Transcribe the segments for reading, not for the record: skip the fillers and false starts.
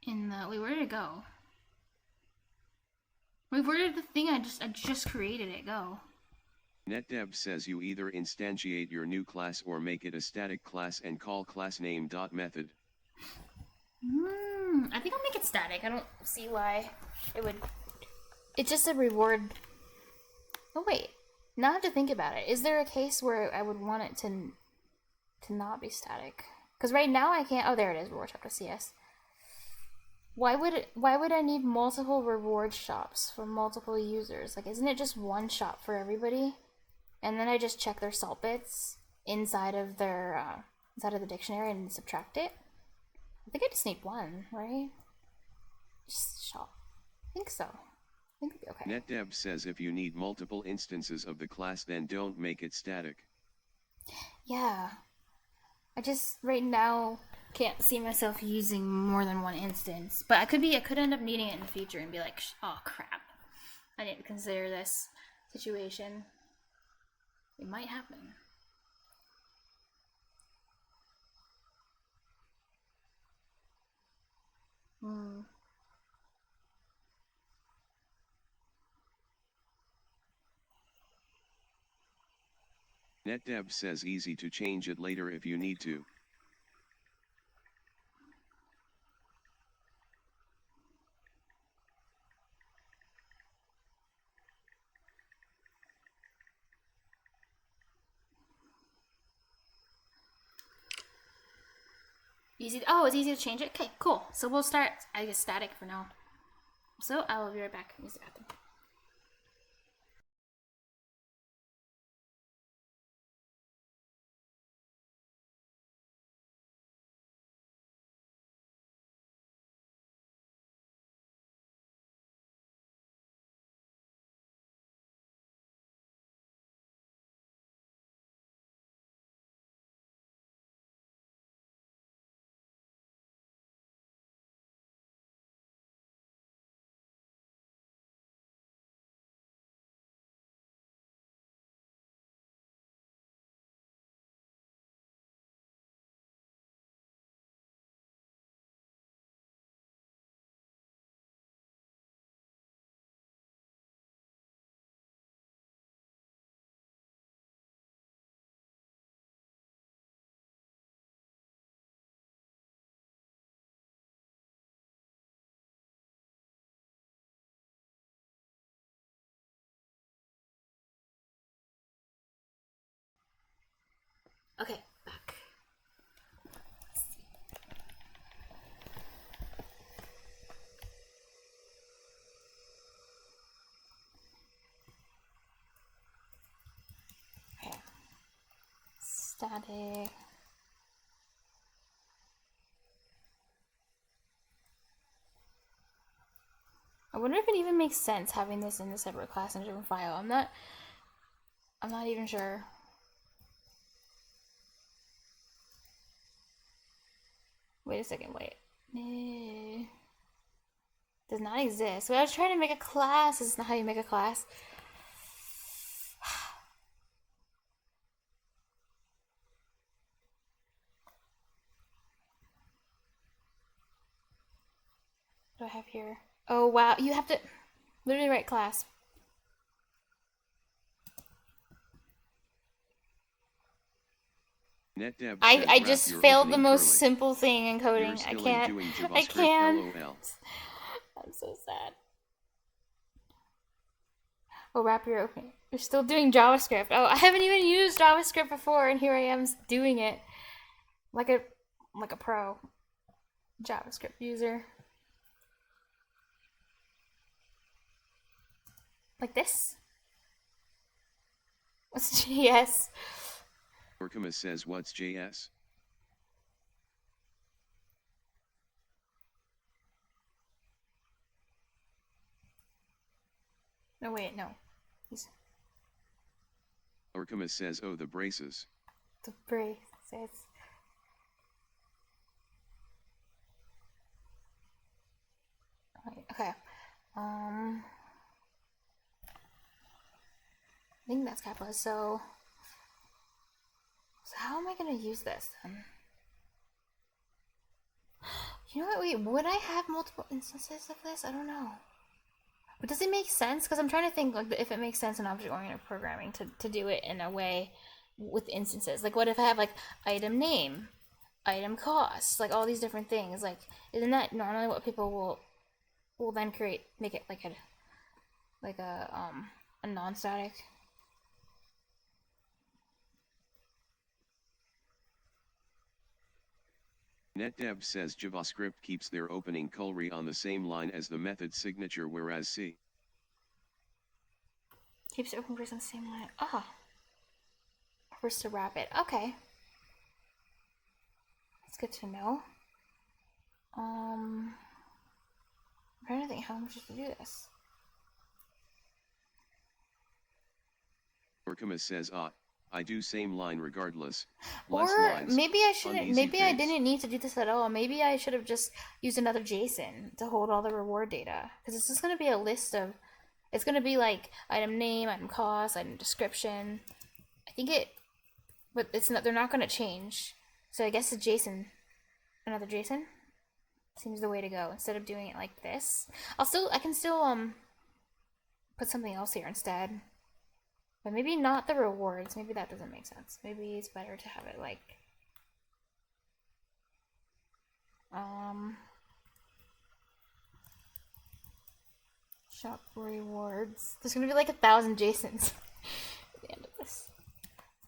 in the wait, where did it go? Wait, where did the thing I just created it go? NetDev says you either instantiate your new class or make it a static class and call class name .method. I think I'll make it static. I don't see why it would. It's just a reward. Oh wait, now I have to think about it. Is there a case where I would want it to not be static? Because right now I can't. Oh, there it is. Reward shop CS. Why would I need multiple reward shops for multiple users? Like, isn't it just one shop for everybody? And then I just check their salt bits inside of their inside of the dictionary and subtract it. I think I just need one, right? Just shop. I think so. I think it'd be okay. NetDev says if you need multiple instances of the class, then don't make it static. Yeah. I just right now can't see myself using more than one instance, but I could end up needing it in the future and be like, oh crap, I need to consider this situation. It might happen. NetDev says easy to change it later if you need to. Easy. Oh, it's easy to change it. Okay, cool. So we'll start, I guess, static for now. So I will be right back. Use the bathroom. Okay, back. Okay. Static. I wonder if it even makes sense having this in a separate class and a different file. I'm not even sure. Wait a second, wait. Does not exist. When I was trying to make a class, this is not how you make a class. What do I have here? Oh wow, you have to literally write class. NetDev I says just your failed the most curly. simple thing in coding. You're I still can't. doing I JavaScript, can. LOL. I'm so sad. Oh, wrap your okay. You're still doing JavaScript. Oh, I haven't even used JavaScript before, and here I am doing it like a pro JavaScript user. Like this. What's JS? Orkama says what's JS? No, wait, no. He's Orkama says oh the braces. the braces. Okay. I think that's Kappa. So how am I gonna use this then? You know what? Wait, would I have multiple instances of this? I don't know. But does it make sense? Because I'm trying to think like if it makes sense in object-oriented programming to do it in a way with instances. Like, what if I have like item name, item cost, like all these different things? Like, isn't that normally what people will then create, make it like a non-static? NetDev says JavaScript keeps their opening curly on the same line as the method signature, whereas C Keeps it open curly on the same line. Ah. First to wrap it. Okay. That's good to know. I'm trying to think how I'm supposed to do this. Orkamus says I do same line regardless. Or Less lines, maybe I shouldn't. uneasy Maybe I face. didn't need to do this at all. Maybe I should have just used another JSON to hold all the reward data. Because it's just going to be a list of. It's going to be like item name, item cost, item description. I think it. But it's not. They're not going to change. So I guess a JSON. Another JSON seems the way to go instead of doing it like this. I can still put something else here instead. But maybe not the rewards. Maybe that doesn't make sense. Maybe it's better to have it like shop rewards. There's gonna be like 1,000 JSONs at the end of this.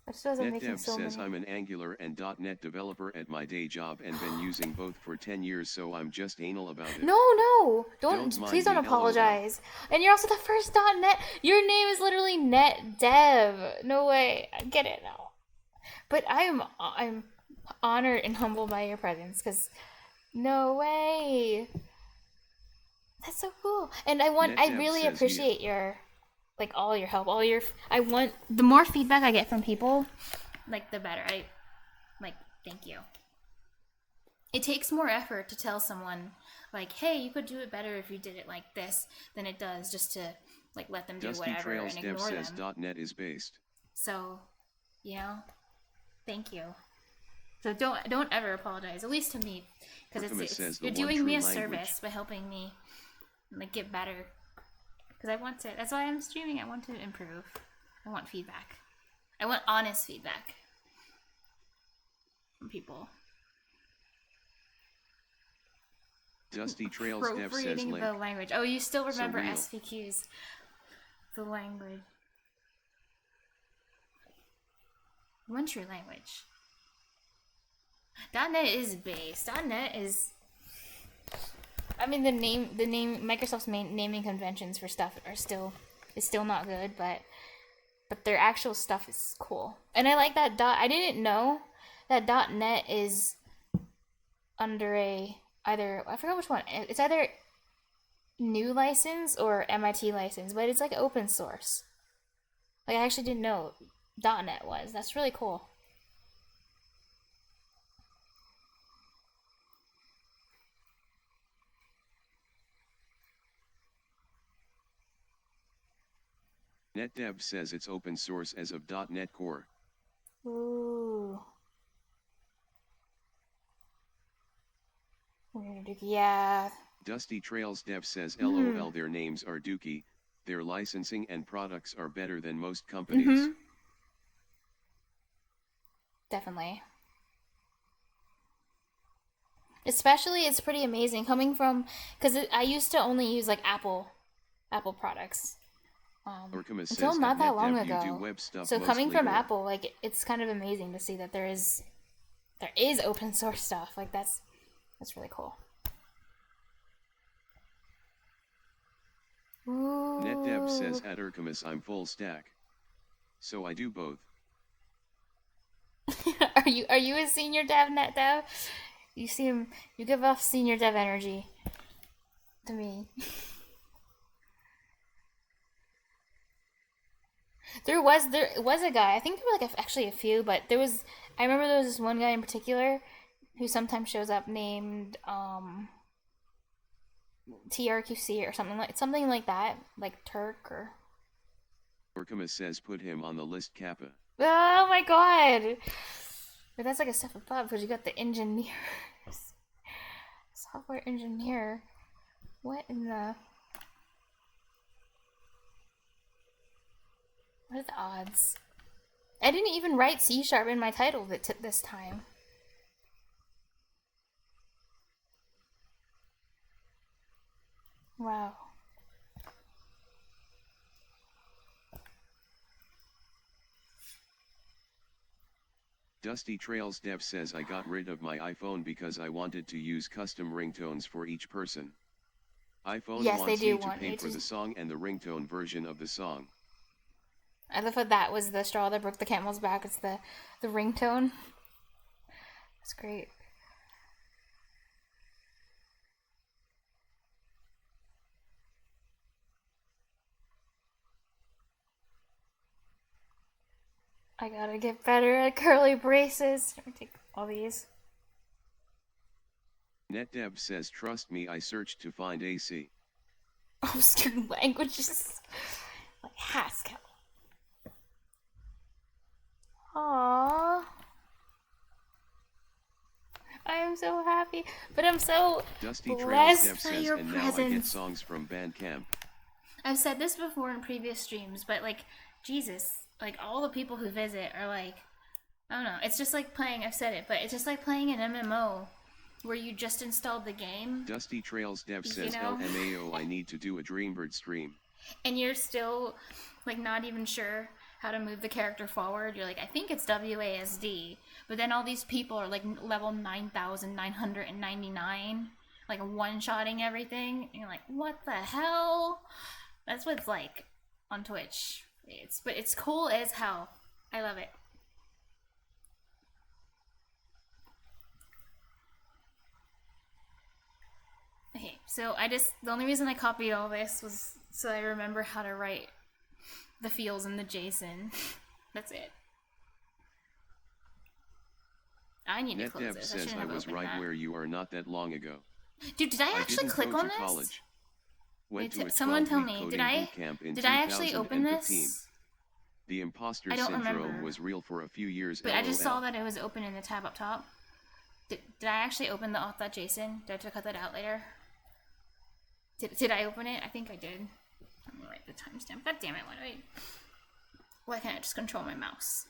I just wasn't making NetDev so says many. I'm an Angular and .NET developer at my day job and been using both for 10 years, so I'm just anal about it. No, Don't please don't mind me, LOL. apologize. And you're also the first .NET. Your name is literally NetDev. No way. I get it now. But I'm honored and humbled by your presence, because no way. That's so cool. And I NetDev really says appreciate your, like, all your help, the more feedback I get from people, like, the better. Thank you. It takes more effort to tell someone, like, hey, you could do it better if you did it like this, than it does just to, like, let them do Dusty whatever Trails and Dev ignore says them. .NET is based. So, you know, thank you. So don't ever apologize, at least to me, because you're doing me a service by helping me, like, get better. Because I want to. That's why I'm streaming. I want to improve. I want feedback. I want honest feedback from people. Dusty Trails Dev says Appropriating link. the language. Oh, you still remember real. SVQs. The language. What's your language? .NET is base. .NET is. I mean, the name, Microsoft's main naming conventions for stuff is still not good, but their actual stuff is cool. And I like that I didn't know that .NET is under either, I forgot which one. It's either GNU license or MIT license, but it's like open source. Like, I actually didn't know .NET was. That's really cool. NetDev says it's open source as of .NET Core. Ooh. Yeah. Dusty Trails Dev says LOL, their names are dookie, their licensing and products are better than most companies. Definitely. Especially, it's pretty amazing coming from, because I used to only use like Apple products. Until not that long ago. So coming from Apple, like, it's kind of amazing to see that there is open source stuff. Like, that's really cool. Ooh. NetDev says at Urkamus I'm full stack. So I do both. Are you a senior dev, NetDev? You give off senior dev energy to me. There was a guy, I think there were like actually a few, but I remember there was this one guy in particular who sometimes shows up named TRQC or something like that, like Turk or. Urkamus says put him on the list, Kappa. Oh my god! But that's like a step above because you got the engineers. So Software engineer. What in the... What are the odds? I didn't even write C# in my title this time. Wow. Dusty Trails Dev says I got rid of my iPhone because I wanted to use custom ringtones for each person. iPhone Yes, wants they do me to want pay you for to... the song and the ringtone version of the song. I love how that was the straw that broke the camel's back. It's the ringtone. That's great. I gotta get better at curly braces. Let me take all these. NetDev says trust me, I searched to find AC. Oh, student languages. Like Haskell. Aww. I'm so happy, but I'm so Dusty Trails blessed Dev by says, your and presence. now I get songs from Bandcamp. I've said this before in previous streams, but like, Jesus, like all the people who visit are like, I don't know, it's just like playing, I've said it, but it's just like playing an MMO where you just installed the game. Dusty Trails Dev says, know? LMAO, I need to do a Dreambird stream. And you're still like not even sure how to move the character forward. You're like, I think it's WASD, but then all these people are like level 9,999, like one-shotting everything, and you're like, what the hell? That's what it's like on Twitch. But it's cool as hell. I love it. Okay, so the only reason I copied all this was so I remember how to write the fields in the JSON. That's it. I need to close NetDev this. says I was right that. where you are not that long ago. Dude, did I actually click on this? College. Went to a Someone tell me, coding did I actually open this? The imposter syndrome was real for a few years. But I just saw that it was open in the tab up top. Did I actually open the auth.json? Did I have to cut that out later? Did I open it? I think I did. Let me write the timestamp. God damn it, why can't I just control my mouse?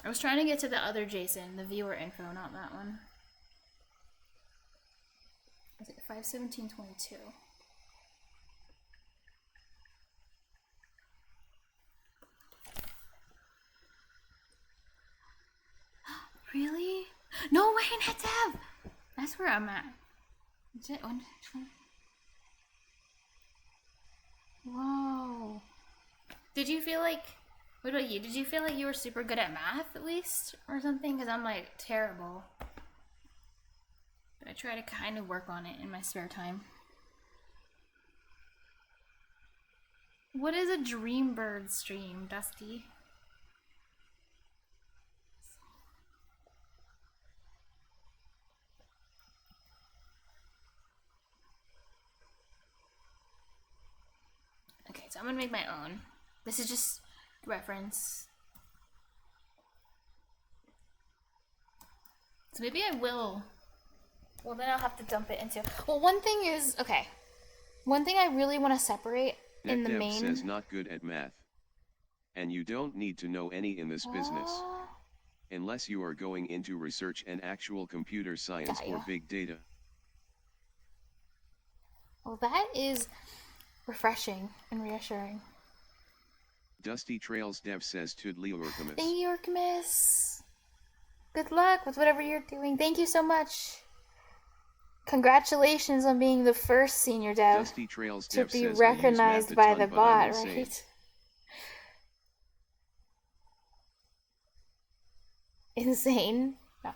I was trying to get to the other JSON, the viewer info, not that one. Is it 51722? Really? No way, NetDev! That's where I'm at. Is it 120? Whoa. Did you feel like... What about you? Did you feel like you were super good at math, at least? Or something? Because I'm, like, terrible. But I try to kind of work on it in my spare time. What is a Dreambird stream, Dusty? Okay, so I'm gonna make my own. This is just reference. So maybe I will. Well, then I'll have to dump it into. Well, one thing is, okay. One thing I really want to separate in the main. says not good at math. And you don't need to know any in this business. Unless you are going into research and actual computer science or big data. Well, that is refreshing and reassuring. Dusty Trails Dev says Toodly Orcamus. Thank you, Orcamus. Good luck with whatever you're doing. Thank you so much. Congratulations on being the first senior dev Dusty Trails to Dev be says, recognized by the bot, right? Insane? No.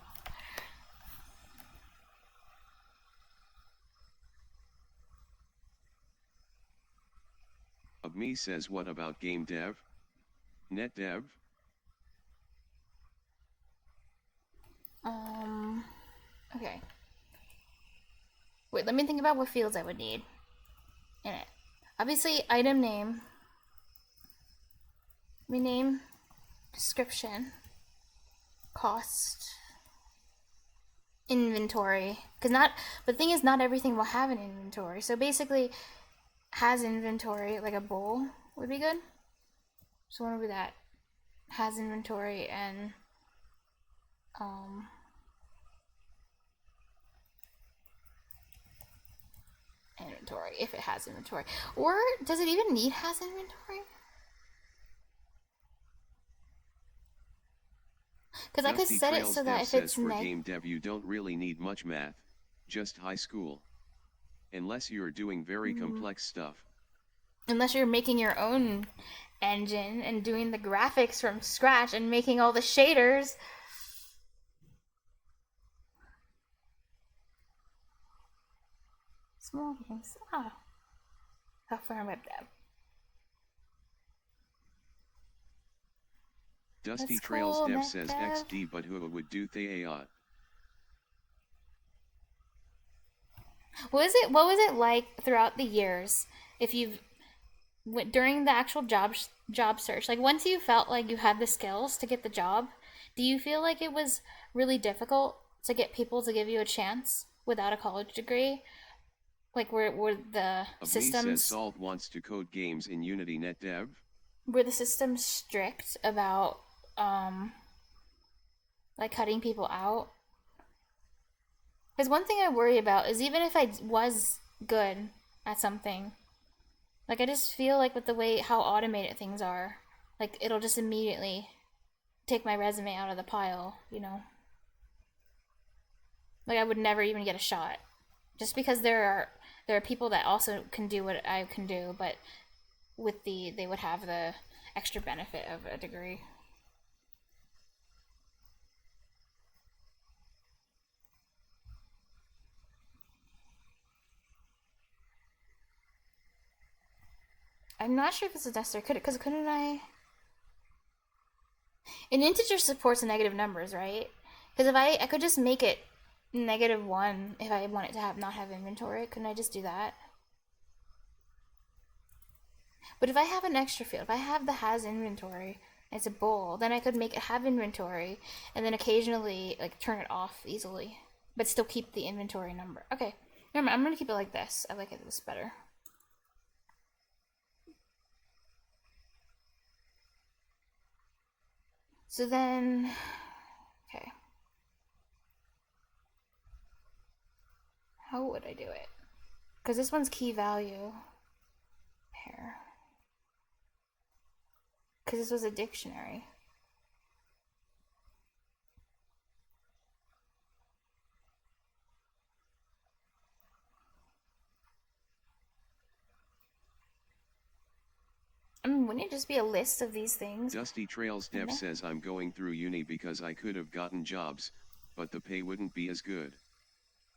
Of me says, what about game dev? Net dev? Okay. Wait, let me think about what fields I would need in it. Obviously, item name. Rename. Description. cost inventory, because but the thing is, not everything will have an inventory. So basically, has inventory, like a bowl would be good. So what would be that? Has inventory and inventory, if it has inventory. Or does it even need has inventory? Because I could set it so that if it's for game dev, you don't really need much math, just high school. Unless you're doing very complex stuff. Unless you're making your own engine and doing the graphics from scratch and making all the shaders. Small games. Oh. Software and web dev. Dusty Trails cool, Dev says XD, but who would do Theayot? What was it like throughout the years if you've during the actual job search, like once you felt like you had the skills to get the job, do you feel like it was really difficult to get people to give you a chance without a college degree? Like were the systems says Salt wants to code games in Unity Net Dev? Were the systems strict about like cutting people out? Because one thing I worry about is even if I was good at something, like I just feel like with the way how automated things are, like it'll just immediately take my resume out of the pile, you know? Like I would never even get a shot. Just because there are people that also can do what I can do, but they would have the extra benefit of a degree. I'm not sure if it's a tester. Because couldn't I? An integer supports negative numbers, right? Because if I could just make it -1 if I want it to not have inventory. Couldn't I just do that? But if I have an extra field, if I have the has inventory, and it's a bool, then I could make it have inventory, and then occasionally like turn it off easily, but still keep the inventory number. Okay, remember, I'm gonna keep it like this. I like it this better. So then, okay. How would I do it? Because this one's key value pair. Because this was a dictionary. I mean, wouldn't it just be a list of these things? Dusty Trails Dev says I'm going through uni because I could have gotten jobs, but the pay wouldn't be as good.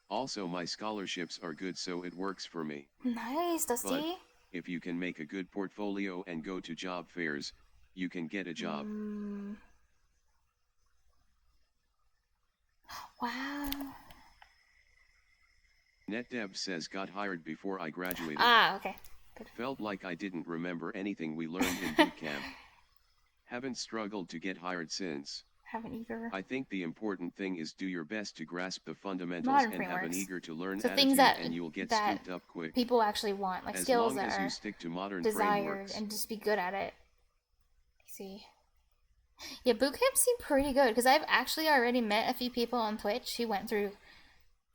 Also, my scholarships are good, so it works for me. Nice, Dusty. But if you can make a good portfolio and go to job fairs, you can get a job. Wow. NetDev says got hired before I graduated. Ah, okay. Good. Felt like I didn't remember anything we learned in boot camp. Haven't struggled to get hired since. Haven't either. I think the important thing is do your best to grasp the fundamentals and have an eager to learn attitude, things that, and you'll get scooped up quick. People actually want, like skills that are you stick to modern desired frameworks. And just be good at it. See. Yeah, bootcamp seemed pretty good because I've actually already met a few people on Twitch who went through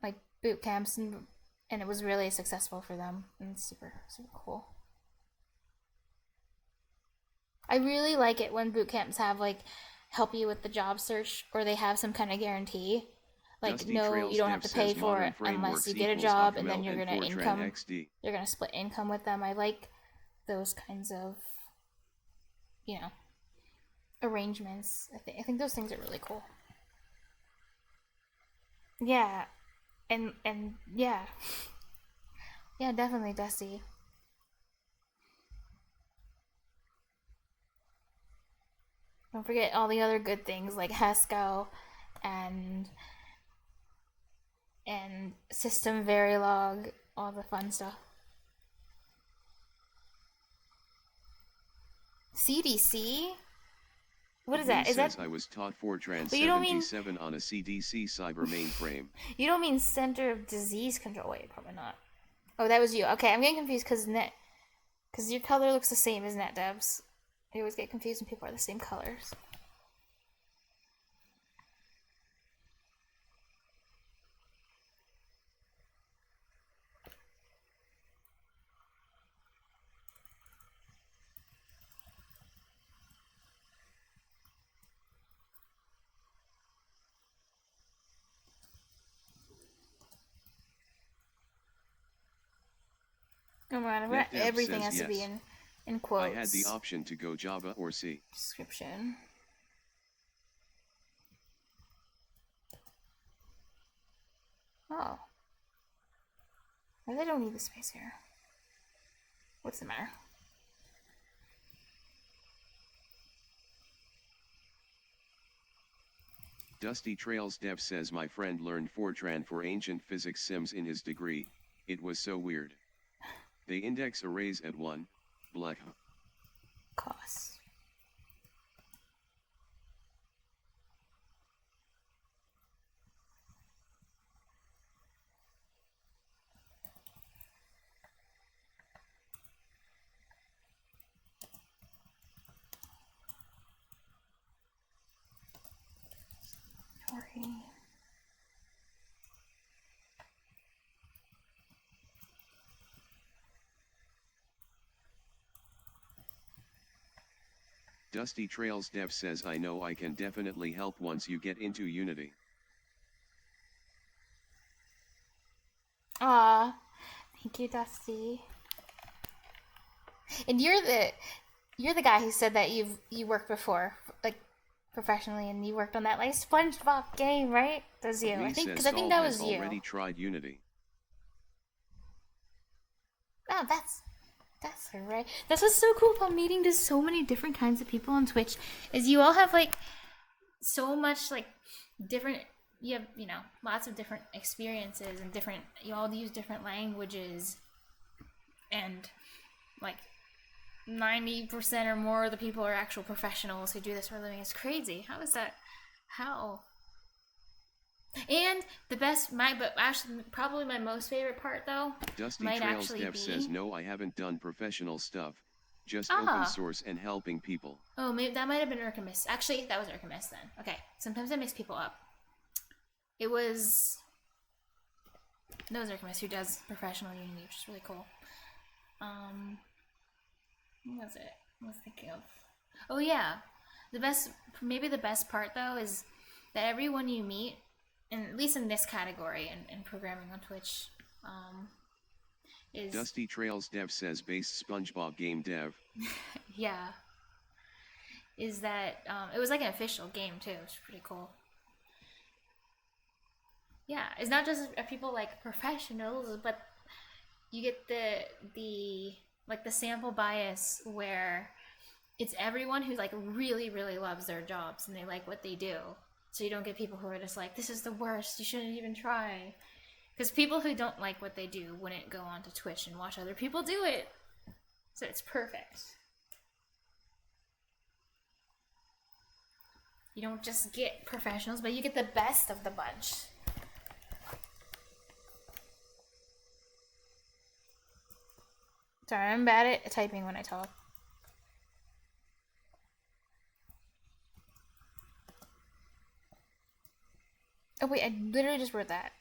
like boot camps and it was really successful for them and super cool. I really like it when boot camps have like help you with the job search or they have some kind of guarantee. Like Dusty no, you don't have to pay for it unless you get a job and then you're gonna you're gonna split income with them. I like those kinds of, you know, arrangements. I think those things are really cool. Yeah. And yeah. Yeah, definitely, Dusty. Don't forget all the other good things like Haskell and System Verilog, all the fun stuff. CDC? What is that? Is that? I was taught Fortran But you don't mean 77 on a CDC cyber mainframe. You don't mean Center of Disease Control. Wait, probably not. Oh, that was you. Okay, I'm getting confused because your color looks the same as NetDev's. I always get confused when people are the same colors. Oh man, everything has to be in quotes. I had the option to go Java or C. Description. Oh. Maybe I don't need the space here. What's the matter? Dusty Trails Dev says my friend learned Fortran for ancient physics sims in his degree. It was so weird. They index arrays at 1, black. Costs. Sorry. Dusty Trails Dev says I know I can definitely help once you get into Unity. Aw, thank you, Dusty. And you're the guy who said that you worked before, like professionally, and you worked on that like SpongeBob game, right? That was you. I think that was you. Already tried Unity. Oh, that's alright. That's what's so cool about meeting just so many different kinds of people on Twitch, is you all have like so much like different. You have lots of different experiences and you all use different languages, and like 90% or more of the people are actual professionals who do this for a living. It's crazy. How is that? How? And the best, probably my most favorite part though, Dusty might Trails actually Dev be... says no, I haven't done professional stuff, just open source and helping people. Oh, maybe that might have been Urkamis. Actually, that was Urkamis then. Okay, sometimes I mix people up. It was... No, it was Urkamis who does professional Unity, which is really cool. What was it? I was thinking of... Oh yeah, maybe the best part though is that everyone you meet, and at least in this category in programming on Twitch, is... Dusty Trails Dev says base SpongeBob game dev. Yeah. Is that, it was like an official game too, which is pretty cool. Yeah, it's not just people like professionals, but you get the sample bias where it's everyone who like really, really loves their jobs and they like what they do. So you don't get people who are just like, this is the worst, you shouldn't even try. Because people who don't like what they do wouldn't go onto Twitch and watch other people do it. So it's perfect. You don't just get professionals, but you get the best of the bunch. Sorry, I'm bad at typing when I talk. Oh wait, I literally just wrote that.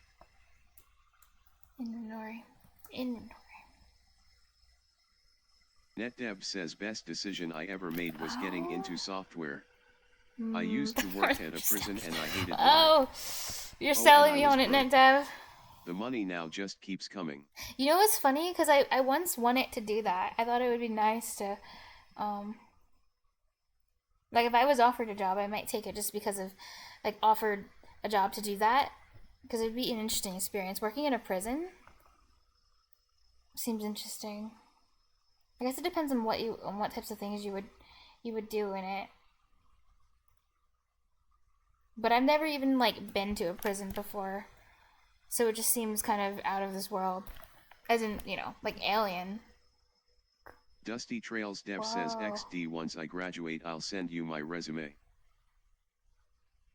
Inventory. NetDev says best decision I ever made was getting into software. I used to work at a prison and I hated life. Oh, you're selling me on it, NetDev. The money now just keeps coming. You know what's funny? Because I once wanted to do that. I thought it would be nice to, like if I was offered a job, I might take it just because of, like, offered a job to do that. Because it would be an interesting experience. Working in a prison seems interesting. I guess it depends on what types of things you would do in it. But I've never even like been to a prison before. So it just seems kind of out of this world. As in, like Alien. Dusty Trails Dev says XD once I graduate I'll send you my resume.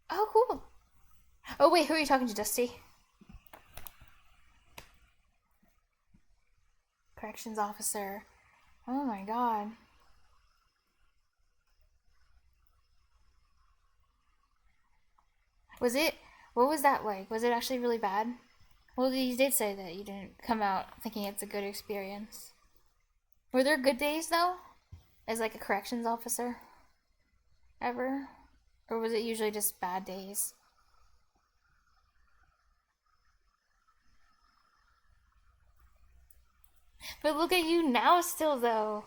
Oh, cool. Oh, wait, who are you talking to, Dusty? Corrections officer. Oh my god. Was it... What was that like? Was it actually really bad? Well, you did say that you didn't come out thinking it's a good experience. Were there good days, though? As like a corrections officer? Ever? Or was it usually just bad days? But look at you now still, though.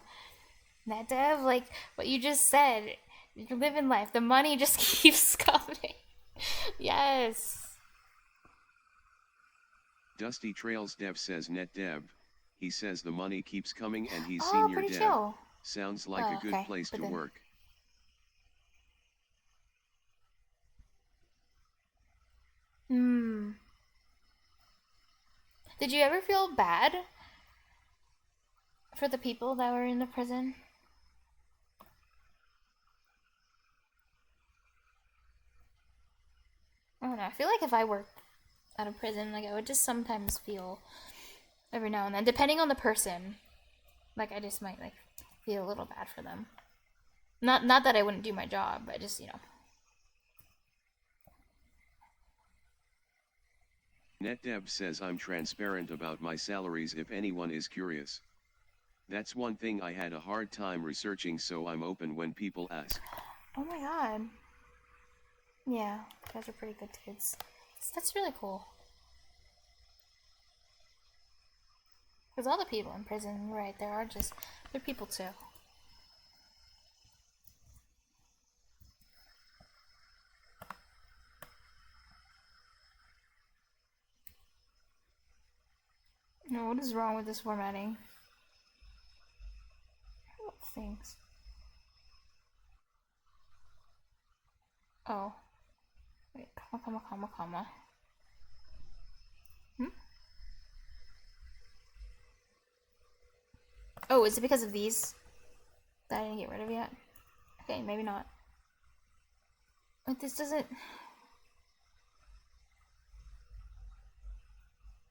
That Dev, like what you just said, you're living life. The money just keeps coming. Yes. Dusty Trails Dev says net dev. He says the money keeps coming and he's Oh, senior pretty dev. chill. Sounds like a good Okay, place to then... work. Hmm. Did you ever feel bad for the people that were in the prison? I don't know. I feel like if I worked at a prison, like I would just sometimes feel every now and then, depending on the person. Like I just might like feel a little bad for them. Not that I wouldn't do my job, but just, you know. NetDev says I'm transparent about my salaries if anyone is curious. That's one thing I had a hard time researching, so I'm open when people ask. Oh my god. Yeah, you guys are pretty good kids. That's really cool. Because all the people in prison, right, they're people too. No, what is wrong with this formatting? What things? Oh. Wait, comma. Hmm? Oh, is it because of these that I didn't get rid of yet? Okay, maybe not. But this doesn't...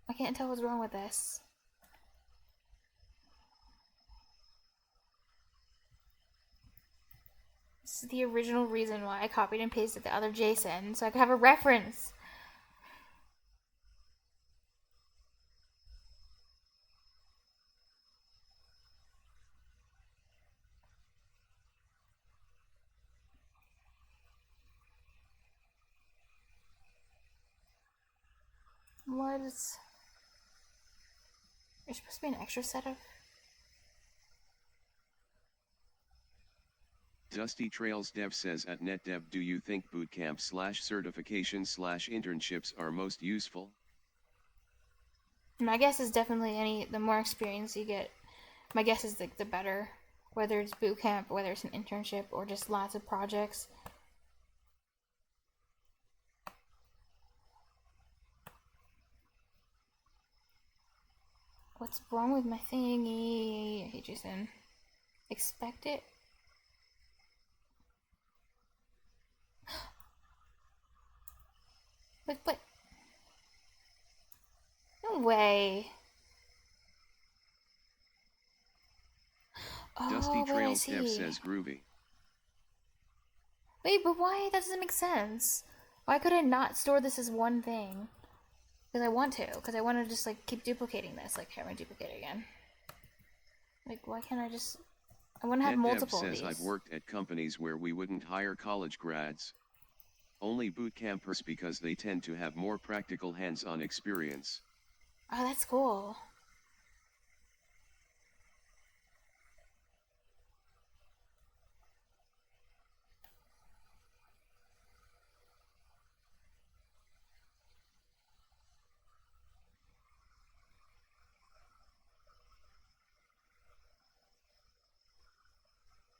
I can't tell what's wrong with this. This is the original reason why I copied and pasted the other JSON, so I could have a reference. What is... There's supposed to be an extra set of... Dusty Trails Dev says at NetDev, do you think bootcamp / certification / internships are most useful? My guess is definitely the more experience you get, my guess is the better. Whether it's boot camp, whether it's an internship, or just lots of projects. What's wrong with my thingy? Hey, Jason. Expect it? But... No way. Dusty Oh, Trails Dev says groovy. Wait, but why? That doesn't make sense. Why could I not store this as one thing? Because I want to. Because I want to just, like, keep duplicating this. Like, here, I'm going to duplicate it again. Like, why can't I just... I want to have multiple of these. NetDev says I've worked at companies where we wouldn't hire college grads. Only boot campers because they tend to have more practical hands-on experience. Oh, that's cool.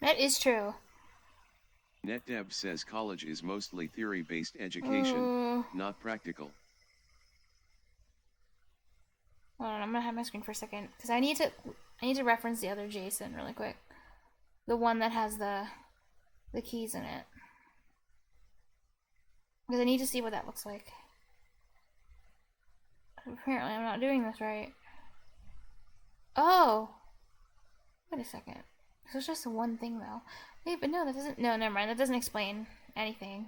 That is true. NetDev says college is mostly theory-based education, not practical. Hold on, I'm gonna have my screen for a second because I need to reference the other JSON really quick. The one that has the keys in it. Because I need to see what that looks like. Apparently I'm not doing this right. Oh! Wait a second. This was just one thing though. Wait, but no, that doesn't. No, never mind. That doesn't explain anything.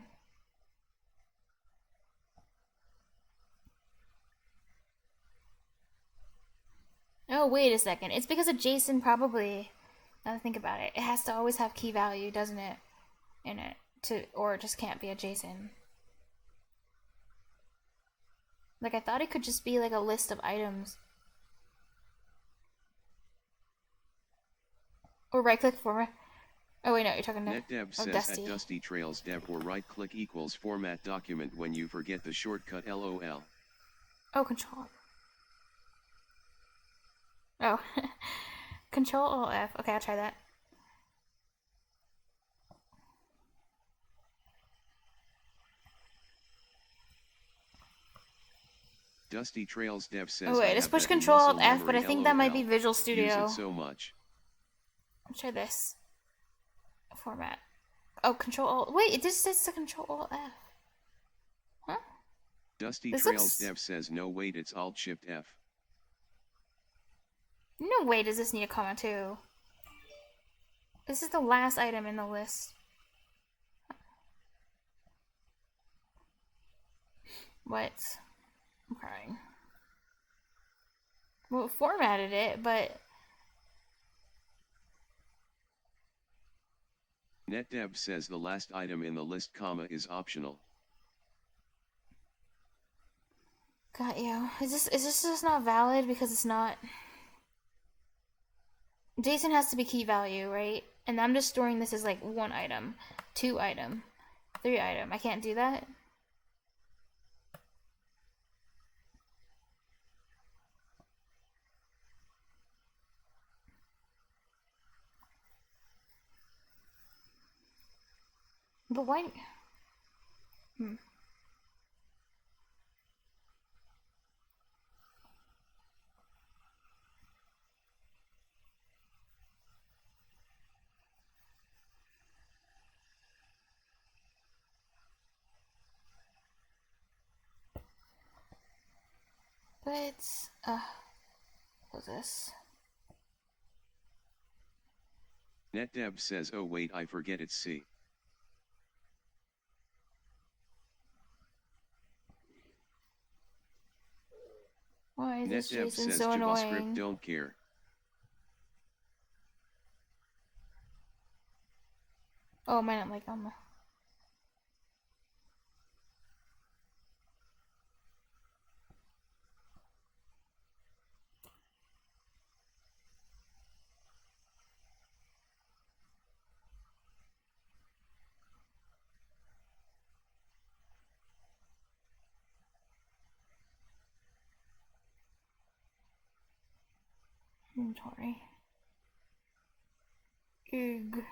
Oh, wait a second. It's because of JSON, probably. Now that I think about it, it has to always have key value, doesn't it? In it. Or it just can't be a JSON. Like, I thought it could just be like a list of items. Or right-click format. Oh wait, no, you're talking to NetDev says Dusty. at Dusty Trails Dev or right-click equals format document when you forget the shortcut LOL. Oh, control. Oh. Control Alt F. Okay, I'll try that. Dusty Trails Dev says. Oh wait, let's push Control Alt F, but I think that might be Visual Studio. Use it so much. Let's try this. Format. Oh, Control Alt. Wait, it just says to Control Alt F. Huh? Dusty Trails Dev says no, wait, it's Alt Shift F. No way does this need a comma too. This is the last item in the list. What? I'm crying. Well, it formatted it, but... NetDev says the last item in the list comma is optional. Got you. Is this just not valid because it's not... JSON has to be key value, right? And I'm just storing this as like 1 item, 2 item, 3 item. I can't do that? But why? But, what's this? NetDev says, oh wait, I forget it's C. Why is this NetDev JSON says so JavaScript annoying? don't care. Oh, I might not like them. Inventory. Ugh.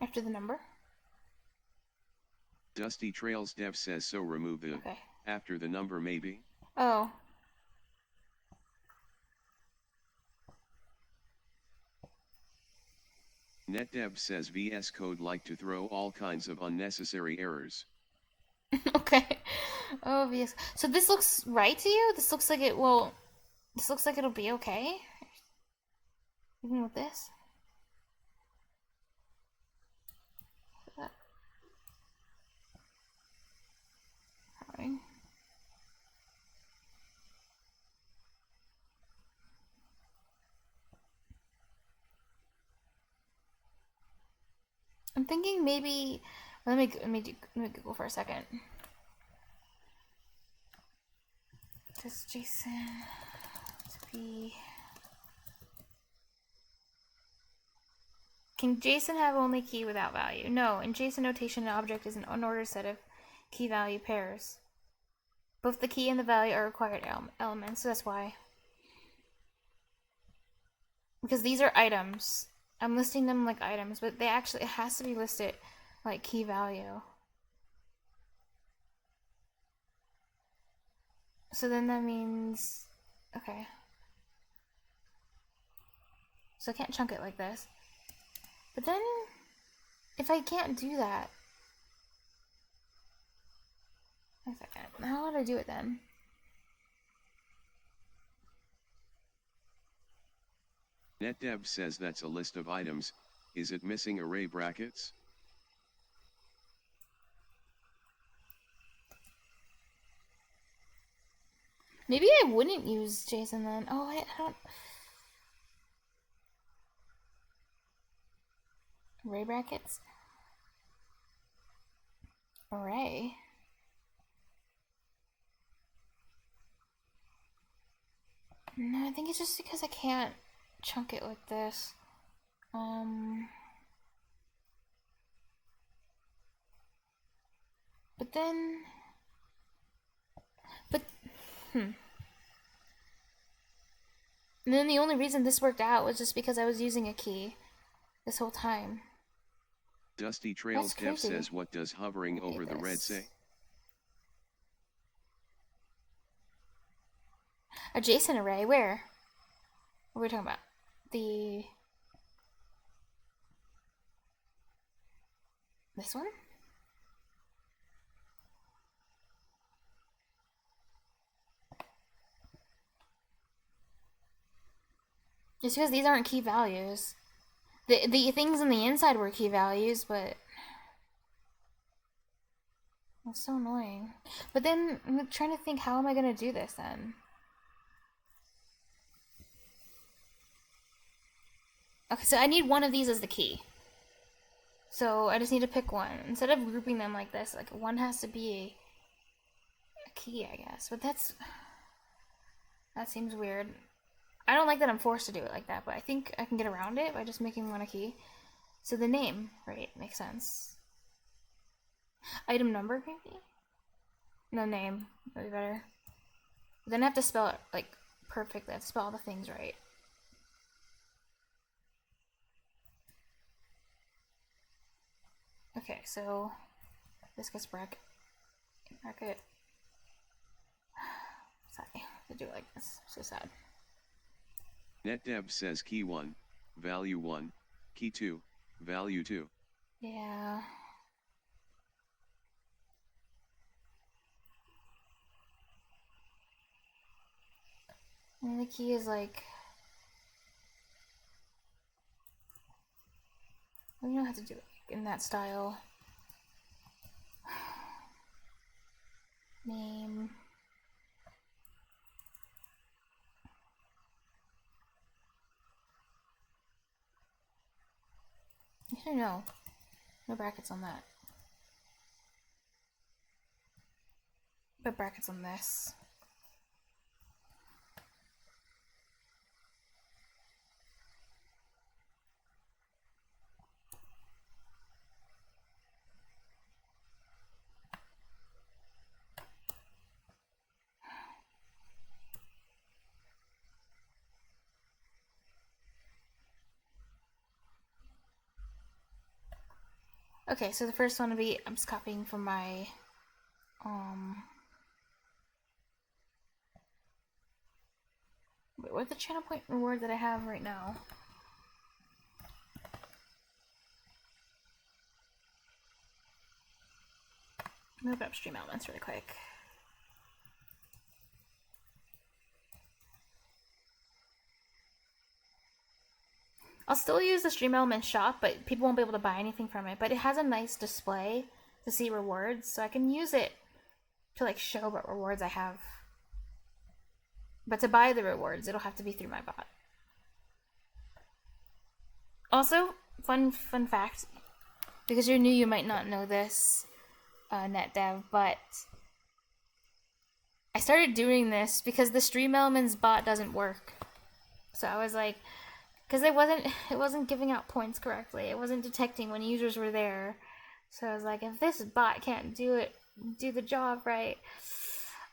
After the number? Dusty Trails Dev says so, remove the after the number maybe. Oh. NetDev says VS Code like to throw all kinds of unnecessary errors. Okay. Oh, VS. So this looks right to you? This looks like it will... This looks like it'll be okay? Even with this? Fine. I'm thinking maybe... Let me Google for a second. Does JSON to be... Can JSON have only key without value? No, in JSON notation, an object is an unordered set of key value pairs. Both the key and the value are required elements, so that's why. Because these are items. I'm listing them like items, but they actually, it has to be listed like key value. So then that means, okay. So I can't chunk it like this. But then, if I can't do that... Wait a second. How would I do it then? NetDev says that's a list of items. Is it missing array brackets? Maybe I wouldn't use JSON then. Oh, I don't... Array brackets? Array? No, I think it's just because I can't chunk it like this. But then... And then the only reason this worked out was just because I was using a key this whole time. Dusty Trails Dev says, what does hovering over the red say? A JSON array? Where? What are we talking about? This one? Just because these aren't key values. The things on the inside were key values, but... That's so annoying. But then, I'm trying to think, how am I going to do this then? Okay, so I need one of these as the key. So I just need to pick one. Instead of grouping them like this, like one has to be a key, I guess. But that seems weird. I don't like that I'm forced to do it like that, but I think I can get around it by just making one a key. So the name, right, makes sense. Item number, maybe? No, name. That'd be better. But then I have to spell it, like, perfectly. I have to spell all the things right. Okay, so this gets bracket. Sorry, to do it like this. So sad. NetDev says key 1, value 1, key 2, value 2. Yeah. And the key is like... We don't have to do it in that style. Name. Actually, no. No brackets on that. But brackets on this. Okay, so the first one would be, I'm just copying from my, wait, what's the channel point reward that I have right now? Let me open up Stream Elements really quick. I'll still use the Stream Elements shop, but people won't be able to buy anything from it. But it has a nice display to see rewards, so I can use it to like show what rewards I have. But to buy the rewards, it'll have to be through my bot. Also, fun fact, because you're new, you might not know this, NetDev, but I started doing this because the Stream Elements bot doesn't work. So I was like, because it wasn't giving out points correctly. It wasn't detecting when users were there. So I was like, if this bot can't do the job right,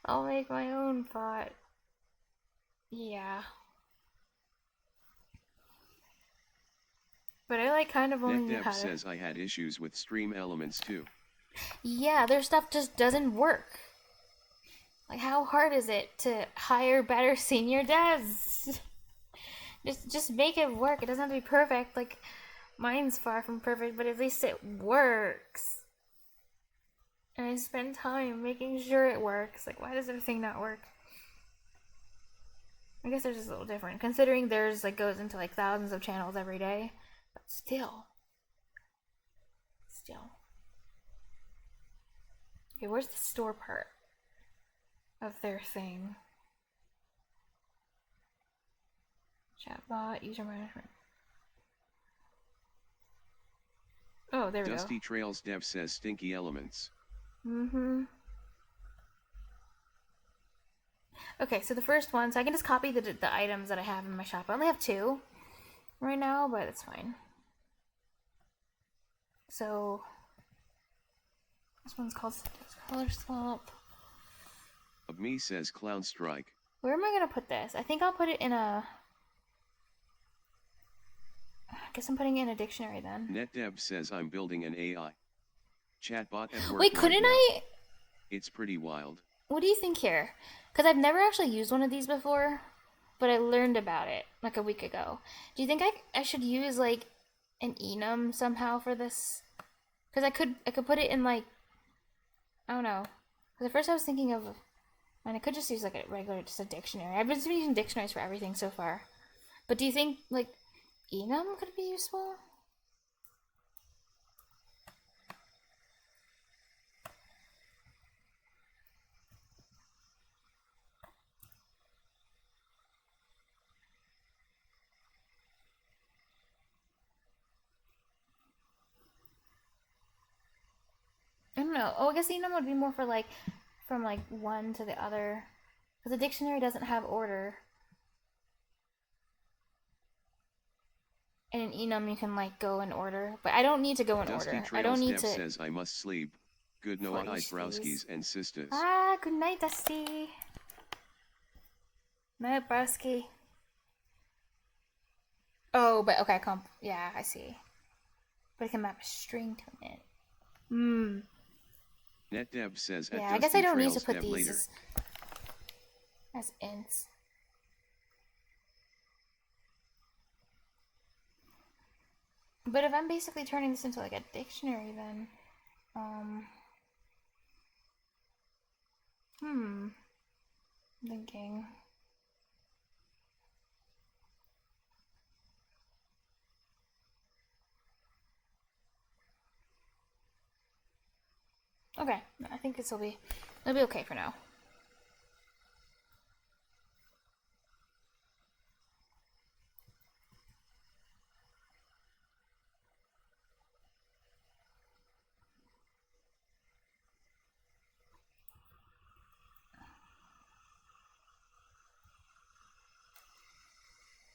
I'll make my own bot. Yeah. But I like kind of only knew how to... says I had issues with Stream Elements too. Yeah, their stuff just doesn't work. Like, how hard is it to hire better senior devs? Just make it work. It doesn't have to be perfect. Like, Mine's far from perfect, but at least it works. And I spend time making sure it works. Like, why does everything not work? I guess they're just a little different, considering theirs like goes into like thousands of channels every day. But still. Okay, where's the store part of their thing? Chatbot, user management. Oh, there we go. Dusty Trails Dev says stinky elements. Okay, so the first one, so I can just copy the items that I have in my shop. I only have 2 right now, but it's fine. So this one's called Color Swap. Me says Clown Strike. Where am I gonna put this? I think I'll put it in a... I guess I'm putting it in a dictionary then. NetDev says I'm building an AI chatbot at work. Wait, couldn't I? It's pretty wild. What do you think here? Because I've never actually used one of these before, but I learned about it like a week ago. Do you think I should use like an enum somehow for this? Because I could put it in like, I don't know. Because at first I was thinking of, and I could just use like a regular, just a dictionary. I've been using dictionaries for everything so far. But do you think like enum could be useful? I don't know. Oh, I guess enum would be more for like, from like one to the other. Because the dictionary doesn't have order. And in enum you can like go in order. But I don't need to go in Dusty order. Trails I don't need Dev to... says I must sleep. Good night, browskis and sisters. Ah, good night, Dusty. Night, browski. Oh, but okay, yeah, I see. But I can map a string to it. NetDev says yeah, at I guess I don't need to Trails put Dev these later. as ints. But if I'm basically turning this into like a dictionary, then thinking. Okay, I think it'll be okay for now.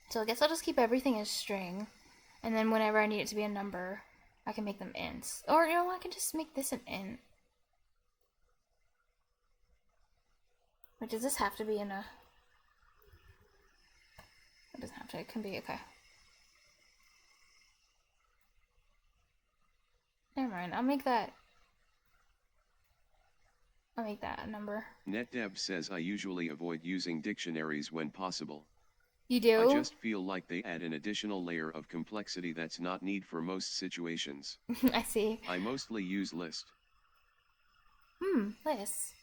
So I guess I'll just keep everything as string, and then whenever I need it to be a number, I can make them ints. Or, you know, I can just make this an int. Or does this have to be in a... It doesn't have to, it can be, okay. Never mind, I'll make that a number. NetDev says I usually avoid using dictionaries when possible. You do? I just feel like they add an additional layer of complexity that's not needed for most situations. I see. I mostly use list. List.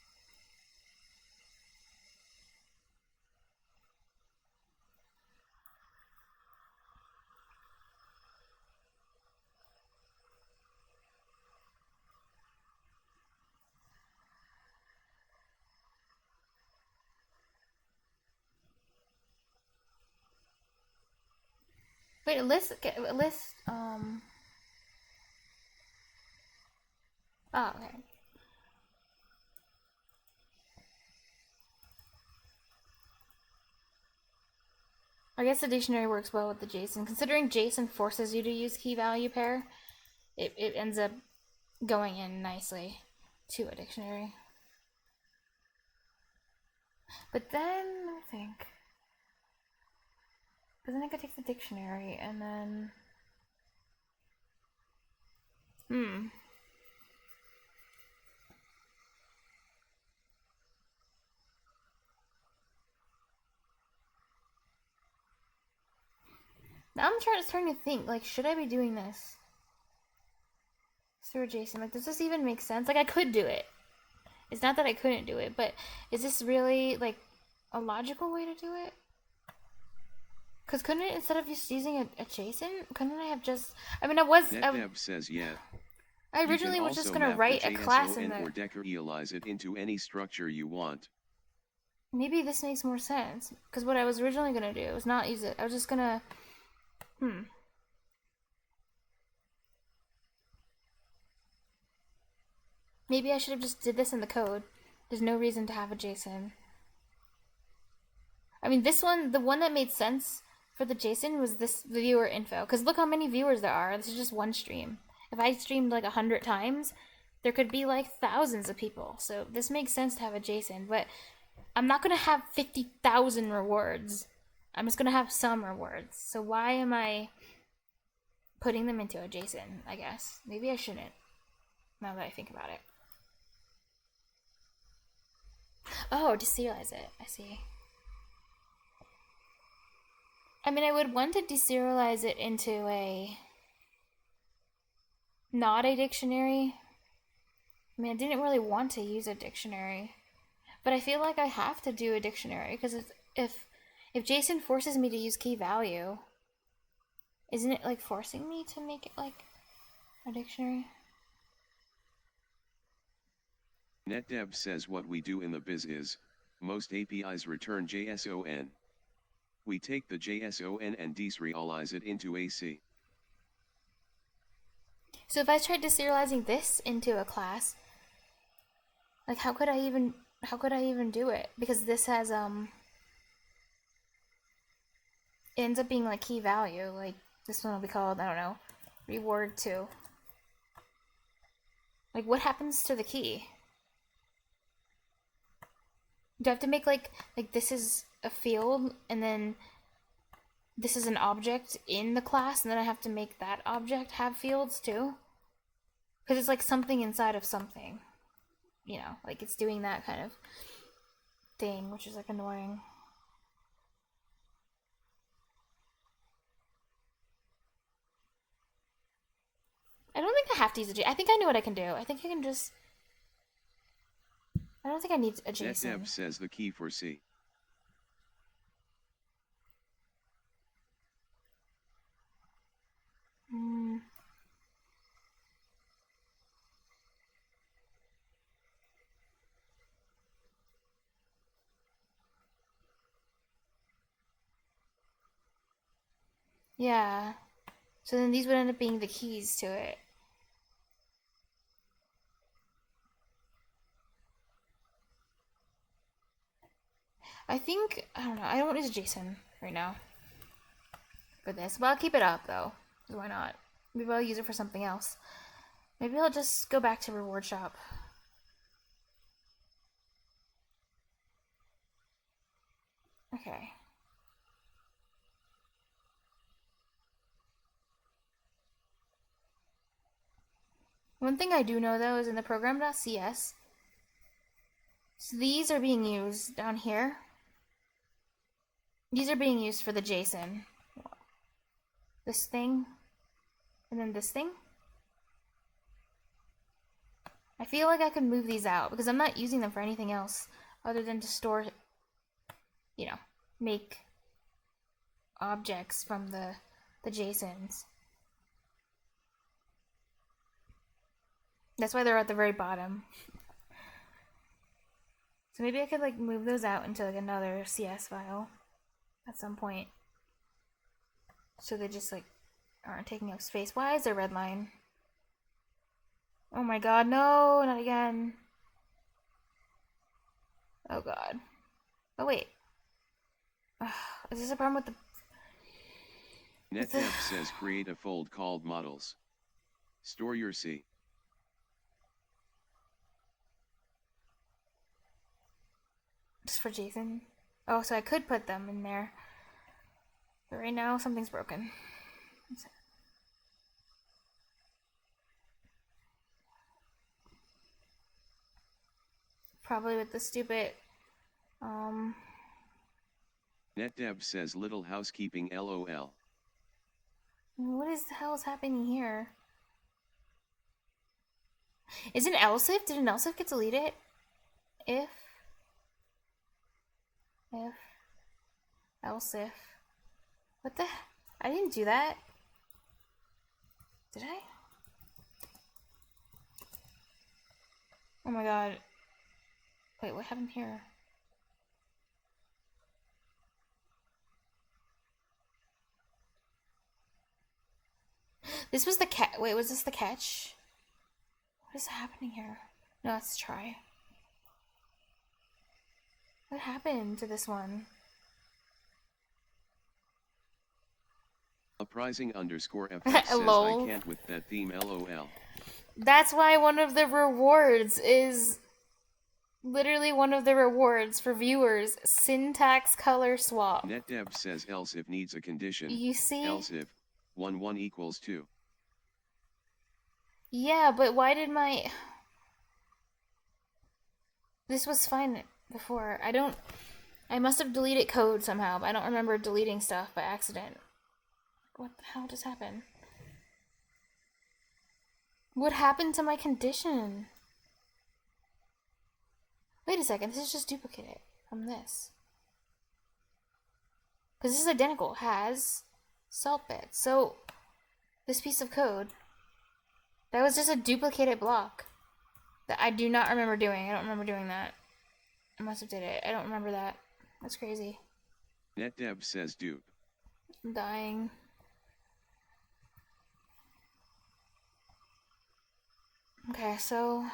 Wait, a list, oh, okay. I guess the dictionary works well with the JSON. Considering JSON forces you to use key value pair, it ends up going in nicely to a dictionary. But then, let me think. Because then I could take the dictionary and then... Now I'm starting to think, like, should I be doing this? Through JSON, like, does this even make sense? Like, I could do it. It's not that I couldn't do it, but is this really, like, a logical way to do it? Because couldn't it, instead of just using a JSON, couldn't I have just... I mean, NetDev says yeah. I originally was just going to write a class in there. Or decorialize it into any structure you want. Maybe this makes more sense. Because what I was originally going to do was not use it. I was just going to... Maybe I should have just did this in the code. There's no reason to have a JSON. I mean, this one, the one that made sense for the JSON was this viewer info. Because look how many viewers there are. This is just one stream. If I streamed like 100 times, there could be like thousands of people. So this makes sense to have a JSON. But I'm not going to have 50,000 rewards. I'm just going to have some rewards. So why am I putting them into a JSON, I guess? Maybe I shouldn't, now that I think about it. Oh, deserialize it. I see. I mean, I would want to deserialize it into a... not a dictionary. I mean, I didn't really want to use a dictionary. But I feel like I have to do a dictionary, because if JSON forces me to use key value, isn't it, like, forcing me to make it, like, a dictionary? NetDev says what we do in the biz is, most APIs return JSON. We take the JSON and deserialize it into AC. So if I tried deserializing this into a class, like, how could I even do it? Because this has, it ends up being, like, key value. Like, this one will be called, I don't know, reward 2. Like, what happens to the key? Do I have to make, like this is a field, and then this is an object in the class, and then I have to make that object have fields too? Because it's like something inside of something. You know, like it's doing that kind of thing, which is like annoying. I don't think I have to use a JSON. I think I know what I can do. I think I can just... I don't think I need a JSON. NetDev says the key for C. Yeah. So then these would end up being the keys to it. I think, I don't know, I don't want to use a JSON right now for this. But I'll keep it up though. Why not? Maybe I'll use it for something else. Maybe I'll just go back to reward shop. Okay. One thing I do know though is in the program.cs, so these are being used down here. These are being used for the JSON. This thing, and then this thing. I feel like I could move these out because I'm not using them for anything else other than to store, you know, make objects from the JSONs. That's why they're at the very bottom. So maybe I could like move those out into like another CS file at some point. So they just like aren't taking up space. Why is there red line? Oh my god, no, not again. Oh god. Oh wait. Is this a problem with the... NetDev says create a fold called models. Store your C. Just for JSON? Oh, so I could put them in there. But right now, something's broken. Probably with the stupid, NetDev says little housekeeping LOL. What is the hell is happening here? Is it else if? Did an else if get deleted? If else if. What the? I didn't do that. Did I? Oh my god. Wait, what happened here? This was the catch. Wait, was this the catch? What is happening here? No, let's try. What happened to this one? Uprising underscore FX says I can't with that theme LOL. That's why one of the rewards is literally one of the rewards for viewers. Syntax color swap. NetDev says else if needs a condition. You see? Else if 1 equals 2. Yeah, but why did my... This was fine before. I must have deleted code somehow, but I don't remember deleting stuff by accident. What the hell just happened? What happened to my condition? Wait a second, this is just duplicated from this. Because this is identical. It has salt bed. So, this piece of code, that was just a duplicated block that I do not remember doing. I don't remember doing that. I must have did it. I don't remember that. That's crazy. NetDev says dupe. I'm dying. Okay, so...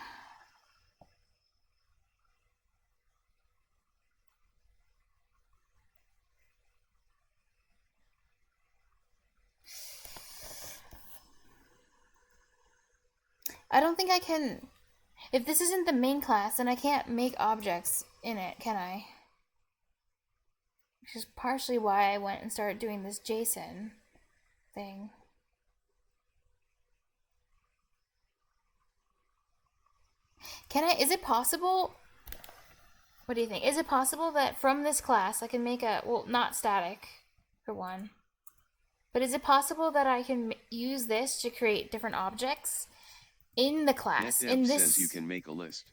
I don't think I can... If this isn't the main class, then I can't make objects in it, can I? Which is partially why I went and started doing this JSON thing. Can I... Is it possible... What do you think? Is it possible that from this class I can make a... Well, not static, for one. But is it possible that I can use this to create different objects in the class? NetDev in this says you can make a list.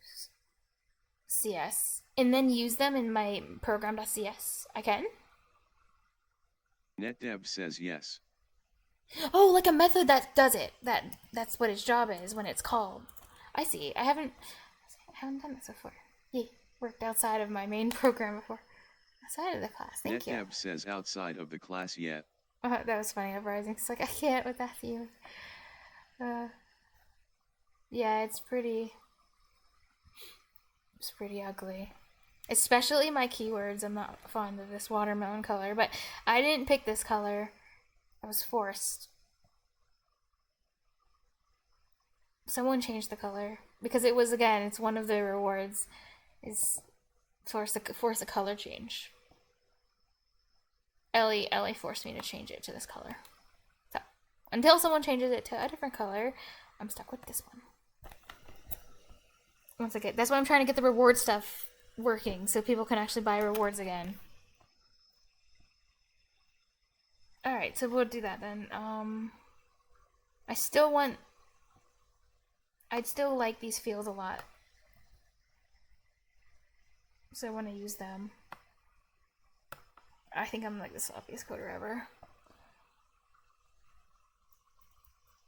CS. And then use them in my program.cs. I can? NetDev says yes. Oh, like a method that does it. That's what its job is when it's called. I see. I haven't done this before. Yeah, worked outside of my main program before. Outside of the class. Thank you. NetDev says outside of the class yet. That was funny. Uprising. It's like I can't with that theme. Yeah, it's pretty ugly. Especially my keywords. I'm not fond of this watermelon color, but I didn't pick this color. I was forced. Someone changed the color because it was, again, it's one of the rewards is force a color change. Ellie forced me to change it to this color. So until someone changes it to a different color, I'm stuck with this one. Once again, that's why I'm trying to get the reward stuff working so people can actually buy rewards again. Alright, so we'll do that then. I'd still like these fields a lot. So I want to use them. I think I'm like the sloppiest coder ever.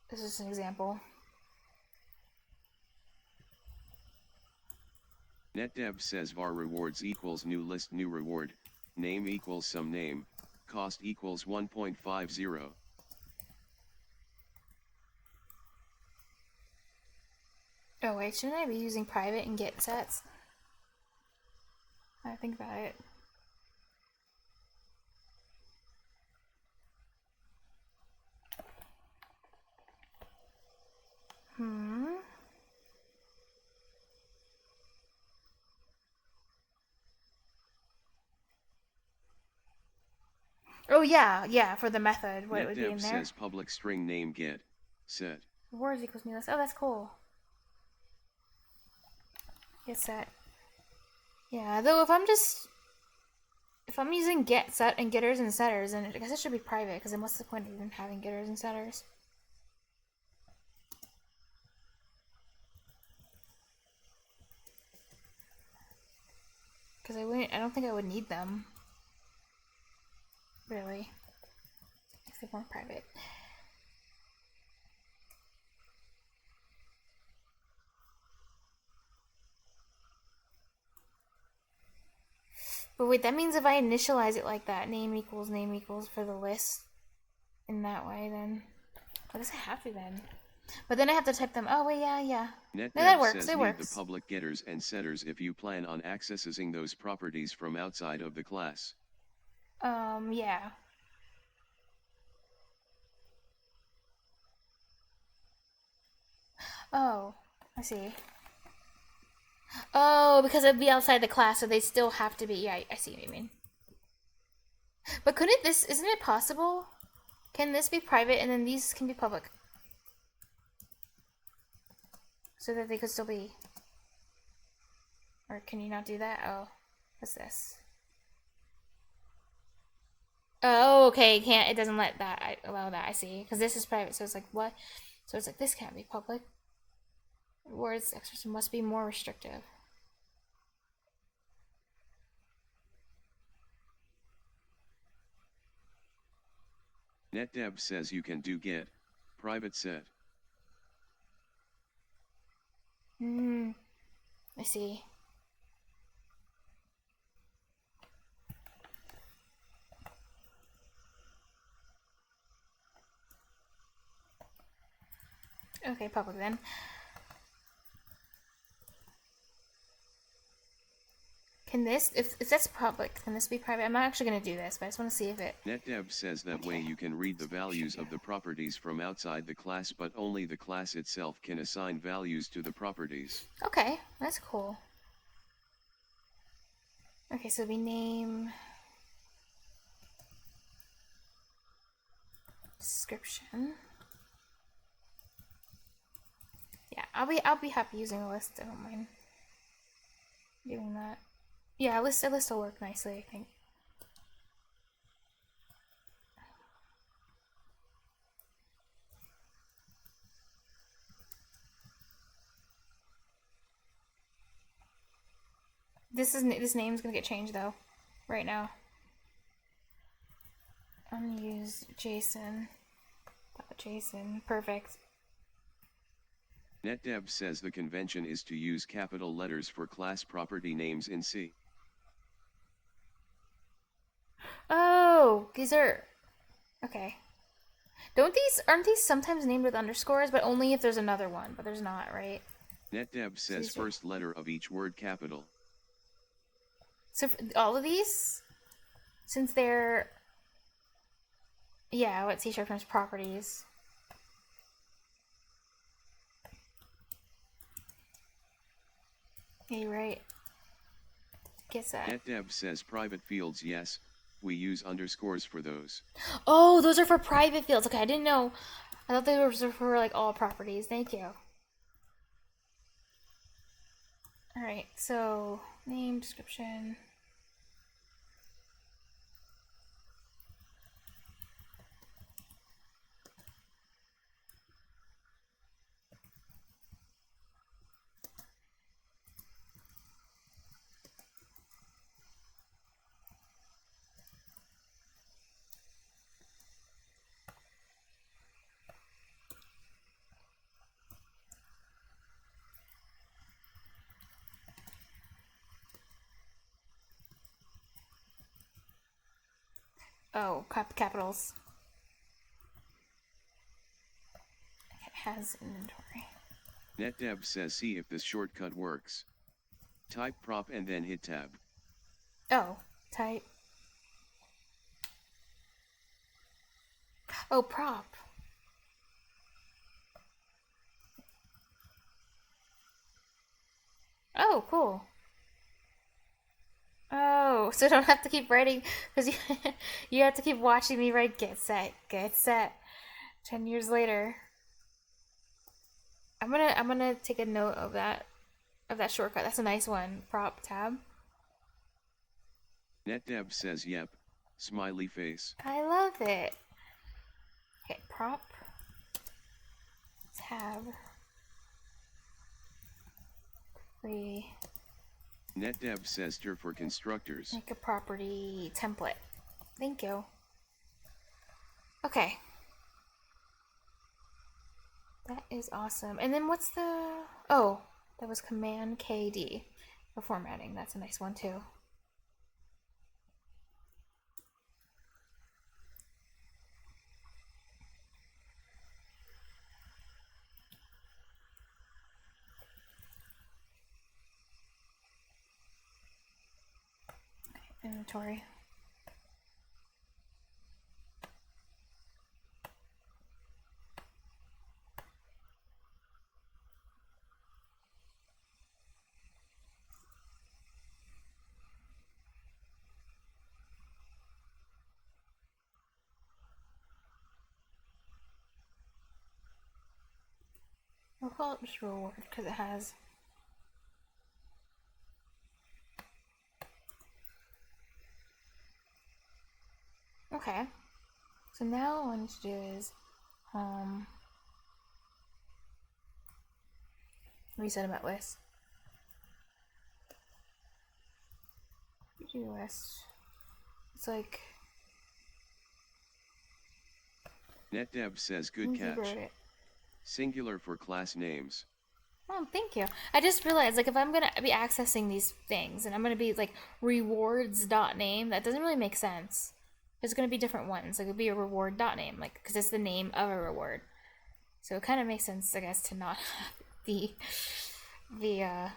This is an example. NetDev says var rewards equals new list new reward, name equals some name, cost equals 1.50. Oh wait, shouldn't I be using private and get sets? I think about it. Oh yeah, for the method, what it would be in NetDev there. says public string name get set. Rewards equals new list. Oh, that's cool. Get set. Yeah, though if I'm just If I'm using get set and getters and setters, then I guess it should be private, because then what's the point of even having getters and setters? Because I don't think I would need them. Really. If they weren't private. But wait, that means if I initialize it like that, name equals for the list in that way, then I guess I have to then. But then I have to type them. Oh wait, yeah. No, that works. Says it works. The public getters and setters if you plan on accessing those properties from outside of the class. Yeah. Oh, I see. Oh, because it'd be outside the class, so they still have to be. Yeah, I see what you mean. But couldn't this? Isn't it possible? Can this be private and then these can be public? So that they could still be. Or can you not do that? Oh, what's this? Oh, okay. It doesn't let that allow that. I see. Because this is private, so it's like what? So it's like this can't be public. Words expression must be more restrictive. NetDev says you can do get private set. I see. Okay, public then. Can this, if that's public, can this be private? I'm not actually going to do this, but I just want to see if it... NetDev says that way you can read the values of the properties from outside the class, but only the class itself can assign values to the properties. Okay, that's cool. Okay, so we name... description. Yeah, I'll be happy using a list. I don't mind doing that. Yeah, a list will work nicely, I think. This name's gonna get changed though, right now. Unused JSON. JSON, perfect. NetDev says the convention is to use capital letters for class property names in C. Oh, these are... Okay. Aren't these sometimes named with underscores, but only if there's another one, but there's not, right? NetDev says first letter of each word capital. So for all of these, since they're... Yeah, what C# terms properties. Yeah, you're right. Guess that. NetDev says private fields, yes, we use underscores for those. Oh, those are for private fields. Okay, I didn't know. I thought they were for like all properties. Thank you. Alright, so name, description. Oh, capitals. It has inventory. NetDev says see if this shortcut works. Type prop and then hit tab. Oh, type. Oh, prop. Oh, cool. Oh, so I don't have to keep writing, because you have to keep watching me write get set. 10 years later. I'm gonna take a note of that shortcut. That's a nice one. Prop tab. NetDev says yep, smiley face. I love it. Okay, prop. Tab. Free. NetDev says dir for constructors. Make a property template. Thank you. Okay. That is awesome. And then what's the... Oh, that was Command KD for formatting. That's a nice one too. Okay, inventory. We'll call it just reward because it has. Okay. So now what I need to do is reset them at list. Do list. It's like NetDev says good catch. Singular for class names. Oh, thank you. I just realized, like, if I'm gonna be accessing these things and I'm gonna be like rewards.name, that doesn't really make sense. There's gonna be different ones. Like, it would be a reward.name, like, because it's the name of a reward. So it kind of makes sense, I guess, to not have the I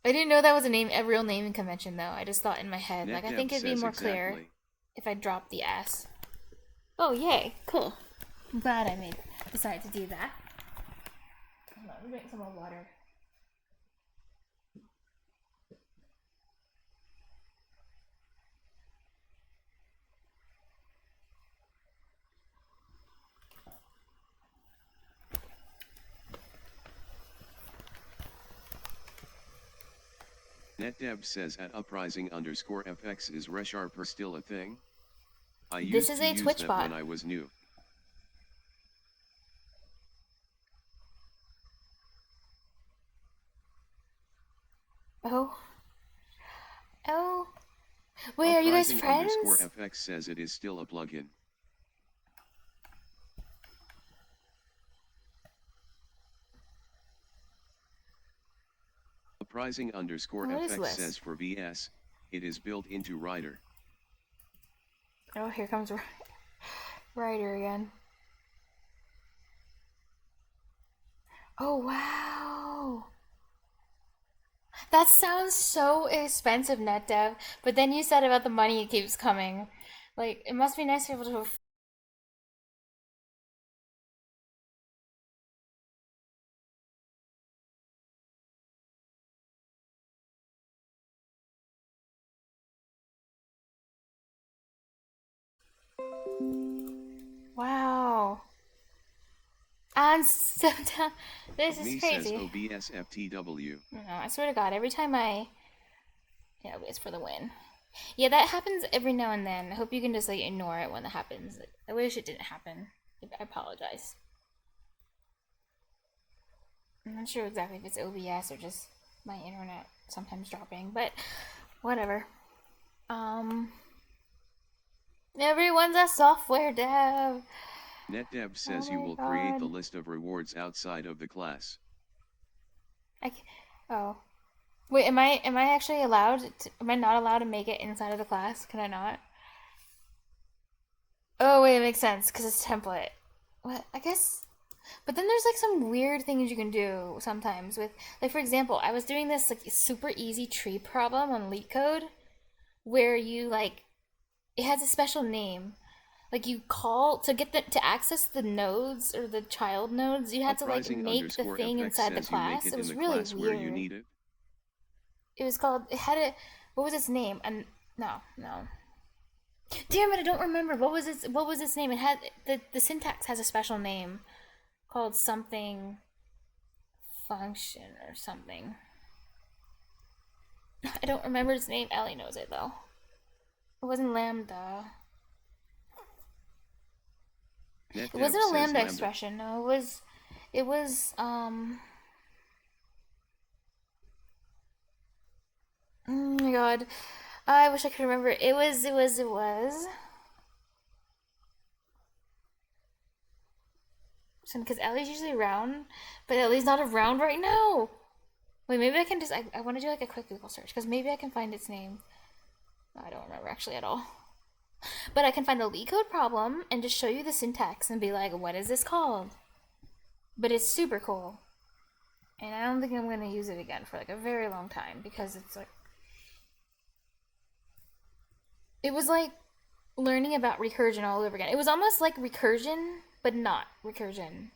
didn't know that was a real naming convention though. I just thought in my head, like, I think it'd be more clear if I dropped the S. Oh, yay, cool. I'm glad I decided to do that. Hold on, let me drink some more water. NetDev says at uprising_fx is resharper still a thing? I This used is to a use Twitch that bot. when I was new. Oh. Oh. Wait, are you guys friends? Uprising_fx says it is still a plugin. Uprising_fx says for VS, it is built into Rider. Oh, here comes Rider again. Oh, wow. That sounds so expensive, NetDev. But then you said about the money it keeps coming. Like, it must be nice to be able to... Wow. I'm so down. This is crazy. OBSFTW. No, I swear to God, every time I... Yeah, it's for the win. Yeah, that happens every now and then. I hope you can just, like, ignore it when that happens. I wish it didn't happen. I apologize. I'm not sure exactly if it's OBS or just my internet sometimes dropping, but whatever. Everyone's a software dev. NetDev says you will create the list of rewards outside of the class. Oh. Wait, am I actually allowed to, am I not allowed to make it inside of the class? Can I not? Oh, wait, it makes sense, because it's template. What? I guess... But then there's, like, some weird things you can do sometimes with... Like, for example, I was doing this, like, super easy tree problem on LeetCode, where you, like... It has a special name. Like, you call... To access the nodes, or the child nodes, you had to, like, make the thing inside the class. It was really weird. It was called... It had a... What was its name? And... No. Damn it, I don't remember. What was its name? It had... The syntax has a special name. Called something function or something. I don't remember its name. Ellie knows it though. It wasn't lambda. It wasn't a lambda expression. No, it was oh my god. I wish I could remember. It was because Ellie's usually around, but Ellie's not around right now. Wait, maybe I can just I want to do like a quick Google search because maybe I can find its name. I don't remember actually at all. But I can find the LeetCode problem and just show you the syntax and be like, what is this called? But it's super cool. And I don't think I'm going to use it again for like a very long time because it's like... It was like learning about recursion all over again. It was almost like recursion, but not recursion.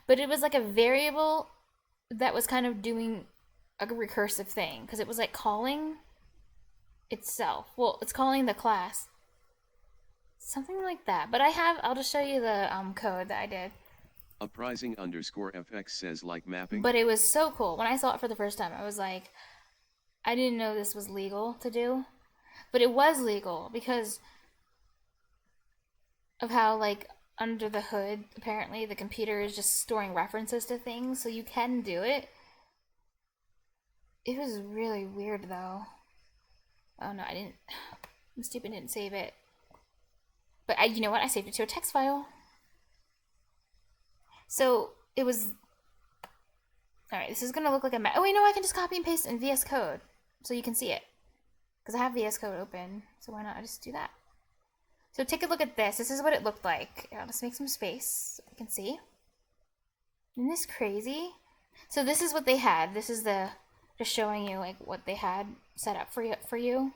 But it was like a variable that was kind of doing a recursive thing because it was like calling itself. Well, it's calling the class. Something like that. But I'll just show you the code that I did. Uprising_FX says like mapping. But it was so cool. When I saw it for the first time, I was like, I didn't know this was legal to do. But it was legal because of how, like, under the hood, apparently the computer is just storing references to things, so you can do it. It was really weird, though. Oh, no, I didn't. I'm stupid, didn't save it. But you know what? I saved it to a text file. So it was. Alright, this is going to look like a map. Oh, wait, no, I can just copy and paste it in VS Code so you can see it. Because I have VS Code open, so why not just do that? So take a look at this. This is what it looked like. I'll just make some space so you can see. Isn't this crazy? So this is what they had. This is the just showing you like what they had set up for you.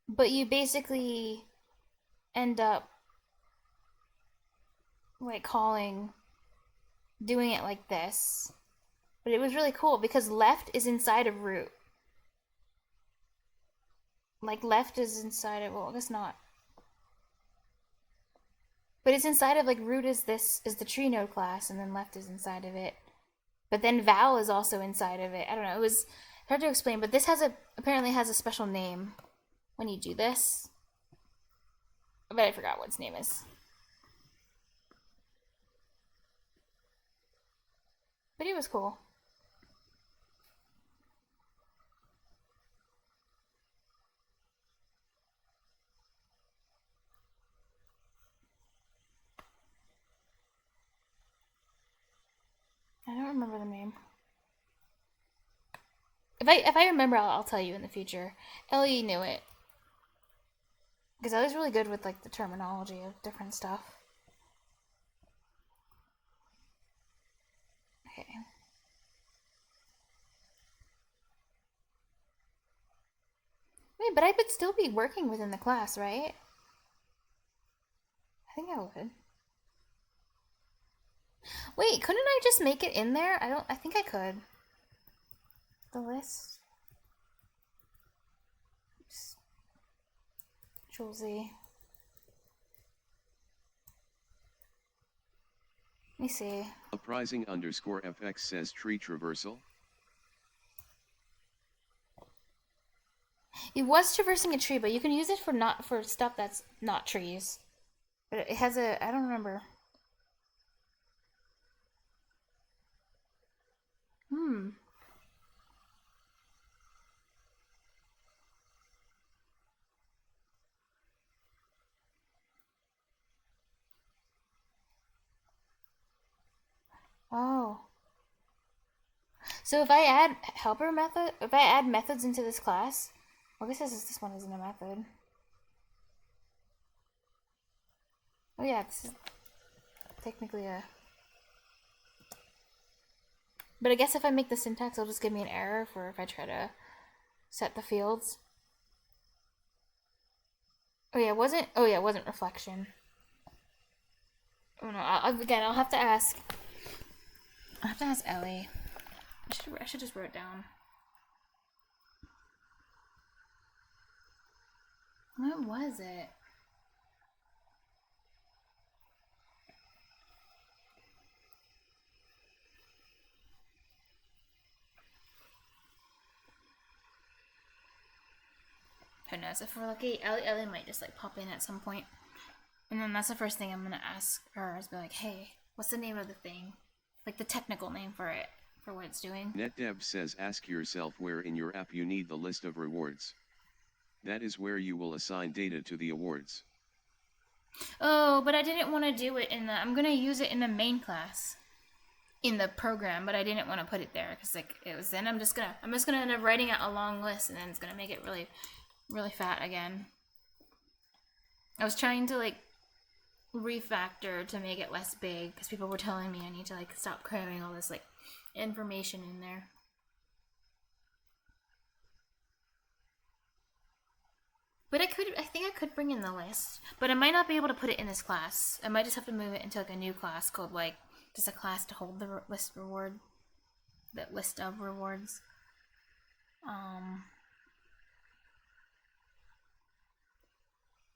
But you basically end up like doing it like this. But it was really cool because left is inside of root. Like left is inside of, well, I guess not. But it's inside of like root is the tree node class, and then left is inside of it. But then val is also inside of it. I don't know, it was hard to explain, but this apparently has a special name when you do this. But I forgot what its name is. But it was cool. I don't remember the name. If I remember, I'll tell you in the future. Ellie knew it. Because I was really good with like the terminology of different stuff. Okay. Wait, but I would still be working within the class, right? I think I would. Wait, couldn't I just make it in there? I think I could. The list. Control Z. Let me see. Uprising_FX says tree traversal. It was traversing a tree, but you can use it for stuff that's not trees. But it has I don't remember. Oh. So if I add if I add methods into this class, well, I guess this one isn't a method. Oh yeah, this is technically a... But I guess if I make the syntax, it'll just give me an error for if I try to set the fields. Oh yeah, it wasn't reflection. Oh no, I'll have to ask. I have to ask Ellie. I should just write it down. What was it? Who knows? If we're lucky, Ellie might just like pop in at some point. And then that's the first thing I'm gonna ask her is be like, hey, what's the name of the thing? Like the technical name for it, for what it's doing. NetDev says ask yourself where in your app you need the list of rewards. That is where you will assign data to the awards. Oh, but I didn't want to do it in the, I'm gonna use it in the main class. In the program, but I didn't want to put it there because like it was then I'm just gonna end up writing out a long list and then it's gonna make it really, really fat again. I was trying to like refactor to make it less big because people were telling me I need to like stop cramming all this like information in there. But I think I could bring in the list, but I might not be able to put it in this class. I might just have to move it into like a new class called like just a class to hold the list reward, that list of rewards.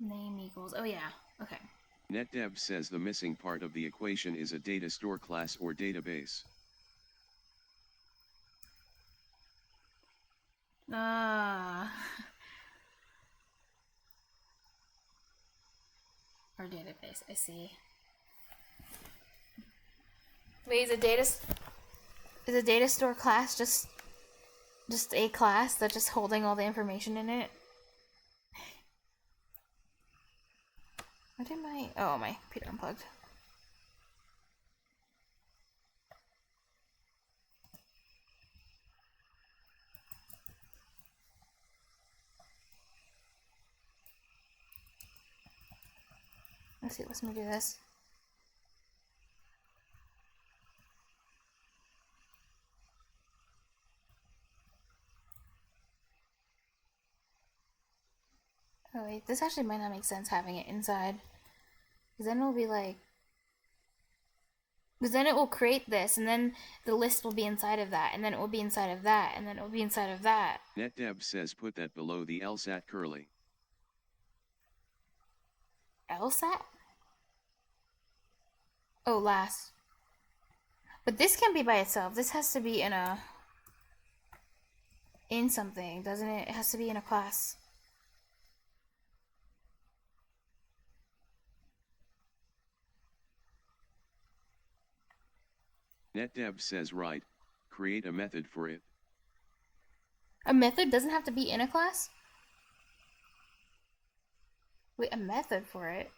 Name equals, oh yeah, okay. NetDev says the missing part of the equation is a data store class or database. Or database, I see. Wait, is a data store class just a class that's just holding all the information in it? What did my computer unplugged. Let's see, let's me do this. Oh wait, this actually might not make sense having it inside. Because then it'll be like... Because then it will create this, and then the list will be inside of that, and then it will be inside of that, and then it will be inside of that. NetDev says put that below the LSAT curly. LSAT? Oh, last. But this can't be by itself. This has to be in something, doesn't it? It has to be in a class. NetDev says right, create a method for it. A method doesn't have to be in a class? Wait, a method for it?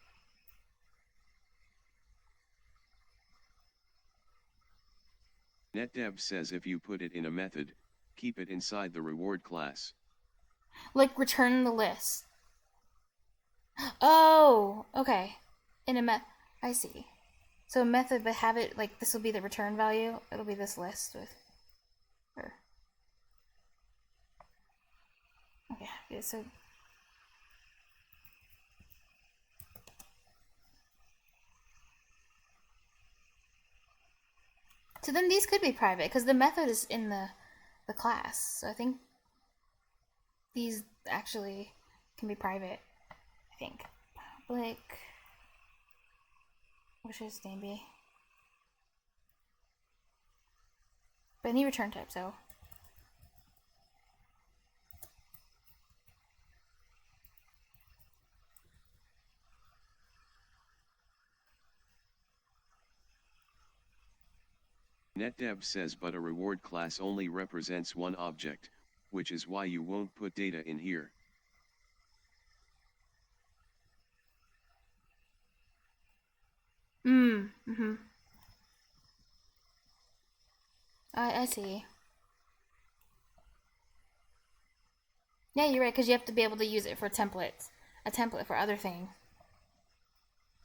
NetDev says if you put it in a method, keep it inside the reward class. Like return the list. Oh, okay. In a I see. So a method, but have it like this will be the return value. It'll be this list with her. Okay, so then these could be private because the method is in the class. So I think these actually can be private. I think public. What should his name be? But I need return type, so. NetDev says but a reward class only represents one object, which is why you won't put data in here. I see. Yeah, you're right, because you have to be able to use it for templates. A template for other things.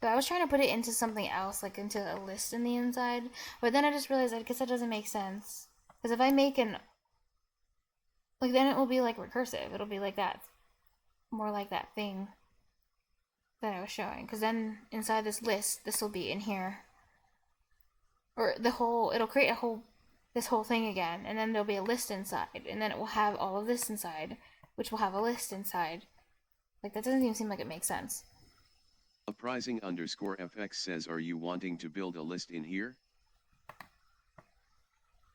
So I was trying to put it into something else, like into a list in the inside, but then I just realized I guess that doesn't make sense. Because if I make an... Like, then it will be like recursive. It'll be like that. More like that thing that I was showing. Because then inside this list, this will be in here. Or the whole... It'll create a whole... This whole thing again. And then there'll be a list inside. And then it will have all of this inside, which will have a list inside. Like, that doesn't even seem like it makes sense. Uprising_FX says, are you wanting to build a list in here?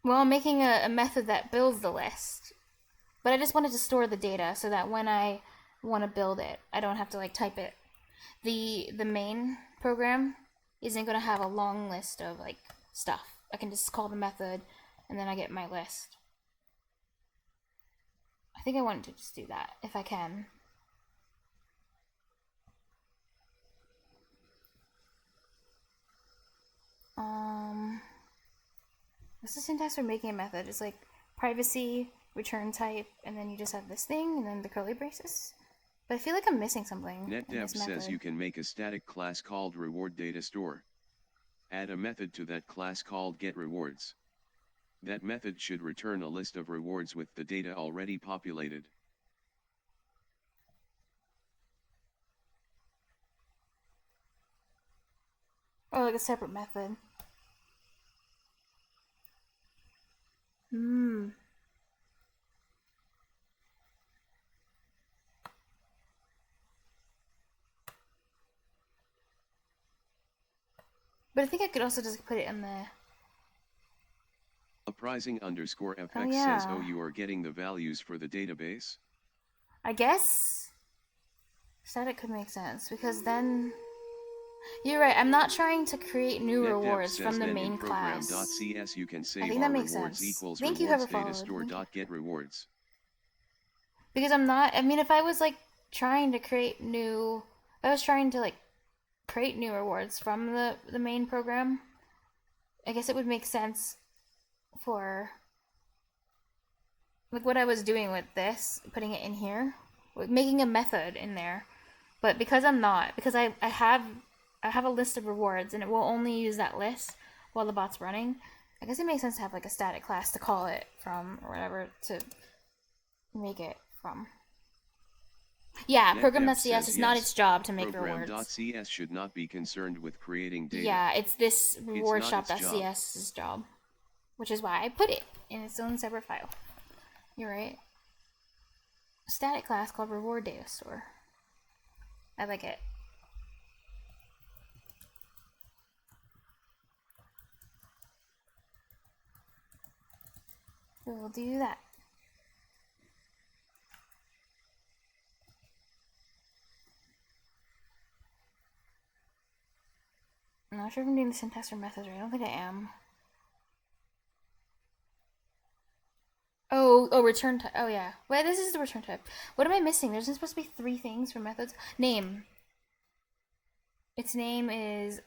Well, I'm making a method that builds the list. But I just wanted to store the data so that when I want to build it, I don't have to like type it. The main program isn't going to have a long list of like stuff. I can just call the method and then I get my list. I think I want to just do that if I can. What's the syntax for making a method? It's like privacy, return type, and then you just have this thing, and then the curly braces. But I feel like I'm missing something. NetDev says you can make a static class called reward data store. Add a method to that class called getRewards. That method should return a list of rewards with the data already populated. Oh, like a separate method. But I think I could also just put it in the... Uprising_fx says, oh, you are getting the values for the database? I guess static could make sense, because then... You're right, I'm not trying to create new rewards from the main class. You can save I think that makes sense. Thank you, whoever followed. Rewards. Because I'm not... I mean, if I was, like, trying to create new... If I was trying to, like, create new rewards from the main program, I guess it would make sense for... like what I was doing with this, putting it in here, making a method in there. But because I'm not, because I have a list of rewards and it will only use that list while the bot's running, I guess it makes sense to have like a static class to call it from or whatever to make it from. Yeah, program.cs is not its job to make rewards. Program.cs should not be concerned with creating data. Yeah, it's this reward shop.cs's job, which is why I put it in its own separate file. You're right. A static class called reward data store. I like it. We'll do that. I'm not sure if I'm doing the syntax or methods right. I don't think I am. Oh, return type. Oh, yeah. Wait, this is the return type. What am I missing? There's supposed to be 3 things for methods. Name. Its name is,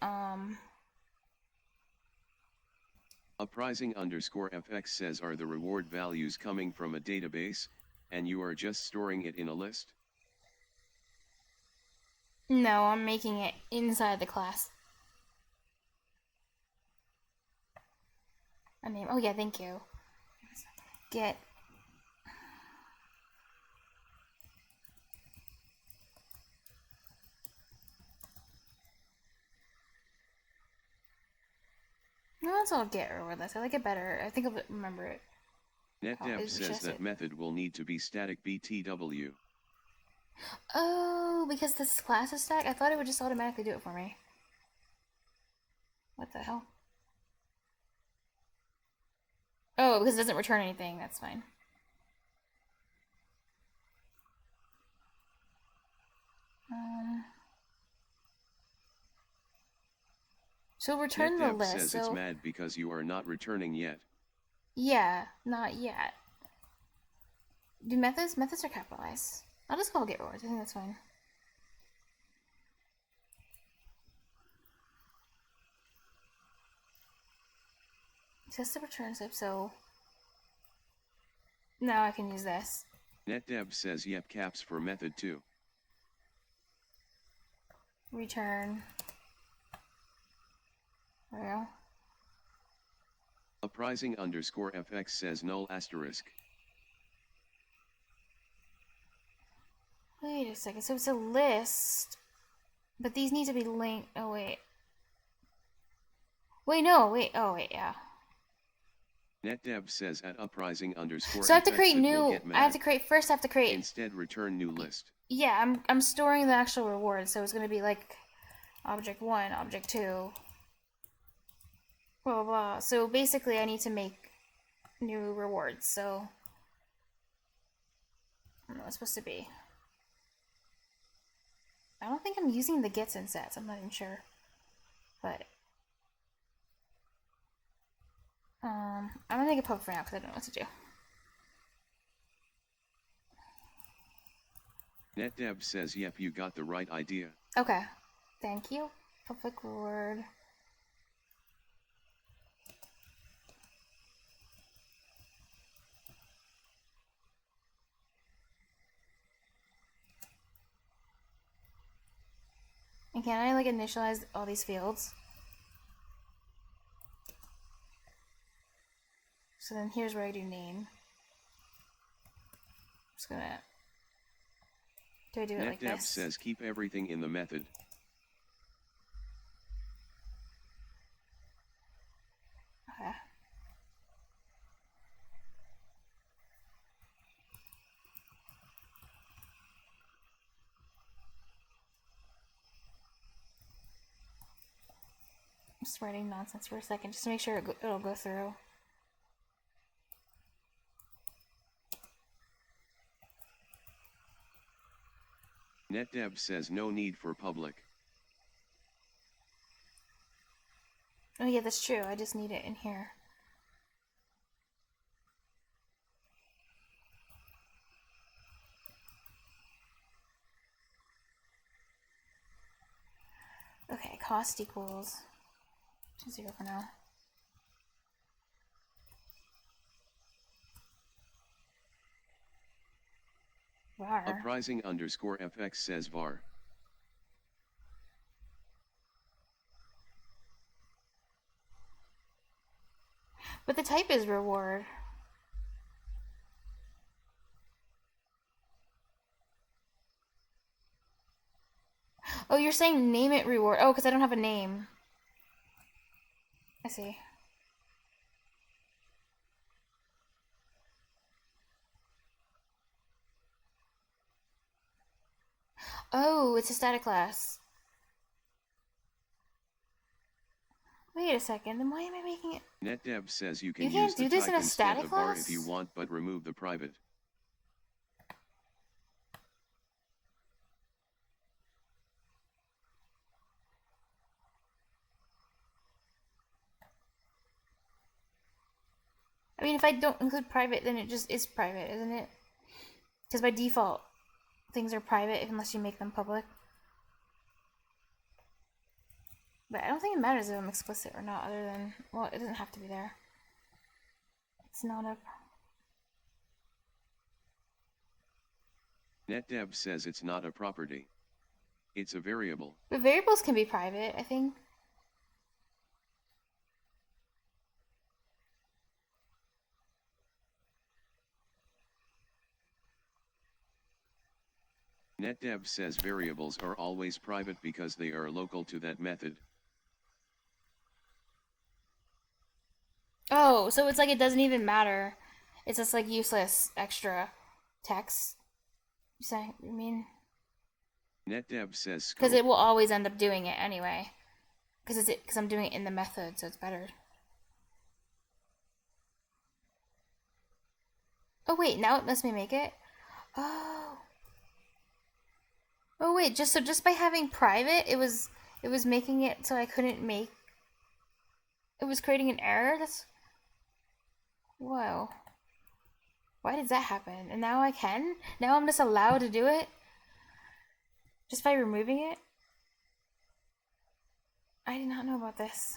Uprising_fx says, are the reward values coming from a database, and you are just storing it in a list? No, I'm making it inside the class. A name. Oh, yeah, thank you. Get... No, it's all get rewardless. I like it better. I think I'll remember it. NetDev says that method will need to be static BTW. Oh, because this class is static? I thought it would just automatically do it for me. What the hell? Oh, because it doesn't return anything. That's fine. So return the list. Says it's mad because you are not returning yet. Yeah, not yet. Do methods? Methods are capitalized. I'll just call get rewards. I think that's fine. Test the return type, so now I can use this. NetDev says yep, caps for method 2. Return. There we go. Uprising_fx says null asterisk. Wait a second. So it's a list, but these need to be linked. Oh wait. Wait, no. Wait. Oh wait. Yeah. NetDev says at uprising_fx. So I have to create new. I have to create first. I have to create. Instead, return new list. Yeah, I'm storing the actual reward, so it's gonna be like object 1, object 2. Blah, blah, blah. So basically I need to make new rewards, so I don't know what it's supposed to be. I don't think I'm using the gets and sets. I'm not even sure. But I'm gonna make a pub for now because I don't know what to do. NetDev says, yep, you got the right idea. Okay. Thank you. Public reward. And can I like initialize all these fields? So then here's where I do name. I'm just gonna. Do I do it like this? NetDev says keep everything in the method. Okay. I'm just writing nonsense for a second just to make sure it'll go through. NetDev says no need for public. Oh yeah, that's true. I just need it in here. Okay, cost equals 0 for now. var. Uprising_fx says var. But the type is reward. Oh, you're saying name it reward. Oh, because I don't have a name. I see. Oh, it's a static class. Wait a second, then why am I making it? NetDev says you can You use can't the do this type in a instead static of var class? if you want, but remove the private. I mean, if I don't include private, then it just is private, isn't it? Because by default, things are private unless you make them public. But I don't think it matters if I'm explicit or not, other than, well, it doesn't have to be there. It's not a... NetDev says it's not a property. It's a variable. But variables can be private, I think. NetDev says variables are always private because they are local to that method. Oh, so it's like it doesn't even matter. It's just like useless extra text. You say? You mean? NetDev says scope. Because it will always end up doing it anyway. Because I'm doing it in the method, so it's better. Oh wait, now it lets me make it. Oh. Oh wait, just by having private, it was making it so I couldn't make. It was creating an error. That's. Whoa. Why did that happen? And now I can? Now I'm just allowed to do it? Just by removing it? I did not know about this.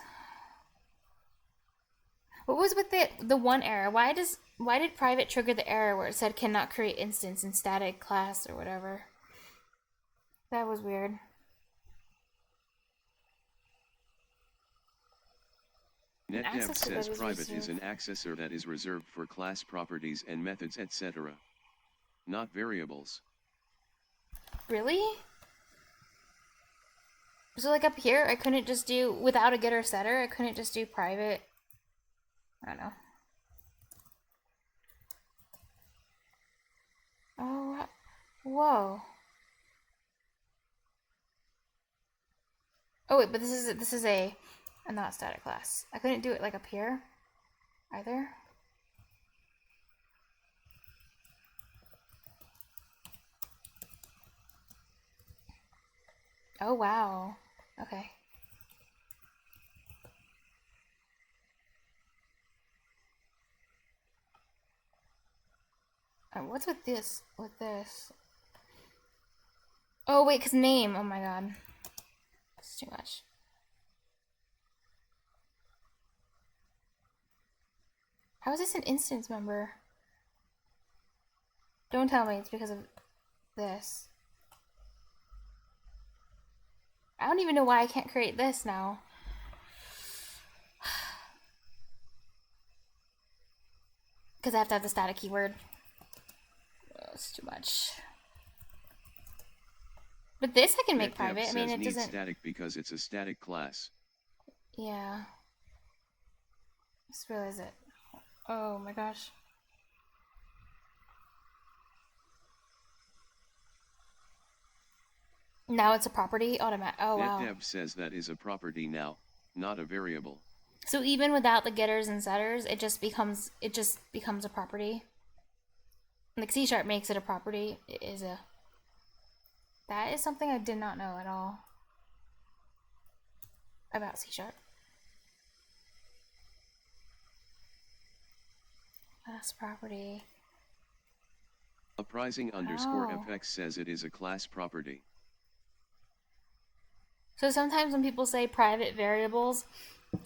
What was with the one error? Why did private trigger the error where it said cannot create instance in static class or whatever? That was weird. NetDev says private is an accessor that is reserved for class properties and methods, etc. Not variables. Really? So like up here, I couldn't just do, without a getter setter, I couldn't just do private. I don't know. Oh, whoa. Oh wait, but this is a not static class. I couldn't do it like up here either. Oh, wow. Okay. What's with this? With this? Oh, wait, because name. Oh, my God. It's too much. How is this an instance member? Don't tell me it's because of this. I don't even know why I can't create this now. Because I have to have the static keyword. Oh, it's too much. But this I can make private. I mean, it doesn't. Static because it's a static class. Yeah. Just realize it. Oh my gosh. Now it's a property automatic. Oh wow. NetDev says that is a property now, not a variable. So even without the getters and setters, it just becomes a property. Like C# makes it a property. It is a. That is something I did not know at all about C#. Class property. Uprising underscore FX says it is a class property. So sometimes when people say private variables,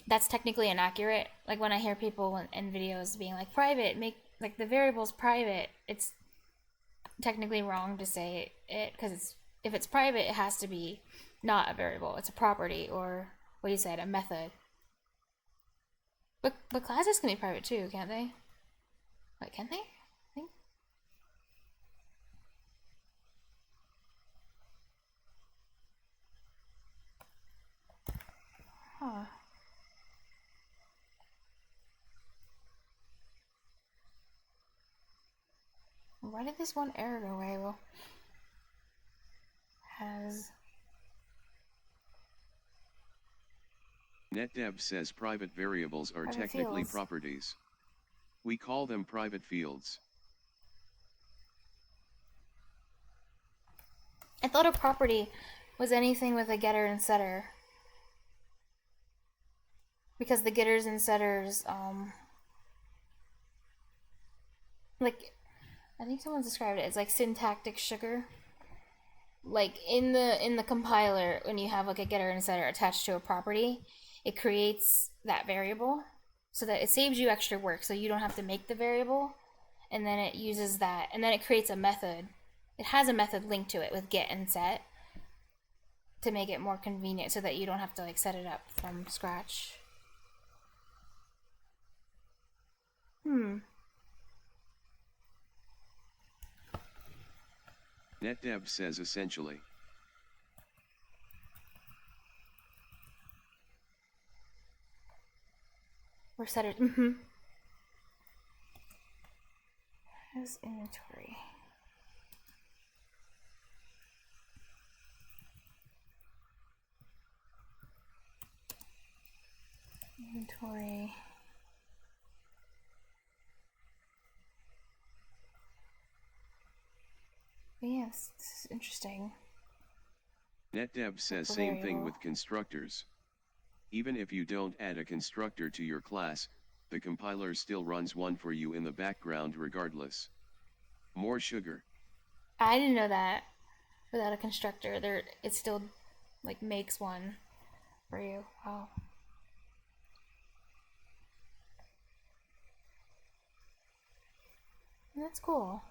that's technically inaccurate. Like when I hear people in videos being like private, make like the variable's private, it's technically wrong to say it because if it's private, it has to be not a variable. It's a property or what you said, a method. But classes can be private too, can't they? Wait, can they? I think. Huh. Why did this one error go away? Well, has NetDev says private variables are technically properties. We call them private fields. I thought a property was anything with a getter and setter. Because the getters and setters, like, I think someone described it as like syntactic sugar. Like in the compiler, when you have like a getter and setter attached to a property, it creates that variable so that it saves you extra work, so you don't have to make the variable, and then it uses that, and then it creates a method. It has a method linked to it with get and set to make it more convenient, so that you don't have to like set it up from scratch. NetDev says essentially. Or setters. Has inventory. Inventory. Yes, this is interesting. NetDev says same thing with constructors. Even if you don't add a constructor to your class, the compiler still runs one for you in the background regardless. More sugar. I didn't know that. Without a constructor, it still like makes one for you. Wow. That's cool.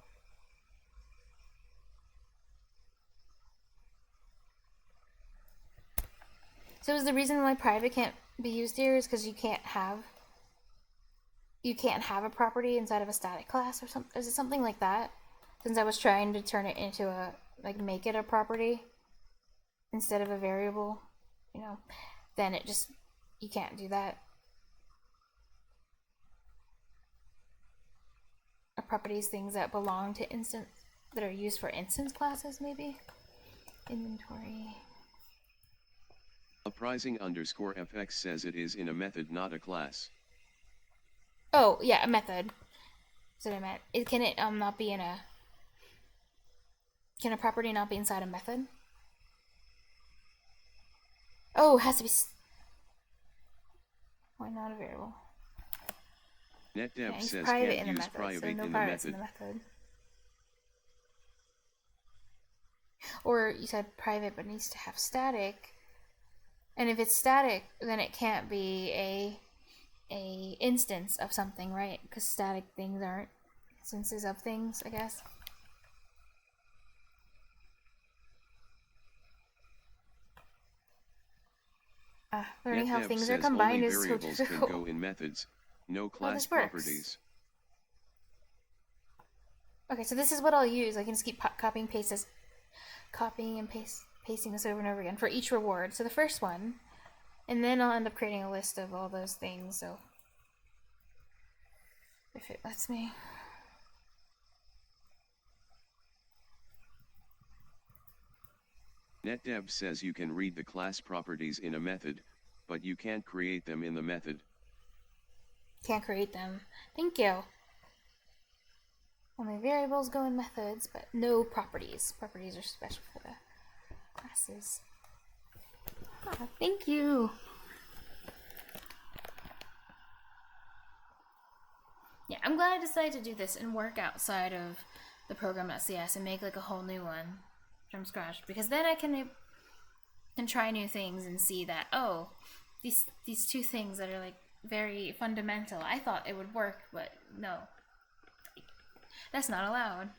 So is the reason why private can't be used here is because you can't have a property inside of a static class or something? Is it something like that? Since I was trying to turn it into a, like, make it a property instead of a variable, you know, then it just, you can't do that. A property is things that belong to instance, that are used for instance classes, maybe? Inventory. Uprising underscore FX says it is in a method, not a class. Oh, yeah, a method. That's what I meant. Can it not be in a... Can a property not be inside a method? Oh, it has to be. Why not a variable? NetDev Yeah, he's says private can't in the use method, private so no in the privates in method. the method. Or you said private, but it needs to have static. And if it's static, then it can't be a instance of something, right? Because static things aren't instances of things, I guess. Learning how NetDev things are says combined only is so variables can difficult. go in methods, no Oh, class this works. properties. Okay, so this is what I'll use. I can just keep copying and pasting this over and over again for each reward. So the first one, and then I'll end up creating a list of all those things. So if it lets me. NetDev says you can read the class properties in a method, but you can't create them in the method. Can't create them. Thank you. Only variables go in methods, but no properties. Properties are special for the classes. Thank you. Yeah, I'm glad I decided to do this and work outside of the program.cs and make like a whole new one from scratch, because then I can try new things and see that, oh, these two things that are like very fundamental, I thought it would work, but no, that's not allowed.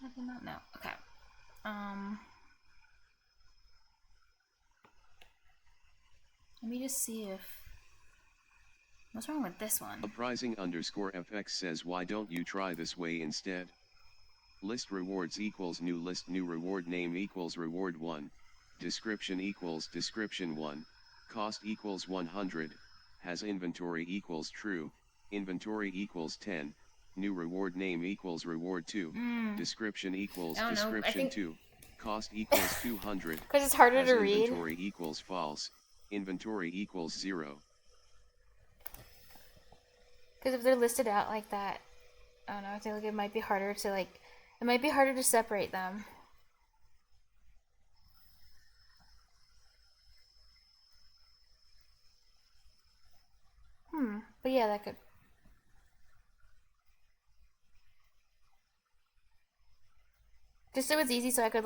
I did not know. Okay. Let me just see if what's wrong with this one. Uprising_fx says why don't you try this way instead? List rewards equals new list, new reward name equals reward 1, description equals description 1, cost equals 100, has inventory equals true, inventory equals 10, new reward name equals reward 2, description equals description 2, cost equals 200, because it's harder to read. Inventory equals false, inventory equals 0. Because if they're listed out like that, I don't know, I feel like it might be harder to it might be harder to separate them. But yeah, that could. Just so it's easy, so I could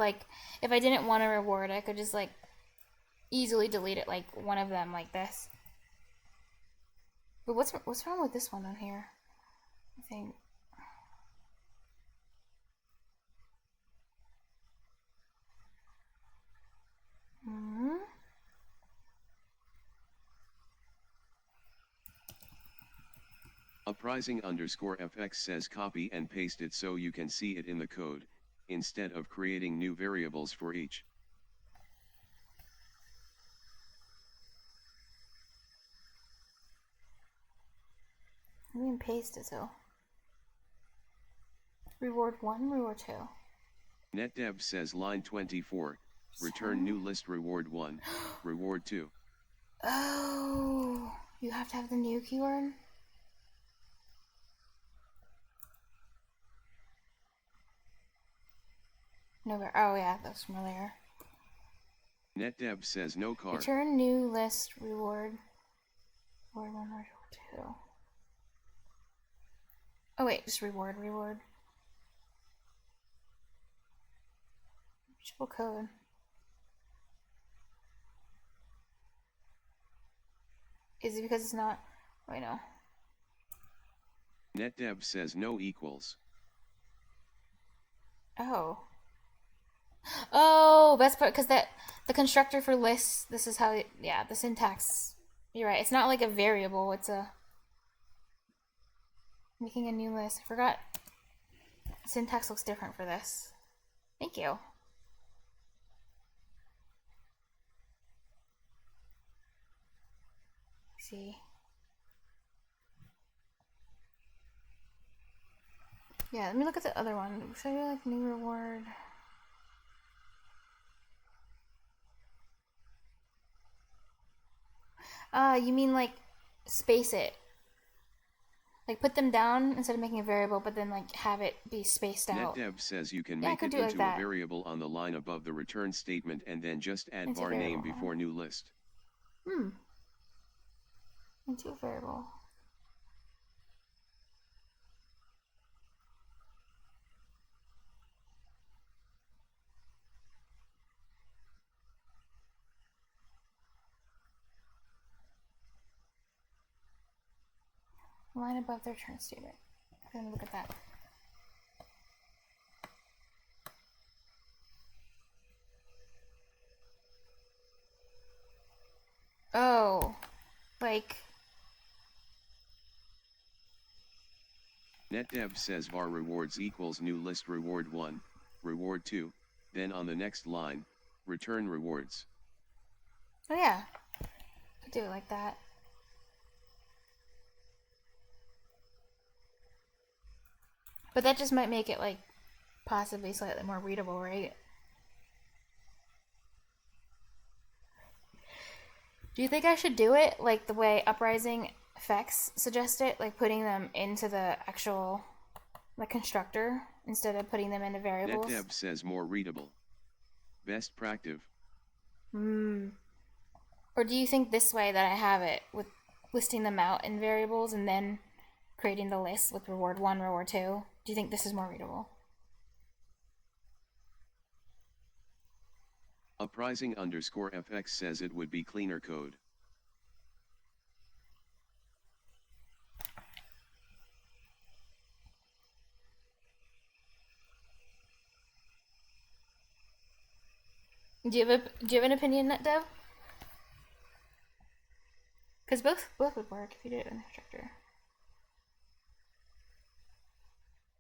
if I didn't want a reward, I could just easily delete it, like one of them like this. But what's wrong with this one on here? I think. Uprising_fx says copy and paste it so you can see it in the code, instead of creating new variables for each. I mean, paste it so. Reward 1, reward 2. NetDev says line 24, return new list reward 1, reward 2. Oh, you have to have the new keyword? No, oh yeah, that's from earlier. NetDev says no card. Return new list reward. Reward 1, reward 2. Oh wait, just reward. Reachable code. Is it because it's not? Wait, no. NetDev says no equals. Oh, that's because the constructor for lists. This is how. Yeah, the syntax. You're right. It's not like a variable. It's a making a new list. I forgot. Syntax looks different for this. Thank you. Let's see. Yeah, let me look at the other one. Should I do new reward? You mean space it? Like put them down instead of making a variable, but then like have it be spaced out. NetDev says you can Yeah, I make could it do it like into a that. variable on the line above the return statement and then just add Into var name variable. before new list. Into a variable. Line above the return statement. I'm gonna look at that. Oh, like NetDev says var rewards equals new list reward 1, reward 2, then on the next line, return rewards. oh yeah, could do it like that. But that just might make it like possibly slightly more readable, right? Do you think I should do it like the way Uprising effects suggest it, like putting them into the actual like constructor instead of putting them into variables? NetDev says more readable. Best practice. Or do you think this way that I have it with listing them out in variables and then creating the list with reward 1, reward 2? Do you think this is more readable? Uprising_FX says it would be cleaner code. Do you have an opinion, NetDev? Because both would work if you did it in the constructor.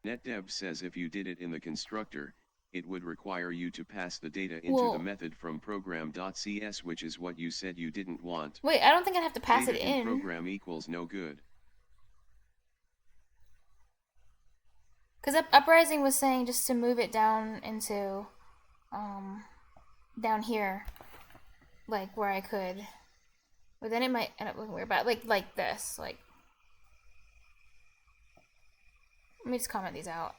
NetDev says if you did it in the constructor, it would require you to pass the data into the method from program.cs, which is what you said you didn't want. Wait, I don't think I'd have to pass data it in. Program equals no good. Because Uprising was saying just to move it down into, down here, like where I could. But then it might end up looking weird. But like this, like. Let me just comment these out.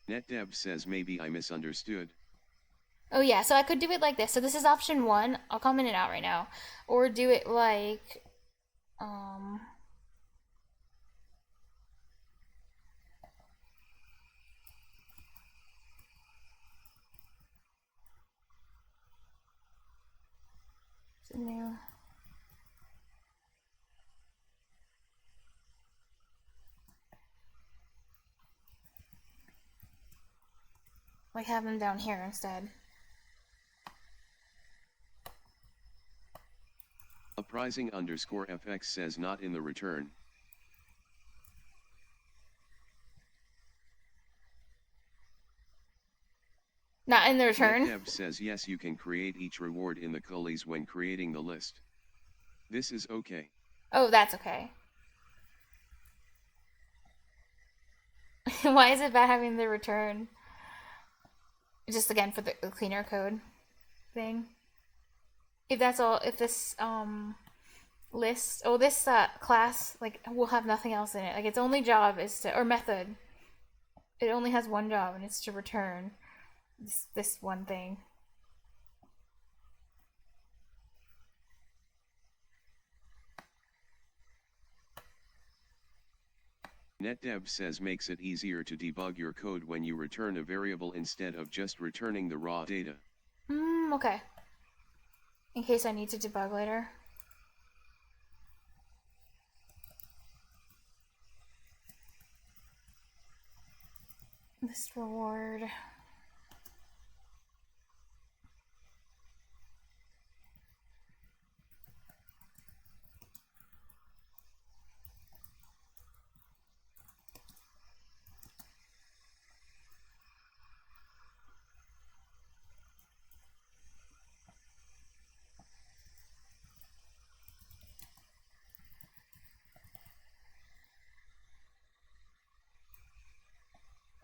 NetDev says maybe I misunderstood. Oh yeah, so I could do it like this. So this is option 1. I'll comment it out right now. Or do it like, new. Like have them down here instead. Uprising_FX says not in the return. Not in the return? NetDev says yes, you can create each reward in the cullies when creating the list. This is okay. Oh, that's okay. Why is it bad having the return? Just again for the cleaner code thing. If that's all, if this list, this class like will have nothing else in it. Like its only job is to, or method. It only has one job, and it's to return this one thing. NetDev says makes it easier to debug your code when you return a variable instead of just returning the raw data. Okay. In case I need to debug later. List reward.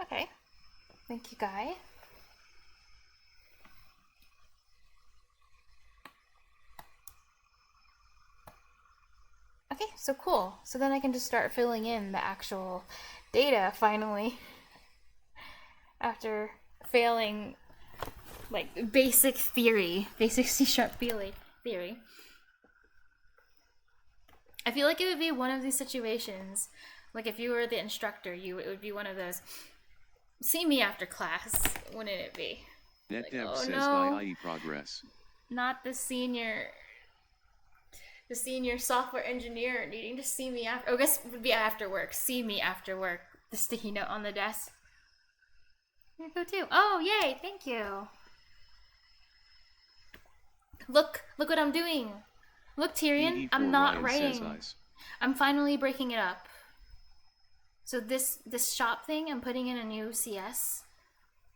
Okay. Thank you, Guy. so cool. So then I can just start filling in the actual data finally. After failing, like, basic theory, basic C# theory. I feel like it would be one of these situations, like if you were the instructor, it would be one of those, see me after class, wouldn't it be? NetDev oh says no. IE progress. Not the senior software engineer needing to see me after, I guess it would be after work, see me after work, the sticky note on the desk. Here you go too. Oh, yay, thank you. Look what I'm doing. Look, Tyrion, I'm not writing. I'm finally breaking it up. So this shop thing, I'm putting in a new CS.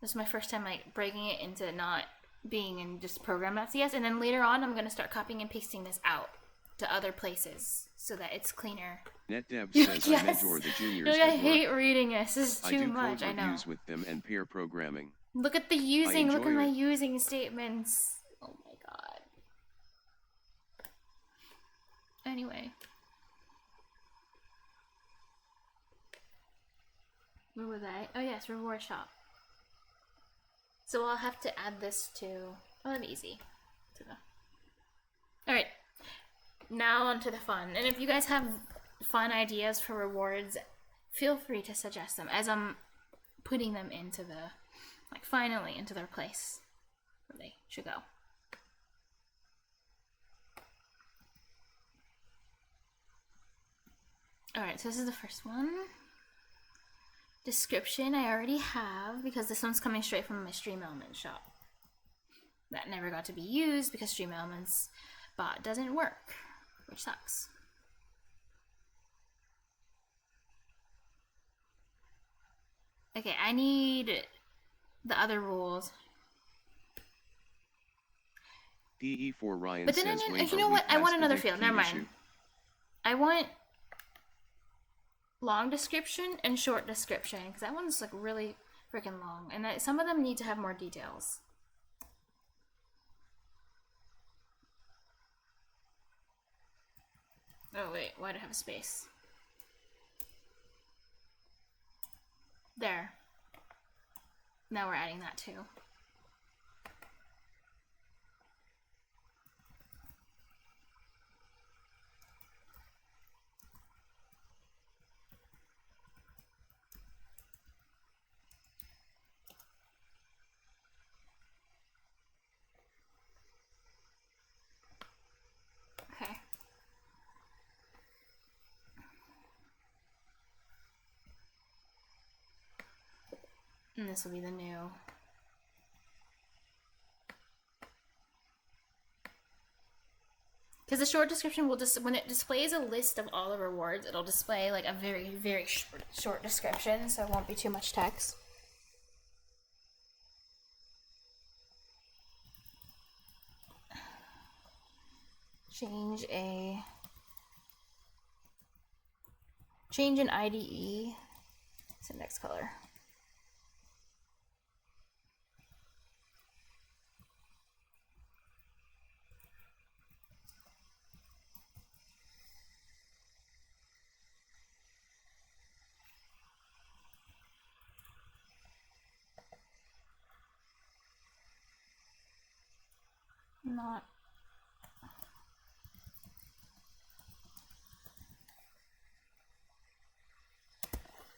This is my first time like breaking it into not being in just program.cs, and then later on I'm gonna start copying and pasting this out to other places so that it's cleaner. NetDev says yes. I mentor the juniors. I hate reading this. This is too much. I know. With them and pair programming. Look at the using. Look at my using statements. Oh my god. Anyway. Where was I? Oh yes, reward shop. So I'll have to add this to. Oh, that'd be easy. All right. Now onto the fun. And if you guys have fun ideas for rewards, feel free to suggest them as I'm putting them into the, like, finally into their place where they should go. Alright, so this is the first one. Description I already have because this one's coming straight from my Stream Elements shop. That never got to be used because Stream Elements bot doesn't work, which sucks. Okay, I need the other rules. DE4 Ryan but then says, you know what? I want another field. Never mind. I want long description and short description because that one's like really freaking long, and some of them need to have more details. Oh wait, why do I have a space? There. Now we're adding that too. Okay. And this will be the new. Because the short description will just, when it displays a list of all the rewards, it'll display like a very, very short description, so it won't be too much text. Change an IDE to next color. Not.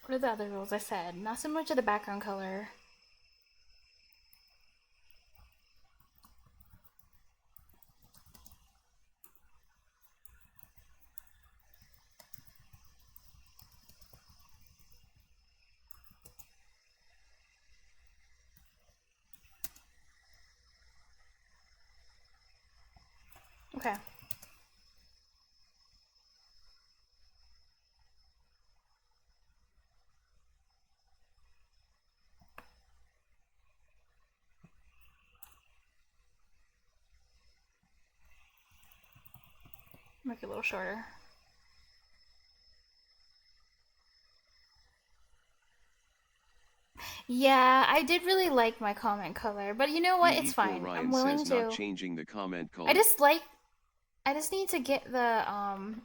What are the other rules I said? Not so much of the background color. Okay. Make it a little shorter. Yeah, I did really like my comment color, but you know what? It's fine. I'm willing to. Not changing the comment color. I just need to get the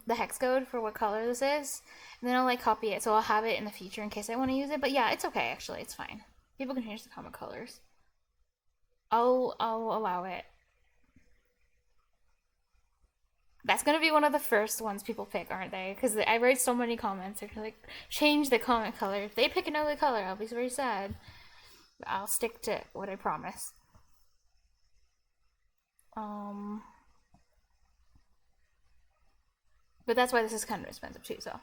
hex code for what color this is, and then I'll like copy it, so I'll have it in the future in case I want to use it. But yeah, it's okay actually. It's fine. People can change the comic colors. I'll allow it. That's gonna be one of the first ones people pick, aren't they? Because I read so many comments. They're like, change the comic color. If they pick another color, I'll be very sad. But I'll stick to what I promise. But that's why this is kind of expensive too, so.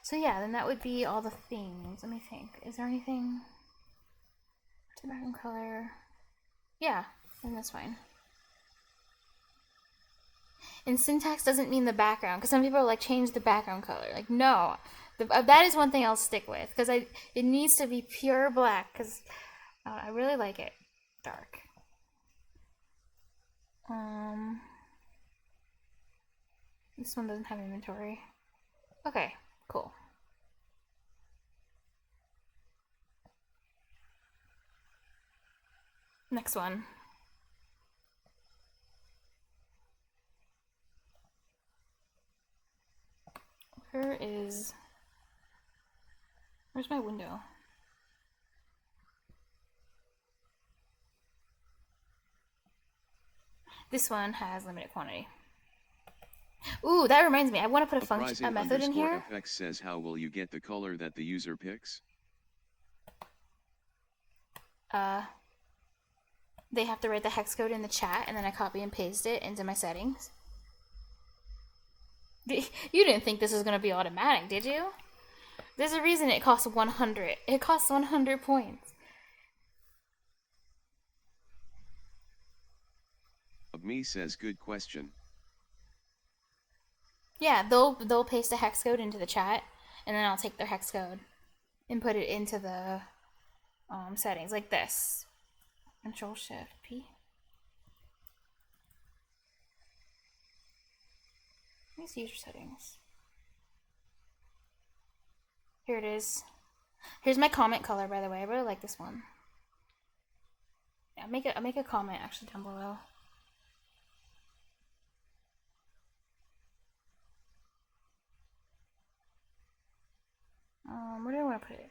So yeah, then that would be all the things. Let me think. Is there anything? To the background color. Yeah, then that's fine. And syntax doesn't mean the background, because some people are like, change the background color. Like, no. That is one thing I'll stick with, because it needs to be pure black, because I really like it dark. This one doesn't have inventory. Okay, cool. Next one. Where's my window? This one has limited quantity. Ooh, that reminds me. I want to put a method in here. FX says, how will you get the color that the user picks? They have to write the hex code in the chat, and then I copy and paste it into my settings. You didn't think this was going to be automatic, did you? There's a reason it costs 100. It costs 100 points. Me says, good question. Yeah, they'll paste a hex code into the chat, and then I'll take their hex code and put it into the settings like this. Control Shift P. These user settings. Here it is. Here's my comment color, by the way. I really like this one. Yeah, I'll make a comment actually down below. Where do I want to put it?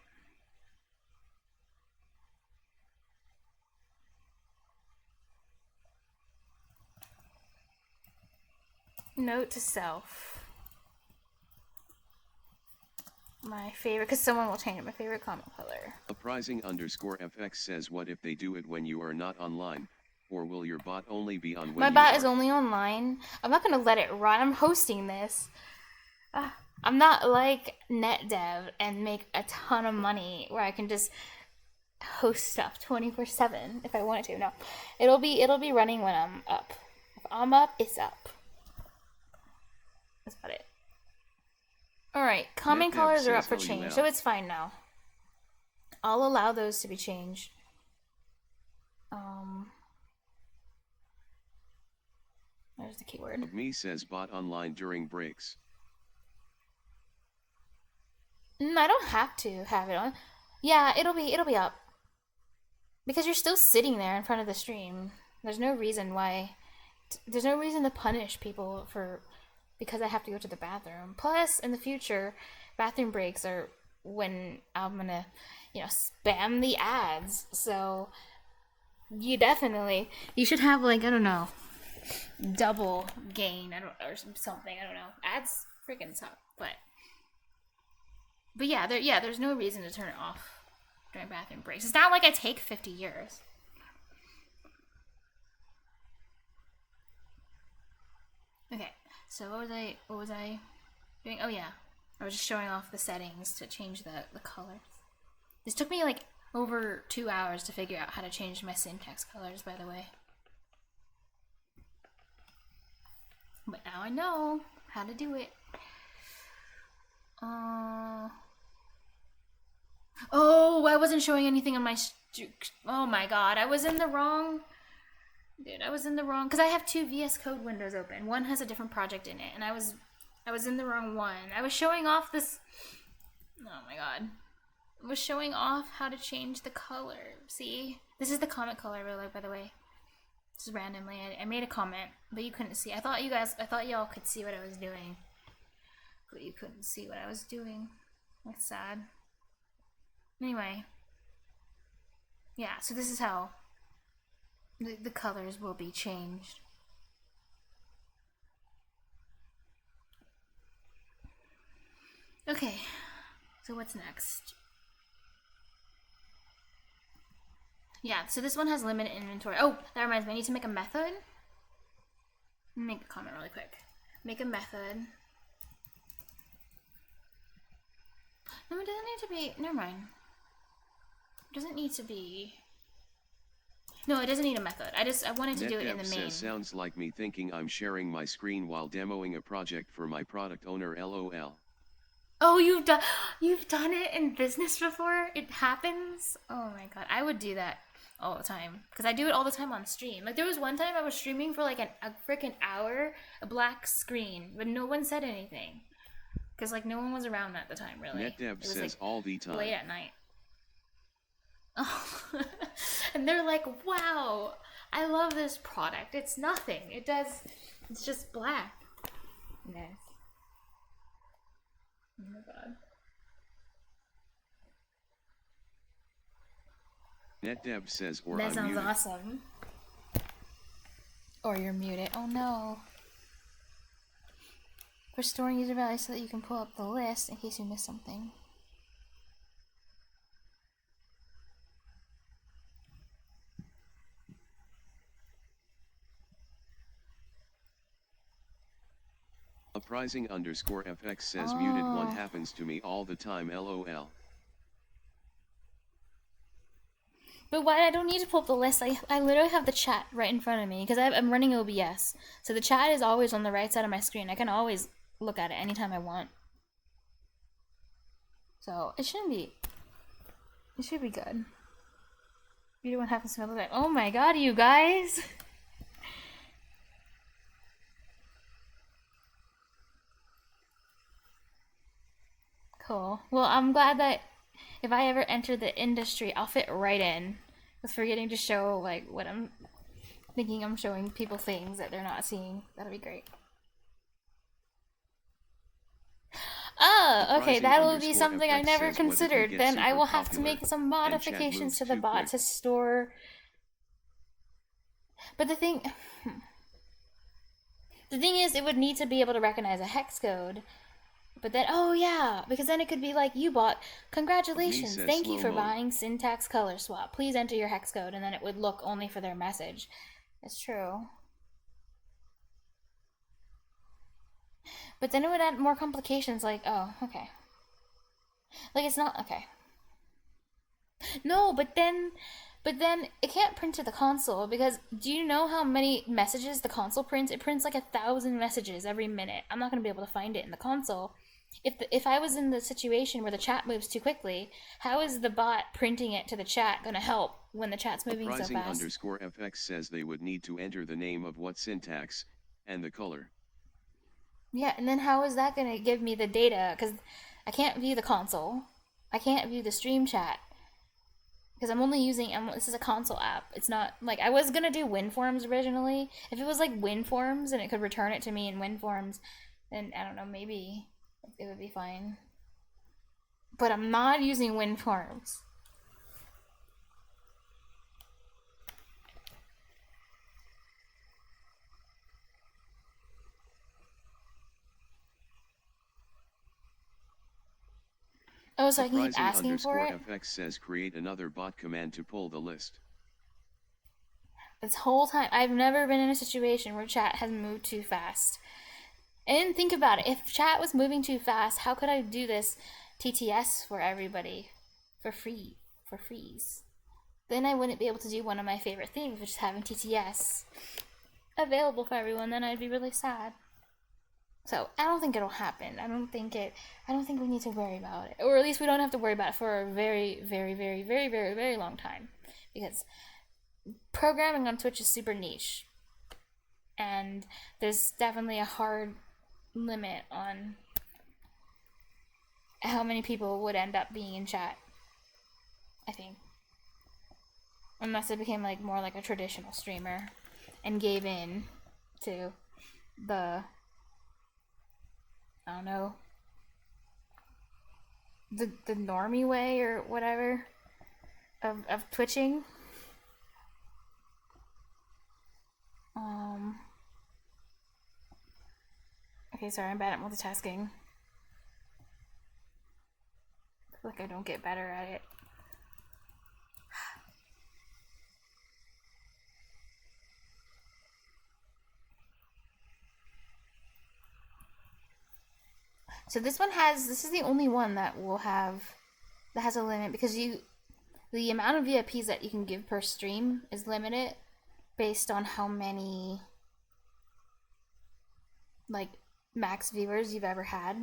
Note to self. My favorite, because someone will change it. My favorite comment color. Uprising_FX says, what if they do it when you are not online? Or will your bot only be on when my bot is only online? I'm not going to let it run. I'm hosting this. I'm not like NetDev and make a ton of money where I can just host stuff 24/7 if I wanted to. No, it'll be running when I'm up. If I'm up, it's up. That's about it. All right, comment colors are up for change, so it's fine now. I'll allow those to be changed. There's the keyword. Me says bot online during breaks. I don't have to have it on. Yeah, it'll be up. Because you're still sitting there in front of the stream. There's no reason to punish people because I have to go to the bathroom. Plus, in the future, bathroom breaks are when I'm gonna, spam the ads. So you should have like, I don't know, double gain, or something. I don't know. Ads freaking suck, but yeah, there's no reason to turn it off during bathroom breaks. It's not like I take 50 years. Okay, so what was I doing? Oh yeah, I was just showing off the settings to change the colors. This took me like over 2 hours to figure out how to change my syntax colors, by the way. But now I know how to do it. Oh, I wasn't showing anything on my... Oh my god, I was in the wrong... Dude, I was in the wrong... Because I have 2 VS Code windows open. One has a different project in it, and I was in the wrong one. I was showing off this... Oh my god. I was showing off how to change the color. See? This is the comment color I really like, by the way. Just randomly, I made a comment, but you couldn't see. I thought y'all could see what I was doing, but you couldn't see what I was doing. That's sad. Anyway, yeah. So this is how the colors will be changed. Okay. So what's next? Yeah, so this one has limited inventory. Oh, that reminds me, I need to make a method. Make a comment really quick. Make a method. No, it doesn't need to be, never mind. It doesn't need to be, no, it doesn't need a method. I wanted to do it in the main. Says, sounds like me thinking I'm sharing my screen while demoing a project for my product owner, LOL. Oh, you've done it in business before? It happens? Oh my god, I would do that all the time, because I do it all the time on stream. Like, there was one time I was streaming for like a freaking hour, a black screen, but no one said anything, because like no one was around at the time, really. NetDev says like all the time. Late at night. Oh. And they're like, wow, I love this product. It's nothing. It's just black. Yes. Oh my god. NetDev says, or That I'm sounds muted. awesome. Or you're muted. Oh no. For storing user values so that you can pull up the list in case you miss something. Uprising_FX says muted one happens to me all the time, LOL. But why? I don't need to pull up the list. I literally have the chat right in front of me because I'm running OBS. So the chat is always on the right side of my screen. I can always look at it anytime I want. So it should be good. Muted one happens to me all the time. Oh my god, you guys! Cool. Well, I'm glad that if I ever enter the industry, I'll fit right in with forgetting to show like what I'm thinking I'm showing people things that they're not seeing. That'll be great. Oh, okay, that'll be something I never considered. Then I will have to make some modifications to the bot to store. But the thing is, it would need to be able to recognize a hex code. But then, oh yeah, because then it could be like, you bought, congratulations, thank you for buying syntax color swap. Please enter your hex code, and then it would look only for their message. It's true. But then it would add more complications, like, oh, okay. Like, it's not, okay. No, but then it can't print to the console, because do you know how many messages the console prints? It prints like 1,000 messages every minute. I'm not going to be able to find it in the console. If I was in the situation where the chat moves too quickly, how is the bot printing it to the chat going to help when the chat's moving so fast? Uprising_FX says they would need to enter the name of what syntax, and the color. Yeah, and then how is that going to give me the data? Because I can't view the console. I can't view the stream chat. Because I'm only using, this is a console app. It's not, like, I was going to do WinForms originally. If it was like WinForms and it could return it to me in WinForms, then I don't know, maybe it would be fine. But I'm not using WinForms. Oh, so I can keep asking for it? FX says create another bot command to pull the list. This whole time, I've never been in a situation where chat has moved too fast. And think about it, if chat was moving too fast, how could I do this TTS for everybody for freeze? Then I wouldn't be able to do one of my favorite things, which is having TTS available for everyone. Then I'd be really sad. So I don't think it'll happen. I don't think we need to worry about it, or at least we don't have to worry about it for a very, very, very, very, very, very long time, because programming on Twitch is super niche, and there's definitely a hard limit on how many people would end up being in chat, I think. Unless it became like more like a traditional streamer and gave in to the, I don't know, the normie way or whatever of twitching. Okay, sorry, I'm bad at multitasking. I feel like I don't get better at it. So this is the only one that has a limit, because the amount of VIPs that you can give per stream is limited based on how many, like, max viewers you've ever had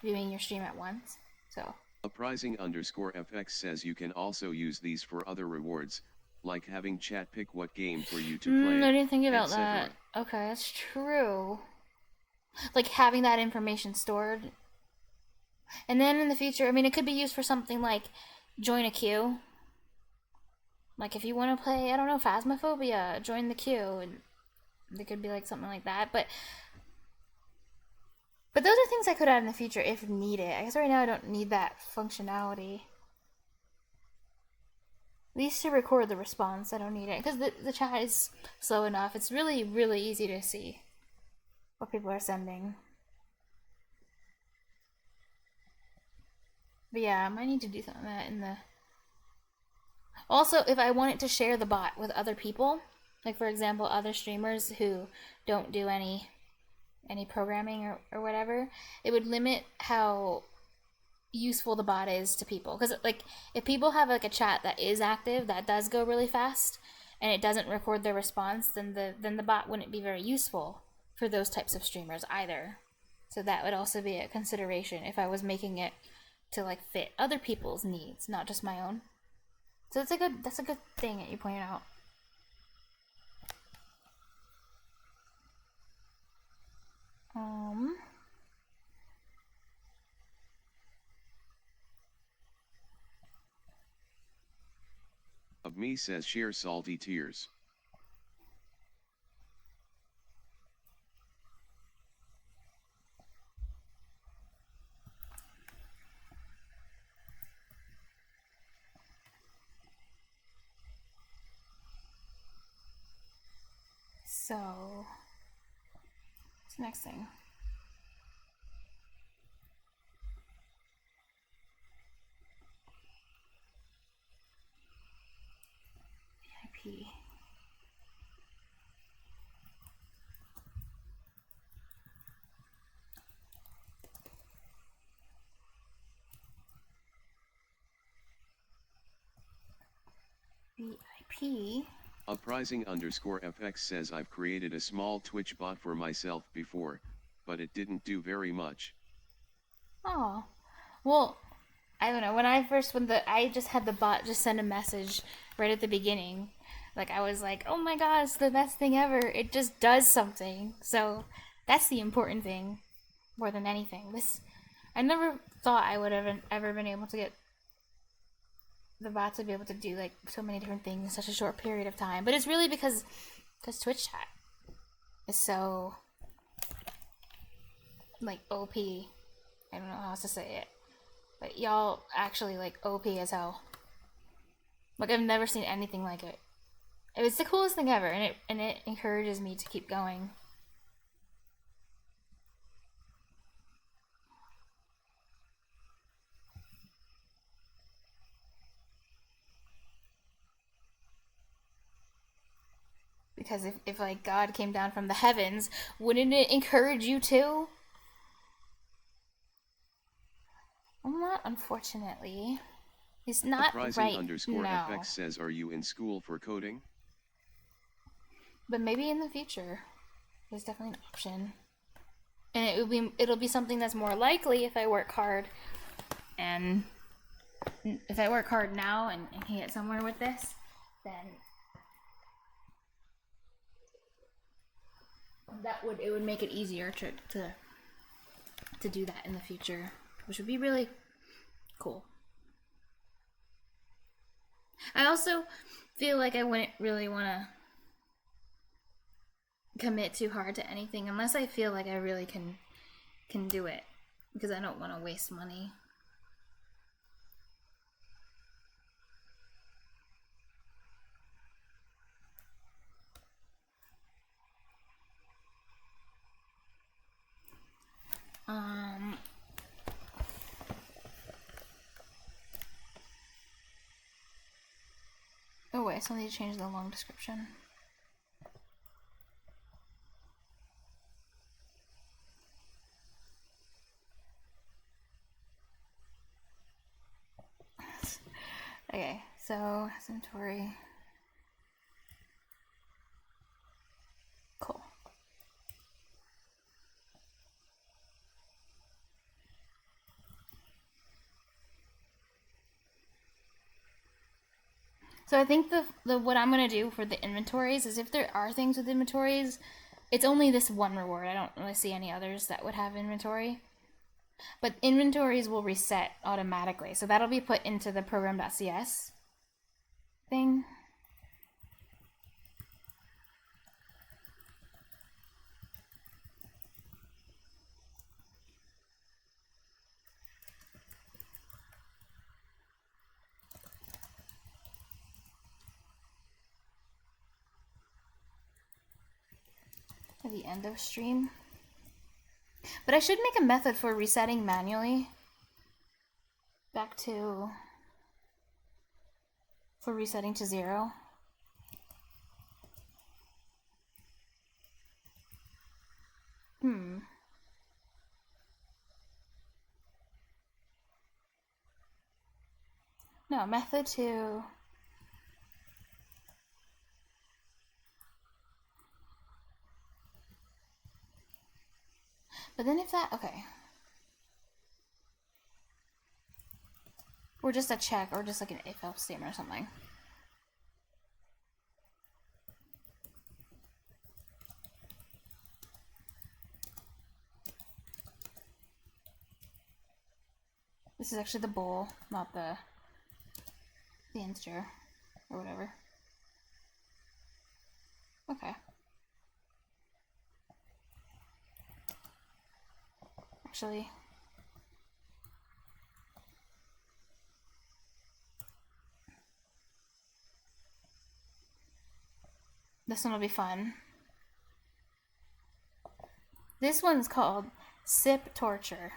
viewing your stream at once. So Uprising_FX says you can also use these for other rewards, like having chat pick what game for you to play. I didn't think about etc. that. Okay, that's true. Like having that information stored. And then in the future, I mean, it could be used for something like join a queue. Like if you want to play, I don't know, Phasmophobia, join the queue, and there could be like something like that. But those are things I could add in the future if needed. I guess right now I don't need that functionality. At least to record the response, I don't need it, because the chat is slow enough. It's really, really easy to see what people are sending. But yeah, I might need to do something like that in the... Also, if I wanted to share the bot with other people, like for example, other streamers who don't do any programming or whatever, it would limit how useful the bot is to people. Because like, if people have like a chat that is active, that does go really fast, and it doesn't record their response, then the bot wouldn't be very useful for those types of streamers either. So that would also be a consideration if I was making it to like fit other people's needs, not just my own. So that's a good thing that you pointed out. Of me says share salty tears. So, what's the next thing? VIP. VIP. Uprising_FX says I've created a small Twitch bot for myself before, but it didn't do very much. Oh, well, I don't know. I just had the bot just send a message right at the beginning. Like, I was like, oh my god, it's the best thing ever. It just does something. So that's the important thing more than anything. I never thought I would have ever been able to get the bot to be able to do like so many different things in such a short period of time. But it's really because Twitch chat is so like OP. I don't know how else to say it, but y'all actually like OP as hell. Like, I've never seen anything like it. It's the coolest thing ever, and it encourages me to keep going. Because if like God came down from the heavens, wouldn't it encourage you too? Not unfortunately. It's not right now. Uprising_FX says, are you in school for coding? But maybe in the future, there's definitely an option, and it'll be something that's more likely if I work hard, and if I work hard now and can get somewhere with this, then it would make it easier to do that in the future, which would be really cool. I also feel like I wouldn't really want to commit too hard to anything unless I feel like I really can do it, because I don't want to waste money. Oh wait, I still need to change the long description. Okay, so inventory. Cool. So I think the what I'm gonna do for the inventories is, if there are things with inventories, it's only this one reward. I don't really see any others that would have inventory. But inventories will reset automatically, so that'll be put into the program.cs thing. At the end of stream. But I should make a method for resetting manually back to, for resetting to 0. No, method to... But then if that... Okay. Or just a check, or just like an if-else statement or something. This is actually the bool, not the integer, or whatever. Okay. Actually... This one will be fun. This one's called Sip Torture.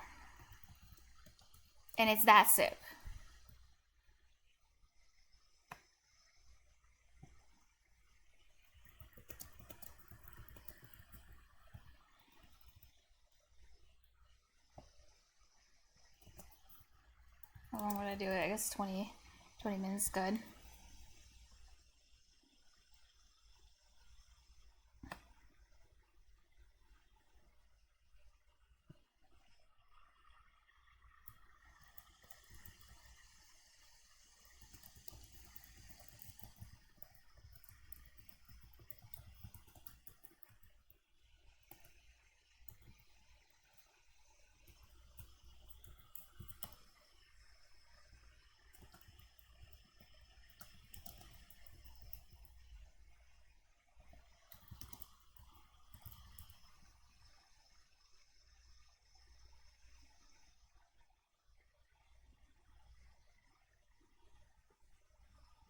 And it's that sip. How long would I do it? I guess 20 minutes is good.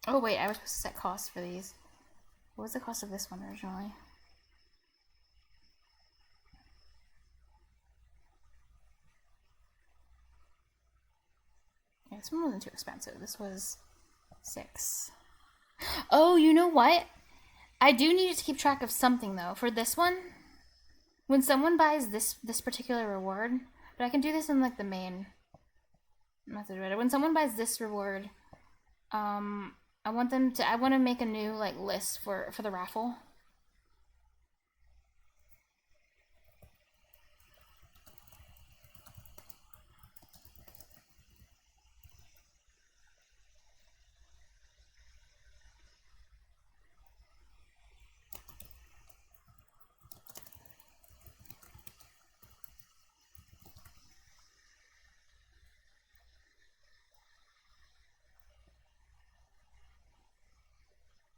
Oh wait, I was supposed to set costs for these. What was the cost of this one originally? Yeah, this one wasn't too expensive. This was 6. Oh, you know what? I do need to keep track of something though. For this one, when someone buys this particular reward, but I can do this in like the main method. When someone buys this reward, I want to make a new like list for the raffle.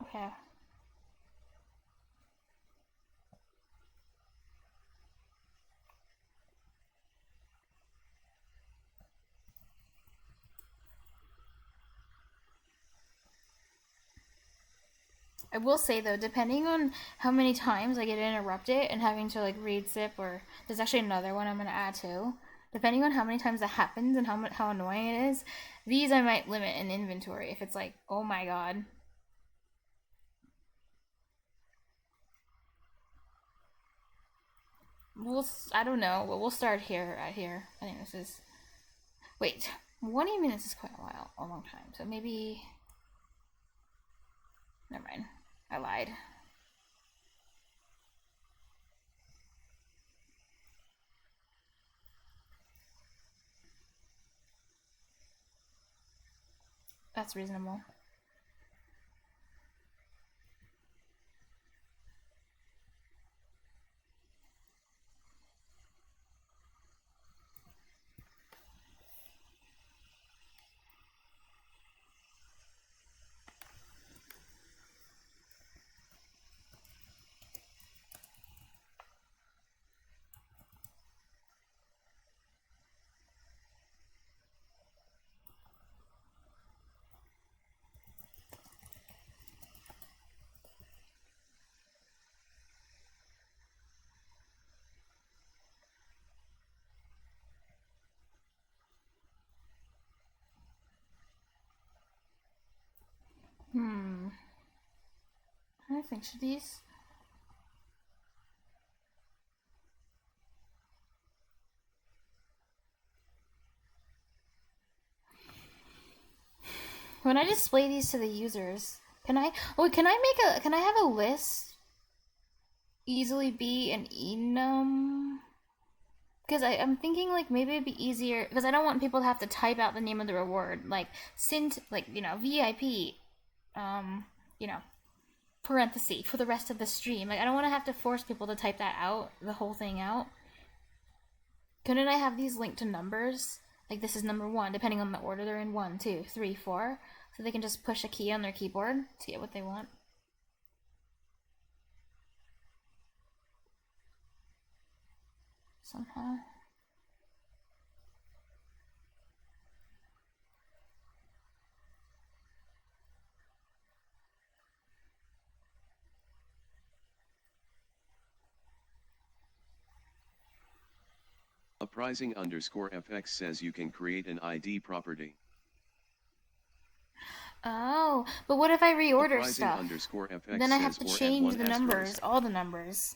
Okay. I will say though, depending on how many times I get interrupted and having to like read zip, or there's actually another one I'm gonna add too. Depending on how many times that happens and how annoying it is, these I might limit in inventory if it's like, oh my god. I don't know, but we'll start here at here. I think this is. Wait, 20 minutes is quite a long time. So maybe. Never mind. I lied. That's reasonable. I think should these. When I display these to the users, can I? Oh, can I make a? Can I have a list? Easily be an enum. Because I'm thinking like maybe it'd be easier because I don't want people to have to type out the name of the reward like like VIP, you know parenthesis for the rest of the stream. Like I don't want to have to force people to type that out, the whole thing out. Couldn't I have these linked to numbers? Like this is number 1, depending on the order they're in, 1, 2, 3, 4, so they can just push a key on their keyboard to get what they want. Somehow. Uprising_FX says you can create an ID property. Oh, but what if I reorder stuff? Uprising_FX then I have to change the numbers, all the numbers.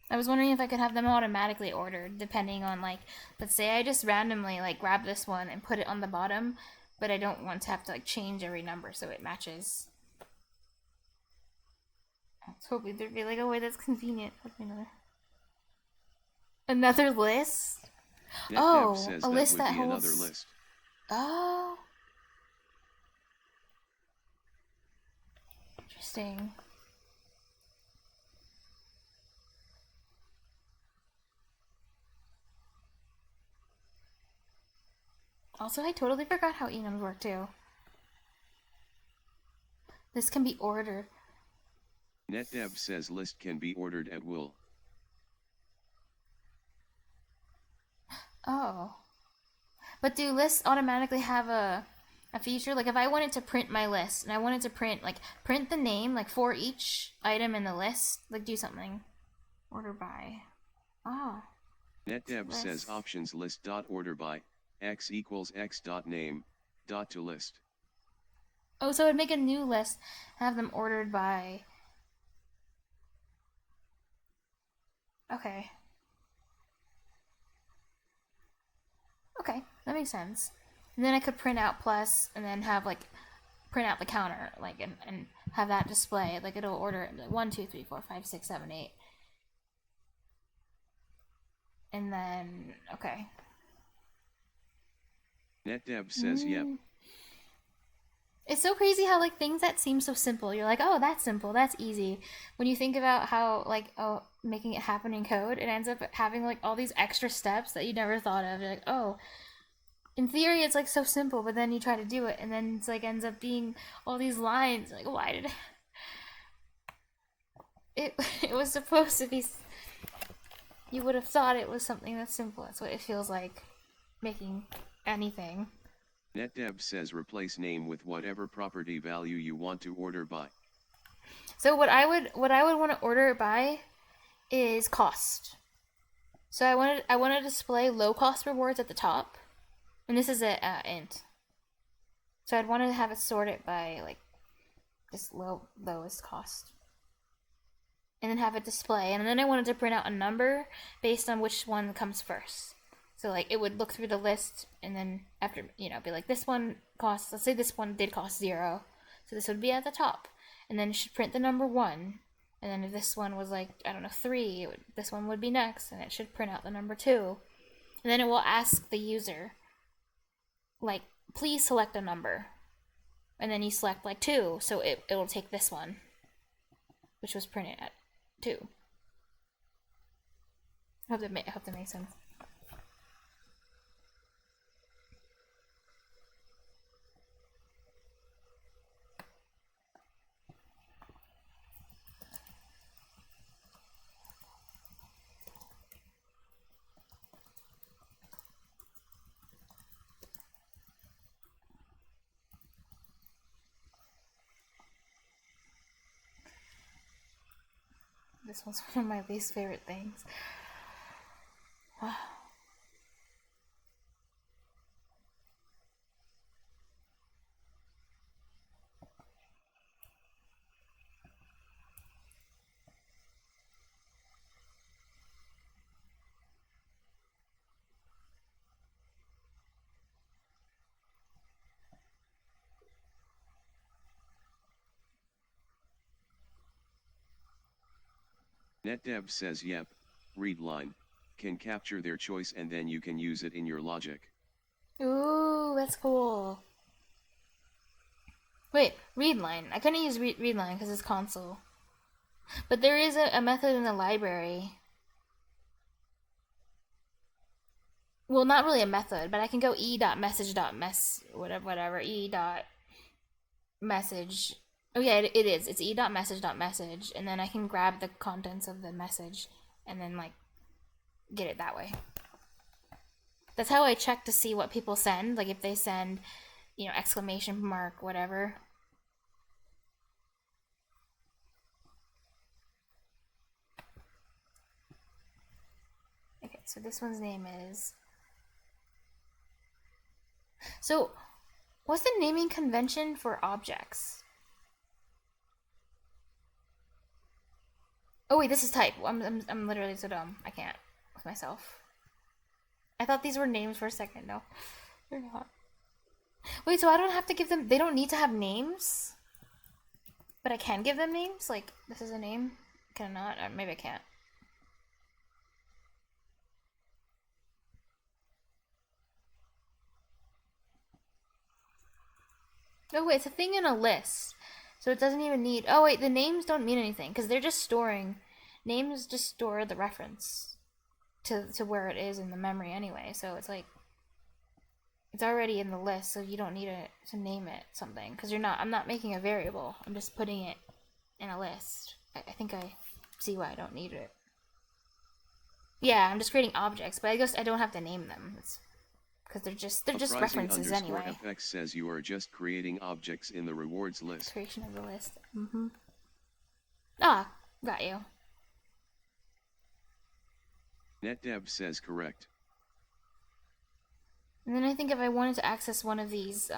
I was wondering if I could have them automatically ordered, depending on, like, let's say I just randomly, like, grab this one and put it on the bottom, but I don't want to have to, like, change every number so it matches. I was hoping there'd be, like, a way that's convenient. Another list? Oh, a list that holds... Another list. Oh. Interesting. Also, I totally forgot how enums work too. This can be ordered. NetDev says list can be ordered at will. Oh. But do lists automatically have a feature? Like if I wanted to print my list and I wanted to print the name like for each item in the list, like do something. Order by. Oh. NetDev says options list.order by x equals x.name to list. Oh, so I'd make a new list, have them ordered by. Okay. Okay, that makes sense. And then I could print out plus and then have like print out the counter, like and have that display. Like it'll order like 1, 2, 3, 4, 5, 6, 7, 8. And then okay. NetDev says yep. It's so crazy how like things that seem so simple, you're like, oh, that's simple, that's easy. When you think about how like making it happen in code, it ends up having like all these extra steps that you never thought of. You're like, oh, in theory it's like so simple, but then you try to do it and then it's like ends up being all these lines. Like, why did it it was supposed to be. You would have thought it was something that's simple. That's what it feels like, making anything. NetDev says replace name with whatever property value you want to order by. So what I would want to order it by is cost. So I want to display low cost rewards at the top, and this is a int. So I'd want to have it sorted by like just lowest cost, and then have it display. And then I wanted to print out a number based on which one comes first. So like it would look through the list, and then after, you know, be like, this one costs, let's say this one did cost 0, so this would be at the top, and then it should print the number 1. And then if this one was like, I don't know, 3, this one would be next, and it should print out the number 2. And then it will ask the user, like, please select a number. And then you select like 2, so it'll take this one, which was printed at 2. I hope that makes sense. This one's one of my least favorite things. Wow. NetDev says yep, read line, can capture their choice and then you can use it in your logic. Ooh, that's cool. Wait, read line. I couldn't use read line because it's console. But there is a method in the library. Well, not really a method, but I can go whatever, e.message. Oh yeah, it is. It's e.message.message, and then I can grab the contents of the message and then like get it that way. That's how I check to see what people send, like if they send, you know, exclamation mark, whatever. Okay, so this one's name is... So, what's the naming convention for objects? Oh wait, this is type. I'm literally so dumb. I can't with myself. I thought these were names for a second. No, they're not. Wait, so I don't have to give them... They don't need to have names? But I can give them names? Like, this is a name? Can I not? Or maybe I can't. Oh wait, it's a thing in a list. So it doesn't even need... Oh wait, the names don't mean anything, because they're just storing... Names just store the reference to where it is in the memory anyway, so it's like... It's already in the list, so you don't need to name it something, because I'm not making a variable. I'm just putting it in a list. I think I see why I don't need it. Yeah, I'm just creating objects, but I guess I don't have to name them. It's because they're just references anyway. FX says you are just creating objects in the rewards list. Creation of the list. Ah, got you. NetDev says correct. And then I think if I wanted to access one of these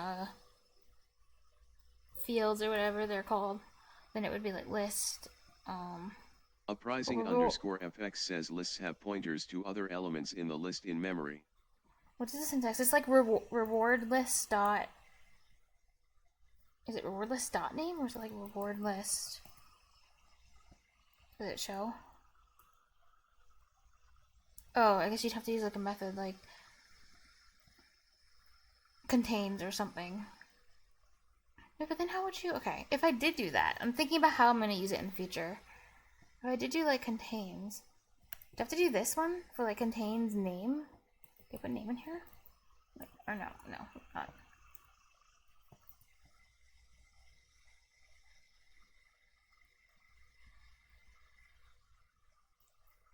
fields or whatever they're called, then it would be like list. Uprising underscore FX says lists have pointers to other elements in the list in memory. What is the syntax? It's like reward list dot... Is it reward list dot name, or is it like reward list? Does it show? Oh, I guess you'd have to use like a method like contains or something. Yeah, but then how would you... Okay, if I did do that, I'm thinking about how I'm going to use it in the future. If I did do like contains, do I have to do this one for like contains name? Do I put name in here? Or no, not.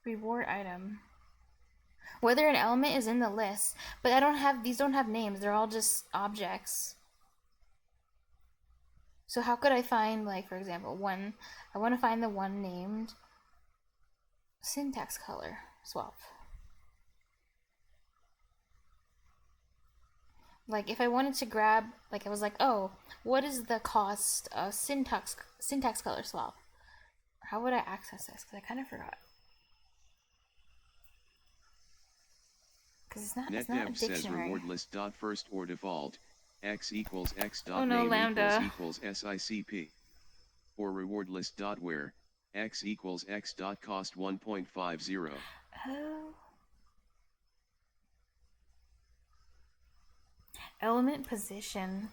Reward item. Whether an element is in the list, but these don't have names, they're all just objects. So how could I find, like, for example, I want to find the one named syntax color swap. Like, if I wanted to grab, like, I was like, oh, what is the cost of syntax color swap? How would I access this? Because I kind of forgot. Because it's not a NetDev dictionary. says reward list dot first or default x equals x dot Oh no, name lambda equals SICP, or reward list dot where x equals x dot cost 1.50. Oh. Element position.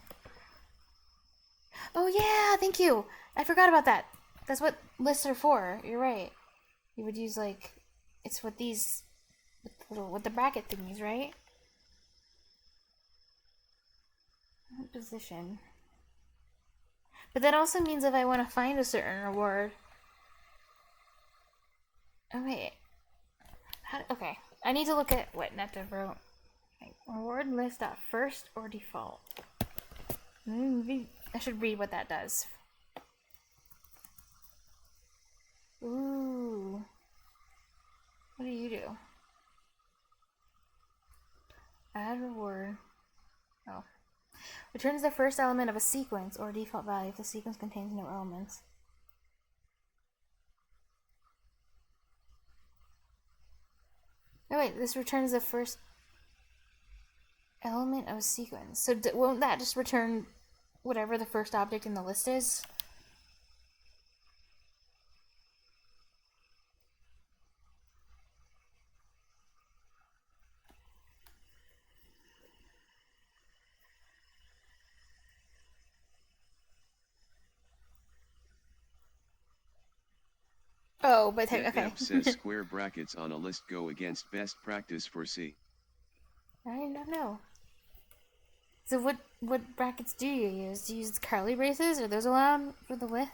Oh yeah, thank you. I forgot about that. That's what lists are for. You're right. You would use, like, it's with these, with the bracket thingies, right? Position. But that also means if I want to find a certain reward. Oh wait. Okay. I need to look at what NetDev wrote. Okay. Reward list dot first or default. I should read what that does. Ooh. What do you do? Add reward. Oh. Returns the first element of a sequence or default value if the sequence contains no elements. Oh wait, this returns the first element of a sequence. So won't that just return whatever the first object in the list is? Oh, but okay. NetDev says square brackets on a list go against best practice for C. I don't know. So what brackets do you use? Do you use curly braces? Are those allowed for the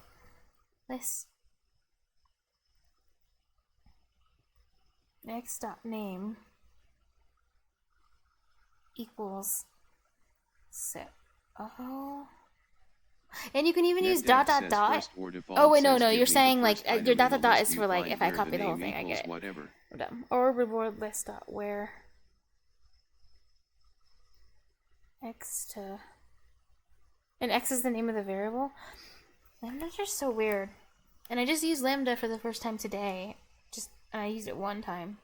list? X dot name equals set. Oh. And you can even use dot dot dot. Oh wait, no, you're saying like your dot dot dot is for like if I copy the whole thing, I get it. Whatever. Or reward list dot where x to, and x is the name of the variable. Lambdas are so weird, and I just used lambda for the first time today. And I used it one time.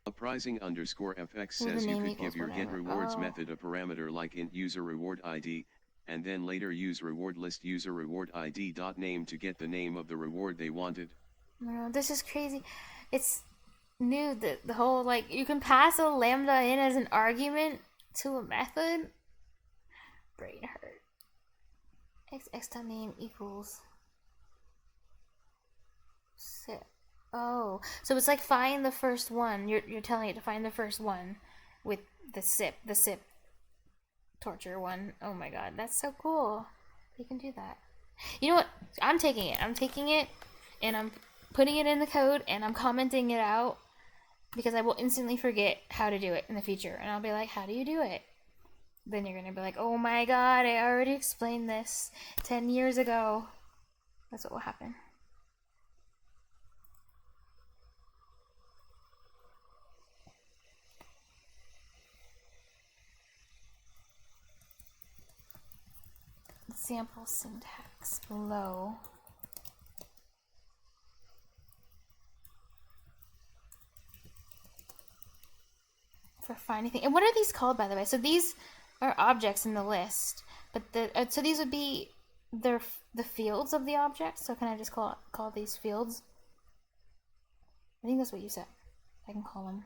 Uprising underscore FX says you could give your get rewards method a parameter like int user reward ID, and then later use reward list user reward ID dot name to get the name of the reward they wanted. No, this is crazy. It's new, the whole, like, you can pass a lambda in as an argument to a method. Brain hurt. X dot name equals set. Oh, so it's like find the first one. You're telling it to find the first one with the sip torture one. Oh my god, that's so cool. You can do that. You know what? I'm taking it and I'm putting it in the code and I'm commenting it out because I will instantly forget how to do it in the future, and I'll be like, how do you do it? Then you're gonna be like, oh my god, I already explained this 10 years ago. That's what will happen. Sample syntax below. For find anything. And what are these called, by the way? So these are objects in the list, but so these would be the fields of the objects. So can I just call these fields? I think that's what you said. I can call them.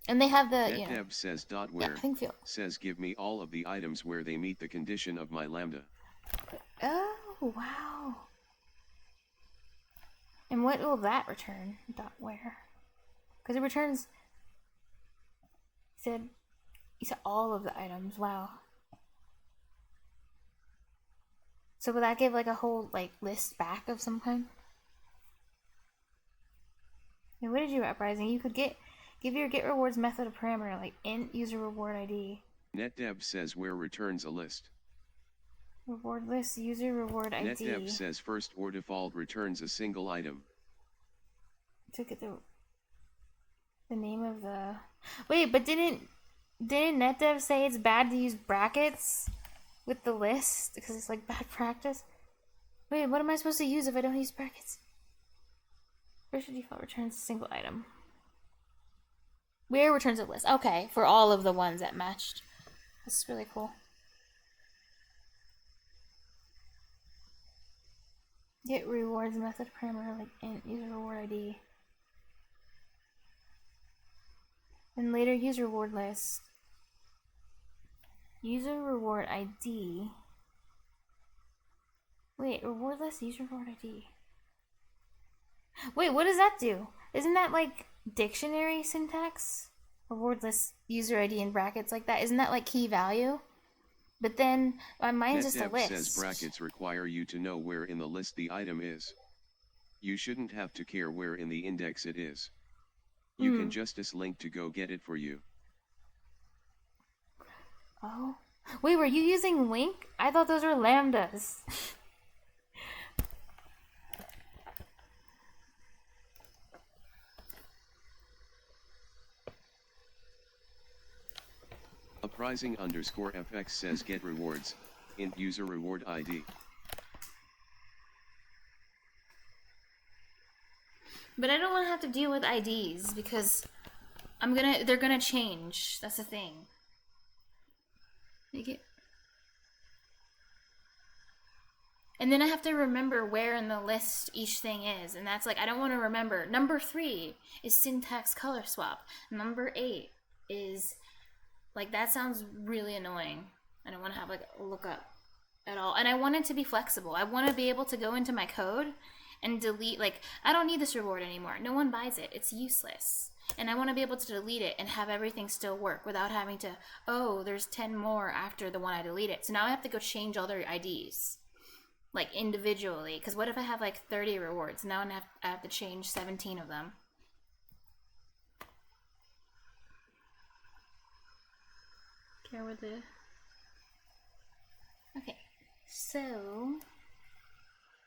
And they have the, NetDev says dot where says give me all of the items where they meet the condition of my lambda. Oh, wow. And what will that return? Dot where? Because it returns, you said all of the items. Wow. So will that give like a whole like list back of some kind? And what did you uprising? You could give your get rewards method a parameter like int user reward ID. NetDev says where returns a list. Reward list user reward ID. NetDev says first or default returns a single item. To get the name of the. Wait, but didn't NetDev say it's bad to use brackets with the list because it's like bad practice? Wait, what am I supposed to use if I don't use brackets? First default returns a single item. Where returns a list? Okay, for all of the ones that matched. That's really cool. Get rewards method parameter like int user reward ID. And later use reward list. User reward ID. Wait, reward list user reward ID. Wait, what does that do? Isn't that like dictionary syntax? Reward list user ID in brackets like that. Isn't that like key value? But then mine's just a list. NetDev says brackets require you to know where in the list the item is. You shouldn't have to care where in the index it is. You can just link to go get it for you. Oh. Wait, were you using link? I thought those were lambdas. Uprising_FX says get rewards, int user reward ID. But I don't want to have to deal with IDs because they're gonna change. That's the thing. Make it. And then I have to remember where in the list each thing is. And that's like, I don't want to remember. Number 3 is syntax color swap. Number 8 is, like, that sounds really annoying. I don't want to have, like, a lookup at all. And I want it to be flexible. I want to be able to go into my code and delete, like, I don't need this reward anymore. No one buys it. It's useless. And I want to be able to delete it and have everything still work without having to, oh, there's 10 more after the one I deleted. So now I have to go change all their IDs. Like individually, because what if I have like 30 rewards? Now I have to change 17 of them. Care with the. Okay, so.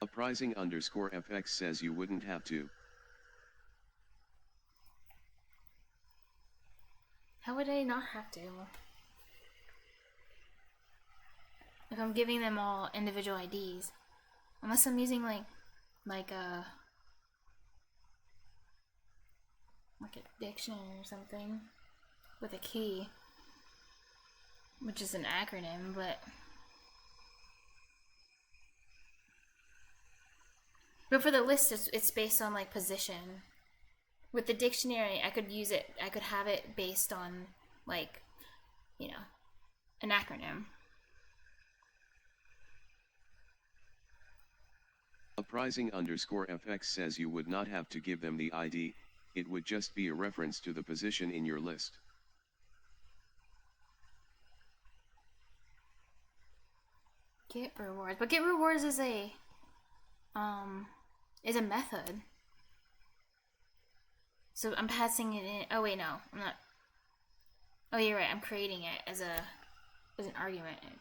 Uprising_FX says you wouldn't have to. How would I not have to? If I'm giving them all individual IDs. Unless I'm using like a dictionary or something with a key, which is an acronym, but for the list it's based on like position. With the dictionary I could use it, I could have it based on like, you know, an acronym. Uprising_FX says you would not have to give them the ID, it would just be a reference to the position in your list. Get rewards, but get rewards is a method. So I'm passing it in. Oh wait, no, I'm not. Oh, you're right. I'm creating it as an argument.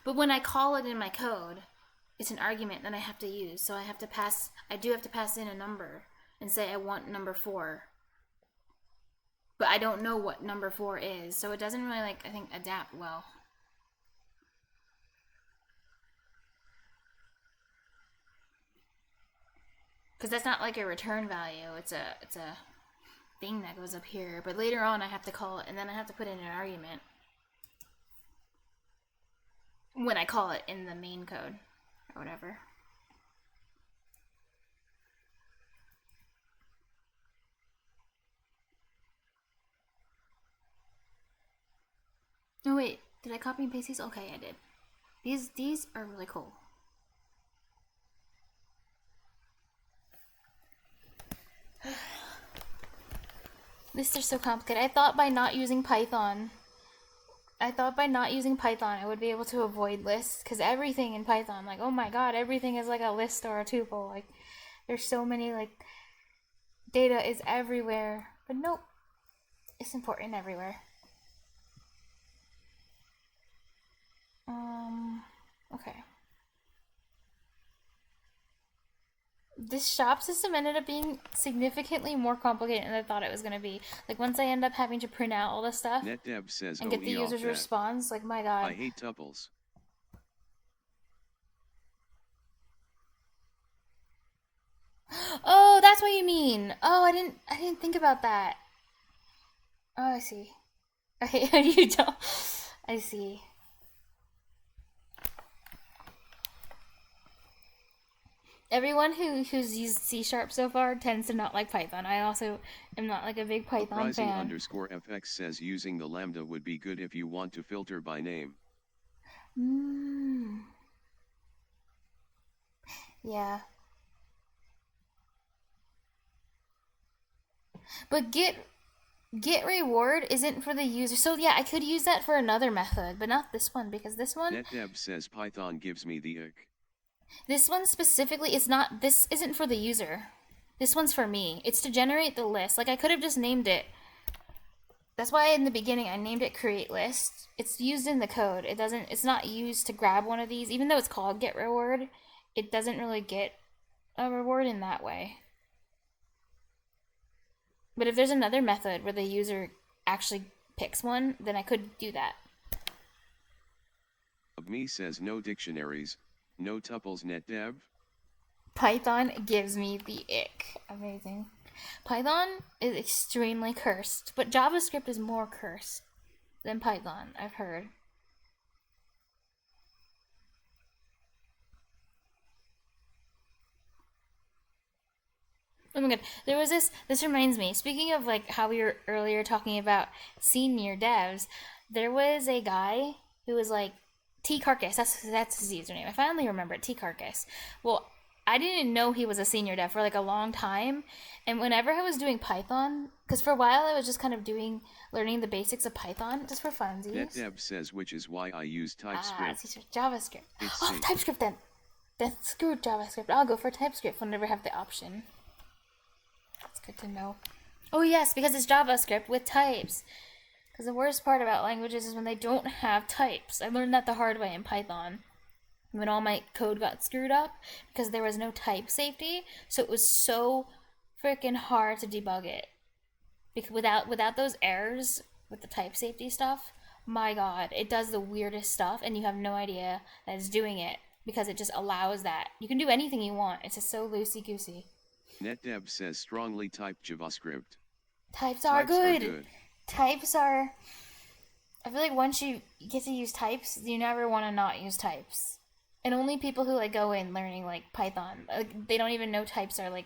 But when I call it in my code, it's an argument that I have to use. So I do have to pass in a number and say I want number 4. But I don't know what number 4 is, so it doesn't really, like, I think, adapt well. Because that's not like a return value. It's a thing that goes up here. But later on I have to call it, and then I have to put in an argument when I call it in the main code or whatever. Oh wait, did I copy and paste these? Okay, I did. These are really cool. Lists are so complicated. I thought by not using Python, I thought by not using Python, I would be able to avoid lists, because everything in Python, like, oh my god, everything is like a list or a tuple. Like, there's so many, like, data is everywhere. But nope, it's important everywhere. Okay. This shop system ended up being significantly more complicated than I thought it was going to be. Like, once I end up having to print out all this stuff NetDev says and get the user's response, like, my god. I hate tuples. Oh, that's what you mean. Oh, I didn't think about that. Oh, I see. Okay, you don't. I see. Everyone who's used C# so far tends to not like Python. I also am not like a big Python fan. _FX says using the lambda would be good if you want to filter by name. Yeah. But get reward isn't for the user. So yeah, I could use that for another method, but not this one, because this one... NetDev says Python gives me the ick. This one specifically is not... This isn't for the user. This one's for me. It's to generate the list. Like, I could have just named it... That's why in the beginning I named it create list. It's used in the code. It's not used to grab one of these. Even though it's called get reward, it doesn't really get a reward in that way. But if there's another method where the user actually picks one, then I could do that. Me says no dictionaries, no tuples NetDev. Python gives me the ick. Amazing. Python is extremely cursed, but JavaScript is more cursed than Python, I've heard. Oh my god, there was this reminds me, speaking of like how we were earlier talking about senior devs, there was a guy who was like, T-Carcass, that's his username. I finally remember it, T-Carcass. Well, I didn't know he was a senior dev for like a long time, and whenever I was doing Python, because for a while I was just kind of learning the basics of Python, just for funsies. NetDev says which is why I use TypeScript. JavaScript. Oh, TypeScript then. Then screw JavaScript. I'll go for TypeScript whenever I have the option. That's good to know. Oh yes, because it's JavaScript with types. Because the worst part about languages is when they don't have types. I learned that the hard way in Python. When all my code got screwed up because there was no type safety, so it was so freaking hard to debug it. Because without those errors with the type safety stuff, my god, it does the weirdest stuff and you have no idea that it's doing it because it just allows that. You can do anything you want. It's just so loosey-goosey. NetDev says strongly typed JavaScript. Types are good. Types are... I feel like once you get to use types, you never want to not use types. And only people who like go in learning like Python, like, they don't even know types are like...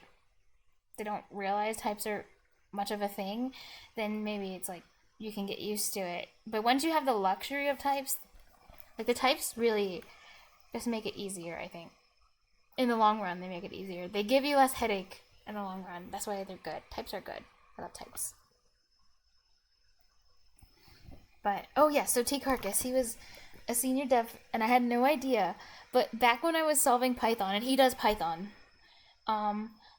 They don't realize types are much of a thing, then maybe it's like you can get used to it. But once you have the luxury of types, like the types really just make it easier, I think. In the long run, they make it easier. They give you less headache in the long run. That's why they're good. Types are good. I love types. But, oh yeah, so T-Carcass, he was a senior dev, and I had no idea. But back when I was solving Python, and he does Python,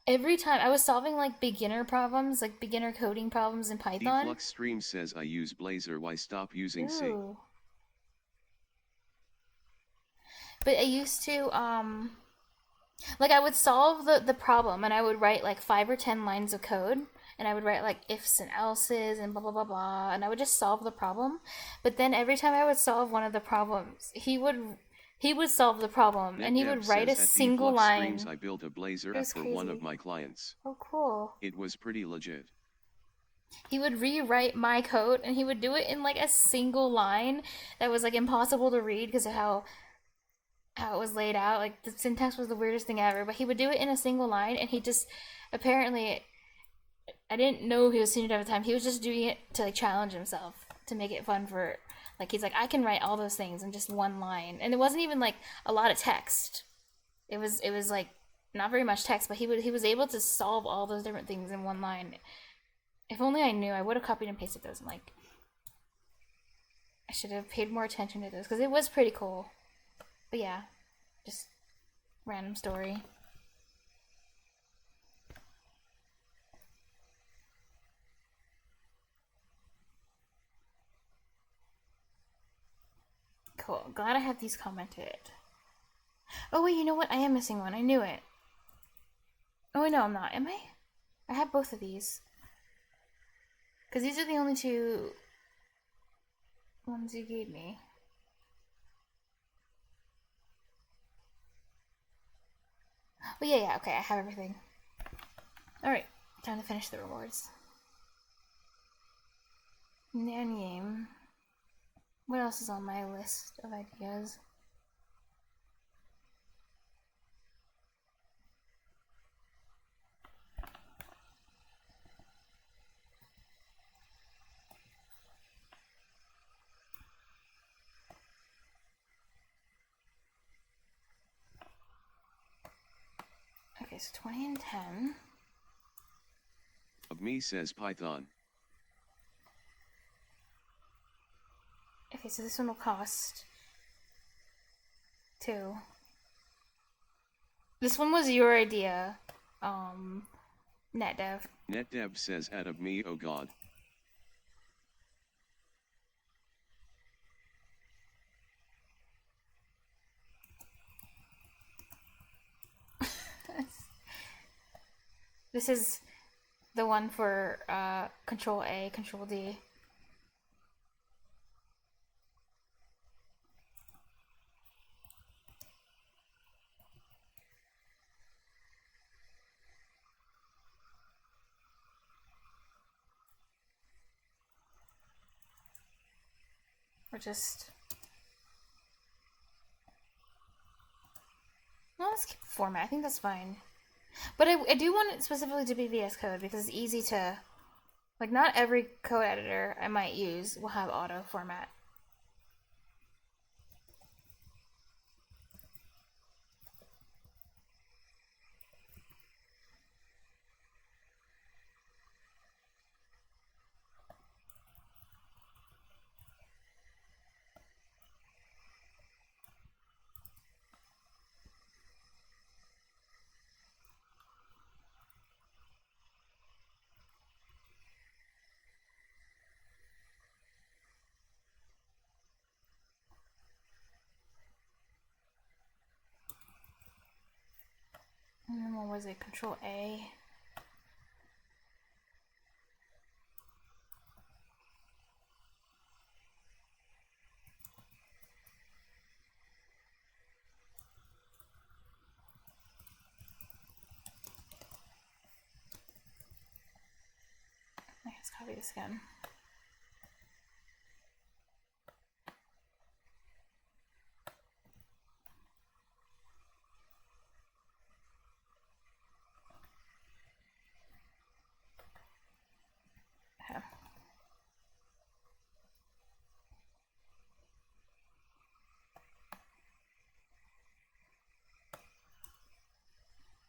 every time I was solving like beginner problems, like beginner coding problems in Python. Deflux Stream says I use Blazor, why stop using C? Ooh. But I used to, like I would solve the problem and I would write like 5 or 10 lines of code and I would write like ifs and elses and blah blah blah blah and I would just solve the problem. But then every time I would solve one of the problems, he would solve the problem and he would write a single line. Streams, I built a Blazor app for one of my clients. Oh cool. It was pretty legit. He would rewrite my code and he would do it in like a single line that was like impossible to read because of how it was laid out. Like the syntax was the weirdest thing ever, but he would do it in a single line and he just apparently, I didn't know he was senior dev at the time. He was just doing it to like challenge himself, to make it fun for, like he's like, I can write all those things in just one line. And it wasn't even like a lot of text. It was like not very much text, but he was able to solve all those different things in one line. If only I knew, I would have copied and pasted those and like I should have paid more attention to this because it was pretty cool. But yeah, just random story. Cool. Glad I have these commented. Oh wait, you know what? I am missing one. I knew it. Oh wait, no, I'm not. Am I? I have both of these. Because these are the only two ones you gave me. Oh yeah, okay, I have everything. Alright, time to finish the rewards. Name. What else is on my list of ideas? Okay, so 20 and 10. Of me says Python. Okay, so this one will cost 2. This one was your idea, NetDev. NetDev says add of me, oh god. This is the one for Control A, Control D. Or just... No, let's keep the format. I think that's fine. But I do want it specifically to be VS Code because it's easy to... Like, not every code editor I might use will have auto format. And then what was it? Control A. Let's copy this again. Okay.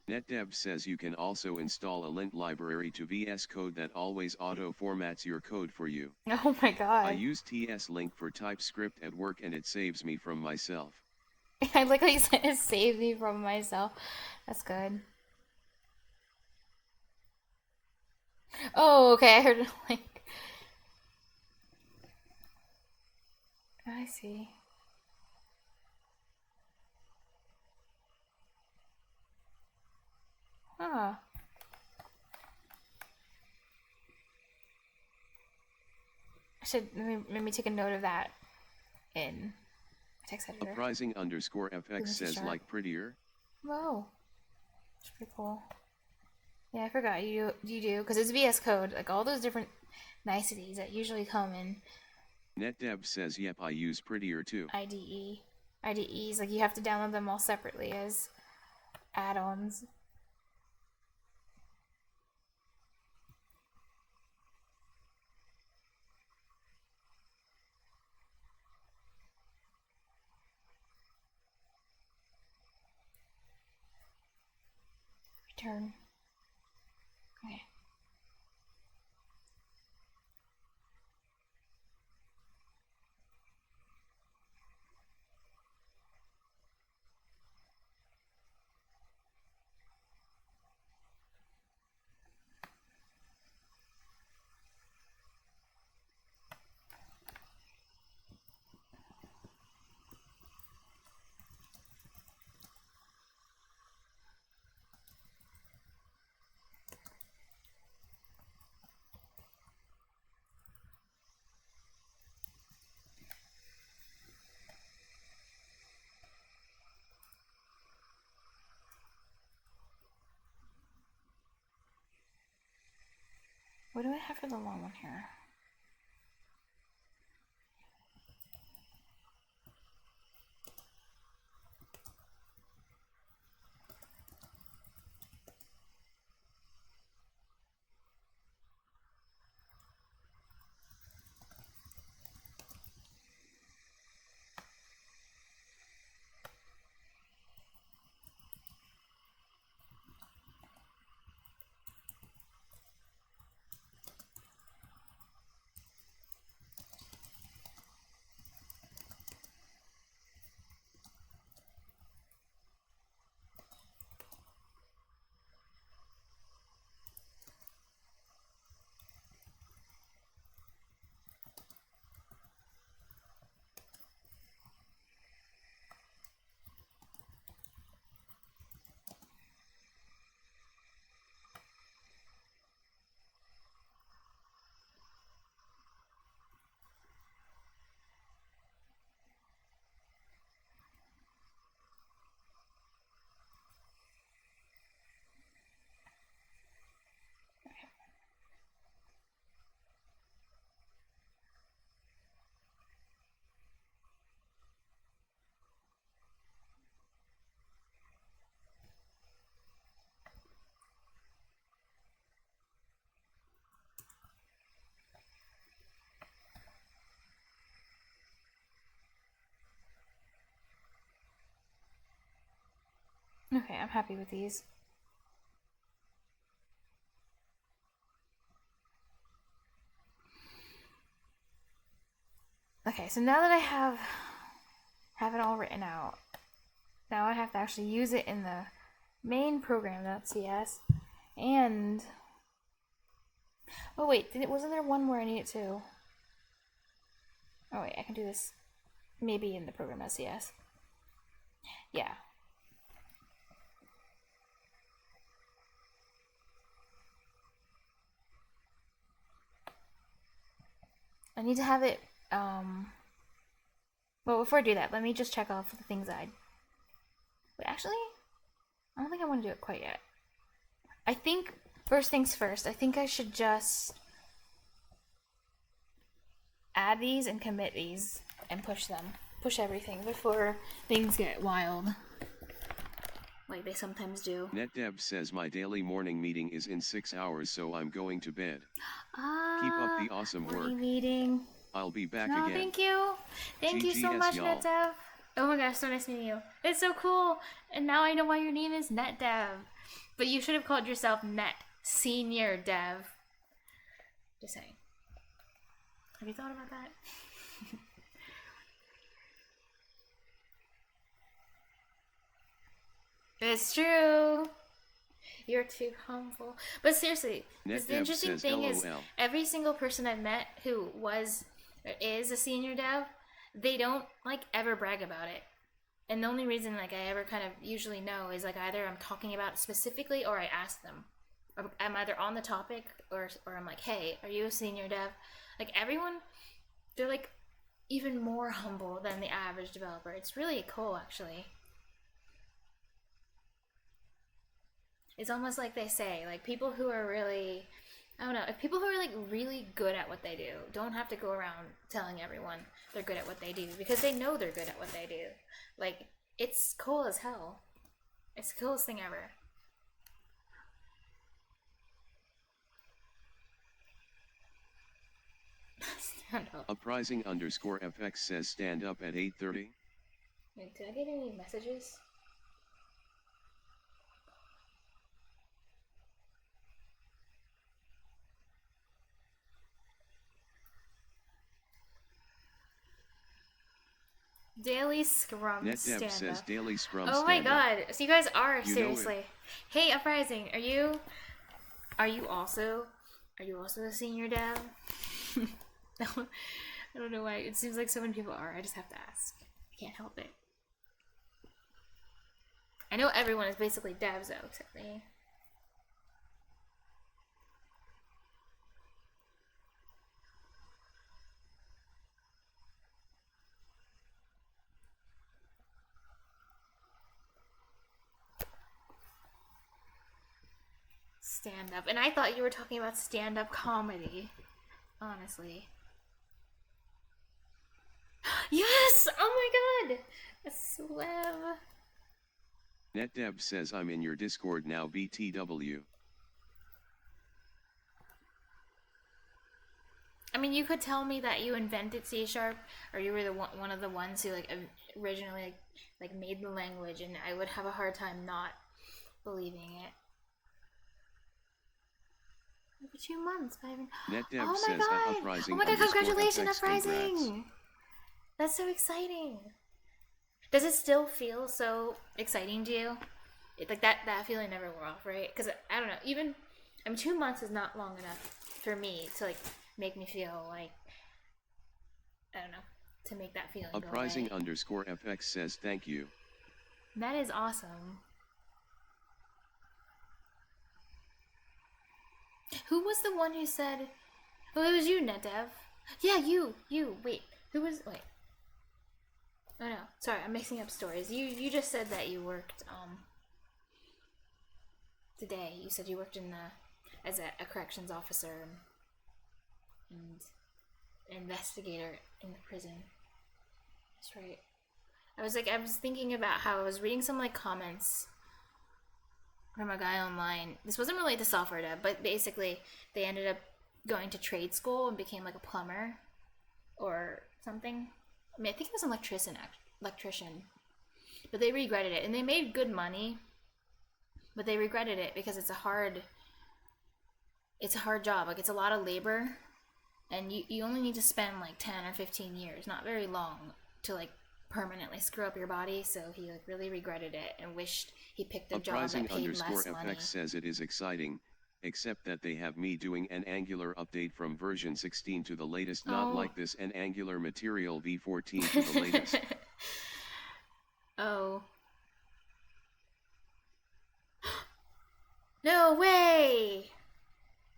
NetDev says you can also install a lint library to VS Code that always auto formats your code for you. Oh my god. I use TS-Link for TypeScript at work and it saves me from myself. I like how you said it saved me from myself. That's good. Oh, okay, I heard it like... I see. Huh. I should maybe take a note of that in text editor. Uprising_FX says like prettier. Whoa. That's pretty cool. Yeah, I forgot you do, because it's VS Code, like all those different niceties that usually come in NetDev says yep, I use prettier too. IDE. IDEs, like you have to download them all separately as add-ons. Return. Okay. What do I have for the long one here? Okay, I'm happy with these. Okay, so now that I have it all written out, now I have to actually use it in the main program.cs. And oh wait, wasn't there one where I need it to? Oh wait, I can do this maybe in the program.cs. Yeah. I need to have it, well, before I do that, let me just check off the things wait, actually, I don't think I want to do it quite yet. I think, first things first, I think I should just add these and commit these and push everything before things get wild. Like they sometimes do. NetDev says my daily morning meeting is in 6 hours, so I'm going to bed. Keep up the awesome work. Meeting. I'll be back No, again. thank you. Thank you so much, y'all. NetDev. Oh my gosh, so nice meeting you. It's so cool. And now I know why your name is NetDev. But you should have called yourself Net Senior Dev. Just saying. Have you thought about that? It's true. You're too humble. But seriously, the interesting thing is every single person I've met who is a senior dev, they don't like ever brag about it. And the only reason like I ever kind of usually know is like either I'm talking about it specifically or I ask them. I'm either on the topic or I'm like, hey, are you a senior dev? Like everyone, they're like even more humble than the average developer. It's really cool actually. It's almost like they say, like people who are really, I don't know, if people who are like really good at what they do don't have to go around telling everyone they're good at what they do because they know they're good at what they do. Like, it's cool as hell. It's the coolest thing ever. Stand up. Uprising_FX says stand up at 8:30. Wait, did I get any messages? Daily Scrum NetDev stand says up. daily Scrum oh stand my up. god, so you guys are You seriously. Hey Uprising, are you also a senior dev? No, I don't know why. It seems like so many people are. I just have to ask. I can't help it. I know everyone is basically devs though, except me. stand up. And I thought you were talking about stand up comedy. Honestly. Yes! Oh my god! A swim. NetDeb says I'm in your Discord now BTW. I mean, you could tell me that you invented C#, or you were the one of the ones who like originally like made the language, and I would have a hard time not believing it. For 2 months, NetDeb oh my says god! Uprising Oh my god! Congratulations, FX, Uprising! congrats. That's so exciting. Does it still feel so exciting to you? Like that feeling never wore off, right? Because I don't know. Even 2 months is not long enough for me to like make me feel like, I don't know, to make that feeling Uprising go away. _FX says thank you. That is awesome. Who was the one who said? Oh, it was you, NetDev. Yeah, you. Wait, who was? Wait. Oh no, sorry, I'm mixing up stories. You just said that you worked today. You said you worked in as a corrections officer and investigator in the prison. That's right. I was thinking about how I was reading some like comments from a guy online. This wasn't related to software dev, but basically they ended up going to trade school and became like a plumber or something. I mean, I think it was an electrician, but they regretted it, and they made good money, but they regretted it because it's a hard job. Like, it's a lot of labor, and you only need to spend like 10 or 15 years, not very long, to like permanently screw up your body. So he like really regretted it and wished he picked a job that paid less money. FX says it is exciting, except that they have me doing an Angular update from version 16 to the latest, not like this an Angular material v14 to the latest. Oh. No way!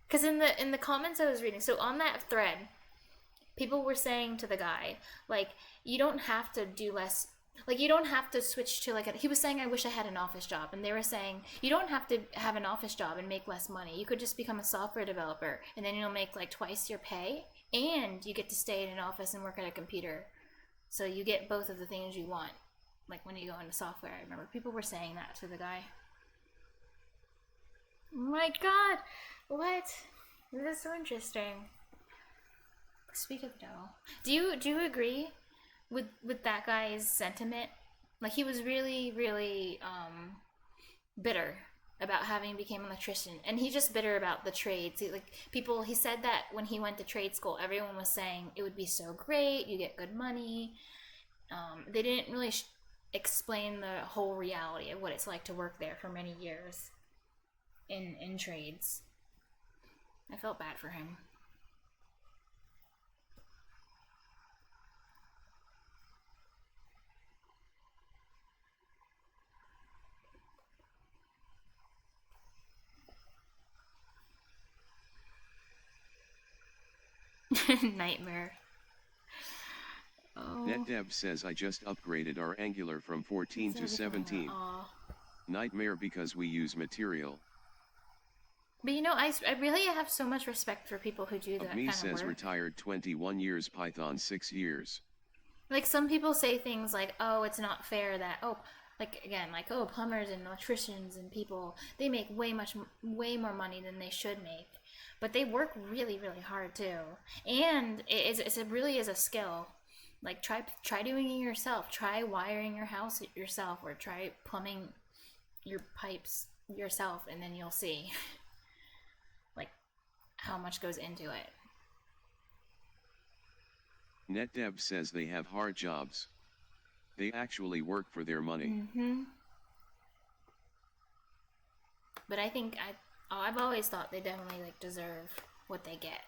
Because in the comments I was reading, so on that thread, people were saying to the guy, like, you don't have to do less, like, you don't have to switch to, like, he was saying, I wish I had an office job, and they were saying, you don't have to have an office job and make less money. You could just become a software developer, and then you'll make, like, twice your pay, and you get to stay in an office and work at a computer. So you get both of the things you want, like, when you go into software. I remember people were saying that to the guy. Oh my god! What? This is so interesting. Speak of though, do you agree with that guy's sentiment? Like, he was really bitter about having become an electrician, and he's just bitter about the trades. He said that when he went to trade school, everyone was saying it would be so great, you get good money. They didn't really explain the whole reality of what it's like to work there for many years in trades. I felt bad for him. Nightmare. Oh. NetDev says I just upgraded our Angular from 14 to 17. Nightmare because we use material. But you know, I really have so much respect for people who do that kind of work. Says retired 21 years, Python 6 years. Like, some people say things like, oh, it's not fair that, plumbers and electricians and people, they make way more money than they should make. But they work really, really hard too. And it really is a skill. Like, try doing it yourself. Try wiring your house yourself, or try plumbing your pipes yourself, and then you'll see like how much goes into it. NetDev says they have hard jobs. They actually work for their money. Mm-hmm. But I think I've always thought they definitely like deserve what they get.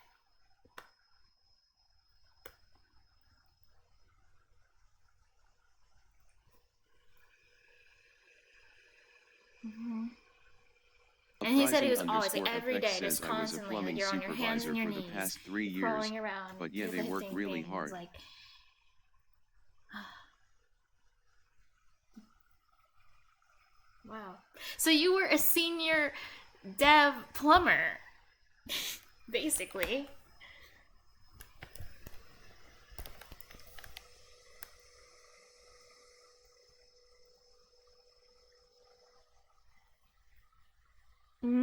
Mm-hmm. And he said he was always like every day, just constantly, like, you're on your hands and your knees, the past 3 years, crawling around. But yeah, they work really hard. Like, wow. So you were a senior dev plumber, basically.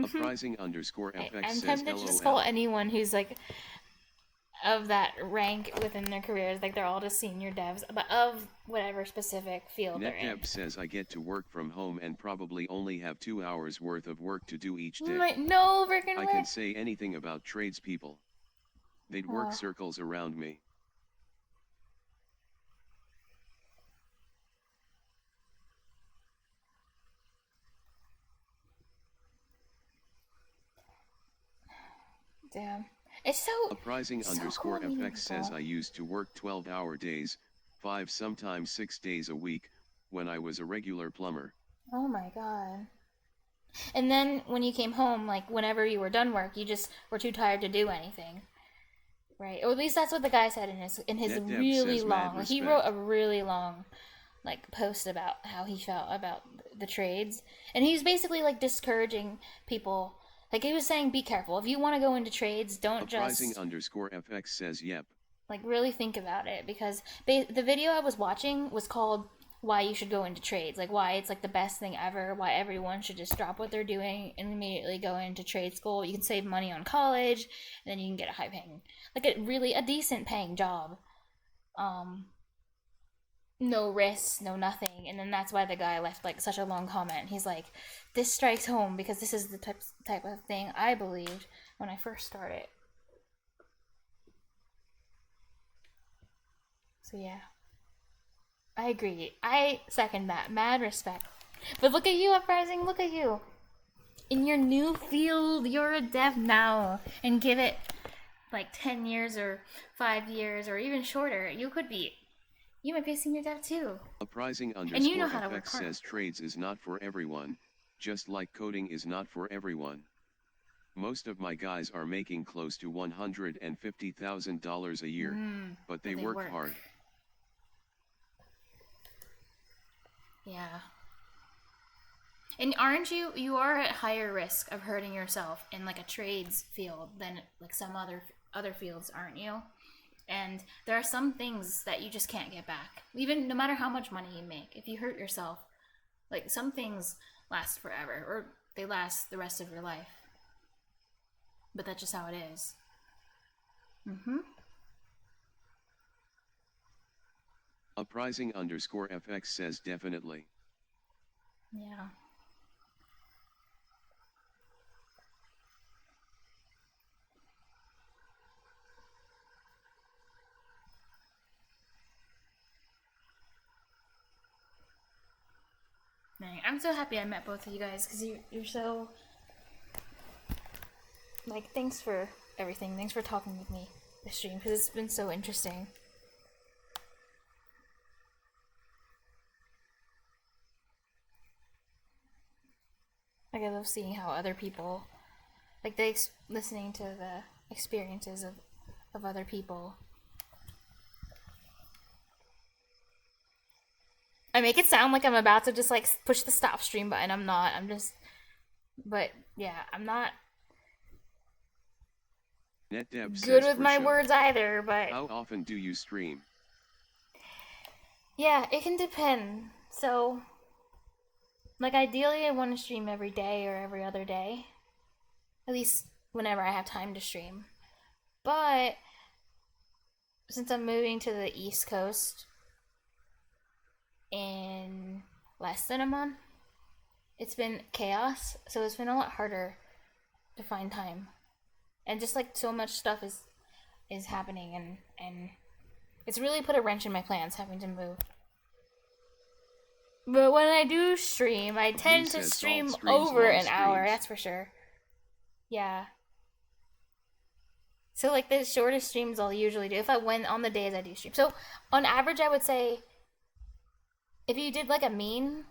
Uprising underscore FX I'm says tempted to just call LOL. anyone who's like of that rank within their careers, like they're all just senior devs, but of whatever specific field they're in. NetDev says I get to work from home and probably only have 2 hours worth of work to do each day. No freaking way. I can say anything about tradespeople. They'd work circles around me. Damn. It's so Uprising so underscore cool meeting FX says people. I used to work 12-hour days, 5 sometimes 6 days a week, when I was a regular plumber. Oh my god. And then when you came home, like whenever you were done work, you just were too tired to do anything. Right? Or at least that's what the guy said in his NetDev really says long. mad Like, he respect. wrote a really long like post about how he felt about the trades. And he was basically like discouraging people. Like, he was saying, be careful. If you want to go into trades, don't Uprising just underscore FX says yep. like really think about it, because the video I was watching was called why you should go into trades, like why it's like the best thing ever, why everyone should just drop what they're doing and immediately go into trade school. You can save money on college, and then you can get a high paying, like a decent paying job, no risks, no nothing. And then that's why the guy left like such a long comment. He's like, this strikes home because this is the type of thing I believed when I first started. So yeah, I agree. I second that. Mad respect. But look at you, Uprising. Look at you. In your new field, you're a dev now. And give it like 10 years or 5 years or even shorter. You might be a senior dev too. Uprising And you know underscore how to work FX hard. says trades is not for everyone, just like coding is not for everyone. Most of my guys are making close to $150,000 a year, but they work hard. Yeah. And aren't you are at higher risk of hurting yourself in like a trades field than like some other fields, aren't you? And there are some things that you just can't get back. Even no matter how much money you make, if you hurt yourself, like some things last forever, or they last the rest of your life. But that's just how it is. Uprising underscore FX says definitely. Yeah. I'm so happy I met both of you guys, because you're so, like, thanks for everything. Thanks for talking with me this stream, because it's been so interesting. Like, I love seeing how other people, like, listening to the experiences of other people. I make it sound like I'm about to just, like, push the stop stream button. I'm not. I'm just, but, yeah, I'm not NetDev good says with for my sure. words either, but How often do you stream? yeah, it can depend. So, like, ideally I want to stream every day or every other day. At least whenever I have time to stream. But since I'm moving to the East Coast in less than a month, it's been chaos, so it's been a lot harder to find time. And just like so much stuff is happening, and it's really put a wrench in my plans having to move. But when I do stream, I tend to stream over an hour, that's for sure. Yeah. So like the shortest streams I'll usually do, if I went on the days I do stream. So on average I would say, if you did like a mean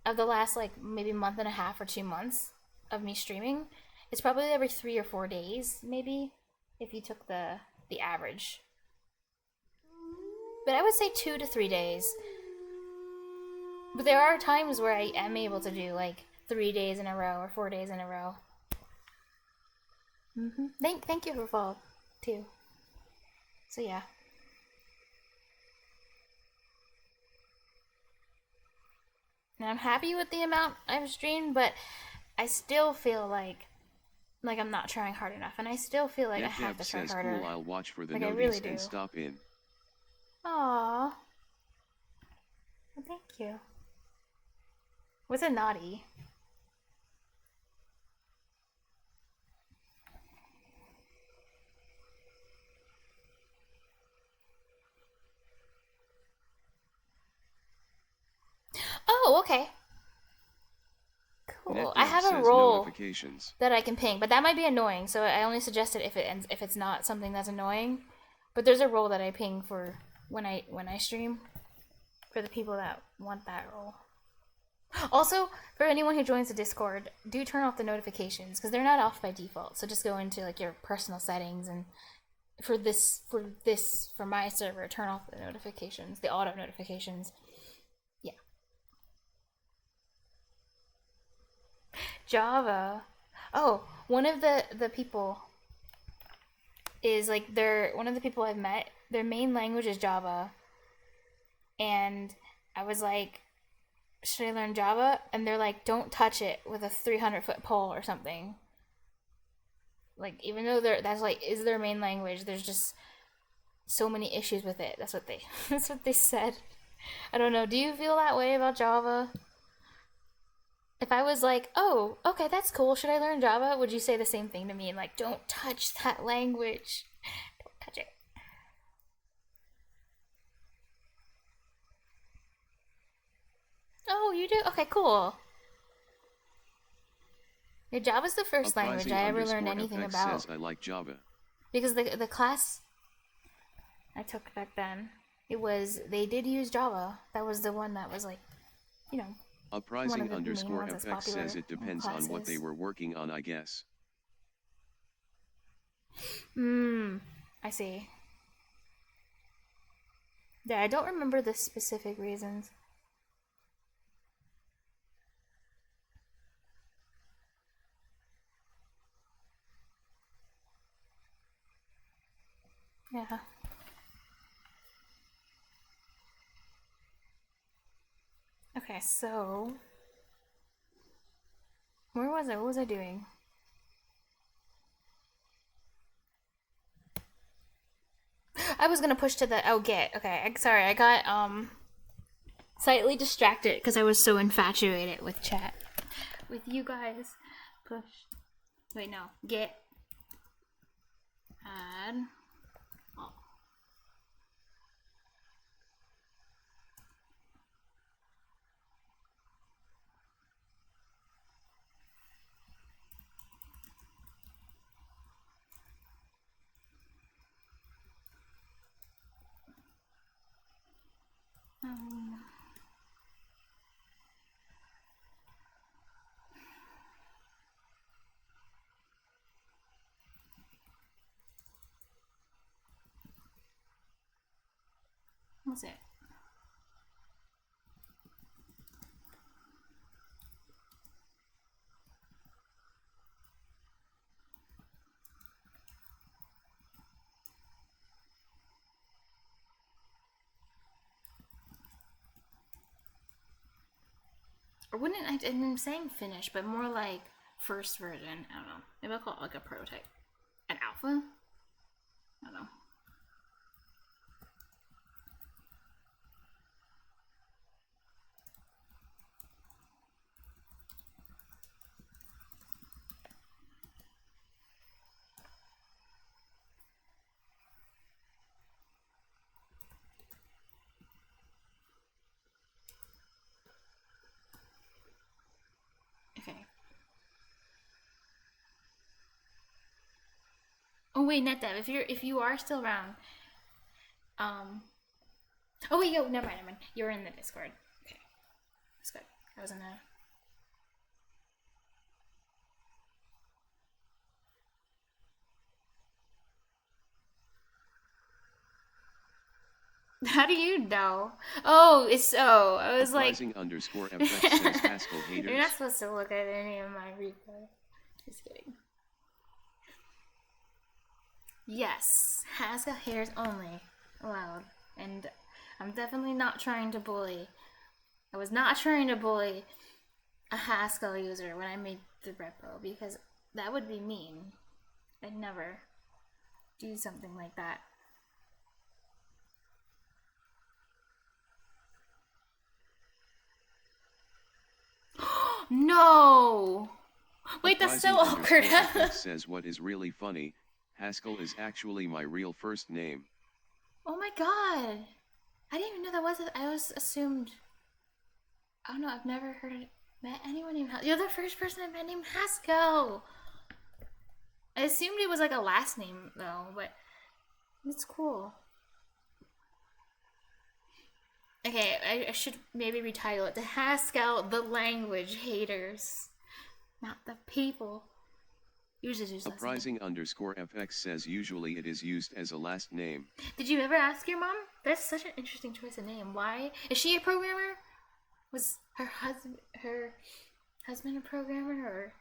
of the last like maybe month and a half or 2 months of me streaming, it's probably every 3 or 4 days, maybe, if you took the average. But I would say 2 to 3 days. But there are times where I am able to do like 3 days in a row or 4 days in a row. Thank you for follow too. So yeah. And I'm happy with the amount I've streamed, but I still feel like I'm not trying hard enough, and I still feel like I have to try says, harder. Cool, I'll watch for the like, noties I really do. and stop in. Aww. Well, thank you. What's a naughty? Oh, okay. Cool. I have a role that I can ping, but that might be annoying. So I only suggest it if it's not something that's annoying. But there's a role that I ping for when I stream for the people that want that role. Also, for anyone who joins the Discord, do turn off the notifications because they're not off by default. So just go into like your personal settings and for my server, turn off the notifications, the auto notifications. Yeah. Java. Oh, one of the people is like one of the people I've met, their main language is Java. And I was like, should I learn Java? And they're like, don't touch it with a 300-foot pole or something. Like, even though that's like is their main language, there's just so many issues with it. That's what they said. I don't know. Do you feel that way about Java? If I was like, oh, okay, that's cool, should I learn Java? Would you say the same thing to me and like, don't touch that language? Don't touch it. Oh, you do? Okay, cool. Yeah, Java's the first language I ever learned anything about. Says, I like Java. Because the class I took back then, they did use Java. That was the one that was like, you know, Uprising underscore FX says it depends on what they were working on, I guess. I see. Yeah, I don't remember the specific reasons. Yeah. Okay, so where was I? What was I doing? I was gonna push to the get. Okay, sorry, I got slightly distracted because I was so infatuated with chat. With you guys. Push. Wait, no. Get. Add. Oh. What's it? Or wouldn't I'm saying finish, but more like first version. I don't know. Maybe I'll call it like a prototype. An alpha? I don't know. Okay. Oh wait, NetDev, if you are still around, oh wait, yo, never mind. You're in the Discord. Okay, that's good. I was in a. How do you know? Oh, I was like. Underscore FX says Haskell haters. You're not supposed to look at any of my replay. Just kidding. Yes, Haskell hairs only allowed. And I'm definitely not trying to bully. I was not trying to bully a Haskell user when I made the repo because that would be mean. I'd never do something like that. No! Wait, that's so awkward. FX says what is really funny, Haskell is actually my real first name. Oh my god! I didn't even know that was it. I was assumed. I don't know, I've never met anyone named Haskell. You're the first person I've met named Haskell! I assumed it was like a last name though, but it's cool. Okay, I should maybe retitle it to Haskell the Language Haters. Not the people. Usually just Uprising _FX says usually it is used as a last name. Did you ever ask your mom? That's such an interesting choice of name. Why? Is she a programmer? Was her husband a programmer or?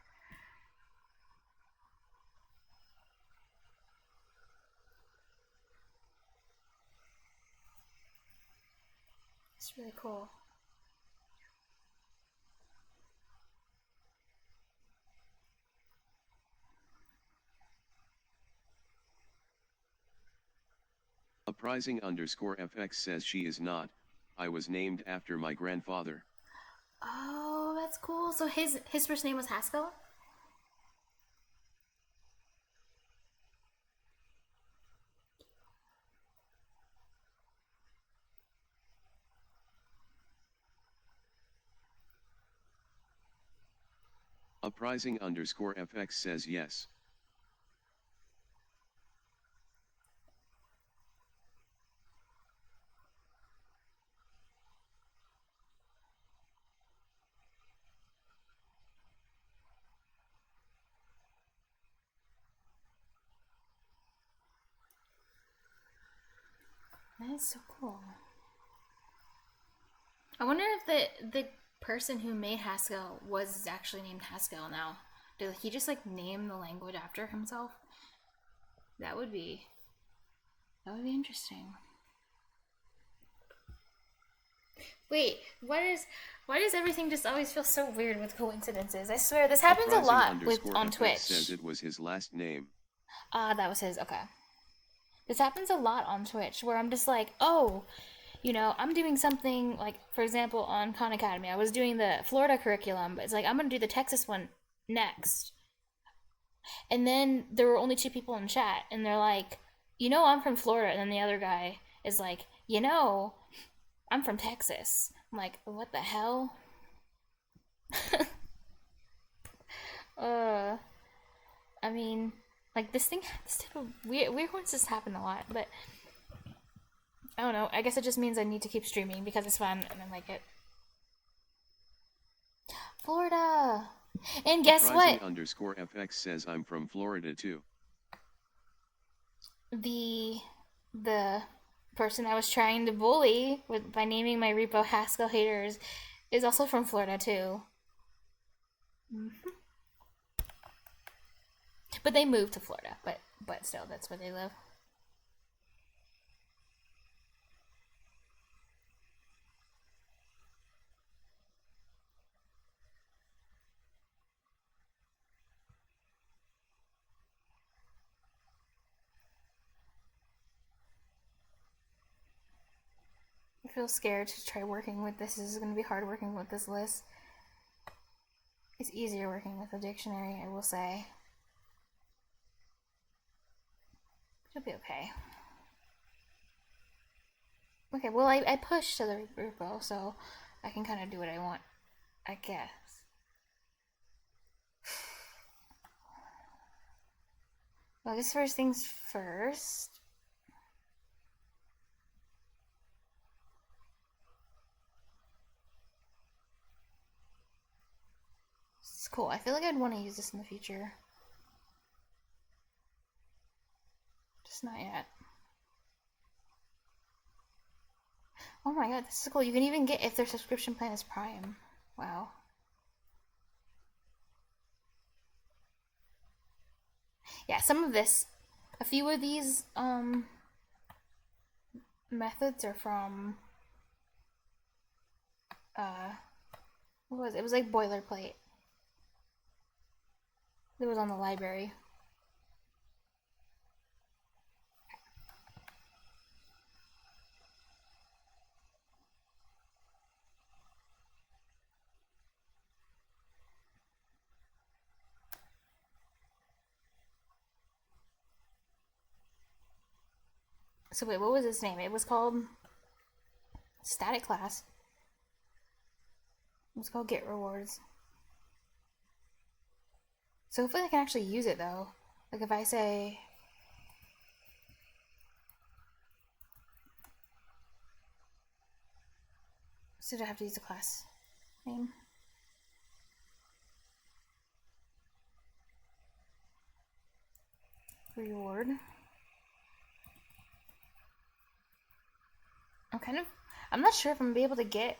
It's really cool. Uprising _FX says she is not. I was named after my grandfather. Oh, that's cool. So his first name was Haskell? Uprising _FX says yes. That is so cool. I wonder if the person who made Haskell was actually named Haskell now. Did he just like name the language after himself? That would be interesting. Wait, why does everything just always feel so weird with coincidences? I swear this happens a lot on Twitch. Says it was his last name. Ah, that was his. Okay. This happens a lot on Twitch where I'm just like, oh, you know, I'm doing something like, for example, on Khan Academy, I was doing the Florida curriculum, but it's like I'm gonna do the Texas one next. And then there were only 2 people in chat, and they're like, you know, I'm from Florida, and then the other guy is like, you know, I'm from Texas. I'm like, what the hell? I mean, like this type of weird ones just happen a lot, but I don't know. I guess it just means I need to keep streaming because it's fun and I like it. Florida! And guess what? _FX says I'm from Florida too. The person I was trying to bully by naming my repo Haskell Haters is also from Florida too. Mm-hmm. But they moved to Florida, but still, that's where they live. I feel scared to try working with this. This is going to be hard working with this list. It's easier working with a dictionary, I will say. It'll be okay. Okay, well, I pushed to the repo, so I can kind of do what I want, I guess. Well, I guess first things first. It's cool. I feel like I'd want to use this in the future. Just not yet. Oh my god, this is cool. You can even get if their subscription plan is Prime. Wow. Yeah, some of this A few of these methods are from what was it? It was like boilerplate. It was on the library. So wait, what was its name? It was called static class. It was called get rewards. So hopefully I can actually use it though. Like if I say so, do I have to use the class name? Reward. I'm not sure if I'm gonna be able to get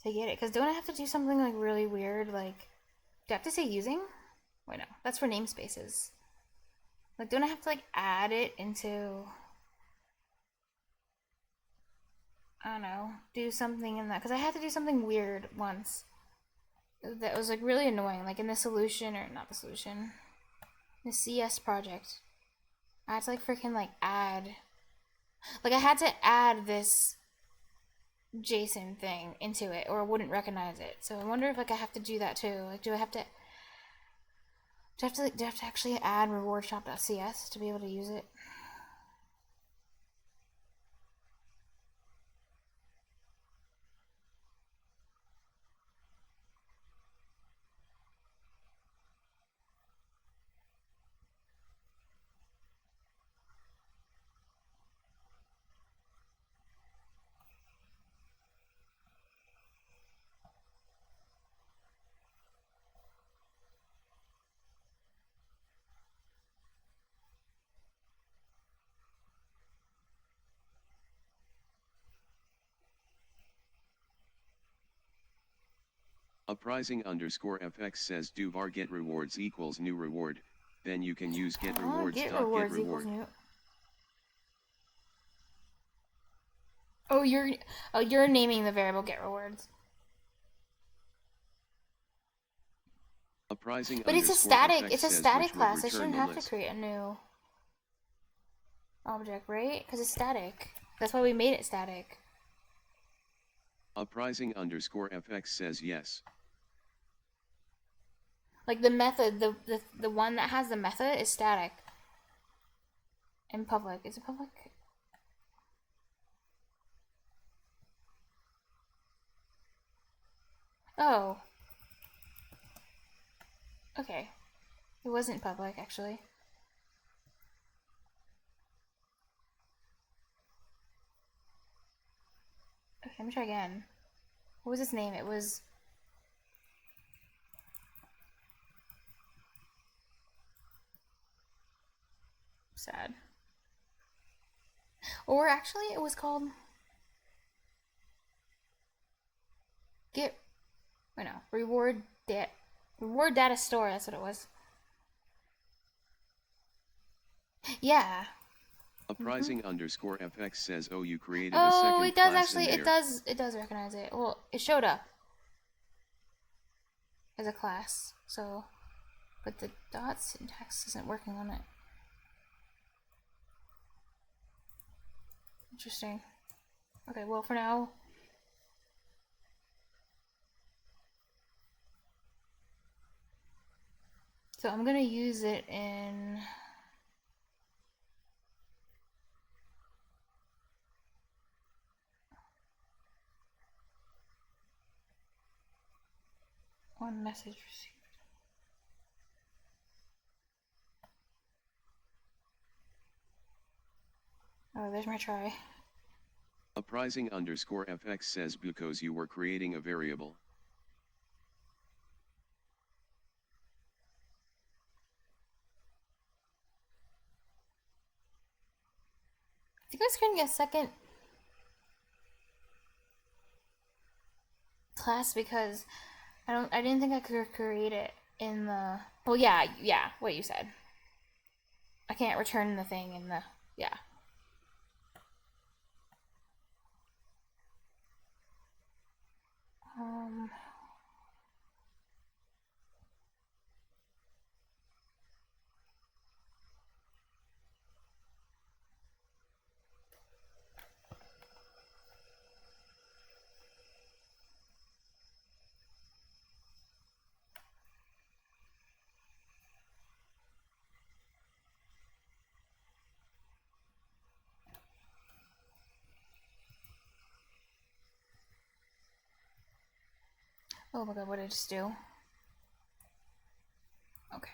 it, because don't I have to do something like really weird? Like, do I have to say using? Wait, no, that's for namespaces. Like, don't I have to like add it into, I don't know, do something in that? Because I had to do something weird once that was like really annoying. Like in the solution, or not the solution, the CS project, I had to like freaking like add, like I had to add this JSON thing into it, or it wouldn't recognize it. So I wonder if like I have to do that too. Like, do I have to actually add reward shop.cs to be able to use it? Uprising_fx says do var get rewards equals new reward, then you can use get rewards Get dot rewards get equals reward. new. Oh, you're naming the variable get rewards. Uprising But it's a static class. I shouldn't have to create a new object, right? Because it's static. That's why we made it static. Uprising_fx says yes. Like the method, the one that has the method is static. In public. Is it public? Oh. Okay. It wasn't public, actually. Okay, let me try again. What was its name? It was... sad. Or actually, it was called... Reward data store, that's what it was. Yeah. Uprising_fx says, oh, you created a second class. Oh, it does actually, it does recognize it. Well, it showed up as a class, so, but the dot syntax isn't working on it. Interesting. Okay, well, for now, so I'm gonna use it in one message received. Oh, there's my try. Uprising_fx says because you were creating a variable. I think I was creating a second class because I didn't think I could create it in the... Well, yeah, what you said. I can't return the thing in the... Yeah. Oh my god, what did I just do? Okay.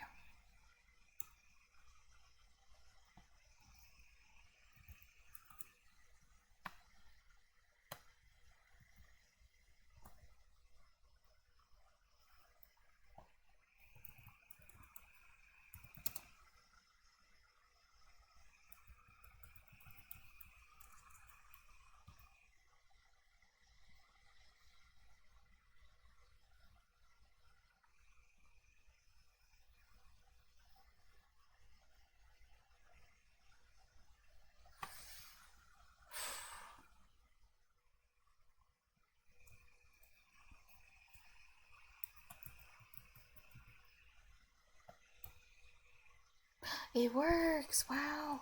It works! Wow!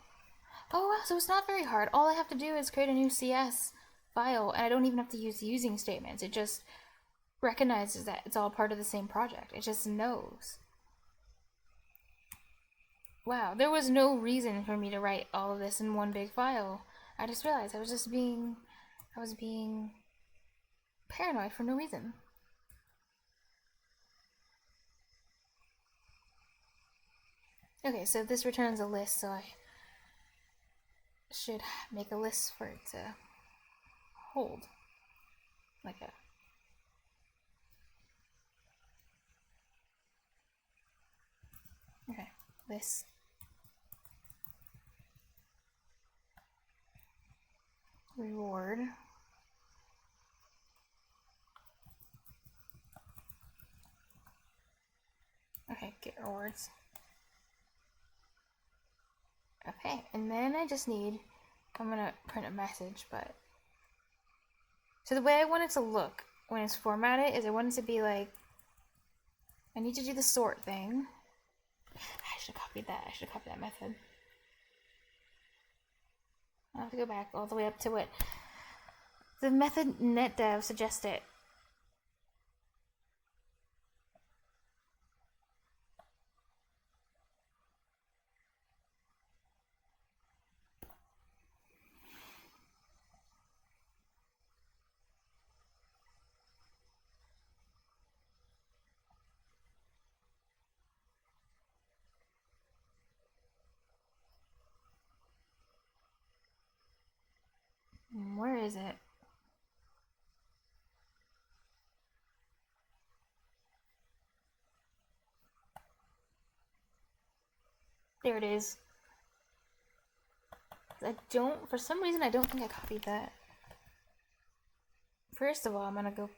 Oh wow, so it's not very hard. All I have to do is create a new CS file, and I don't even have to use using statements. It just recognizes that it's all part of the same project. It just knows. Wow, there was no reason for me to write all of this in one big file. I just realized I was being paranoid for no reason. Okay, so this returns a list, so I should make a list for it to hold. Like a... Okay, list. Reward. Okay, get rewards. Okay, and then I just need... I'm gonna print a message, but... So the way I want it to look when it's formatted is I want it to be like... I need to do the sort thing. I should have copied that. I should have copied that method. I'll have to go back all the way up to what the method netdev suggested. Where is it? There it is. I don't, for some reason, I don't think I copied that. First of all, I'm gonna go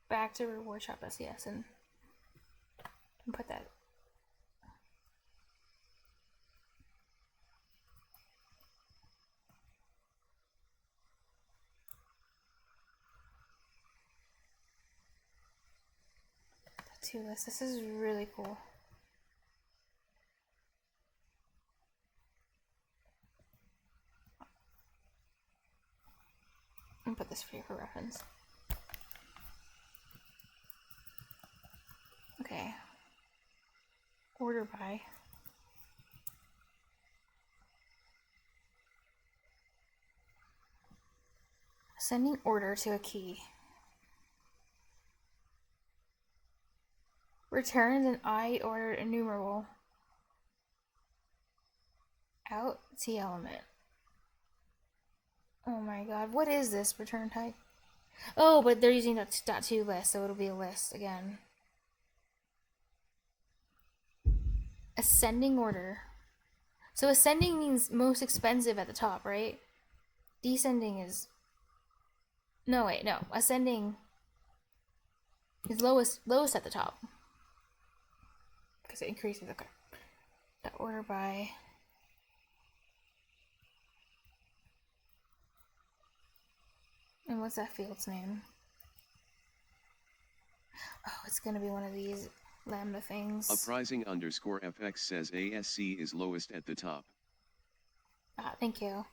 back to reward shop.cs and put that. The to list. This is really cool. I'm gonna put this for you for reference. Okay. Order by. Sending order to a key. Returns an I ordered enumerable. Out T element. Oh my god, what is this return type? Oh, but they're using .to list, so it'll be a list again. Ascending order. So ascending means most expensive at the top, right? Descending is... No, wait, no. Ascending is lowest at the top. Because it increases. Okay. The order by. And what's that field's name? Oh, it's gonna be one of these lambda things. Uprising_FX says ASC is lowest at the top. Ah, thank you.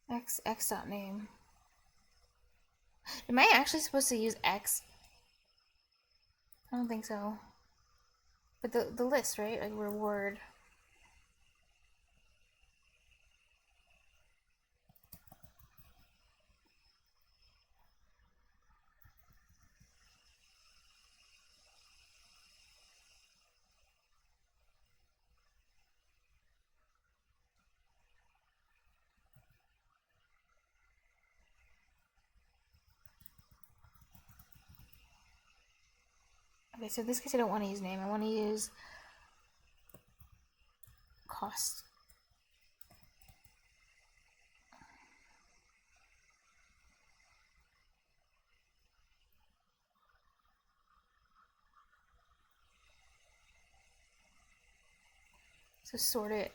X dot name. Am I actually supposed to use X? I don't think so. But the list, right? Like reward. Okay, so in this case I don't want to use name. I want to use cost. So sort it.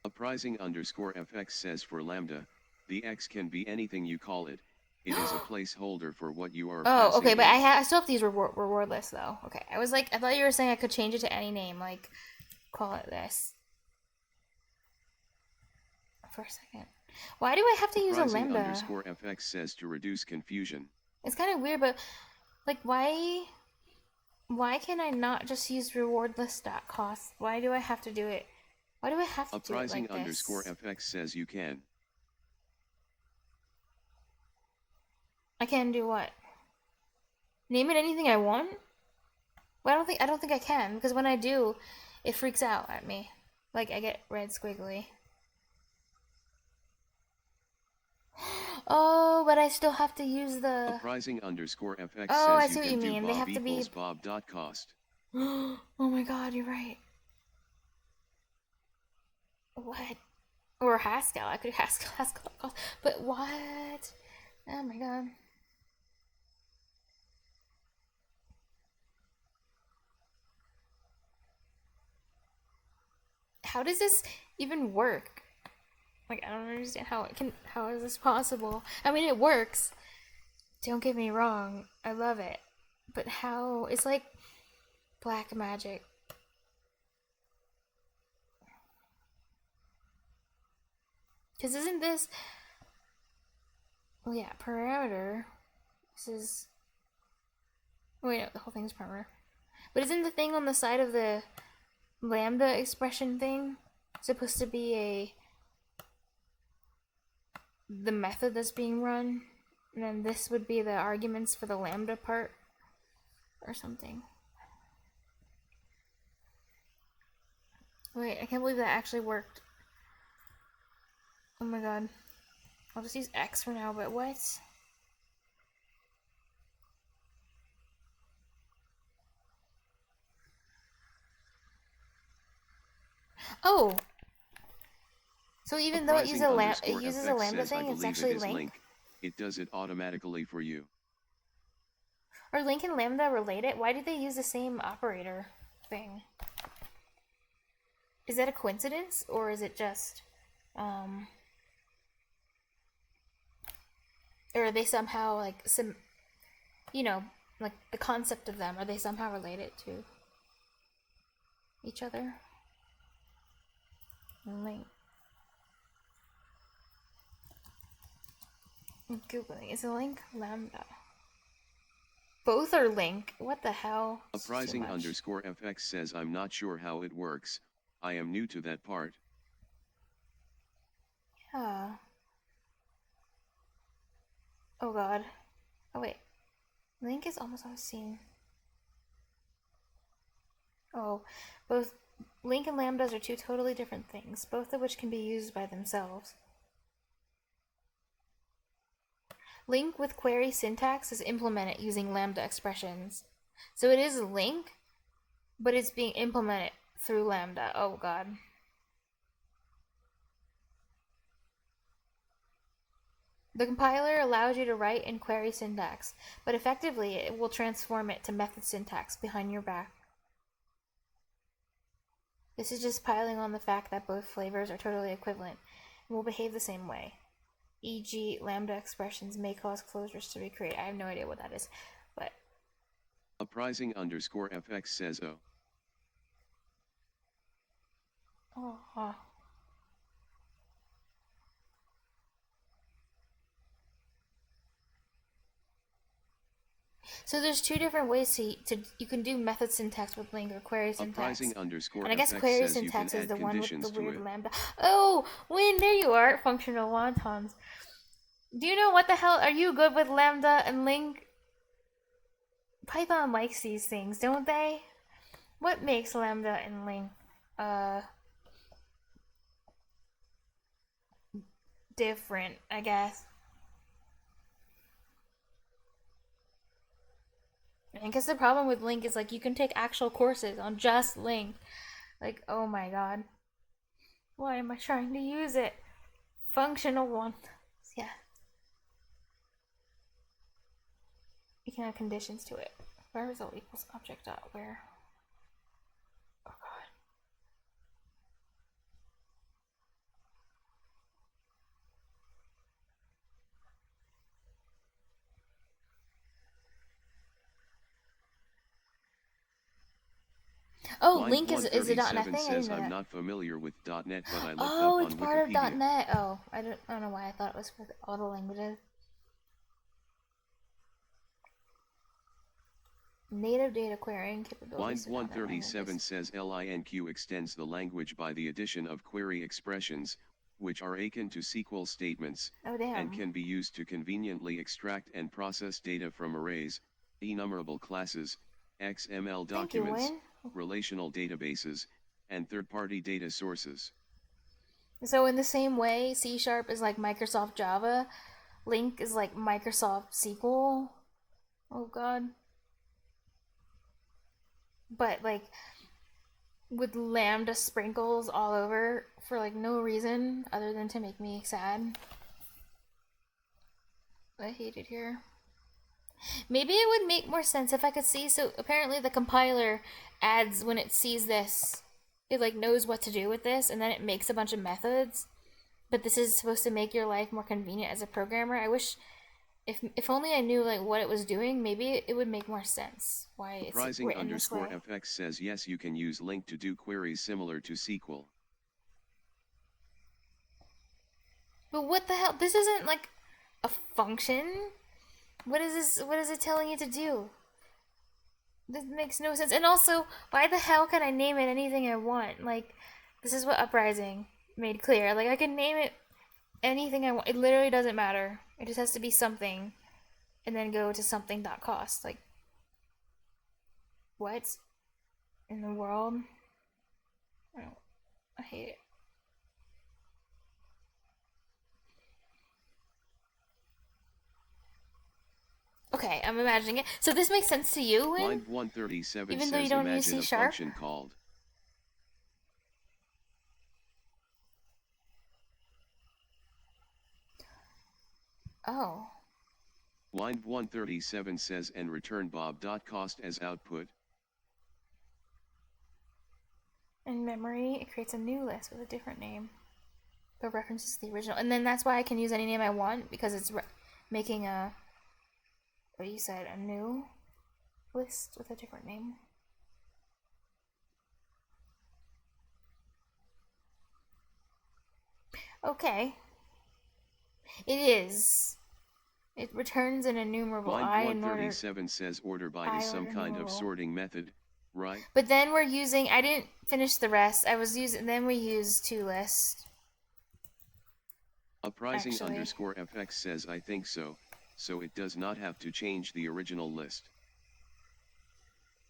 Uprising_FX says for lambda, the X can be anything you call it. It is a placeholder for what you are Oh, okay, but in. I still have to use reward list though. Okay, I was like, I thought you were saying I could change it to any name, like call it this. For a second, why do I have to use a lambda? Uprising_FX says to reduce confusion. It's kind of weird, but like, why can I not just use reward list.cost? Why do I have to do it? Why do I have to do it like this? Uprising_FX says you can. I can do what? Name it anything I want? Well, I don't think I can, because when I do, it freaks out at me. Like, I get red squiggly. Oh, but I still have to use the Uprising_FX Oh, I says see you what can you do mean. They have to be Bob=Bob.cost. Oh my god, you're right. What? Or Haskell. I could do Haskell. But what? Oh my god. How does this even work? Like, I don't understand how is this possible? I mean, it works. Don't get me wrong. I love it. But how? It's like black magic. Because isn't this... Well, yeah, parameter. This is... Wait, no, the whole thing's parameter. But isn't the thing on the side of the lambda expression thing supposed to be the method that's being run? And then this would be the arguments for the lambda part? Or something. Wait, I can't believe that actually worked. Oh my god. I'll just use X for now, but what? Oh! So even though it uses a lambda thing, it's actually link? It does it automatically for you. Are link and lambda related? Why did they use the same operator thing? Is that a coincidence? Or is it just... Or are they somehow, like, like, the concept of them, are they somehow related to each other? Link. I'm Googling. Is it link? Lambda. Both are link. What the hell? Uprising_FX says I'm not sure how it works. I am new to that part. Yeah. Oh god. Oh wait. Link is almost on scene. Oh, both link and lambdas are two totally different things, both of which can be used by themselves. Link with query syntax is implemented using lambda expressions. So it is a link, but it's being implemented through lambda. Oh god. The compiler allows you to write in query syntax, but effectively it will transform it to method syntax behind your back. This is just piling on the fact that both flavors are totally equivalent and will behave the same way. E.g., lambda expressions may cause closures to be created. I have no idea what that is, but... Uprising_FX says Oh. So there's two different ways to you can do method syntax with LINQ or query syntax. Uprising_FX and I guess query syntax is the one with the weird it. lambda. Oh, Win, there you are, functional wontons. Do you know what the hell? Are you good with lambda and LINQ? Python likes these things, don't they? What makes lambda and LINQ different, I guess? I guess the problem with LINQ is like you can take actual courses on just LINQ. Like, oh my god. Why am I trying to use it? Functional one. Yeah. You can add conditions to it. Where result equals object dot where. Oh god. Oh, LINQ is a .NET thing? Says I'm not familiar with .NET, but I looked oh, up it's on part Wikipedia. of .NET. Oh, I don't know why I thought it was for all the languages. Native data querying capabilities. Line 137 says LINQ extends the language by the addition of query expressions, which are akin to SQL statements, and can be used to conveniently extract and process data from arrays, enumerable classes, XML documents, relational databases, and third-party data sources. So in the same way, C# is like Microsoft Java, LINQ is like Microsoft SQL. Oh god. But like with lambda sprinkles all over for like no reason other than to make me sad. I hate it here. Maybe it would make more sense if I could see. So apparently the compiler adds, when it sees this, it like knows what to do with this, and then it makes a bunch of methods. But this is supposed to make your life more convenient as a programmer. I wish, if only I knew like what it was doing, maybe it would make more sense. Why it's written this way. Uprising_FX says yes, you can use LINQ to do queries similar to SQL. But what the hell? This isn't like a function. What is this? What is it telling you to do? This makes no sense. And also, why the hell can I name it anything I want? Like, this is what Uprising made clear. Like, I can name it anything I want. It literally doesn't matter. It just has to be something, and then go to something.cost. Like, what in the world? I hate it. Okay, I'm imagining it. So this makes sense to you, Win? Line 137 even says though you don't use C#? function called. Oh. Line 137 says and return bob.cost as output. In memory, it creates a new list with a different name, but references the original. And then that's why I can use any name I want, because it's making a, what you said, a new list with a different name. Okay. It is. It returns an enumerable I in order. 137 says order by is some kind of sorting method, right? But then we're using, I didn't finish the rest. I was using, then we use toList. Uprising_FX says I think so, so it does not have to change the original list.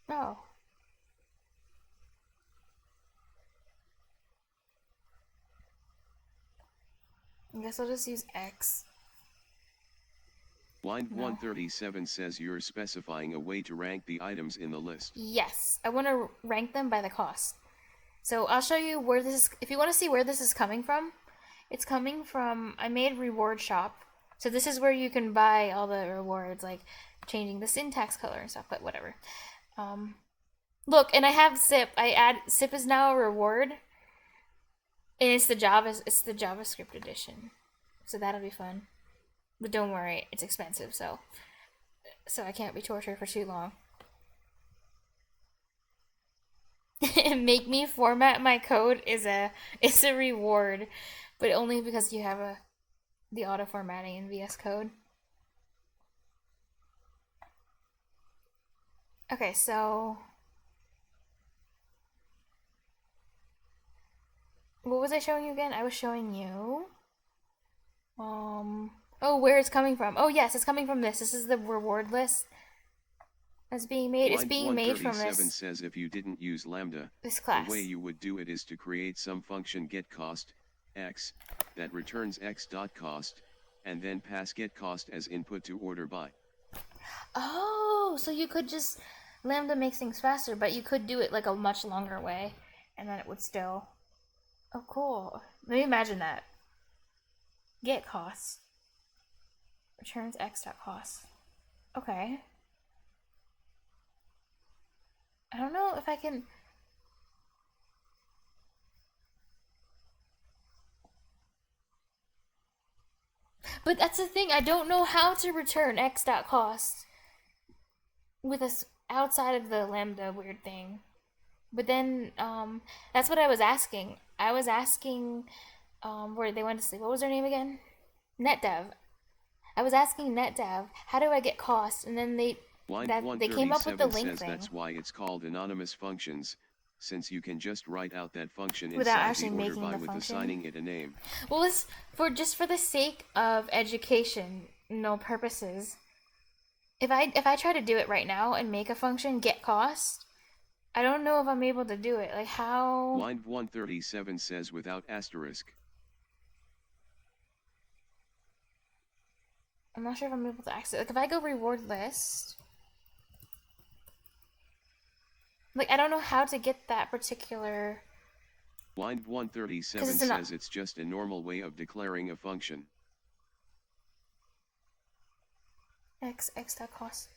Oh. I guess I'll just use X. Line 137 says you're specifying a way to rank the items in the list. Yes, I want to rank them by the cost. So I'll show you where this is, if you want to see where this is coming from, it's coming from, I made reward shop So this is where you can buy all the rewards, like changing the syntax color and stuff, but whatever. Look, and I have SIP. SIP is now a reward, and it's the JavaScript edition. So that'll be fun. But don't worry, it's expensive, so I can't be tortured for too long. Make me format my code is a reward, but only because you have the auto formatting in VS Code. Okay, so what was I showing you again? I was showing you oh, where it's coming from. Oh yes, it's coming from this. This is the reward list that's being made. It's being made from this. Says if you didn't use Lambda, this class. The way you would do it is to create some function getCost x that returns x.cost, and then pass getCost as input to order by. Oh, so you could just Lambda makes things faster, but you could do it like a much longer way, and then it would still. Oh, cool. Let me imagine that. GetCost returns x.cost. Okay. I don't know if I can. But that's the thing. I don't know how to return x.cost with us outside of the Lambda weird thing. But then that's what I was asking. I was asking where they went to sleep. What was their name again? NetDev. I was asking NetDev, how do I get cost? And then they came up with the link says thing. That's why it's called anonymous functions, since you can just write out that function without inside actually the order making by the with function. assigning it a name. Well, it's for the sake of education, no purposes. If I try to do it right now and make a function get cost, I don't know if I'm able to do it. Like how? Line 137 says without asterisk. I'm not sure if I'm able to access. Like if I go reward list, like I don't know how to get that particular. Line 137 says it's just a normal way of declaring a function. X.cost.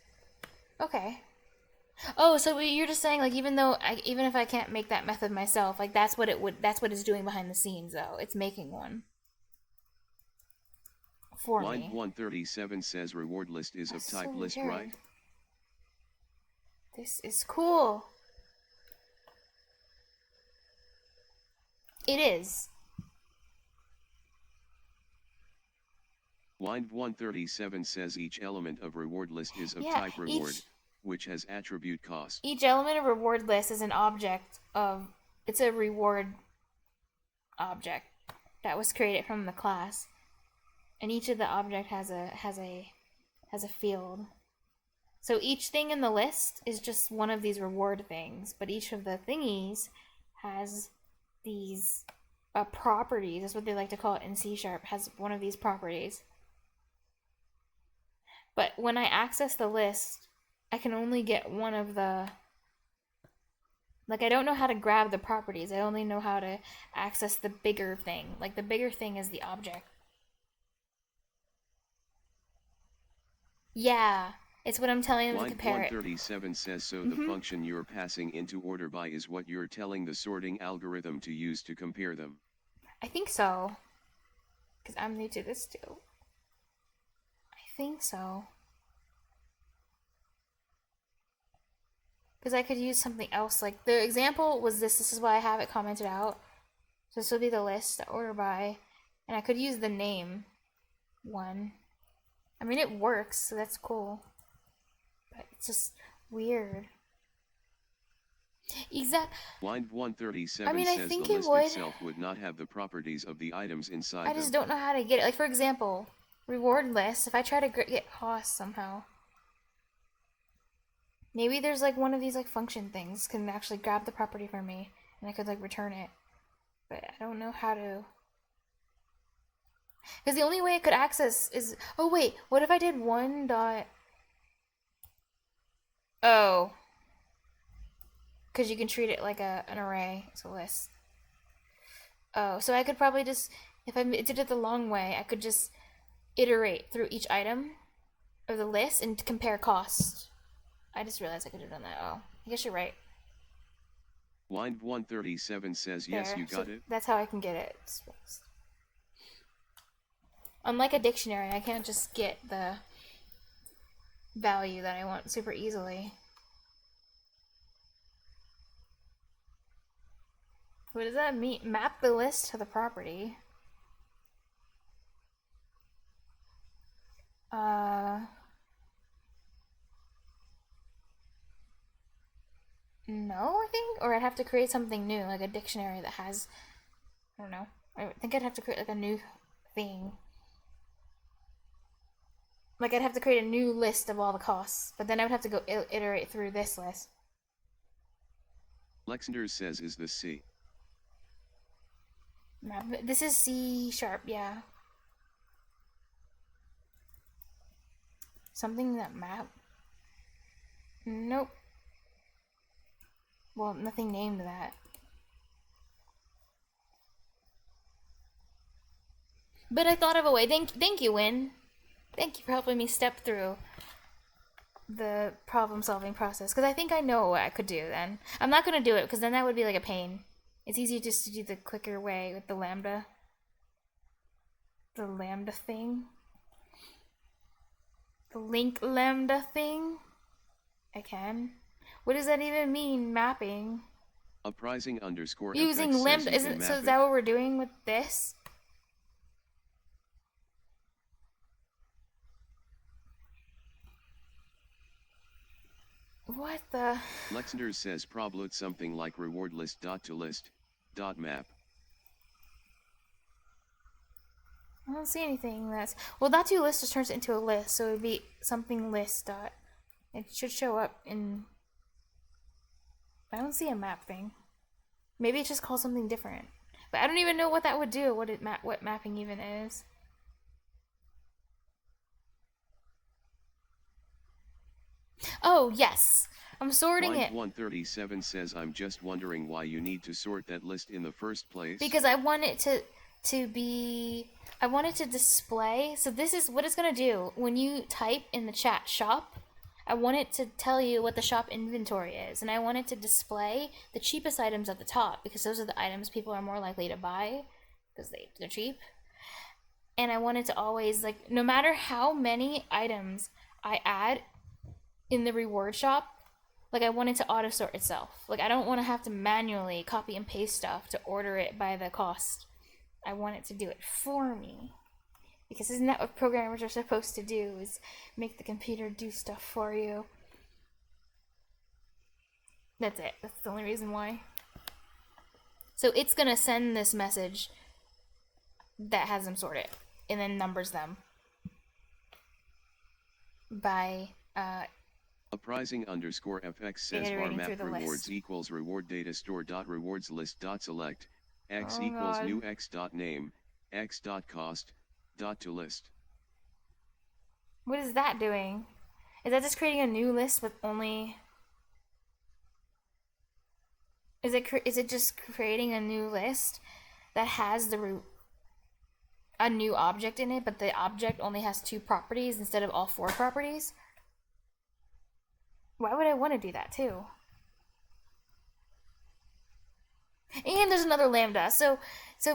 Okay. Oh, so you're just saying like even if I can't make that method myself, like that's what it's doing behind the scenes though. It's making one. For Line me. 137 says reward list is That's of type so list, weird. right? This is cool. It is. Line 137 says each element of reward list is of type reward, which has attribute cost. Each element of reward list is an object of. It's a reward object that was created from the class, and each of the object has a field. So each thing in the list is just one of these reward things, but each of the thingies has these properties. That's what they like to call it in C#. Has one of these properties. But when I access the list, I can only get one of the. Like I don't know how to grab the properties. I only know how to access the bigger thing. Like the bigger thing is the object. Yeah. It's what I'm telling them to compare it. Line 137 says so the function you're passing into order by is what you're telling the sorting algorithm to use to compare them. I think so. Because I'm new to this too. I think so. Because I could use something else. Like the example was this. This is why I have it commented out. So this will be the list, the order by. And I could use the name one. I mean, it works, so that's cool. But it's just weird. Line 137 I mean, I says think the it list would. itself would not have the properties of the items inside I just them. don't know how to get it. Like, for example, reward list. If I try to get cost somehow. Maybe there's like one of these like function things can actually grab the property for me. And I could like return it. But I don't know how to. Because the only way I could access is... Oh, wait. What if I did 1 dot... Oh. Because you can treat it like an array. It's a list. Oh, so I could probably just... If I did it the long way, I could just iterate through each item of the list and compare costs. I just realized I could have done that. Oh, I guess you're right. Wind 137 says yes, There. you got it. That's how I can get it. Unlike a dictionary, I can't just get the value that I want super easily. What does that mean? Map the list to the property. No, I think? Or I'd have to create something new, like a dictionary that has, I don't know. I think I'd have to create like a new thing. Like I'd have to create a new list of all the costs, but then I would have to go iterate through this list. Lexander says is the C. This is C#, yeah. Something that map? Nope. Well, nothing named that. But I thought of a way. Thank you, Win. Thank you for helping me step through the problem-solving process. Because I think I know what I could do then. I'm not going to do it, because then that would be like a pain. It's easier just to do the quicker way with the lambda. The lambda thing. The link lambda thing. I can. What does that even mean, mapping? Uprising underscore Using FX lambda. says you can So map is it. that what we're doing with this? What the? Lexander says probably something like reward list dot to list dot map. I don't see anything that's... Well, that to list just turns it into a list, so it would be something list dot. It should show up in... I don't see a map thing. Maybe it's just called something different. But I don't even know what that would do, what mapping even is. Oh, yes. I'm sorting Wind it. 137 says I'm just wondering why you need to sort that list in the first place. Because I want it to be... I want it to display... So this is what it's going to do. When you type in the chat shop, I want it to tell you what the shop inventory is. And I want it to display the cheapest items at the top, because those are the items people are more likely to buy, because they're cheap. And I want it to always, like, no matter how many items I add in the reward shop, like, I want it to auto sort itself. Like, I don't want to have to manually copy and paste stuff to order it by the cost. I want it to do it for me. Because isn't that what programmers are supposed to do, is make the computer do stuff for you? That's it. That's the only reason why. So it's gonna send this message that has them sorted, and then numbers them by Uprising underscore FX says var iterating map through the rewards list. equals reward data store dot rewards list dot select x Oh, equals God. new x dot name x dot cost dot to list. What is that doing? Is that just creating a new list with only... Is it just creating a new list that has a new object in it, but the object only has 2 properties instead of all 4 properties? Why would I want to do that too? And there's another lambda. So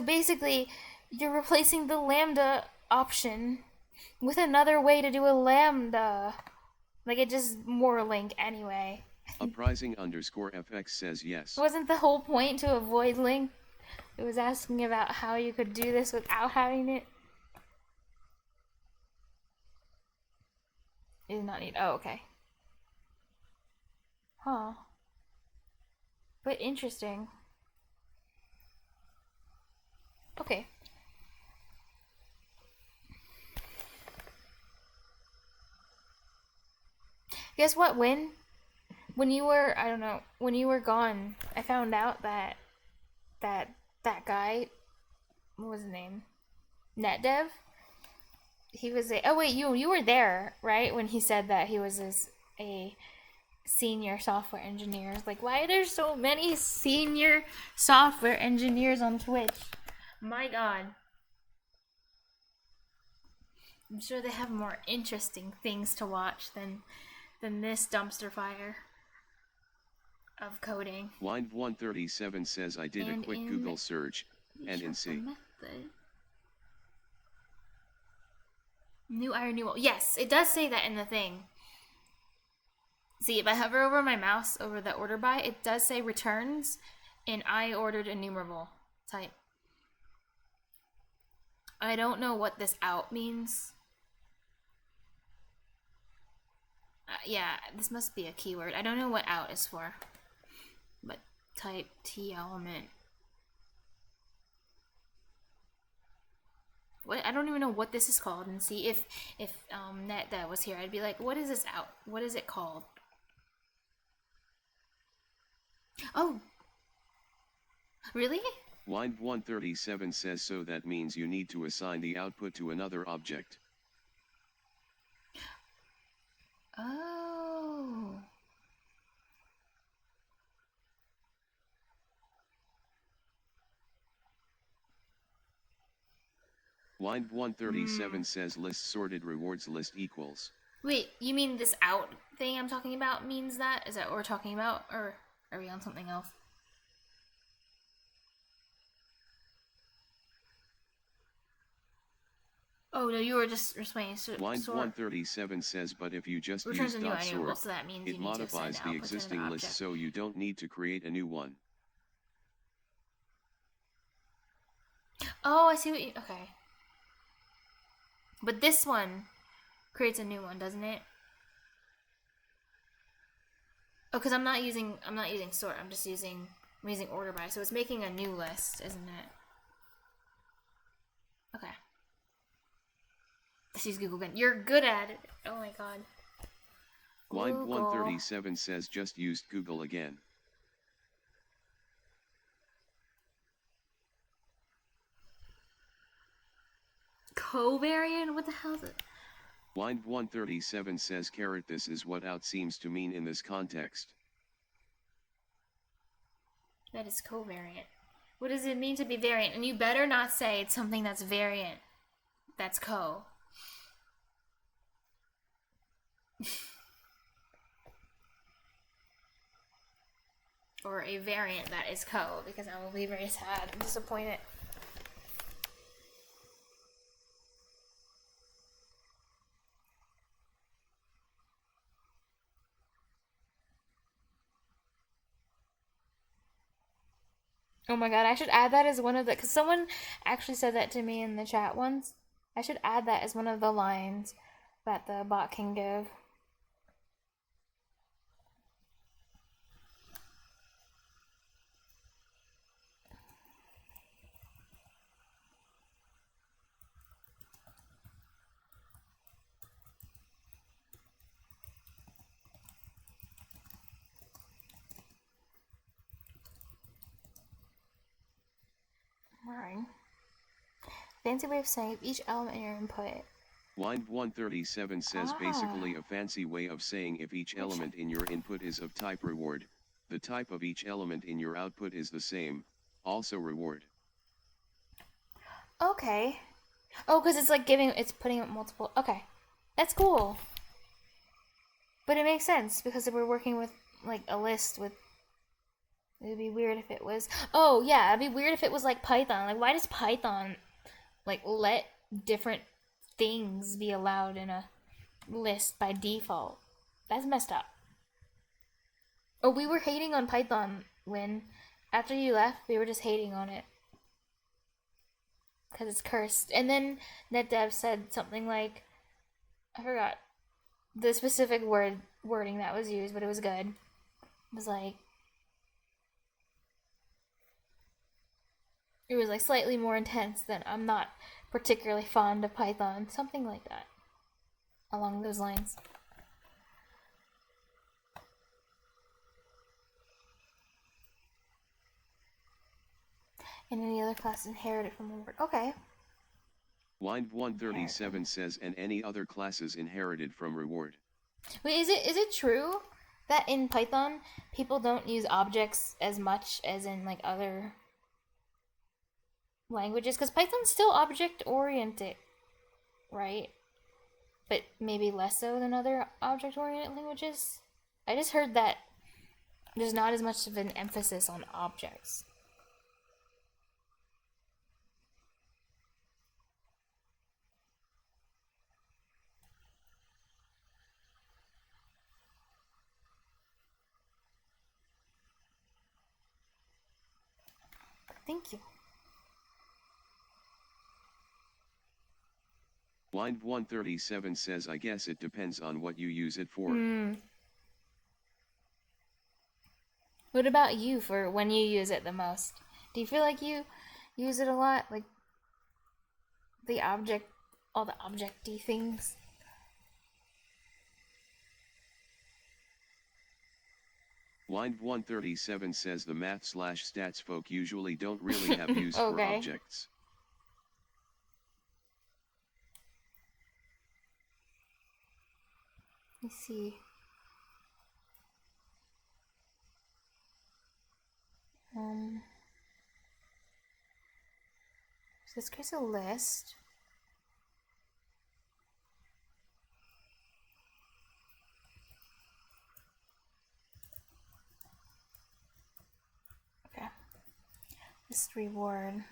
basically, you're replacing the lambda option with another way to do a lambda. Like, it just more link anyway. Uprising underscore FX says yes. Wasn't the whole point to avoid link? It was asking about how you could do this without having it. It did not need... Oh, okay. Huh. But interesting. Okay. Guess what, Win? When you were, I don't know, when you were gone, I found out that guy, what was his name? NetDev? He was oh wait, you were there, right? When he said that he was a senior software engineer. Like, why are there so many senior software engineers on Twitch? My God. I'm sure they have more interesting things to watch than this dumpster fire of coding. Wind137 says I did a quick Google search, and in C. New iron, new old. Yes, it does say that in the thing. See, if I hover over my mouse over the order by, it does say returns in I ordered enumerable type. I don't know what this out means. Yeah, this must be a keyword. I don't know what out is for. But type T element. What, I don't even know what this is called. And see if that was here, I'd be like, what is this out? What is it called? Oh, really? Wind137 says so that means you need to assign the output to another object. Oh. Wind137 says list sorted rewards list equals. Wait, you mean this out thing I'm talking about means that? Is that what we're talking about? Or are we on something else? Oh, no, you were just explaining. Wind137 says but if you just returns use a new dot enumerable, sort, so that means it you need modifies to the existing list so you don't need to create a new one. Oh, I see what you... Okay. But this one creates a new one, doesn't it? Oh, because I'm not using sort. I'm using order by. So it's making a new list, isn't it? Okay. Let's use Google again. You're good at it. Oh my god. Wind137 says just used Google again. Covariant? What the hell is it? Wind137 says carrot this is what out seems to mean in this context. That is covariant. What does it mean to be variant? And you better not say it's something that's variant. That's co. Or a variant that is co, because I will be very sad and disappointed. Oh my god, I should add that as one of the... Because someone actually said that to me in the chat once. I should add that as one of the lines that the bot can give. Alright. Fancy way of saying each element in your input. Wind137 says basically a fancy way of saying if each element in your input is of type reward, the type of each element in your output is the same, also reward. Okay. Oh, because it's like it's putting up multiple... Okay. That's cool. But it makes sense, because if we're working with, like, a list with... It would be weird if it was... Oh, yeah, it'd be weird if it was like Python. Like, why does Python, like, let different things be allowed in a list by default? That's messed up. Oh, we were hating on Python when... After you left, we were just hating on it. Because it's cursed. And then NetDev said something like... I forgot the specific wording that was used, but it was good. It was like... It was like slightly more intense than I'm not particularly fond of Python. Something like that. Along those lines. And any other class inherited from a word. Okay. Wind137 says and any other classes inherited from reward. Wait, is it true that in Python people don't use objects as much as in like other languages? Because Python's still object oriented, right? but maybe less so than other object-oriented languages. I just heard that there's not as much of an emphasis on objects. Thank you. Blind 137 says, I guess it depends on what you use it for. What about you for when you use it the most? Do you feel like you use it a lot? Like the object, all the objecty things? Blind 137 says the math/stats folk usually don't really have use for Okay. objects. Let me see. So this creates a list. Okay. List reward.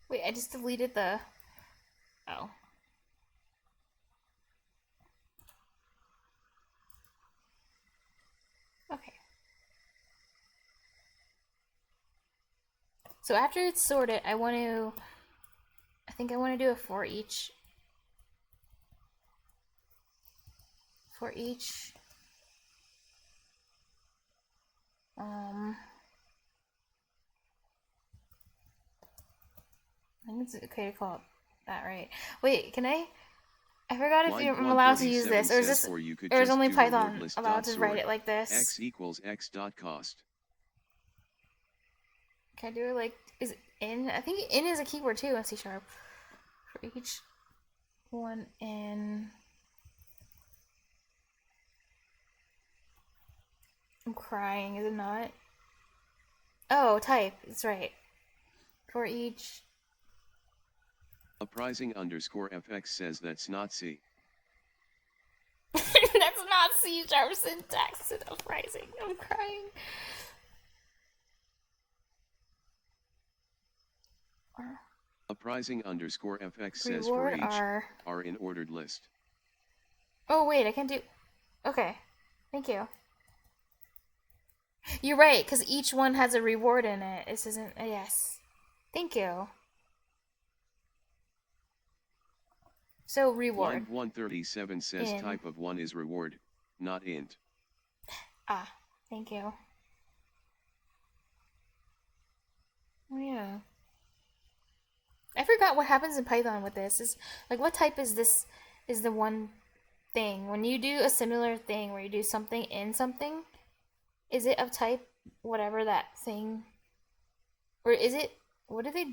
Wait, I just deleted the... Oh. Okay. So after it's sorted, I think I want to do a for each. For each. I think it's okay to call it that, right? Wait, can I forgot if I'm allowed to use this, or is this, or is only Python allowed to write it like this? X equals x dot cost. Can I do it like, is it in? I think in is a keyword too in C#. For each one in. I'm crying, is it not? Oh, type, that's right. For each. Uprising underscore FX says that's not C. That's not C# syntax in uprising. I'm crying. Uprising underscore FX says for each are in ordered list. Oh wait, I can do. Okay, thank you. You're right, because each one has a reward in it. This isn't a yes. Thank you. So reward. Line 137 says type of one is reward, not int. Ah, thank you. Oh yeah. I forgot what happens in Python with this. Is like, what type is this? Is the one thing when you do a similar thing where you do something in something? Is it of type whatever that thing, or is it? What do they?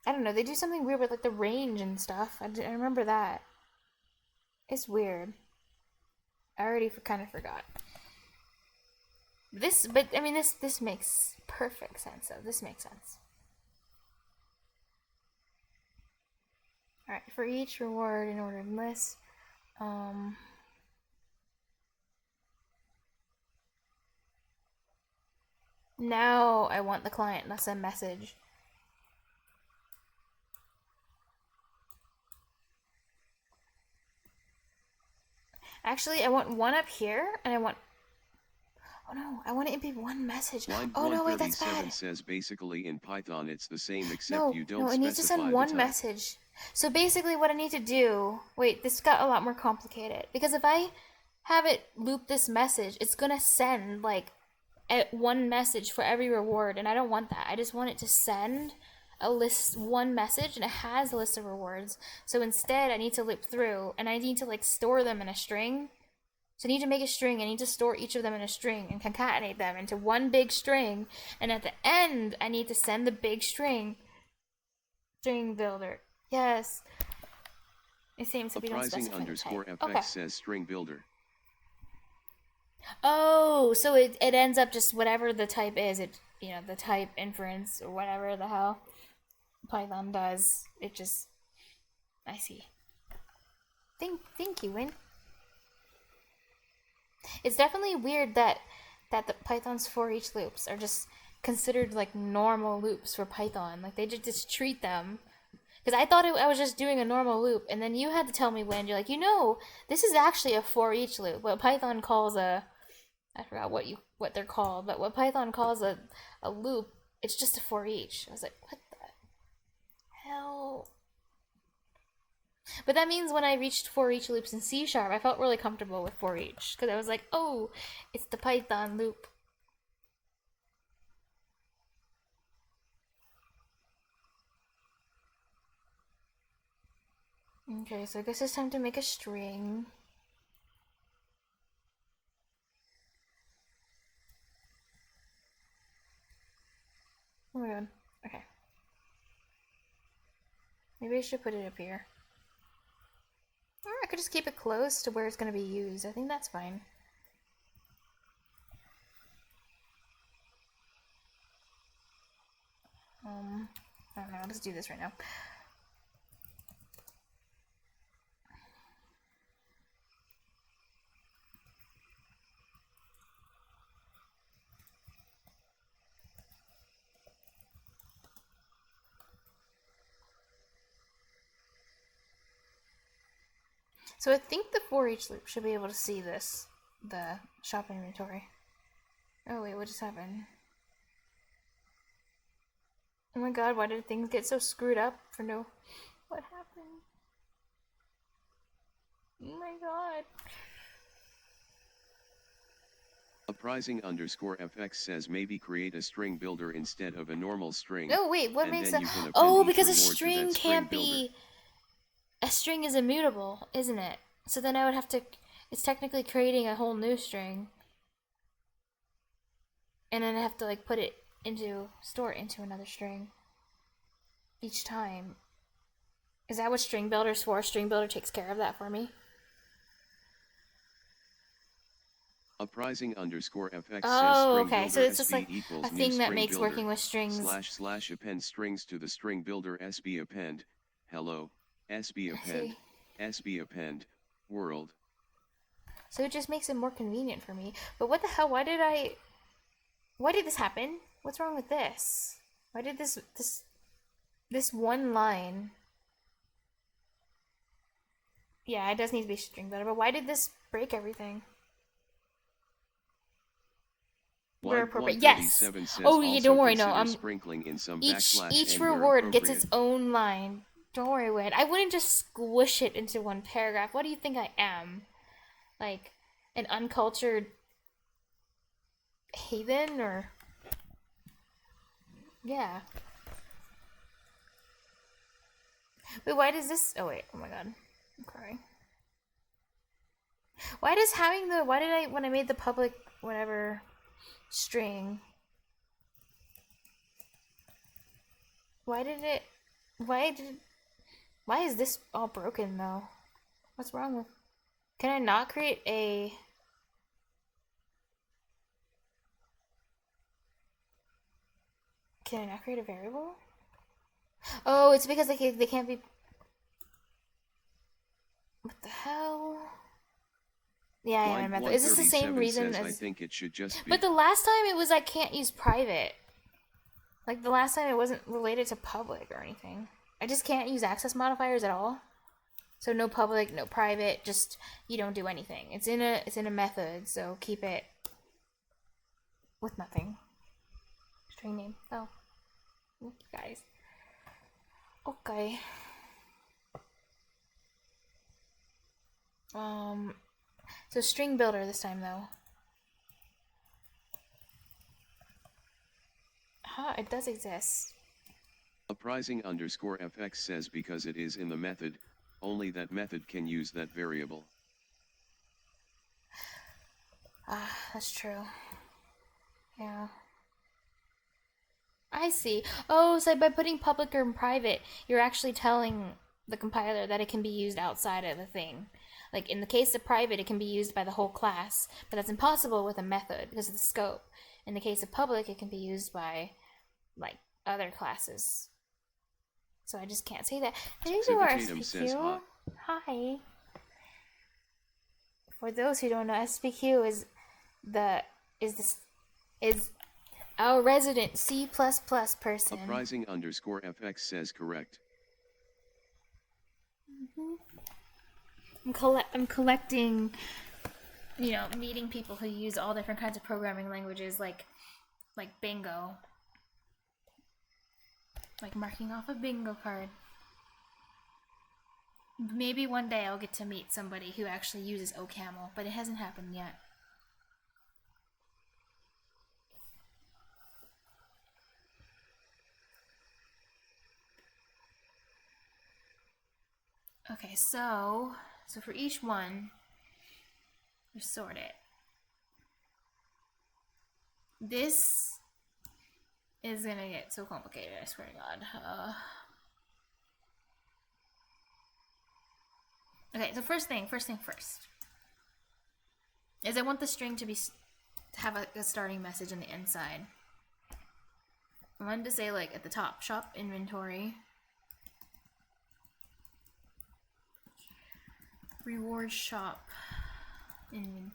I don't know. They do something weird with like the range and stuff. I remember that. It's weird. I already kind of forgot. This, but I mean, this makes perfect sense. So this makes sense. All right, for each reward in ordered list, now I want the client to send message. Actually, I want one up here, and I want. Oh no, I want it to be one message. Oh no, wait, that's bad. Says basically in Python it's the same except you don't it needs to send one message. So basically what I need to do, wait, this got a lot more complicated. Because if I have it loop this message, it's gonna send like one message for every reward, and I don't want that. I just want it to send a list, one message, and it has a list of rewards. So instead I need to loop through, and I need to like store them in a string. So I need to make a string, I need to store each of them in a string and concatenate them into one big string, and at the end I need to send the big string builder. Yes. It seems to be don't specify the type. _FX Okay. says string builder. Oh, so it ends up just whatever the type is. It the type inference or whatever the hell Python does. It just I see. Thank you, Win. It's definitely weird that the Python's for each loops are just considered like normal loops for Python. Like they just treat them. Because I thought I was just doing a normal loop, and then you had to tell me when you're like, this is actually a for each loop. What Python calls I forgot what they're called, but what Python calls a loop, it's just a for each. I was like, what the hell? But that means when I reached for each loops in C#, I felt really comfortable with for each because I was like, oh, it's the Python loop. Okay, so I guess it's time to make a string. Oh my god. Okay. Maybe I should put it up here. Or I could just keep it close to where it's going to be used. I think that's fine. I don't know. Let's do this right now. So I think the for each loop should be able to see this, the shop inventory. Oh wait, what just happened? Oh my god, why did things get so screwed up for no... What happened? Oh my god. _FX says maybe create a string builder instead of a normal string. Oh wait, what makes that? Oh, because a string can't be... A string is immutable, isn't it? So then I would have to... It's technically creating a whole new string. And then I have to like put it into... Store it into another string. Each time. Is that what string builder's for? String builder takes care of that for me? _FX says oh, string okay. builder So it's just SB like equals a thing that string makes builder, working with strings... / append strings to the string builder SB append. Hello. SB append. SB append. World. So it just makes it more convenient for me. But what the hell? Why did this happen? What's wrong with this? Why did this one line... Yeah, it does need to be string builder, but why did this break everything? Where appropriate. Yes. Oh, yeah, don't worry. No, sprinkling in some each reward gets its own line. Don't worry, Win. I wouldn't just squish it into one paragraph. What do you think I am? Like an uncultured heathen, or... Yeah. Wait, why does this... Oh, wait. Oh, my God. I'm crying. Why does having the... Why did I... When I made the public... Whatever... String... Why did it... Why is this all broken, though? What's wrong with... Can I not create a... Can I not create a variable? Oh, it's because they can't be... What the hell? Yeah, I remember. Is this the same reason as... I think it should just be... But the last time it was I can't use private. Like the last time it wasn't related to public or anything. I just can't use access modifiers at all. So no public, no private, just you don't do anything. It's in a method, so keep it with nothing. String name. Oh. Look, you guys. Okay. So string builder this time though. It does exist. _FX says because it is in the method, only that method can use that variable. That's true. Yeah. I see. Oh, so by putting public or private, you're actually telling the compiler that it can be used outside of a thing. Like in the case of private, it can be used by the whole class, but that's impossible with a method because of the scope. In the case of public, it can be used by like other classes. So I just can't say that. Hey, Civitatum says SPQ. Hi. For those who don't know, SPQ is our resident C++ person. Uprising_FX says correct. I'm collecting, meeting people who use all different kinds of programming languages, like bingo, like marking off a bingo card. Maybe one day I'll get to meet somebody who actually uses OCaml, but it hasn't happened yet. Okay, so for each one, we sort it. This is gonna get so complicated, I swear to God. Okay, so first thing first, is I want the string to have a starting message on the inside. I wanted to say, like, at the top, shop inventory. Reward shop inventory.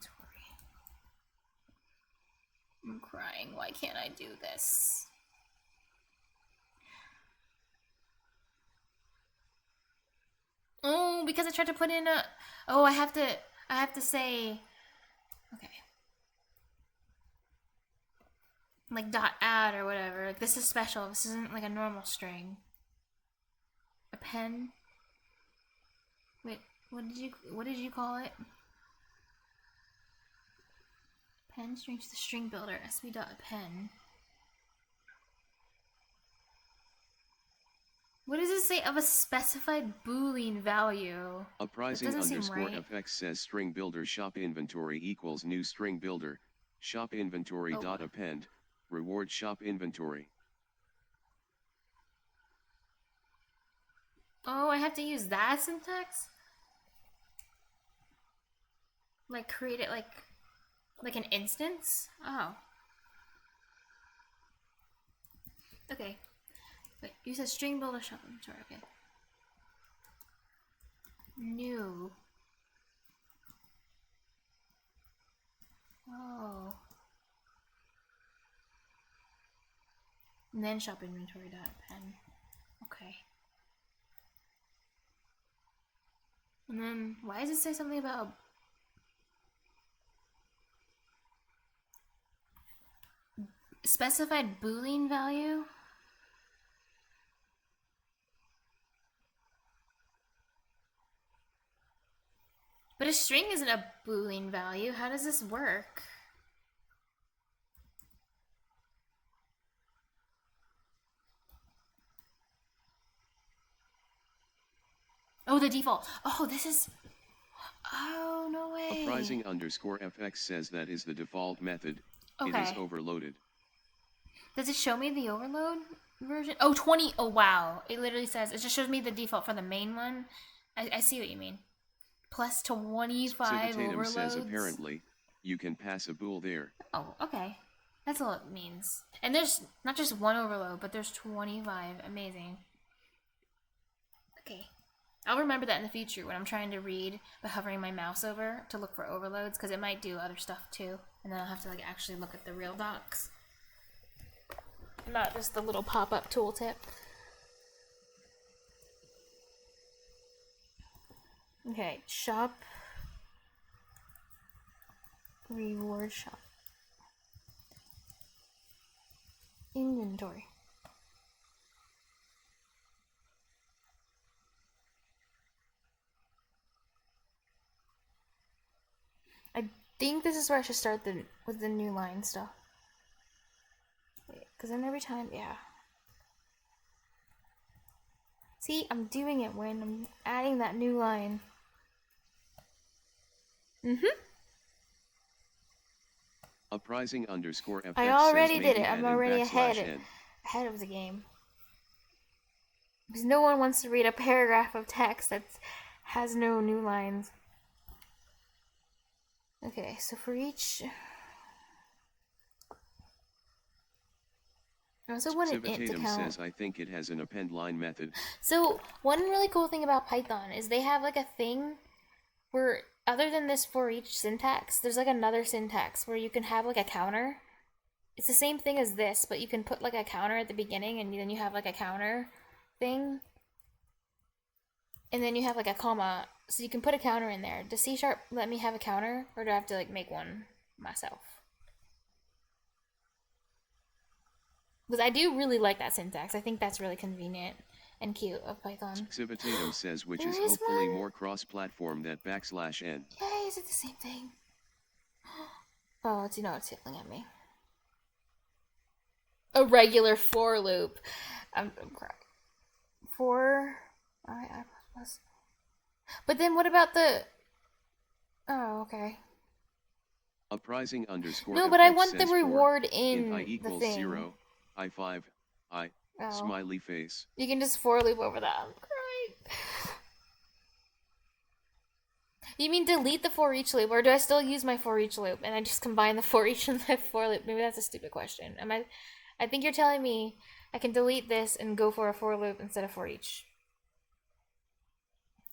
I'm crying. Why can't I do this? Oh, because I tried to put in a... Oh, I have to say... Okay. Like .add or whatever. Like, this is special. This isn't like a normal string. A pen. Wait, what did you call it? Pen string to the string builder. sb.append. What does it say of a specified Boolean value? Uprising_FX says string builder shop inventory equals new string builder, shop inventory dot append, reward shop inventory. Oh, I have to use that syntax? Like create it like an instance? Oh. Okay. Wait, you said string builder shop inventory, okay. New. Oh. And then shop inventory dot append. Okay. And then why does it say something about specified Boolean value? But a string isn't a Boolean value. How does this work? Oh, the default. Oh, this is... Oh, no way. Uprising_FX says that is the default method. Okay. It is overloaded. Does it show me the overload version? Oh, 20. Oh, wow. It literally says... It just shows me the default for the main one. I see what you mean. Plus 25 overloads. Says apparently, you can pass a bool there. Oh, okay. That's all it means. And there's not just one overload, but there's 25. Amazing. Okay. I'll remember that in the future when I'm trying to read by hovering my mouse over to look for overloads, because it might do other stuff too. And then I'll have to like actually look at the real docs. Not just the little pop-up tooltip. Okay, shop. Reward shop. Inventory. I think this is where I should start with the new line stuff. Because then every time, yeah. See, I'm doing it when I'm adding that new line. Uprising_FX I already says did it. maybe I'm add already in ahead \n. of the game. Because no one wants to read a paragraph of text that has no new lines. Okay, so for each... I also want an int to count. Says, I think it has an append line method. So one really cool thing about Python is they have like a thing where, other than this for each syntax, there's like another syntax where you can have like a counter. It's the same thing as this, but you can put like a counter at the beginning, and then you have like a counter thing. And then you have like a comma, so you can put a counter in there. Does C# let me have a counter, or do I have to like make one myself? Because I do really like that syntax. I think that's really convenient and cute of Python. Civitatum says, which is hopefully more cross-platform than /n. Yay, is it the same thing? Oh, it's, you know, it's yelling at me. A regular for loop. I'm crying. For... I plus. But then what about the... Oh, okay. Uprising underscore... No, but I want the reward in I equals the thing. 0, I5, I, smiley face. You can just for loop over that. I'm crying. You mean delete the for each loop, or do I still use my for each loop and I just combine the for each and the for loop? Maybe that's a stupid question. I think you're telling me I can delete this and go for a for loop instead of for each.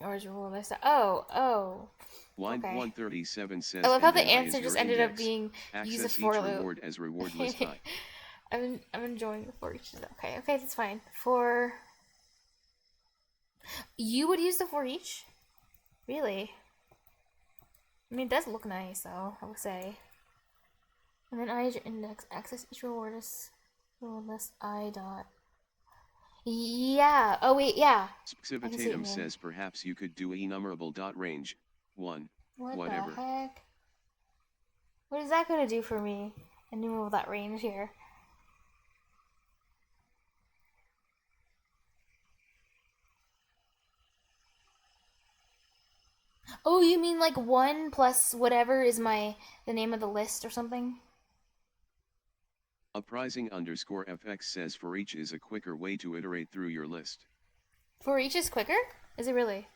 Or is your rule this? Oh. Line okay. 137 says, I love how the answer just ended up being use a for loop. Reward as reward list high. I'm enjoying the for each. Okay, that's fine. For you would use the for each? Really? I mean, it does look nice, though, I would say. And then I is your index. Access each reward list I dot. Yeah. Oh wait, yeah. Civitatum says perhaps you could do enumerable dot range 1. Whatever. The heck? What is that gonna do for me? Enumerable dot range here. Oh, you mean like 1 plus whatever is the name of the list or something? Uprising underscore FX says for each is a quicker way to iterate through your list. For each is quicker? Is it really?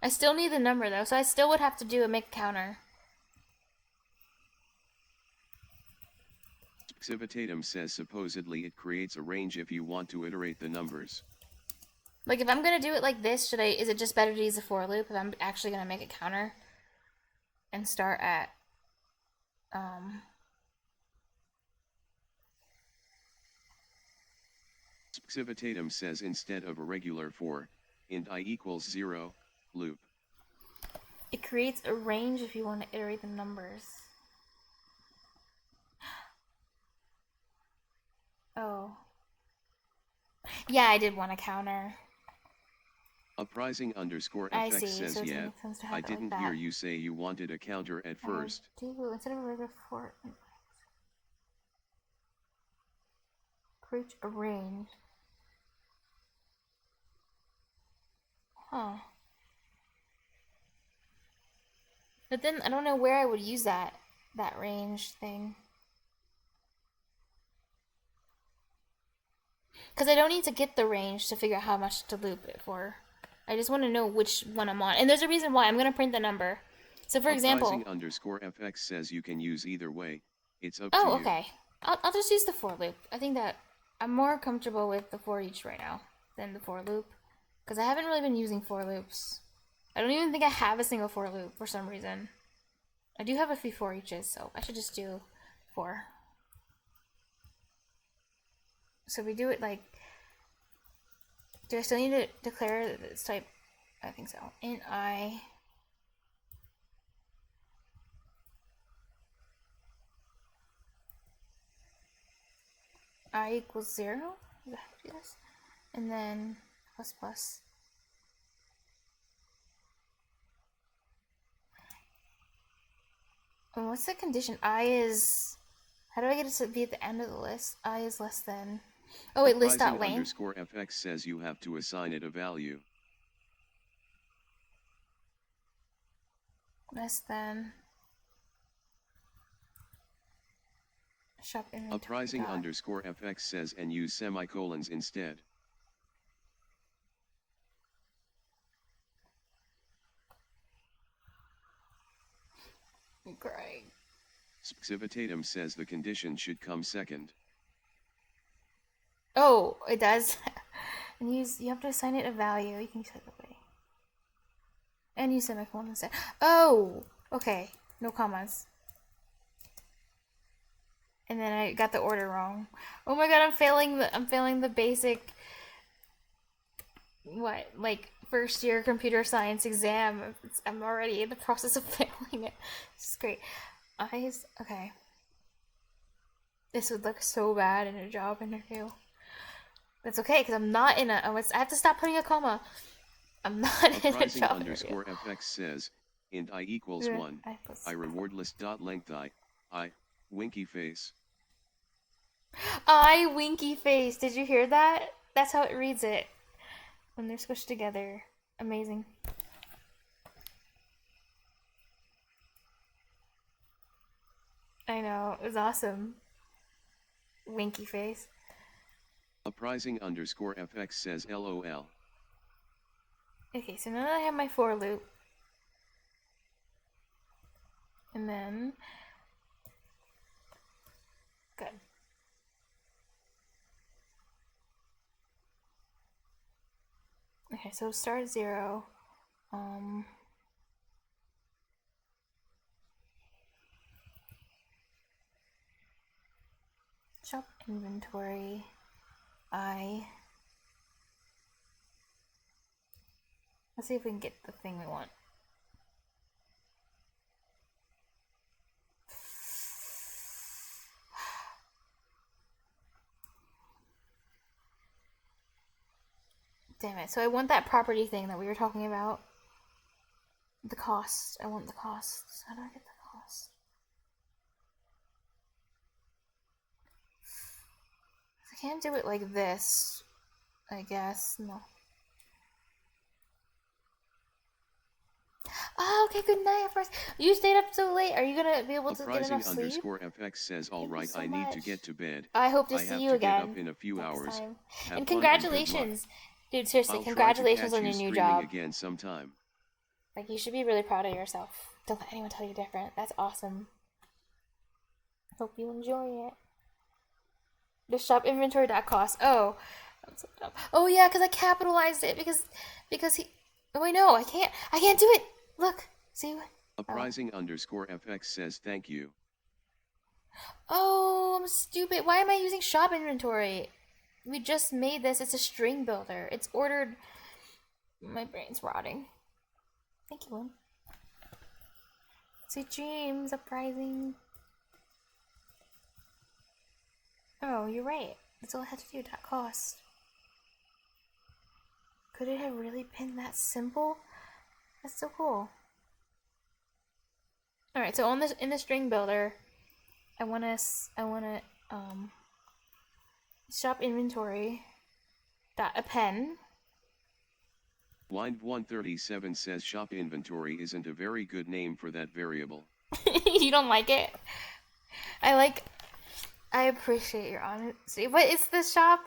I still need the number though, so I still would have to do a make counter. Civitatum says supposedly it creates a range if you want to iterate the numbers. Like if I'm gonna do it like this, is it just better to use a for loop if I'm actually gonna make a counter and start at Civitatum says instead of a regular for, int I equals 0, loop. It creates a range if you want to iterate the numbers. Oh. Yeah, I did want a counter. Uprising underscore FX says, so yeah, I didn't hear you say you wanted a counter at first. Instead of a regular for, create a range. Huh. But then I don't know where I would use that range thing. Because I don't need to get the range to figure out how much to loop it for. I just want to know which one I'm on. And there's a reason why. I'm going to print the number. So for example... Uprising underscore FX says you can use either way. It's up to you. Oh, okay. I'll just use the for loop. I think that I'm more comfortable with the for each right now than the for loop. Because I haven't really been using for loops. I don't even think I have a single for loop for some reason. I do have a few for eaches, so I should just do for. So we do it like... Do I still need to declare that it's type? I think so. Int I... I equals 0? Is that how to do this? And then plus plus. And what's the condition? I is... How do I get it to be at the end of the list? I is less than... Oh wait, list.length. Underscore FX says you have to assign it a value. Less than... Shop inventory. Uprising underscore FX says and use semicolons instead. I'm crying. Spxivitatum says the condition should come second. Oh, it does. And you have to assign it a value. You can use it that way. And use semicolon instead. Oh, okay. No commas. And then I got the order wrong. Oh my god, I'm failing the basic like first year computer science exam. I'm already in the process of failing it. This is great. Eyes, okay. This would look so bad in a job interview. That's okay, because I'm not in a. Oh, I have to stop putting a comma. I'm not in a job interview. _fx says, int I equals 1. I reward list dot length I winky face. I winky face. Did you hear that? That's how it reads it when they're squished together. Amazing. I know, it was awesome. Winky face. Uprising _fx says LOL. Okay, so now that I have my for loop. And then good. Okay, so start at 0. Shop inventory. Let's see if we can get the thing we want. Damn it. So I want that property thing that we were talking about. The cost. I want the costs. How do I get the cost? I can't do it like this, I guess. No. Oh, okay, good night, first. You stayed up so late. Are you gonna be able to get enough sleep? _fx says alright, so I need to much. get to bed. I hope to I see have you to again get up in a few hours. And congratulations. Dude, seriously, congratulations on your new job. Again sometime. Like, you should be really proud of yourself. Don't let anyone tell you different. That's awesome. Hope you enjoy it. The shop inventory.cost. Oh, I'm so dumb. Oh yeah, because I capitalized it because he. Oh wait, no, I can't do it. Look, see what? Uprising _fx says thank you. Oh, I'm stupid. Why am I using shop inventory? We just made this. It's a string builder. It's ordered. My brain's rotting. Thank you, Lynn. Sweet dreams, uprising. Oh, you're right. That's all I had to do. .cost. Could it have really been that simple? That's so cool. All right, so in the string builder, I wanna shop inventory append. Wind137 says shop inventory isn't a very good name for that variable. You don't like it? I appreciate your honesty, but it's the shop.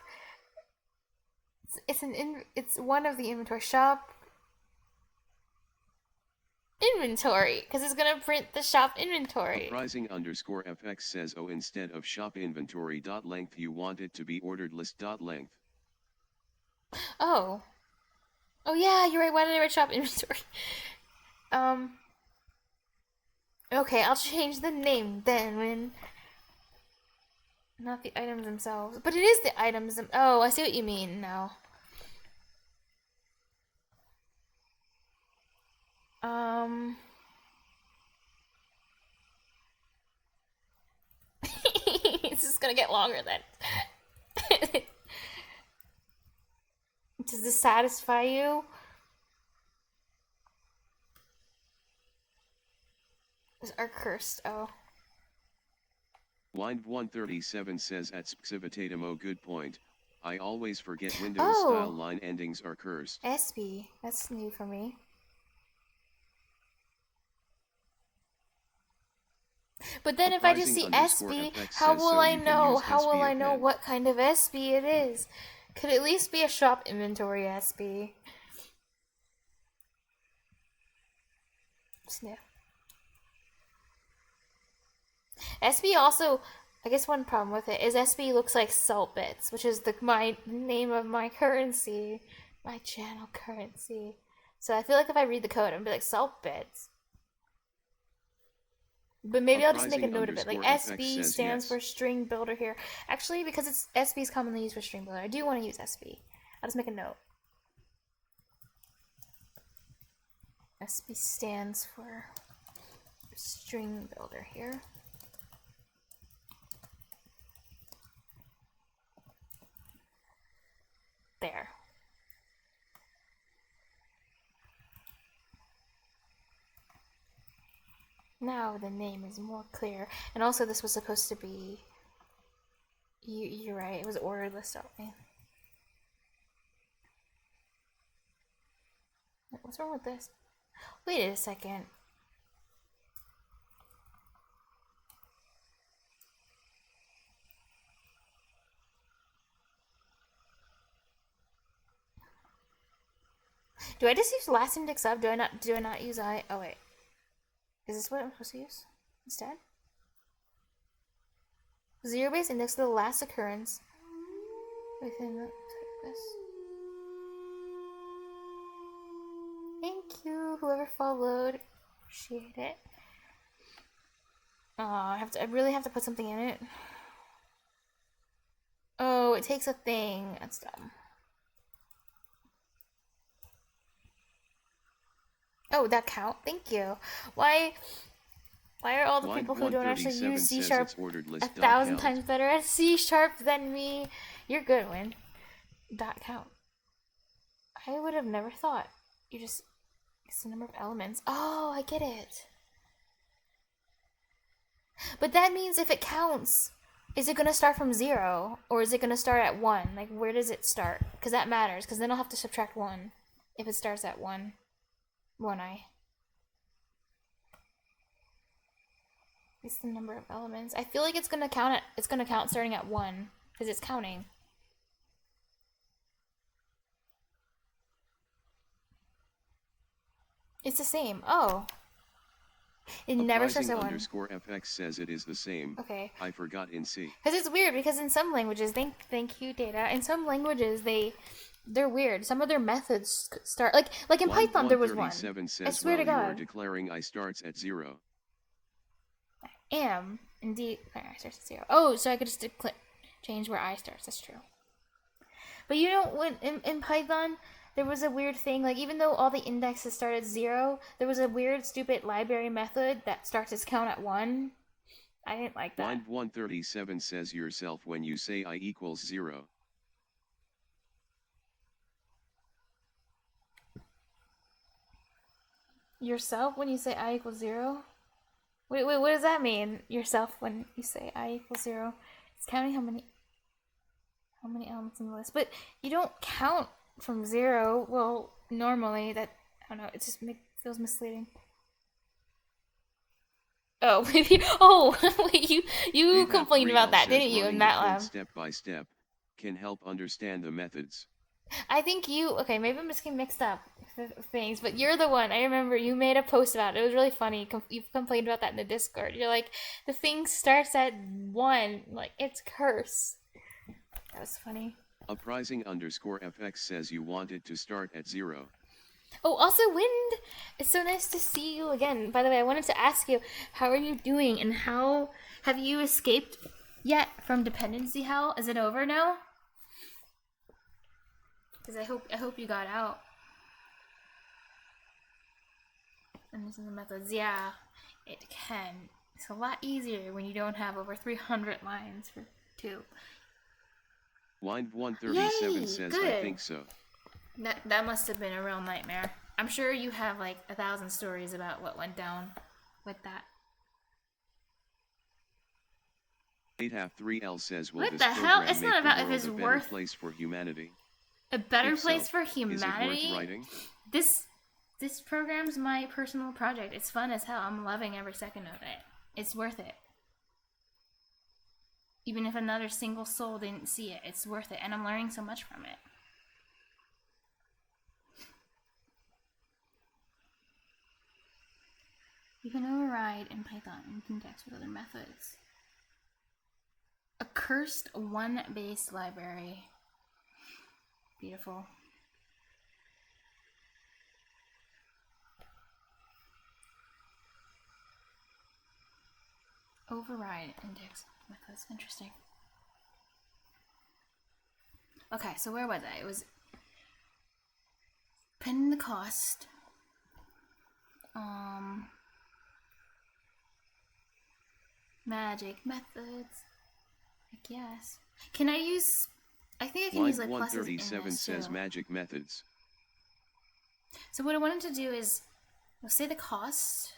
It's one of the inventory shop inventory because it's gonna print the shop inventory. Uprising _fx says oh, instead of shop inventory .length you want it to be ordered list .length. Oh yeah, you're right. Why did I write shop inventory? Okay, I'll change the name then when. Not the items themselves, but it is the items. Oh, I see what you mean now. This is gonna get longer then. Does this satisfy you? Those are cursed. Oh. Wind137 says at Spxivitatum oh good point. I always forget Windows style line endings are cursed. SB. That's new for me. But then if I just see SB, how will I know? How will I know what kind of SB it is? Could at least be a shop inventory SB. Sniff. SB also, I guess one problem with it is SB looks like salt bits, which is my name of my currency, my channel currency. So I feel like if I read the code, I'm gonna be like salt bits. But maybe I'll just make a note of it. Like SB stands for string builder here. Actually, because it's SB is commonly used for string builder, I do want to use SB. I'll just make a note. SB stands for string builder here. There. Now the name is more clear. And also this was supposed to be... You're right, it was ordered list only. What's wrong with this? Wait a second. Do I just use last index of? Do I not use I? Oh wait. Is this what I'm supposed to use instead? Zero base index to the last occurrence within this. Thank you, whoever followed. Appreciate it. Oh, I really have to put something in it. Oh, it takes a thing. That's dumb. Oh, that count? Thank you. Why are all the people who don't actually use C# 1,000 times better at C# than me? You're good, Win. Dot count. I would have never thought. You just... It's the number of elements. Oh, I get it. But that means if it counts, is it going to start from 0? Or is it going to start at 1? Like, where does it start? Because that matters, because then I'll have to subtract 1 if it starts at 1. 1i. It's the number of elements. I feel like it's gonna count starting at 1 because it's counting. It's the same. Oh. It never starts at 1. _FX says it is the same. Okay. I forgot in C. Because it's weird because in some languages, thank you, Data. In some languages, they're weird. Some of their methods start like in Python there was one. I swear to God. You are declaring I starts at 0. I am indeed declaring I starts at 0. Oh, so I could just change where I starts. That's true. But you know, when in Python there was a weird thing. Like even though all the indexes start at 0, there was a weird, stupid library method that starts its count at 1. I didn't like that. Line 137 says yourself when you say I equals 0. Yourself when you say I equals 0? Wait, what does that mean? Yourself when you say I equals 0? It's counting how many elements in the list. But you don't count from 0. Well, normally that, I don't know, it just feels misleading. Oh, maybe, wait, you complained about that, didn't you, in MATLAB? Step by step can help understand the methods. I think okay, maybe I'm just getting mixed up things, but you're the one. I remember you made a post about it. It was really funny. You've complained about that in the Discord. You're like, the thing starts at 1. Like, it's curse. That was funny. Uprising _FX says you want it to start at 0. Oh, also, Wind, it's so nice to see you again. By the way, I wanted to ask you, how are you doing, and how have you escaped yet from dependency hell? Is it over now? Because I hope you got out. And using the methods, yeah, it can. It's a lot easier when you don't have over 300 lines for 2. Line 137 says good. I think so. That must have been a real nightmare. I'm sure you have like 1,000 stories about what went down with that. 8half3L says will what this the hell? program It's make not about the if world it's a better worth place for humanity? A better If place so, for humanity? Is it worth writing? This program's my personal project. It's fun as hell. I'm loving every second of it. It's worth it. Even if another single soul didn't see it, it's worth it. And I'm learning so much from it. You can override in Python syntax with other methods. A cursed one-base library. Beautiful. Override index methods. Interesting. Okay, so where was I? It was pin the cost. Magic methods. I guess. Can I use? I think I can use like pluses in 137 this says too. magic methods. So what I wanted to do is, we'll say the cost,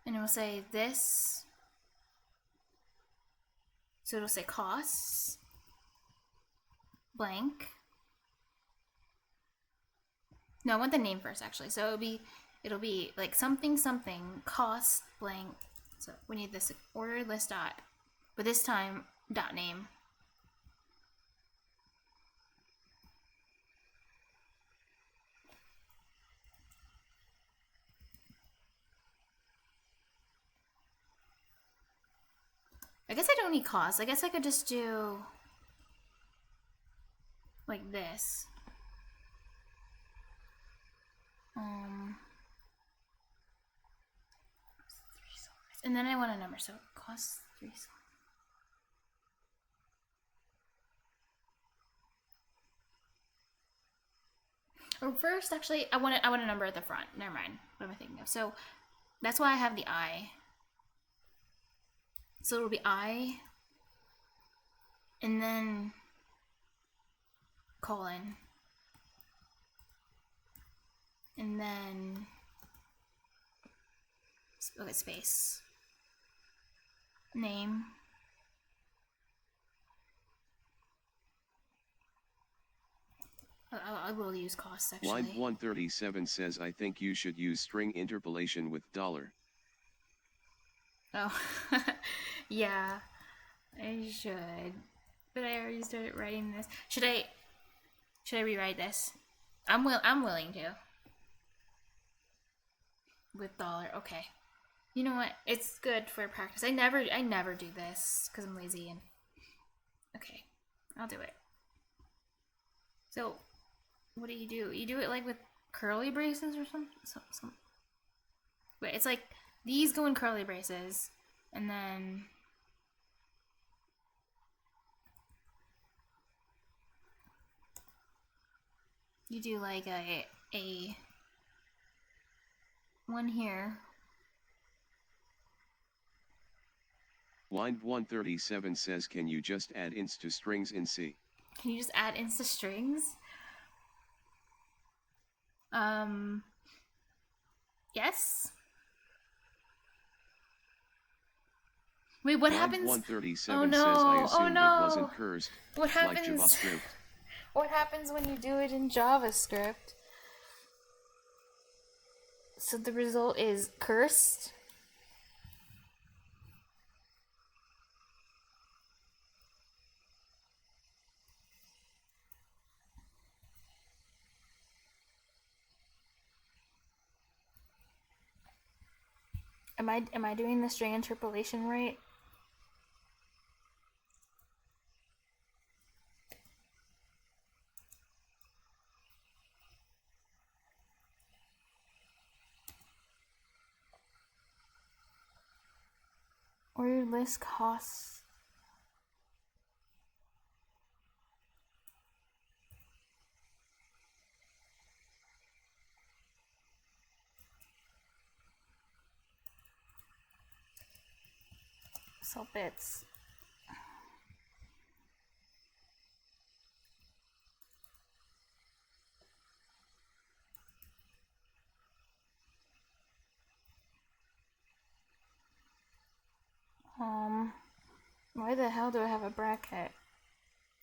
and it will say this. So it'll say costs blank. No, I want the name first actually. So it'll be like something cost blank. So we need this ordered list dot, but this time dot name. I guess I don't need cost. I guess I could just do like this. And then I want a number, so it costs 3. Or first, actually, I want a number at the front. Never mind. What am I thinking of? So that's why I have the I. So it'll be I, and then colon, and then okay, space, name. I will use costs actually. Line 137 says I think you should use string interpolation with $. Oh, yeah, I should. But I already started writing this. Should I rewrite this? I'm willing to. With $. Okay. You know what? It's good for practice. I never do this because I'm lazy and. Okay, I'll do it. So, what do? You do it like with curly braces or something? Wait, it's like these go in curly braces, and then you do like a one here. Line 137 says can you just add ints to strings in C? Can you just add ints to strings? Yes. Wait, what Line happens? 137 Oh no! says I assumed oh no! it wasn't cursed, What happens? like JavaScript. What happens when you do it in JavaScript? So the result is cursed? Am I doing the string interpolation right? Ordered list costs. So bits. Why the hell do I have a bracket?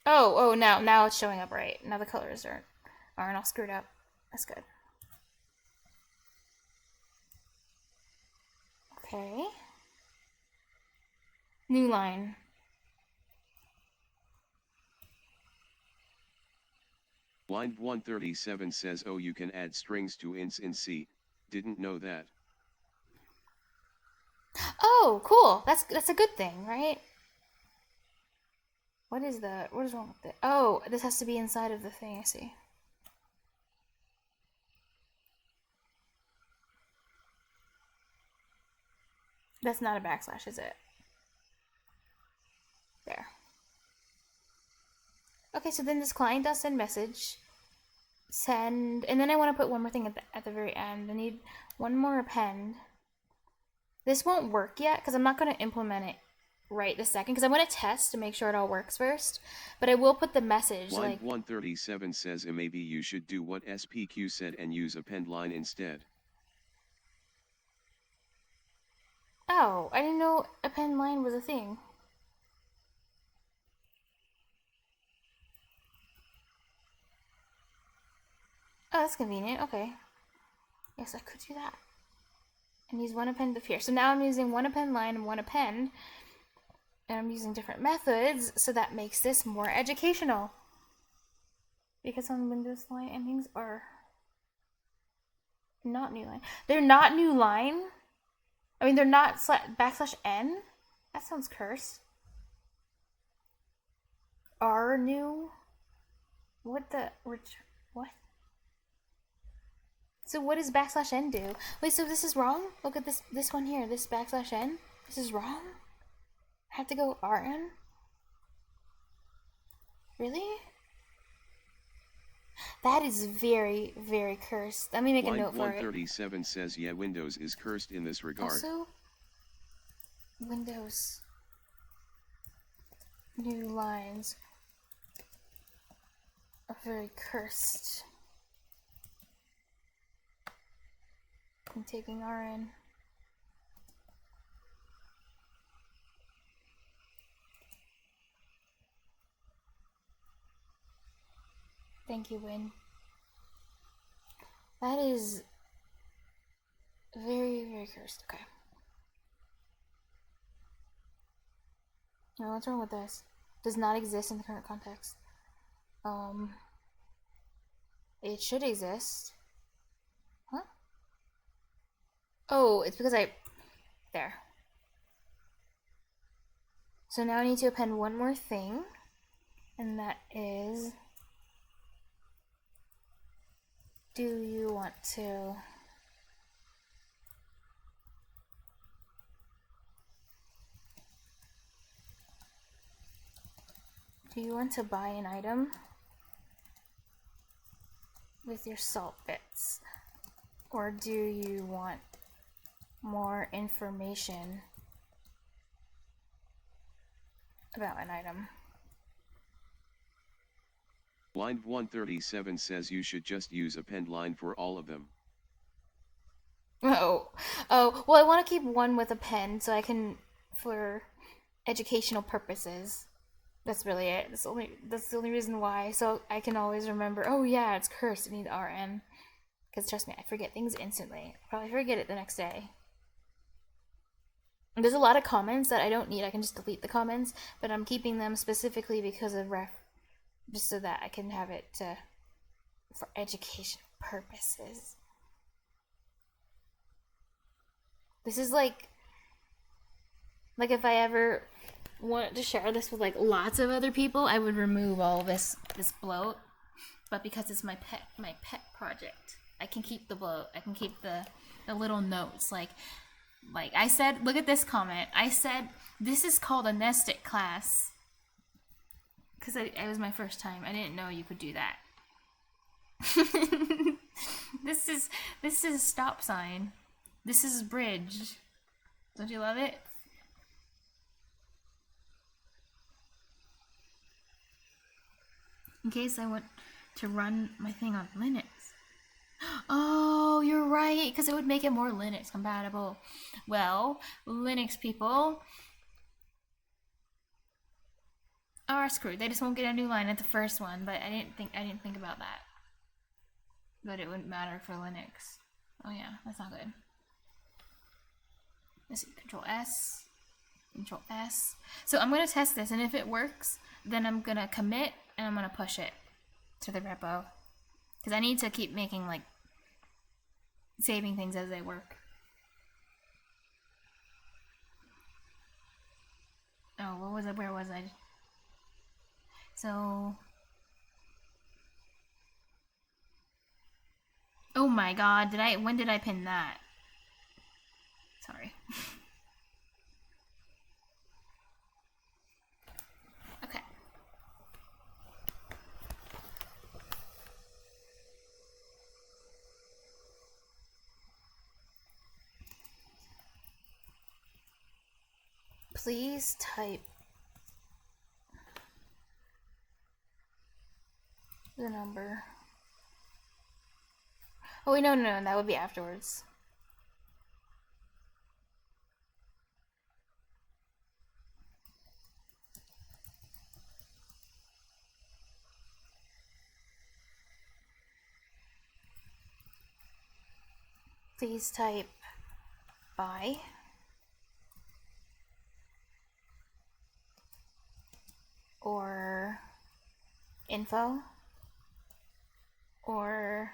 Oh, now it's showing up right. Now the colors aren't all screwed up. That's good. Okay. New line. Line 137 says oh you can add strings to ints in C, didn't know that. Oh, cool. That's a good thing, right? What is wrong with it? Oh, this has to be inside of the thing, I see. That's not a backslash, is it? There. Okay, so then this client does send message. Send, and then I want to put one more thing at the very end. I need one more append. This won't work yet because I'm not going to implement it right this second because I want to test to make sure it all works first. But I will put the message Line like 137 says maybe you should do what SPQ said and use append line instead. Oh, I didn't know append line was a thing. Oh, that's convenient. Okay. Yes, I could do that. And use one append here. So now I'm using one append line and one append. And I'm using different methods, so that makes this more educational. Because on Windows line endings are not new line. They're not new line? I mean, they're not /n? That sounds cursed. Are new? What? So what does /n do? Wait, so this is wrong? Look at this one here, this /n. This is wrong? I have to go rn? Really? That is very, very cursed. Let me make a note for it. Line 137 says yeah, Windows is cursed in this regard. Also, Windows new lines are very cursed. I'm taking RN. Thank you, Win. That is very, very cursed. Okay. Now, what's wrong with this? Does not exist in the current context. It should exist. Huh? Oh, it's because there. So now I need to append one more thing, and that is, do you want to buy an item with your salt bits? Or do you want more information about an item? Line 137 says you should just use append line for all of them. Oh, well, I want to keep one with a pen so I can, for educational purposes. That's really it. That's the only reason why. So I can always remember, oh yeah, it's cursed, I need RN. Because trust me, I forget things instantly. I'll probably forget it the next day. And there's a lot of comments that I don't need. I can just delete the comments, but I'm keeping them specifically because of just so that I can have it for education purposes. This is like if I ever wanted to share this with like lots of other people, I would remove all this bloat. But because it's my pet project, I can keep the bloat. I can keep the little notes. Like I said, look at this comment. I said this is called a nested class because it was my first time. I didn't know you could do that. This is a stop sign. This is bridge. Don't you love it? In case I want to run my thing on Linux. Oh, you're right, because it would make it more Linux compatible. Well, Linux people are screwed. They just won't get a new line at the first one, but I didn't think about that. But it wouldn't matter for Linux. Oh yeah, that's not good. Let's see, Control S. So I'm gonna test this, and if it works, then I'm gonna commit and I'm gonna push it to the repo. Because I need to keep making, saving things as they work. Oh, what was it? Where was I? So. Oh my god, when did I pin that? Sorry. Okay. Please type the number. Oh wait, no, that would be afterwards. Please type buy or info or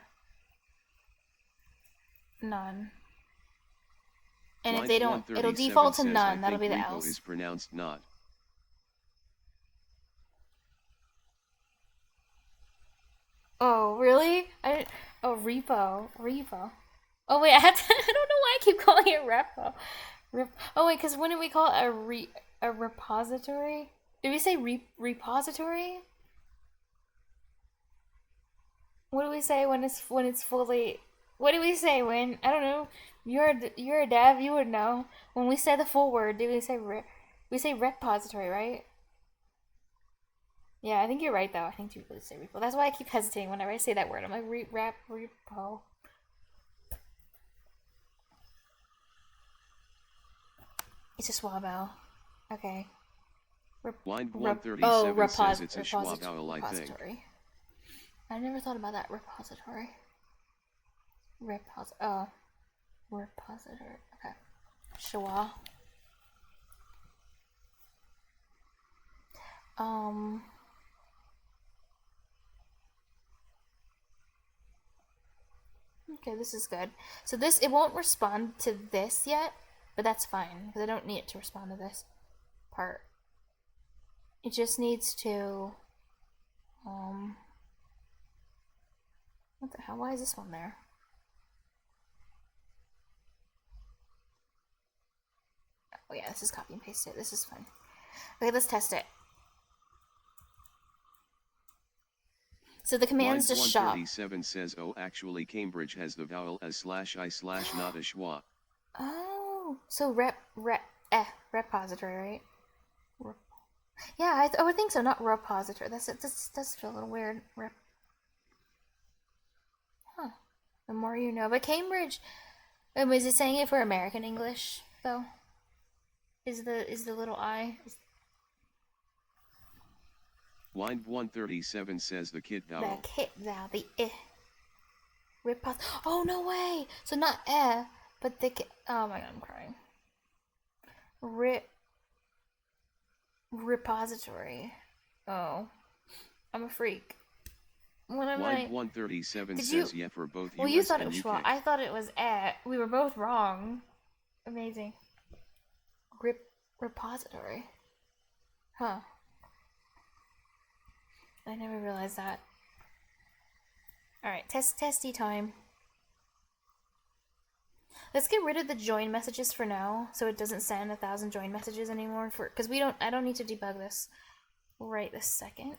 none. And if they don't, it'll default to none. That'll be the else. Is pronounced not. Oh, really? Oh, repo. Oh, wait, I don't know why I keep calling it repo. Oh, wait, because when did we call it a repository? Did we say repository? What do we say when it's fully? What do we say when? I don't know. You're a dev. You would know. When we say the full word, do we say repository, right? Yeah, I think you're right though. I think you really say repo. That's why I keep hesitating whenever I say that word. I'm like repo. It's a swabo. Okay. Line 137 says it's a schwabowel, I think. Repository. I never thought about that. Repository. Repository. Okay. Schwa. Okay, this is good. So it won't respond to this yet, but that's fine, because I don't need it to respond to this part. It just needs to, what the hell, why is this one there? Oh yeah, this is copy and paste it, this is fine. Okay, let's test it. So the command's just shop. 137 says, oh, actually Cambridge has the vowel a/I/not a schwa. Oh, so repository, right? Yeah, I would think so, not repository. That's feel a little weird. Huh. The more you know. But Cambridge, is it saying it for American English, though? Is the little I? Line 137 says the kit vowel. The kit vowel, the oh, no way! So not but the oh my god, I'm crying. Repository. Oh. I'm a freak. What am Line 137 says yeah for both well, US you thought and it was UK. schwa. I thought it was we were both wrong. Amazing. Repository. Huh. I never realized that. Alright, testy time. Let's get rid of the join messages for now, so it doesn't send 1,000 join messages anymore. Because I don't need to debug this right this second.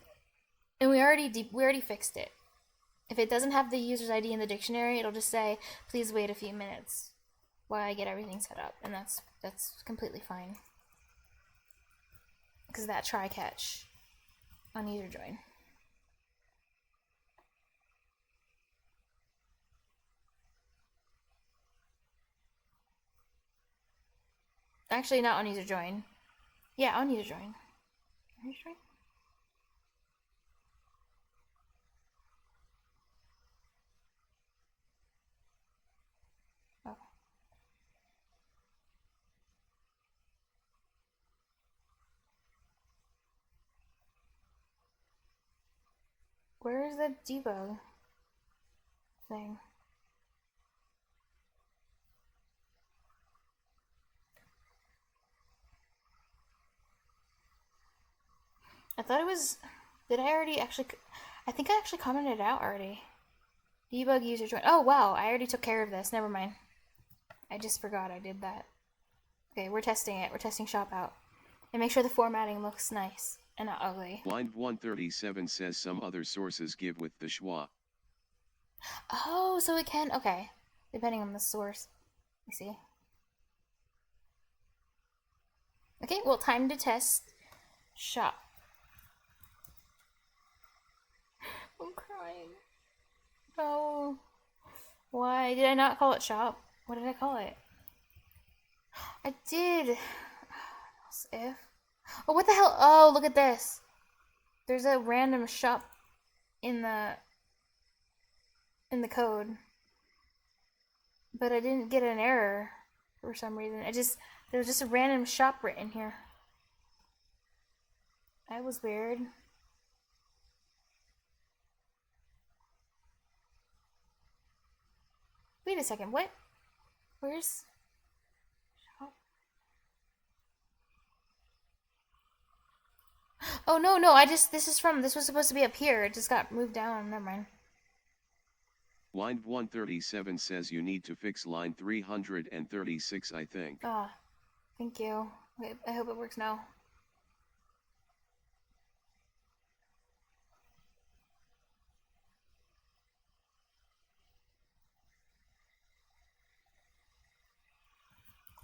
And we already fixed it. If it doesn't have the user's ID in the dictionary, it'll just say, please wait a few minutes while I get everything set up, and that's completely fine. Because that try catch on user join. Actually, not on user join. Yeah, on user join. User join? Oh. Where is the debug thing? I thought it was. Did I already actually? I think I actually commented it out already. Debug user join. Oh wow, I already took care of this. Never mind. I just forgot I did that. Okay, we're testing it. We're testing shop out. And make sure the formatting looks nice and not ugly. Line 137 says some other sources give with the schwa. Oh, so it can. Okay, depending on the source. Let me see. Okay, well, time to test shop. I'm crying. No. Why did I not call it shop? What did I call it? I did. If. Oh, what the hell? Oh, look at this. There's a random shop in the code, but I didn't get an error for some reason. There was just a random shop written here. That was weird. Wait a second. What? Where's shop? Oh no, this was supposed to be up here. It just got moved down. Never mind. Line 137 says you need to fix line 336, I think. Ah, thank you. Wait, I hope it works now.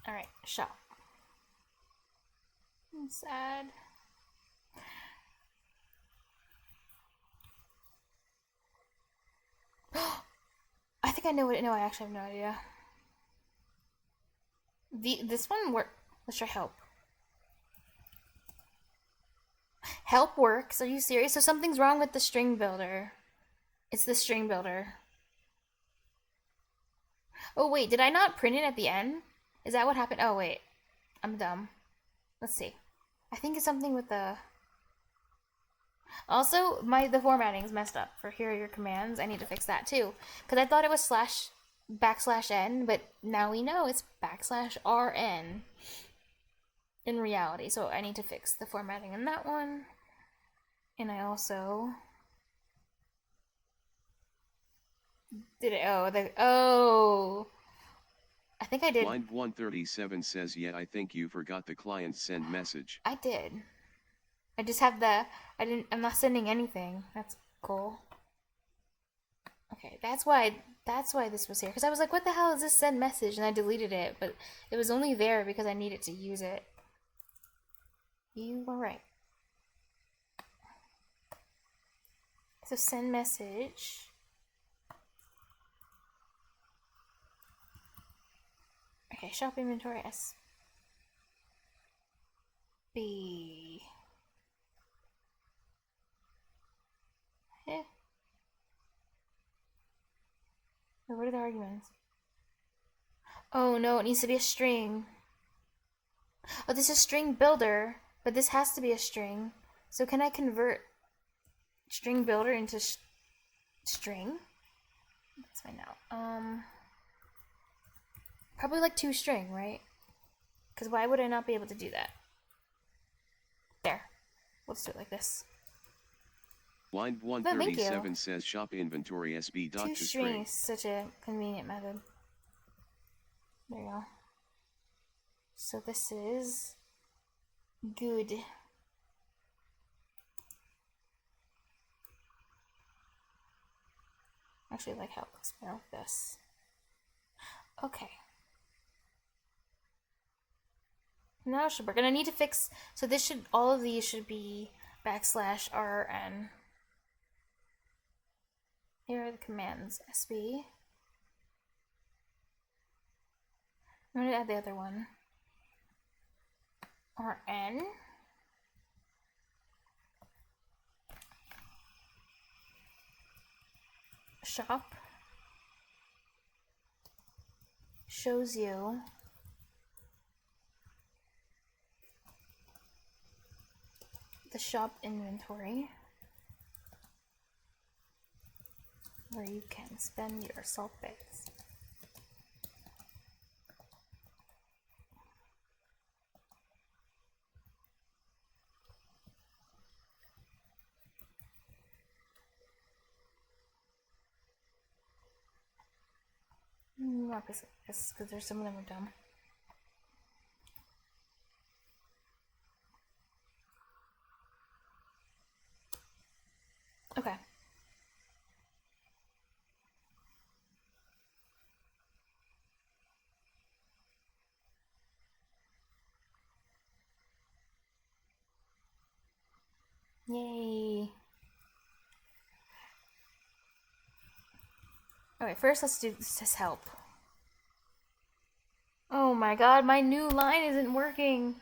Alright, shop. I'm sad. I think I know what it. No, I actually have no idea. This one work. Let's try help. Help works. Are you serious? So something's wrong with the string builder. It's the string builder. Oh wait, did I not print it at the end? Is that what happened? Oh wait, I'm dumb. Let's see. I think it's something with the. Also, the formatting's messed up for here are your commands. I need to fix that too. Because I thought it was /n, but now we know it's /rn in reality. So I need to fix the formatting in that one. And I also did it. I think I did. Line 137 says, yeah, I think you forgot the client send message. I did. I just have I'm not sending anything. That's cool. Okay, that's why this was here. Because I was like, what the hell is this send message? And I deleted it, but it was only there because I needed to use it. You were right. So send message. Okay, shop inventory SB. What are the arguments? Oh no, it needs to be a string. Oh, this is string builder, but this has to be a string. So can I convert string builder into string? Let's find out. Probably like toString, right? Because why would I not be able to do that? There. Let's do it like this. Line 137 says shop inventory SB dot toString is such a convenient method. There you go. So this is good. Actually, I like how it looks more like this. Okay. Now it should work. And I need to fix. So all of these should be /rn. Here are the commands. SB. I'm going to add the other one. RN. Shop. Shows you the shop inventory, where you can spend your salt bits. Oh, because there's some of them are dumb. Okay. Yay. Okay, first let's do this help. Oh my god, my new line isn't working.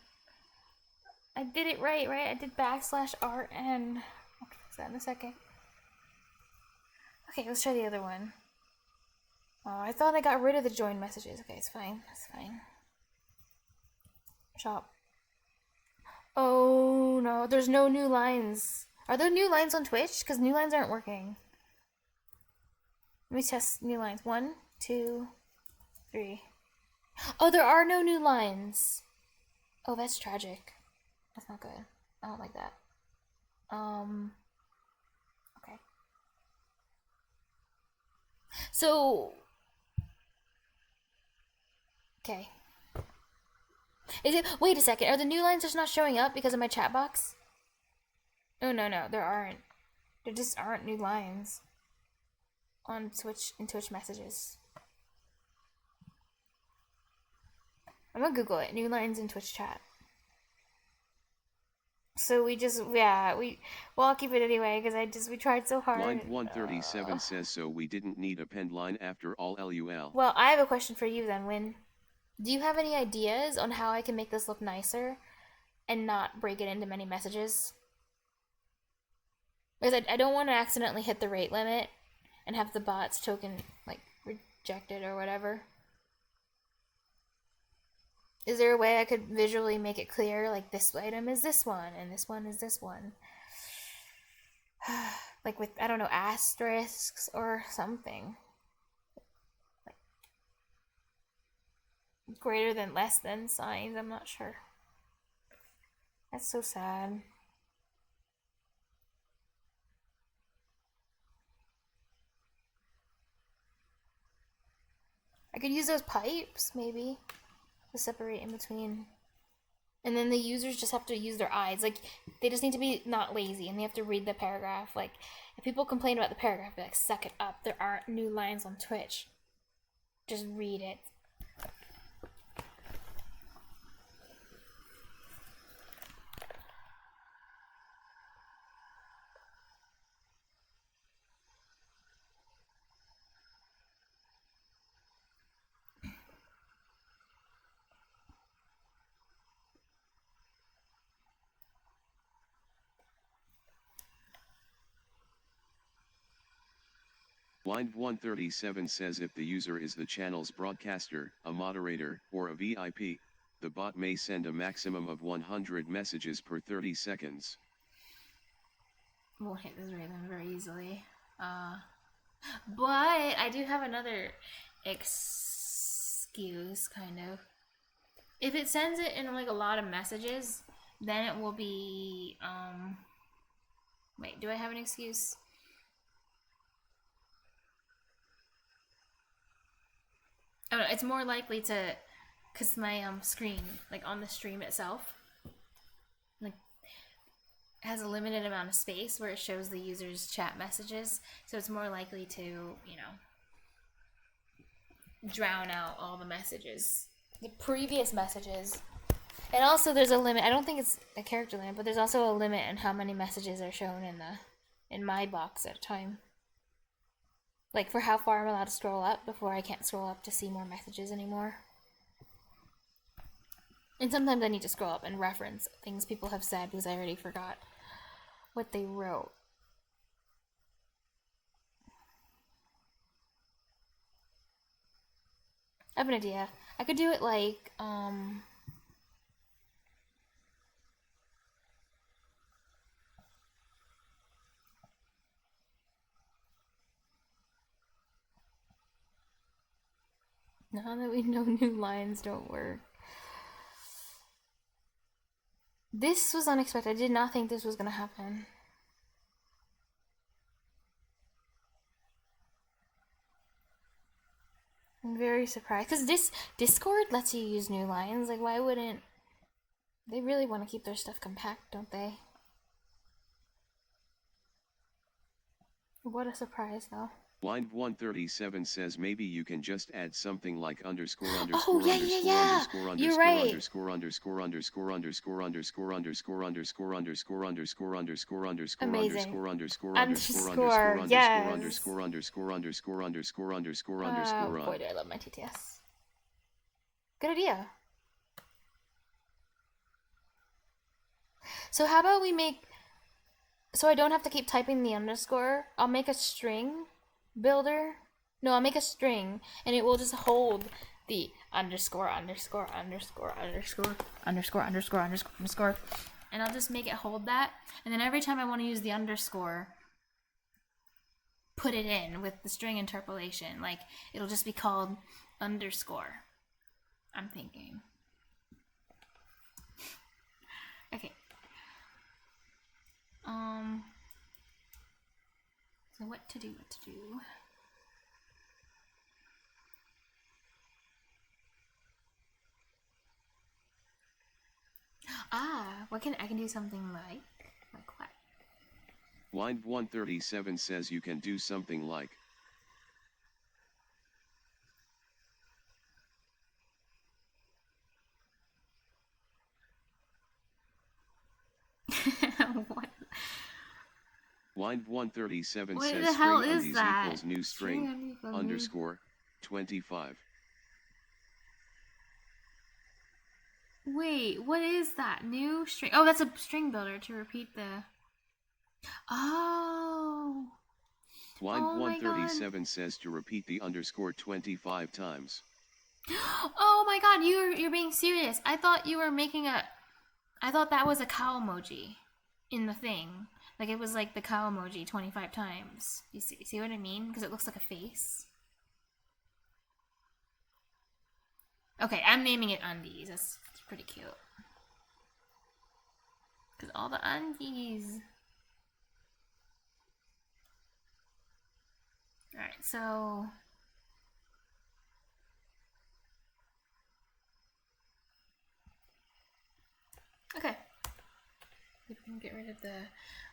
I did it right? I did \RN. I'll fix that in a second. Okay, let's try the other one. Oh, I thought I got rid of the join messages. Okay, it's fine. It's fine. Shop. Oh no, there's no new lines. Are there new lines on Twitch? Because new lines aren't working. Let me test new lines. 1, 2, 3. Oh, there are no new lines. Oh, that's tragic. That's not good. I don't like that. Okay. So, okay. Is it? Wait a second. Are the new lines just not showing up because of my chat box? Oh no, there aren't. There just aren't new lines on Twitch in Twitch messages. I'm gonna Google it. New lines in Twitch chat. So we just, well, I'll keep it anyway because we tried so hard. Line 137 says so we didn't need append line after all LUL. Well, I have a question for you then, Win. Do you have any ideas on how I can make this look nicer and not break it into many messages? Because I don't want to accidentally hit the rate limit and have the bot's token, like, rejected or whatever. Is there a way I could visually make it clear, like, this item is this one, and this one is this one? Like with, I don't know, asterisks or something. Like, greater than, less than signs, I'm not sure. That's so sad. I could use those pipes, maybe, to separate in between. And then the users just have to use their eyes. Like, they just need to be not lazy, and they have to read the paragraph. Like, if people complain about the paragraph, be like, suck it up. There aren't new lines on Twitch. Just read it. Line 137 says if the user is the channel's broadcaster, a moderator, or a VIP, the bot may send a maximum of 100 messages per 30 seconds. We'll hit this rhythm very easily. But I do have another excuse, kind of. If it sends it in like a lot of messages, then it will be, wait, do I have an excuse? Oh no, it's more likely to, cause my screen, like on the stream itself, like has a limited amount of space where it shows the user's chat messages, so it's more likely to, you know, drown out all the messages, the previous messages. And also there's a limit. I don't think it's a character limit, but there's also a limit in how many messages are shown in my box at a time. Like, for how far I'm allowed to scroll up before I can't scroll up to see more messages anymore. And sometimes I need to scroll up and reference things people have said because I already forgot what they wrote. I have an idea. I could do it like, now that we know new lines don't work. This was unexpected. I did not think this was gonna happen. I'm very surprised. Because Discord lets you use new lines. Like, why wouldn't... They really want to keep their stuff compact, don't they? What a surprise, though. Line 137 says maybe you can just add something like underscore Oh, underscore yeah, underscore yeah, yeah. underscore You're underscore right. underscore underscore underscore underscore underscore underscore underscore underscore underscore underscore underscore Amazing. underscore underscore underscore Underscore, underscore yes. underscore underscore underscore underscore underscore Oh, underscore boy, do I love my TTS. Good idea. So how about we make... So I don't have to keep typing the underscore. I'll make a string builder. No, I'll make a string, and it will just hold the underscore, underscore, underscore, underscore, underscore, underscore, underscore, underscore. And I'll just make it hold that. And then every time I want to use the underscore, put it in with the string interpolation. Like, it'll just be called underscore. I'm thinking. Okay. So what to do? I can do something like what? Line 137 says you can do something like What? Line 137 What says the hell string is undies that? equals new string underscore 25. Wait, what is that? New string? Oh, that's a string builder to repeat the... Oh. Line Oh my 137 says to repeat the underscore 25 times. Oh my god, you're being serious. I thought you were making a... I thought that was a cow emoji in the thing. Like, it was like the cow emoji 25 times. You see what I mean? Because it looks like a face. Okay, I'm naming it undies. That's pretty cute. Because all the undies. Alright, so... Okay. We can get rid of the...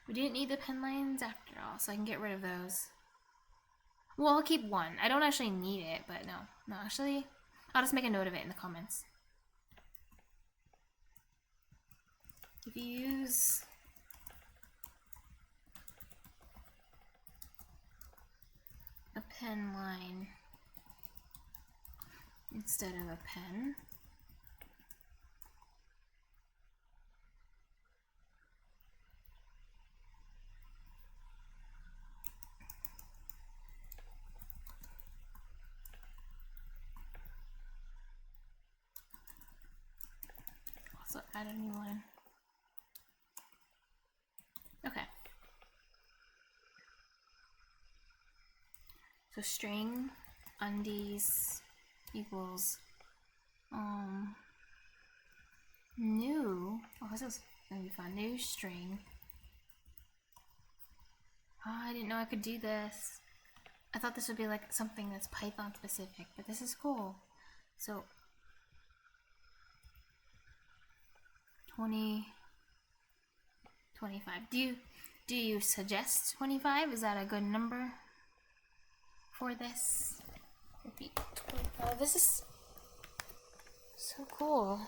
We didn't need the pen lines after all, so I can get rid of those. Well, I'll keep one. I don't actually need it, but no. No, actually, I'll just make a note of it in the comments. If you use... a pen line instead of a pen, also add a new one. Okay. So string undies equals new. Oh, this is gonna be fun. New string. Oh, I didn't know I could do this. I thought this would be like something that's Python specific, but this is cool. So 20, 25. Do you suggest 25? Is that a good number for this? Repeat 25. This is so cool.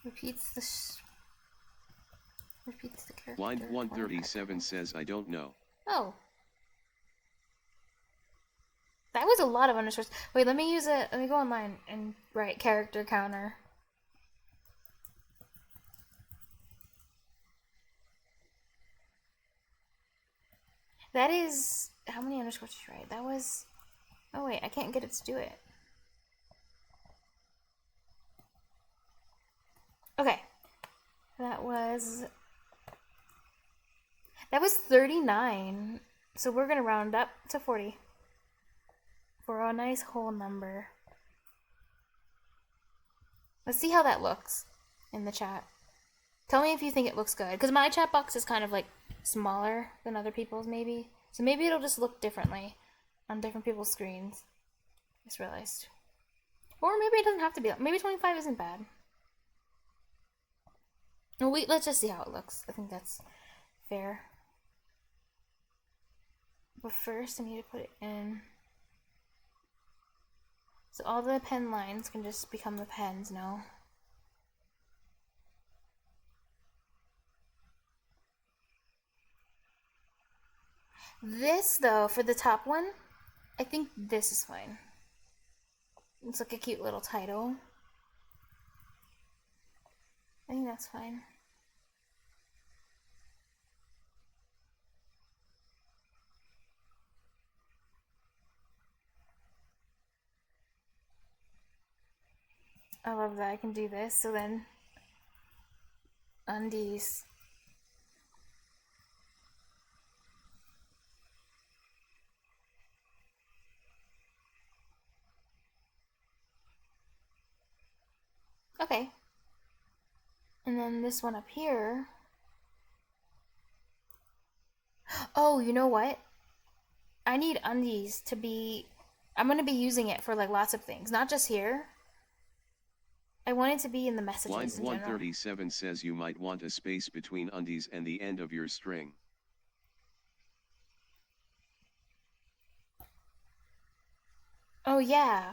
Repeats the character. Line 137 says I don't know. Oh. That was a lot of underscores. Wait, let me go online and write character counter. That is... How many underscores did you write? That was... Oh wait, I can't get it to do it. Okay. That was 39. So we're gonna round up to 40. For a nice whole number. Let's see how that looks in the chat. Tell me if you think it looks good. Because my chat box is kind of like smaller than other people's, maybe. So maybe it'll just look differently on different people's screens. I just realized. Or maybe it doesn't have to be. Maybe 25 isn't bad. Well, let's just see how it looks. I think that's fair. But first, I need to put it in. So all the pen lines can just become the pens now. This, though, for the top one, I think this is fine. It's like a cute little title. I think that's fine. I love that I can do this. So then, undies. Okay. And then this one up here. Oh, you know what? I need undies to be... I'm going to be using it for like lots of things, not just here. I want it to be in the messages Line in general. 137 says you might want a space between undies and the end of your string. Oh, yeah.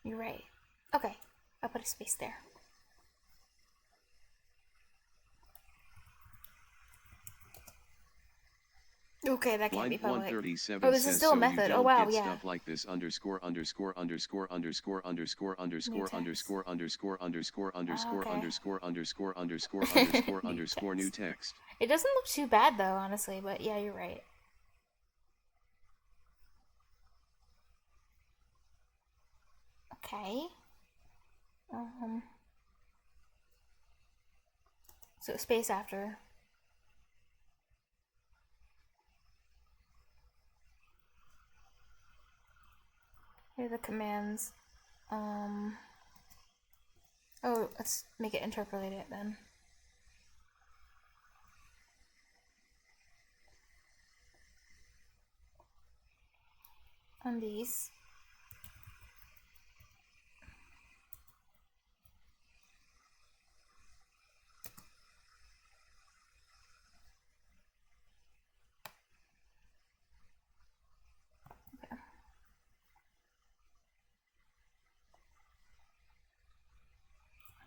You're right. Okay. I'll put a space there. Okay, that can't Line be public. 137 Oh, this says is still a so method. you don't Oh, wow, get yeah. stuff like this underscore underscore underscore underscore underscore underscore underscore underscore underscore underscore Okay. underscore underscore underscore underscore underscore new text. It doesn't look too bad though, honestly, but yeah, you're right. Okay. So space after. Here are the commands. Oh, let's make it interpolate it then. On these. Okay.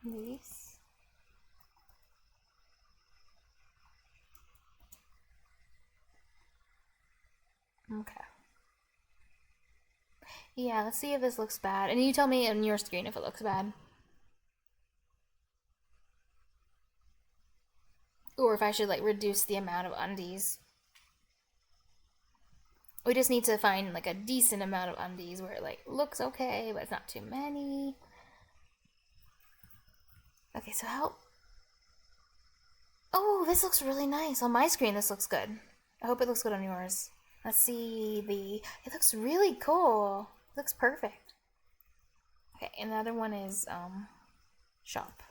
On these. Okay. Yeah, let's see if this looks bad. And you tell me on your screen if it looks bad. Or if I should like reduce the amount of undies. We just need to find like a decent amount of undies where it like looks okay, but it's not too many. Okay, so how... Oh, this looks really nice. On my screen, this looks good. I hope it looks good on yours. Let's see the... It looks really cool. It looks perfect. Okay, another one is, shop.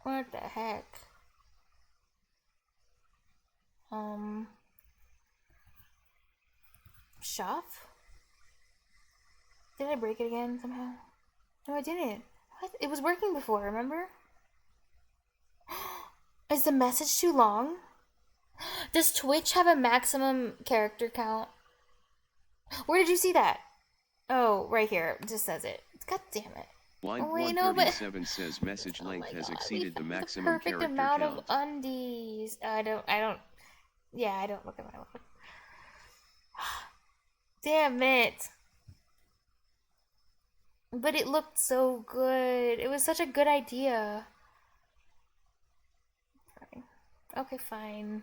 What the heck? Shop? Did I break it again somehow? No, I didn't. What? It was working before, remember? Is the message too long? Does Twitch have a maximum character count? Where did you see that? Oh, right here. It just says it. God damn it. Line Oh, wait, 137 says message length has exceeded the maximum perfect character amount count. of undies. I don't yeah, I don't look at my phone. Damn it. But it looked so good. It was such a good idea. Okay, fine.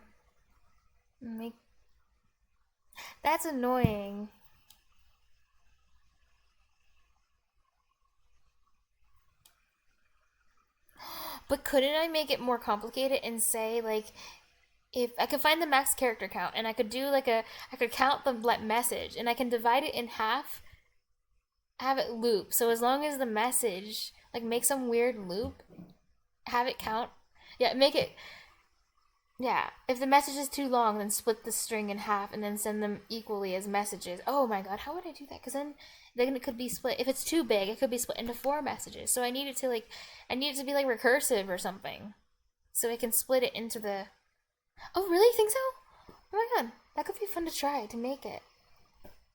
That's annoying. But couldn't I make it more complicated and say like if I could find the max character count and I could do like I could count the message and I can divide it in half, have it loop. So as long as the message like makes some weird loop, have it count. Yeah, make it. Yeah, if the message is too long, then split the string in half and then send them equally as messages. Oh my god, how would I do that? Because then it could be split. If it's too big, it could be split into 4 messages. So I need it to be like recursive or something, so I can split it into the. Oh really? Think so? Oh my god, that could be fun to try to make it.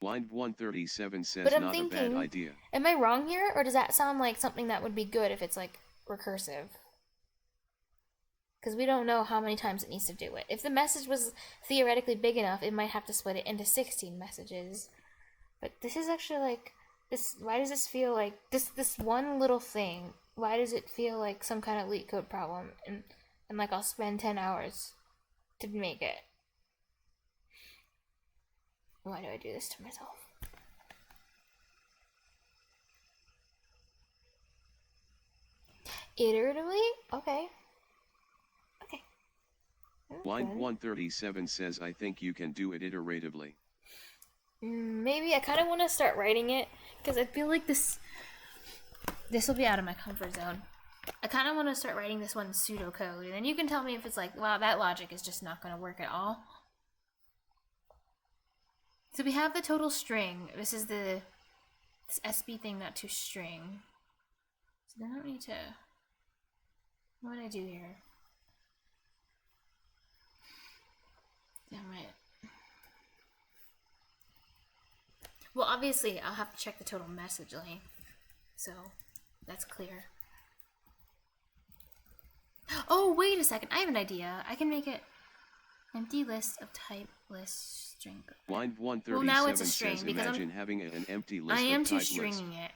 Line 137 says But I'm not thinking, a bad idea. Am I wrong here, or does that sound like something that would be good if it's like recursive? Because we don't know how many times it needs to do it. If the message was theoretically big enough, it might have to split it into 16 messages. But this is actually like this. Why does this feel like this one little thing? Why does it feel like some kind of leak code problem? And like I'll spend 10 hours to make it. Why do I do this to myself? Iteratively? Okay. Okay. Line 137 says I think you can do it iteratively. Maybe I kind of want to start writing it because I feel like this will be out of my comfort zone. I kind of want to start writing this one pseudocode, and then you can tell me if it's like, wow, that logic is just not going to work at all. So we have the total string. This is this SB thing, not to string. So then I don't need to. What would I do here? Damn it. Well, obviously, I'll have to check the total message length, so that's clear. Oh, wait a second. I have an idea. I can make it empty list of type list string. Line 137 well, now it's a string, says because imagine having an empty list I am of type two-stringing list. it.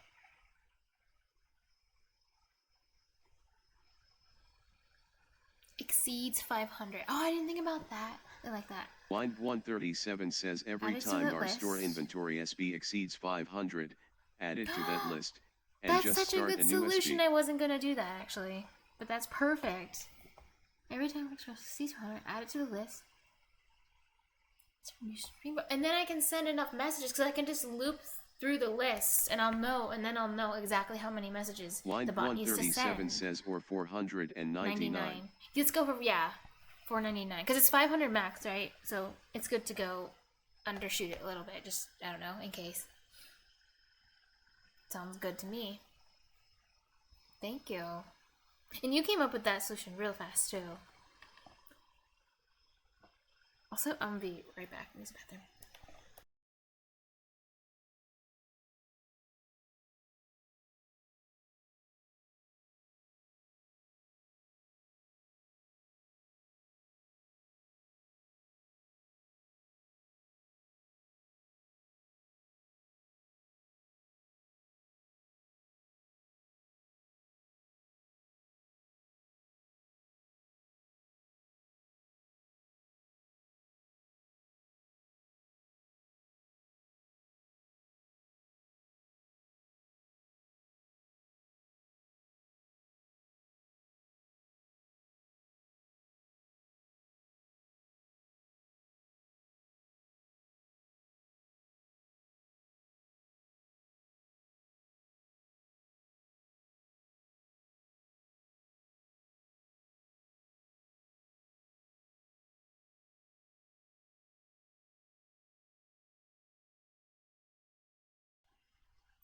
Exceeds 500. Oh, I didn't think about that. I like that. Line 137 says every time our store inventory SB exceeds 500, add it to that list, and that's just such start a good a new solution. SB. I wasn't gonna do that actually, but that's perfect. Every time it exceeds 500, add it to the list. And then I can send enough messages because I can just loop through the list, and I'll know exactly how many messages Line the bot needs to send. 137 says or 499. Let's go for 499 because it's 500 max, right? So it's good to go undershoot it a little bit, just I don't know, in case. Sounds good to me. Thank you. And you came up with that solution real fast too. Also, I'm gonna be right back in this bathroom.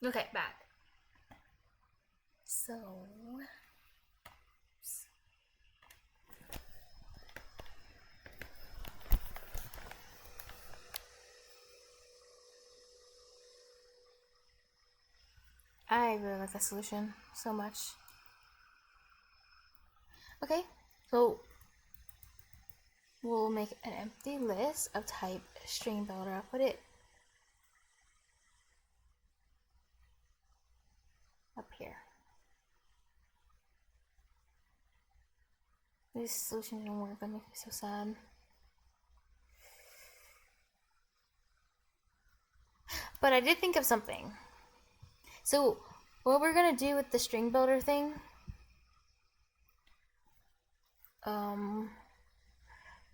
Okay, back. So, I really like that solution so much. Okay, so we'll make an empty list of type string builder. I'll put it up here. This solution didn't work. That makes me so sad. But I did think of something. So what we're gonna do with the string builder thing,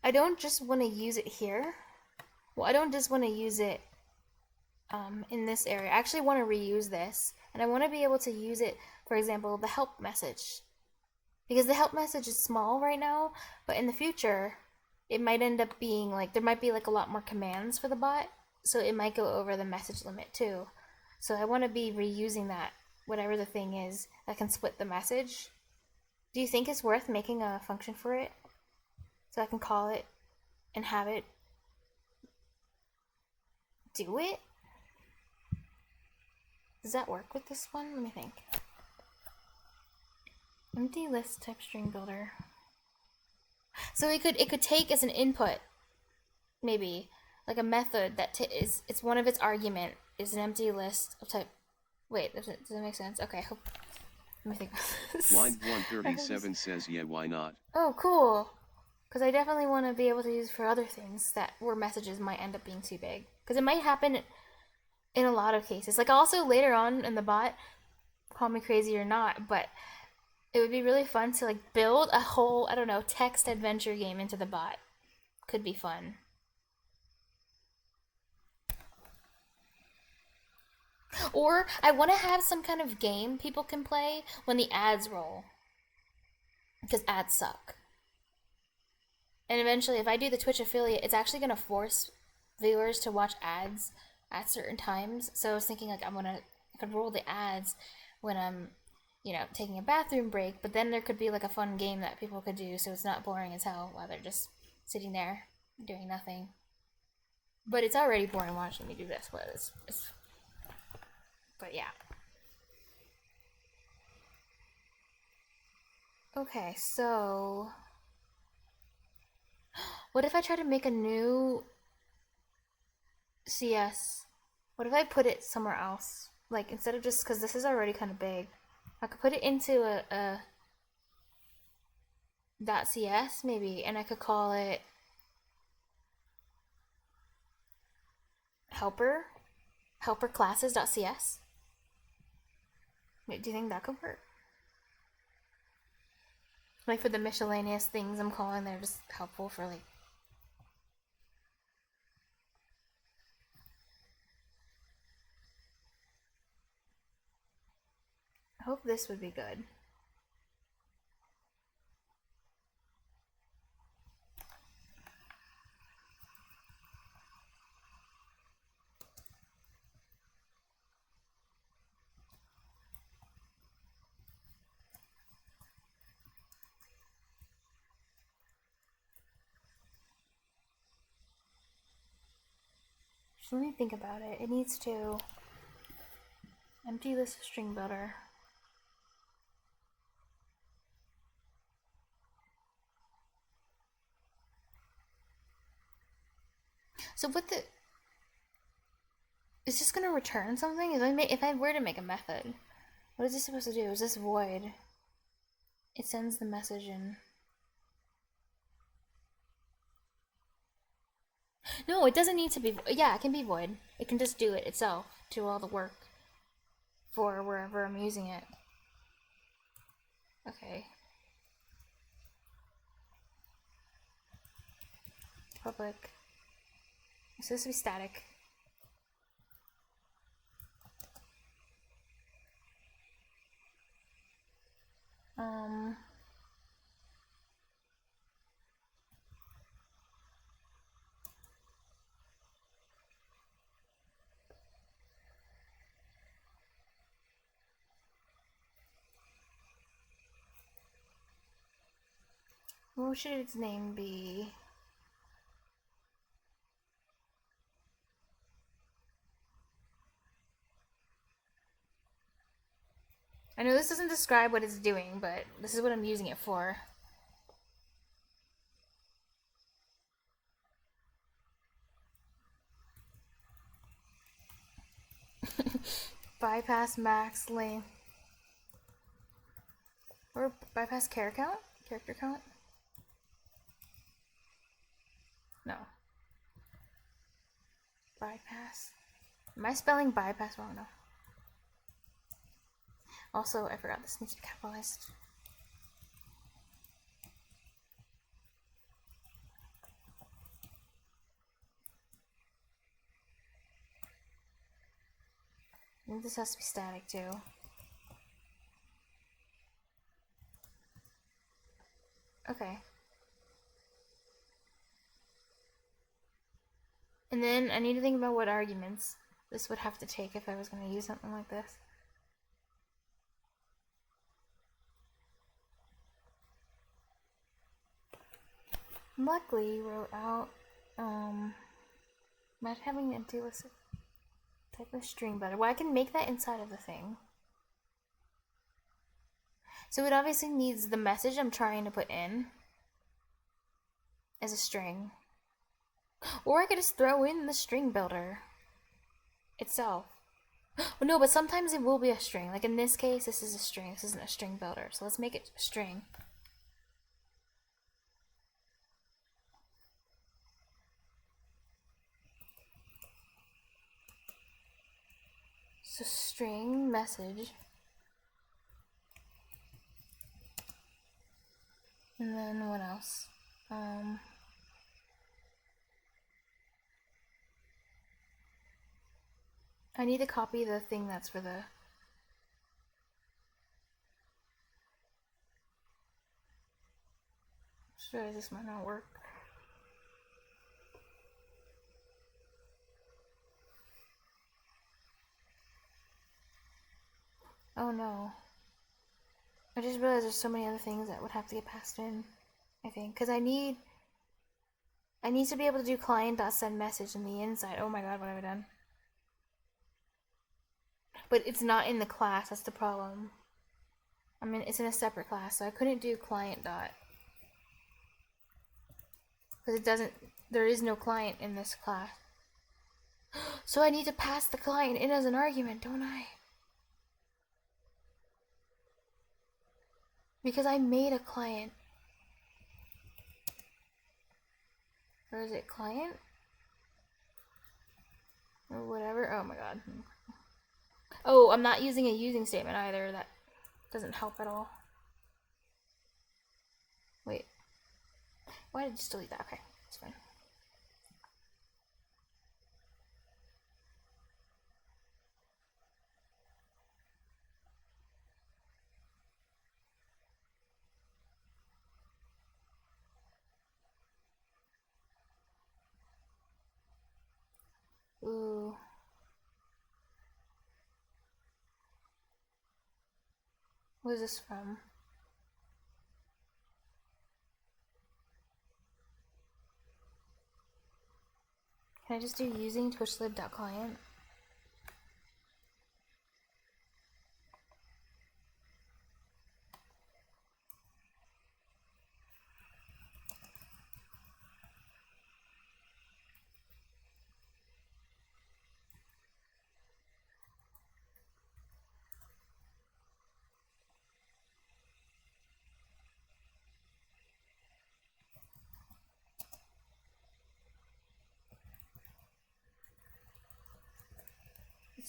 I don't just want to use it here. Well, I don't just want to use it in this area. I actually want to reuse this, and I want to be able to use it, for example, the help message. Because the help message is small right now, but in the future, it might end up being like, there might be like a lot more commands for the bot, so it might go over the message limit too. So I want to be reusing that, whatever the thing is, that can split the message. Do you think it's worth making a function for it? So I can call it and have it do it? Does that work with this one? Let me think. Empty list type string builder. So it could take as an input, maybe, like a method that it's one of its argument is an empty list of type. Wait, does that make sense? Okay, let me think. Line 137 says, yeah, why not? Oh, cool. Because I definitely want to be able to use for other things that where messages might end up being too big. Because it might happen in a lot of cases. Like also later on in the bot, call me crazy or not, but it would be really fun to like build a whole, I don't know, text adventure game into the bot. Could be fun. Or I want to have some kind of game people can play when the ads roll. Because ads suck. And eventually, if I do the Twitch affiliate, it's actually going to force viewers to watch ads at certain times. So I was thinking like I could roll the ads when I'm, taking a bathroom break, but then there could be like a fun game that people could do so it's not boring as hell while they're just sitting there doing nothing. But it's already boring watching me do this, but yeah. Okay, so what if I try to make a new CS? What if I put it somewhere else? Like instead of just, because this is already kind of big, I could put it into a .cs maybe, and I could call it helper classes.cs. Wait, do you think that could work? Like for the miscellaneous things I'm calling, they're just helpful for like. I hope this would be good. Just let me think about it. It needs to empty list string builder. So what is this gonna return something? If I were to make a method, what is this supposed to do? Is this void? It sends the message in. No, it doesn't need to be. Yeah, it can be void. It can just do it itself, do all the work for wherever I'm using it. Okay. Public. It's supposed to be static. What should its name be? I know this doesn't describe what it's doing, but this is what I'm using it for. Bypass max length. Or bypass character count? No. Bypass. Am I spelling bypass wrong? No. Also, I forgot this needs to be capitalized. I think this has to be static too. Okay. And then I need to think about what arguments this would have to take if I was going to use something like this. Luckily, wrote out, not having empty list type of string better. Well, I can make that inside of the thing. So it obviously needs the message I'm trying to put in as a string. Or I could just throw in the string builder itself. Oh, no, but sometimes it will be a string. Like in this case, this is a string. This isn't a string builder. So let's make it a string. So string message. And then what else? I need to copy the thing that's for the... Sure, this might not work. Oh no. I just realized there's so many other things that would have to get passed in, I think. Because I need to be able to do client.sendMessage in the inside. Oh my god, what have I done? But it's not in the class, that's the problem. I mean, it's in a separate class, so I couldn't do client dot. Because it doesn't, there is no client in this class. So I need to pass the client in as an argument, don't I? Because I made a client. Or is it client? Or whatever. Oh my god. Oh, I'm not using a using statement either. That doesn't help at all. Wait. Why did I just delete that? Okay, it's fine. Ooh. What is this from? Can I just do using TwitchLib.client?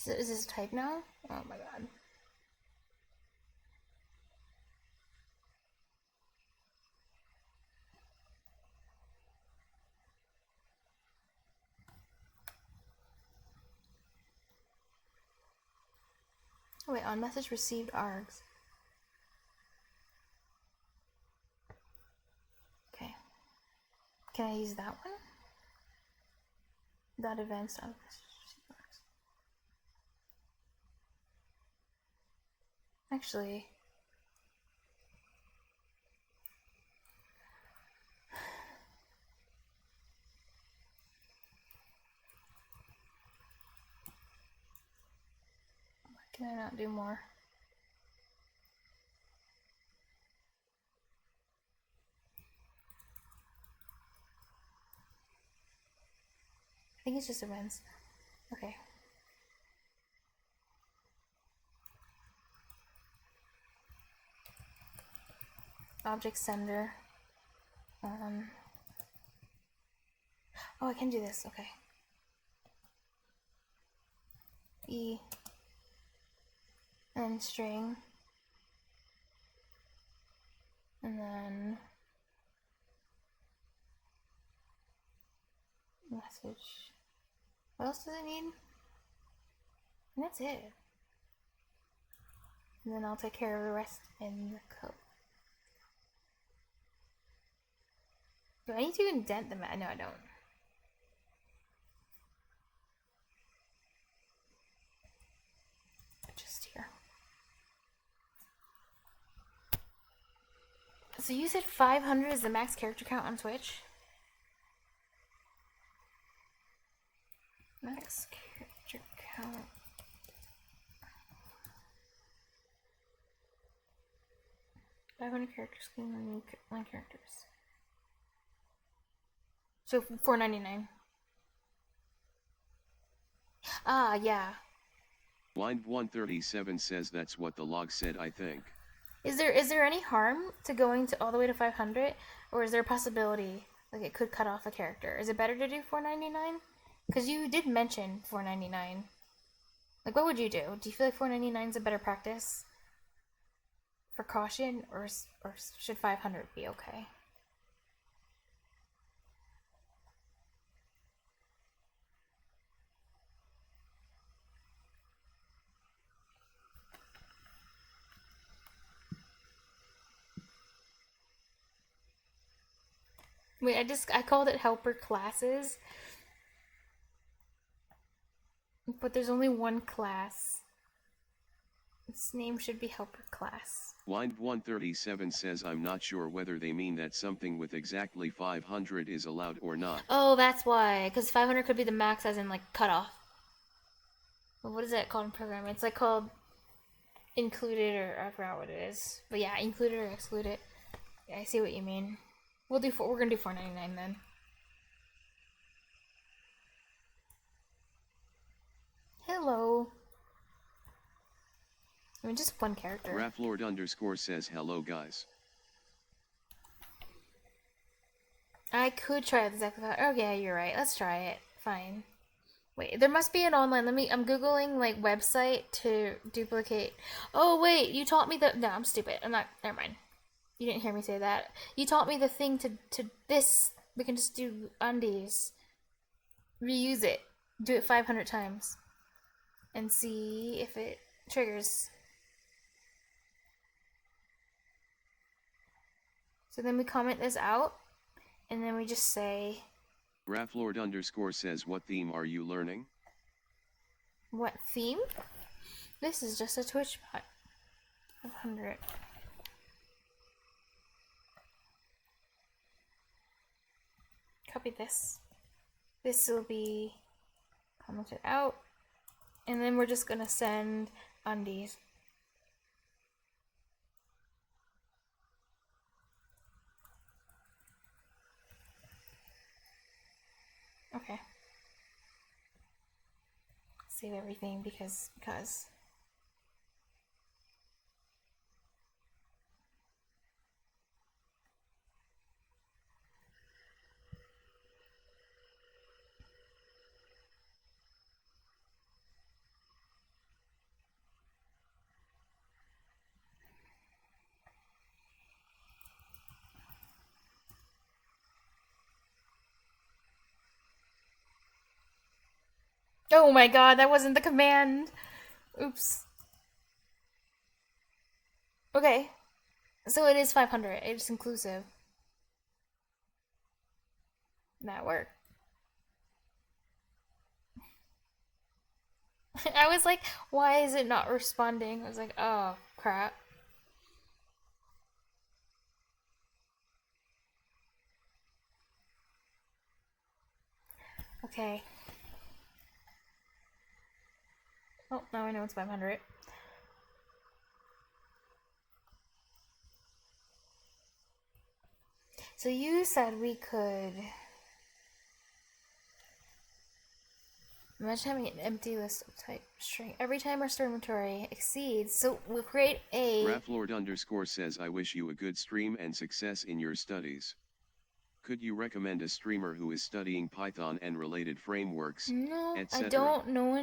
Is this type now? Oh my god. Oh wait, on message received args. Okay. Can I use that one? That advanced on message received args. Actually, can I not do more? I think it's just events. Okay. Object sender. Oh, I can do this. Okay. E and string, and then message. What else does it need? And that's it. And then I'll take care of the rest in the code. Do I need to indent the map? No, I don't. Just here. So you said 500 is the max character count on Twitch? Max character count. $500 characters, one characters. So $4.99. Ah, yeah. Line 137 says that's what the log said, I think. Is there any harm to going to all the way to 500, or is there a possibility like it could cut off a character? Is it better to do $4.99? Because you did mention $4.99. Like, what would you do? Do you feel like $4.99 is a better practice for caution, or should 500 be okay? Wait, I called it helper classes. But there's only one class. Its name should be helper class. Line 137 says I'm not sure whether they mean that something with exactly 500 is allowed or not. Oh, that's why. Because 500 could be the max as in like cutoff. Well, what is that called in programming? It's like called included, or I forgot what it is. But yeah, included or excluded. Yeah, I see what you mean. We're gonna do $4.99 then. Hello. I mean, just one character. Raflord _ says hello guys. I could try it exactly. Oh yeah, you're right. Let's try it. Fine. Wait, there must be an online. I'm googling like website to duplicate. Oh wait, you taught me the. No, I'm stupid. I'm not. Never mind. You didn't hear me say that. You taught me the thing to this. We can just do undies. Reuse it. Do it 500 times. And see if it triggers. So then we comment this out. And then we just say. Raflord _ says what theme are you learning? What theme? This is just a Twitch bot. 500. Copy this. This will be commented out. And then we're just gonna send undies. Okay. Save everything because. Oh my god, that wasn't the command. Oops. Okay. So it is 500. It's inclusive. That worked. I was like, why is it not responding? I was like, oh, crap. Okay. Oh, now I know it's 500. So you said we could... Imagine having an empty list of type string. Every time our store inventory exceeds, so we'll create a... Raflord _ says I wish you a good stream and success in your studies. Could you recommend a streamer who is studying Python and related frameworks, No, etc.? I don't know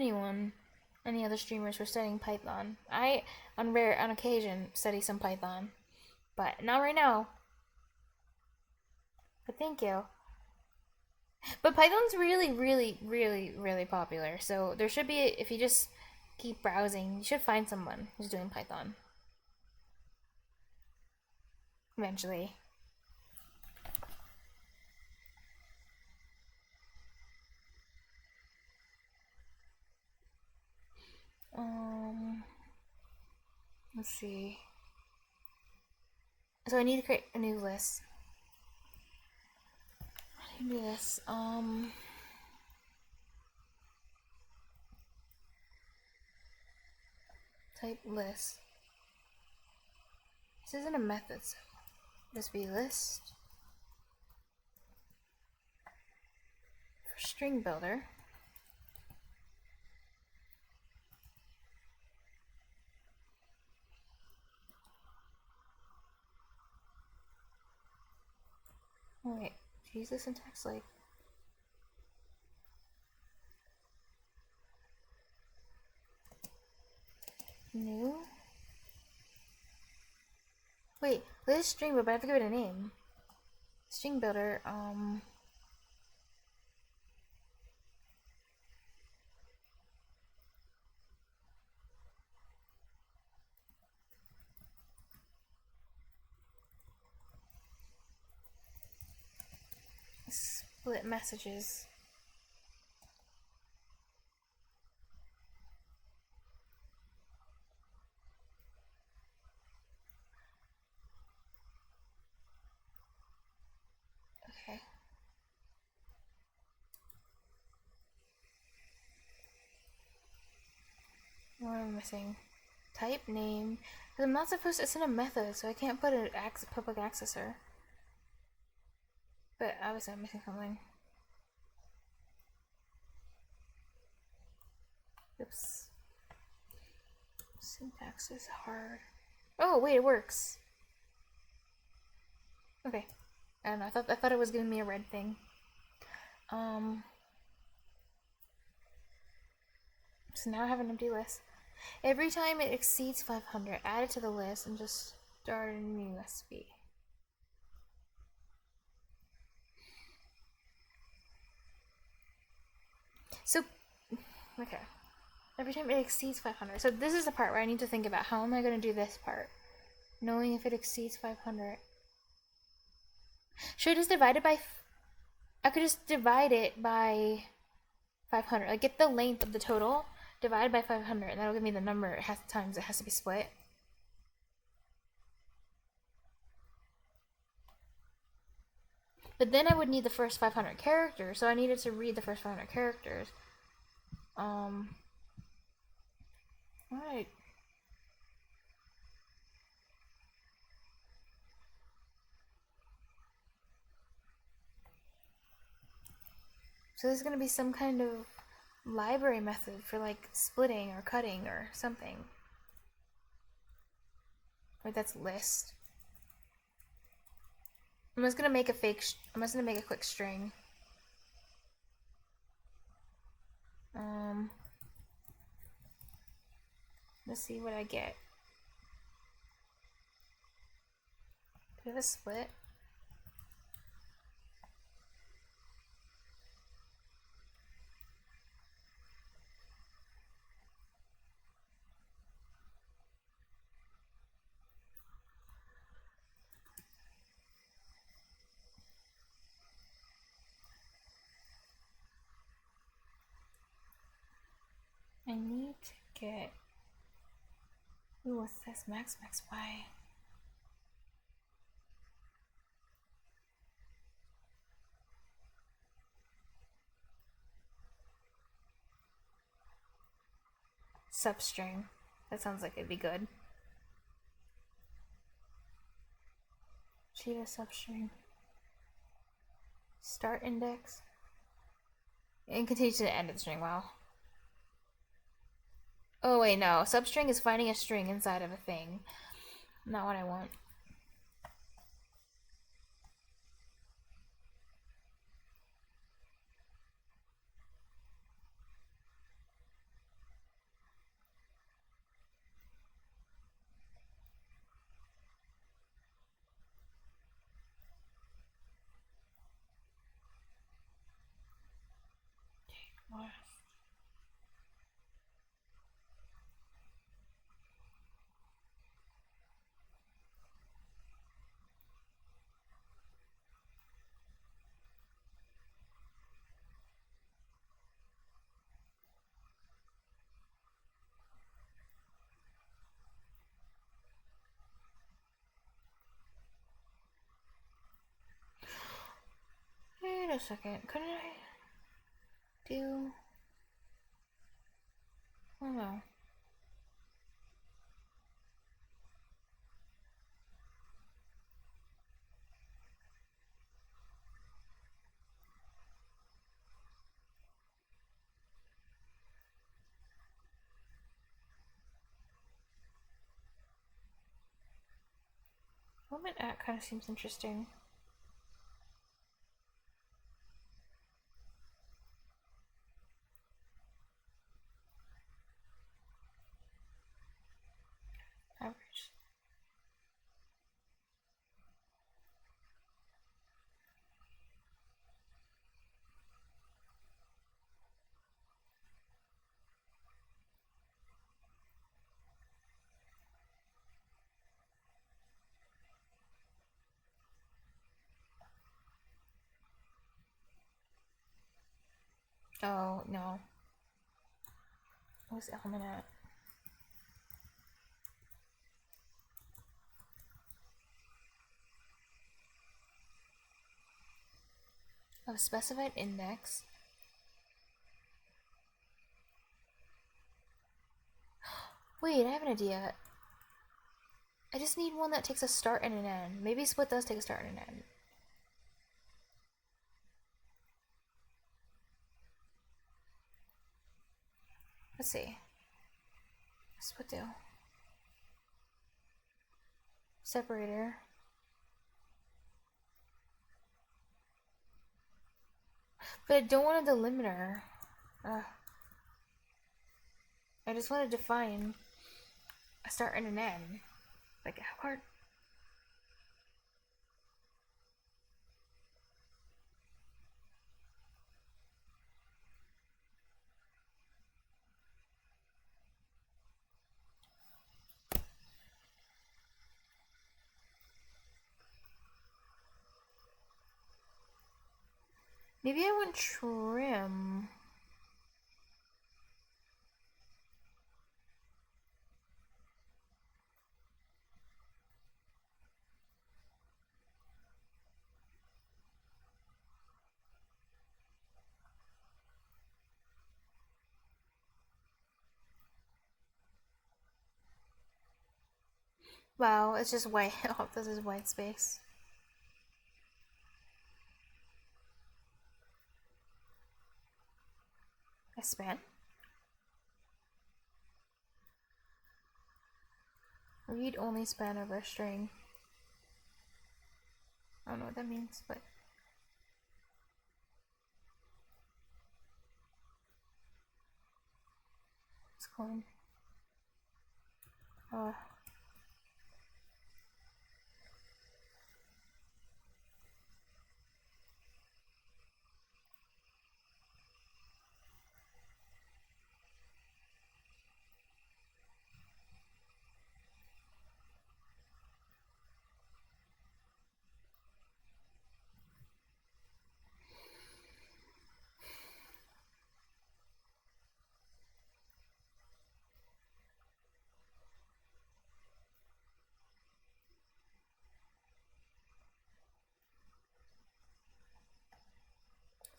any other streamers who are studying Python. I, on occasion, study some Python. But not right now. But thank you. But Python's really, really, really, really popular. So there should be, if you just keep browsing, you should find someone who's doing Python. Eventually. Let's see. So I need to create a new list. How do you do this? Type list. This isn't a method, so just be list. For string builder. Oh, wait, use the syntax like new. Wait, list string builder, but I have to give it a name. String builder, split messages. Okay. What am I missing? Type name. Because I'm not supposed to, it's in a method, so I can't put an public accessor. But obviously I'm missing something. Oops. Syntax is hard. Oh wait, it works. Okay. I don't know. I thought it was giving me a red thing. So now I have an empty list. Every time it exceeds 500, add it to the list and just start a new USB. So, okay. Every time it exceeds 500. So this is the part where I need to think about how am I going to do this part. Knowing if it exceeds 500. Should I just divide it by... I could just divide it by 500. Like get the length of the total, divide by 500, and that'll give me the number it has times it has to be split. But then I would need the first 500 characters, so I needed to read the first 500 characters. Alright. So there's gonna be some kind of library method for like splitting or cutting or something. Or that's list. I'm just gonna make a quick string. Let's see what I get. Do we have a split? I need to get... Ooh, what's this? Max Y. Substring. That sounds like it'd be good. Cheetah substring. Start index. And continue to the end of the string. Wow. Oh wait, no. Substring is finding a string inside of a thing. Not what I want. What? Wait a second. Couldn't I do... Oh no. Limit at kind of seems interesting. Average. Oh, no. What's element at? Of a specified index. Wait, I have an idea. I just need one that takes a start and an end. Maybe split does take a start and an end. Let's see. Split do. Separator. But I don't want a delimiter. I just want to define a start and an end. Like, how hard? Maybe I want trim. Wow, it's just white. Oh, this is white space. I span? Read only span over a string. I don't know what that means, but it's cool.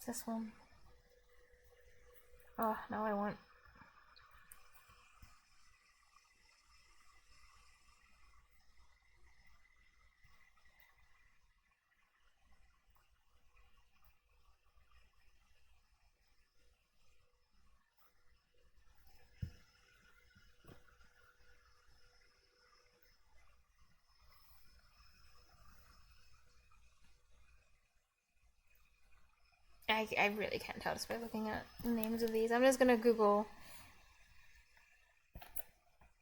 It's this one. Oh, now I want. I really can't tell just by looking at the names of these. I'm just gonna Google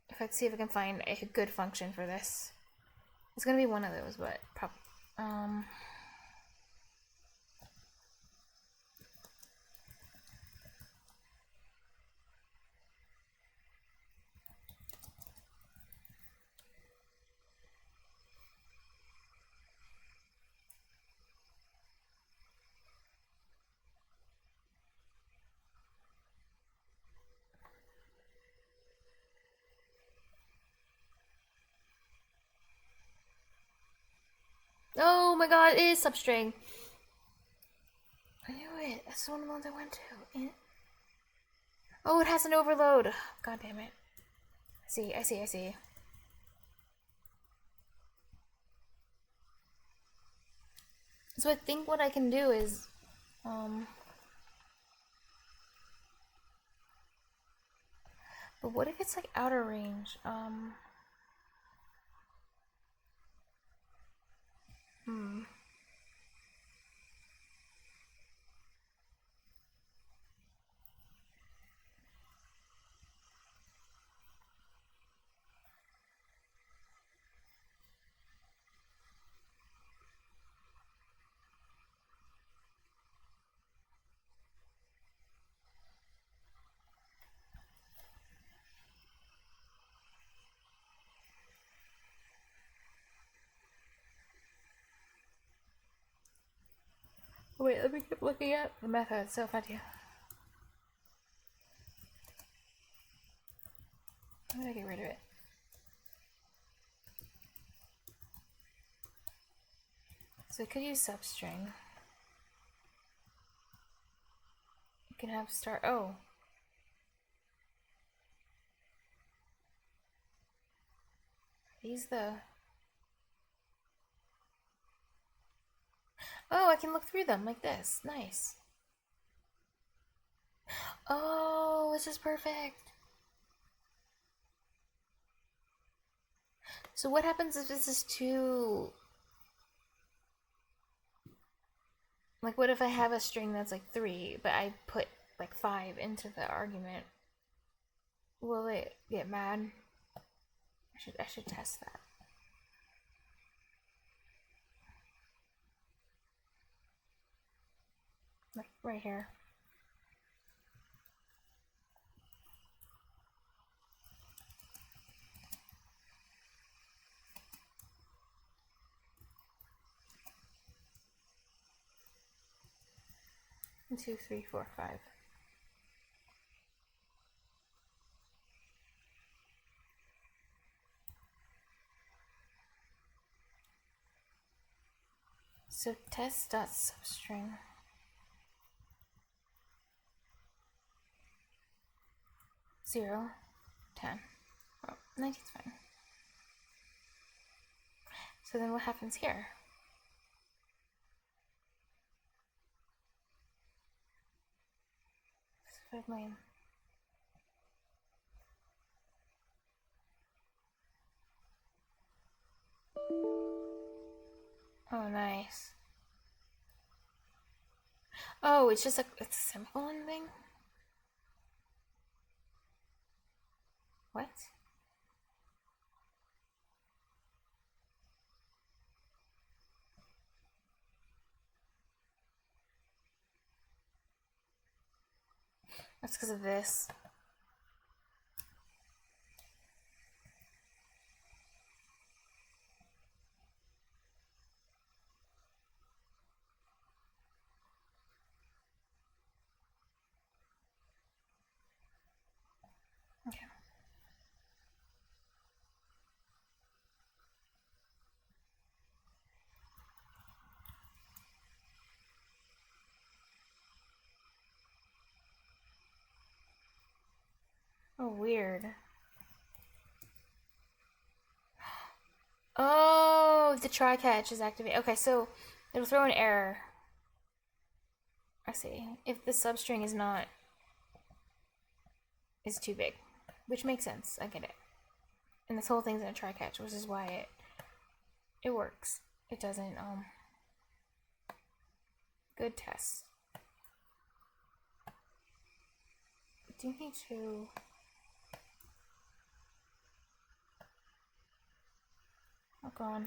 if I can see if I can find a good function for this. It's gonna be one of those, but oh my god, it is substring. it. That's one of the ones I went to. Oh, it has an overload. God damn it. I see. So I think what I can do is, but what if it's like outer range? Wait, let me keep looking at the method. So if I do, I'm gonna get rid of it. So I could use substring. You can have start. Oh. These the. Oh, I can look through them like this. Nice. Oh, this is perfect. So what happens if this is too... Like, what if I have a string that's like 3, but I put like 5 into the argument? Will it get mad? I should test that. Like right here. One, 2, 3, 4, 5. So test.substring. 0, 10. Oh, 19's fine. So then what happens here? It's 5 million. Oh, nice. Oh, it's just it's a semicolon thing? What? That's because of this. Okay. Oh, weird. Oh, the try catch is activated. Okay, so it'll throw an error. I see. If the substring is too big, which makes sense. I get it. And this whole thing's in a try catch, which is why it works. It doesn't good test. Do you need to oh god.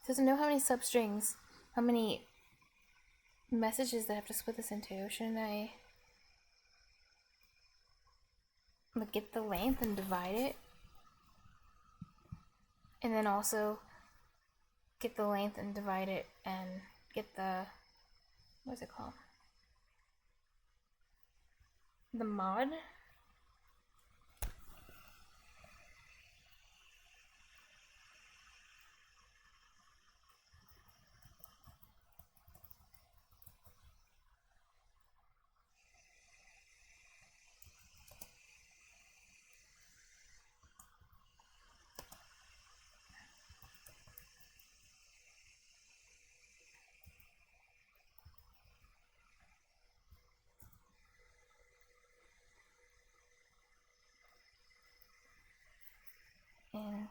Doesn't know how many substrings how many messages that I have to split this into. Shouldn't I like get the length and divide it? And then also get the length and divide it and get the, what's it called? The mod? And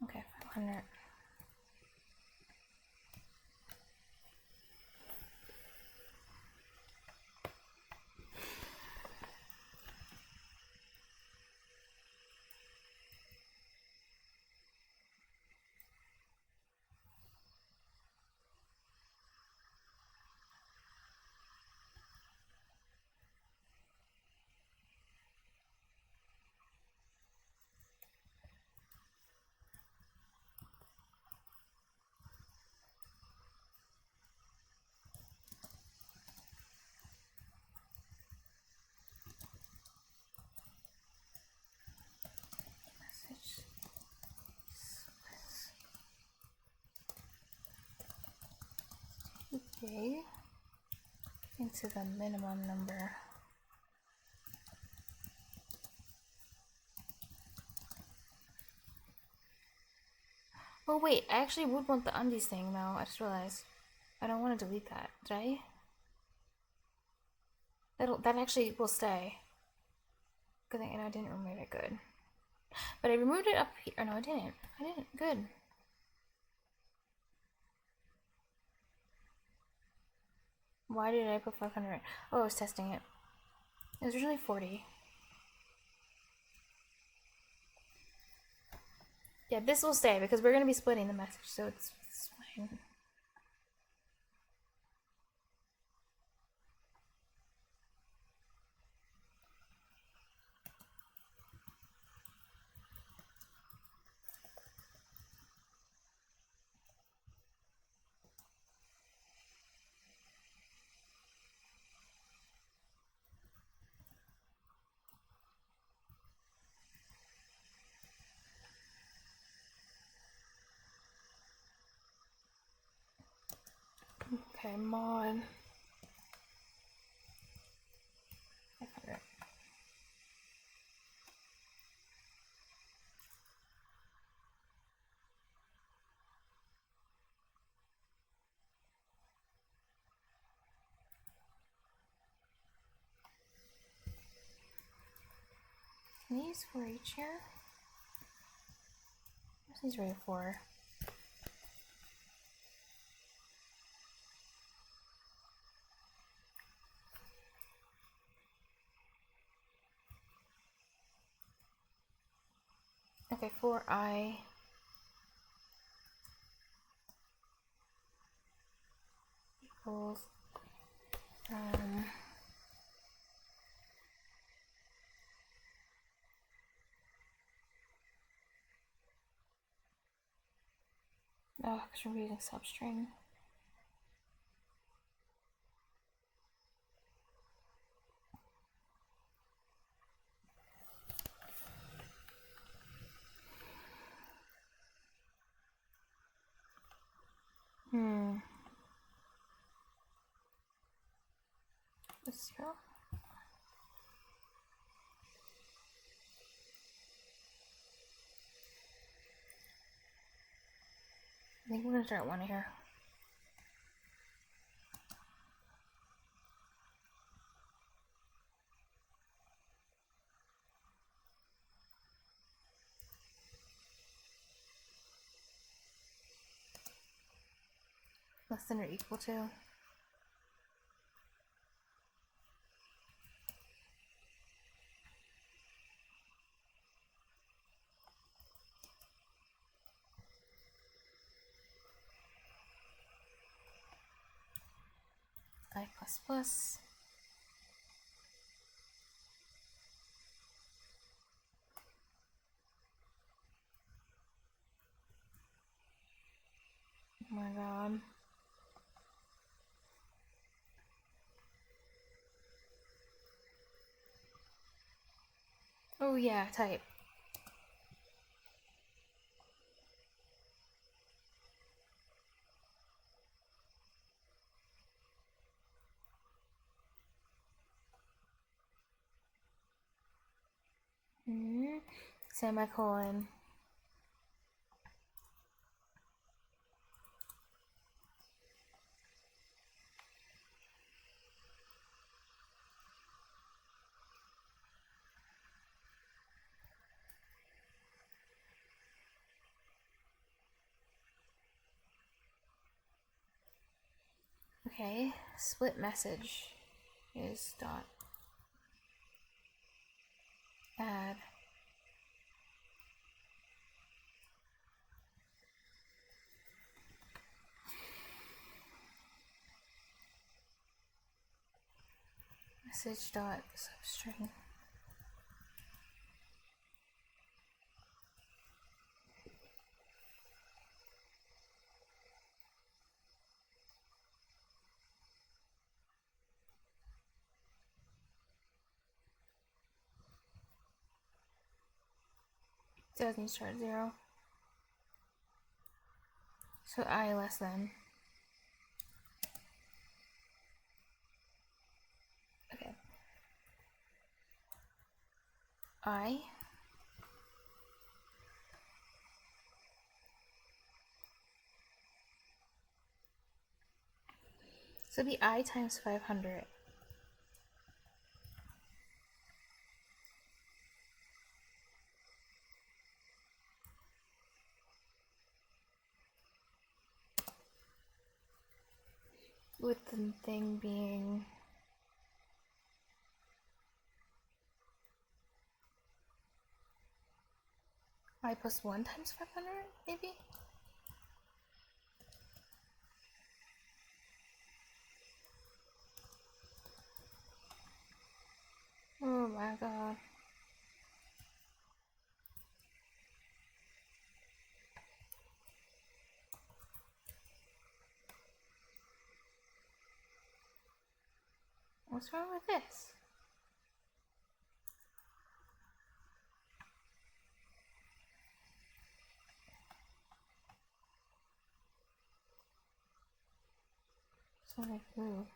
okay, 500. Message. Okay. Into the minimum number. Oh wait, I actually would want the undies thing though. I just realized I don't want to delete that. Did I? That actually will stay. Good thing, and I didn't remove it. Good. But I removed it up here. Oh, no, I didn't. I didn't. Good. Why did I put 500? Oh, I was testing it. It was originally 40. Yeah, this will stay because we're going to be splitting the message, so it's fine. Okay, mod. 500. Can I use 4 each here? What's these ready for? Okay, 4i. Equals. Oh, because we're using substring. Let's go. I think we're gonna start one here. Less than or equal to. I plus plus. Oh my god. Oh yeah, type. Semicolon. Okay, split message is dot add message dot substring. Doesn't start 0. So I less than. Okay. I so it'd be I times 500. With the thing being I plus 1 times 500, maybe? Oh my god. What's wrong with this? So like, ooh.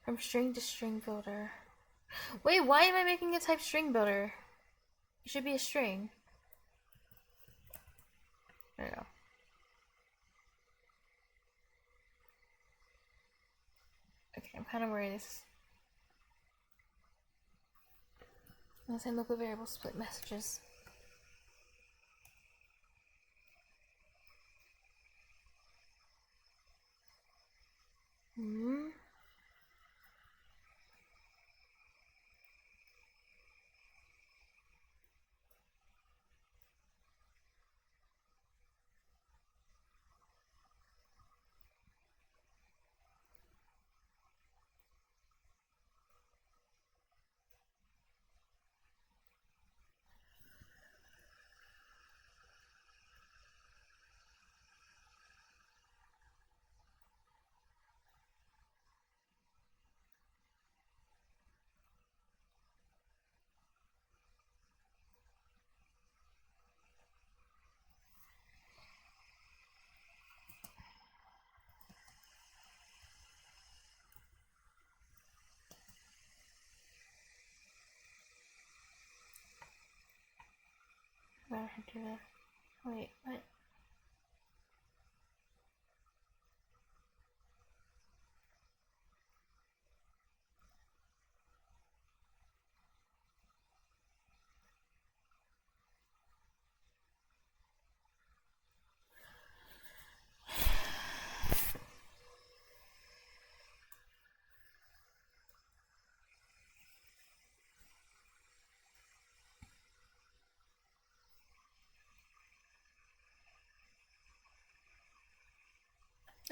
From string to string builder. Wait, why am I making a type string builder? It should be a string. There we go. Okay, I'm kind of worried this. Unless I local variable split messages. Rather do this. Wait, what?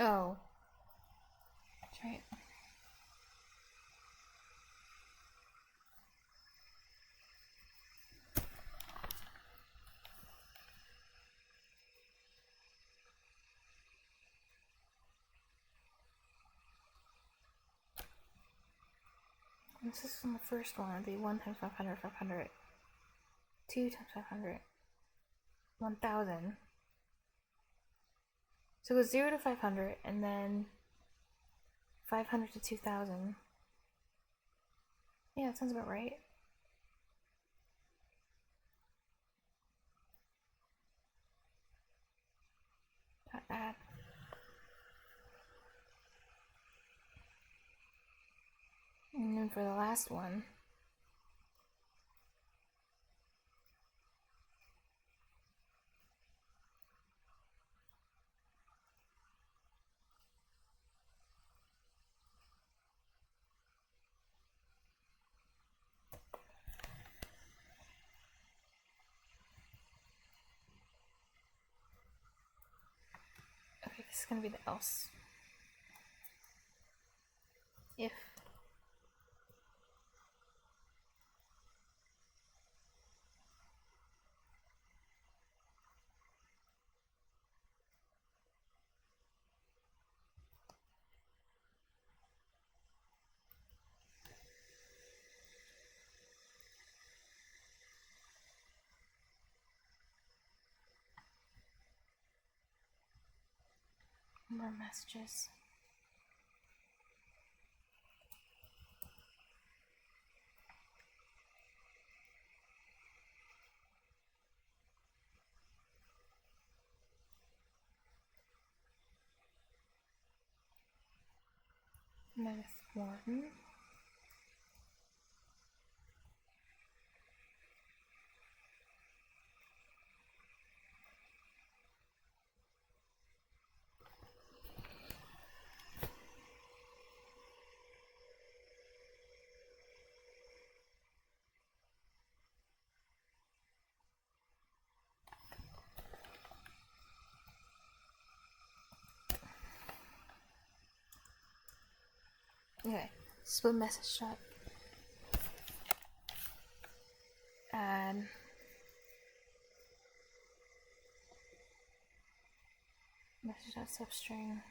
Oh. That's right. This is from the first one. It'd be 1 times 500, 500. 2 times 500. 1000. So it goes 0 to 500, and then 500 to 2000. Yeah, that sounds about right. Add. And then for the last one, okay, this is gonna be the else. If more messages. -1. Okay, split message shot. Add message dot substring.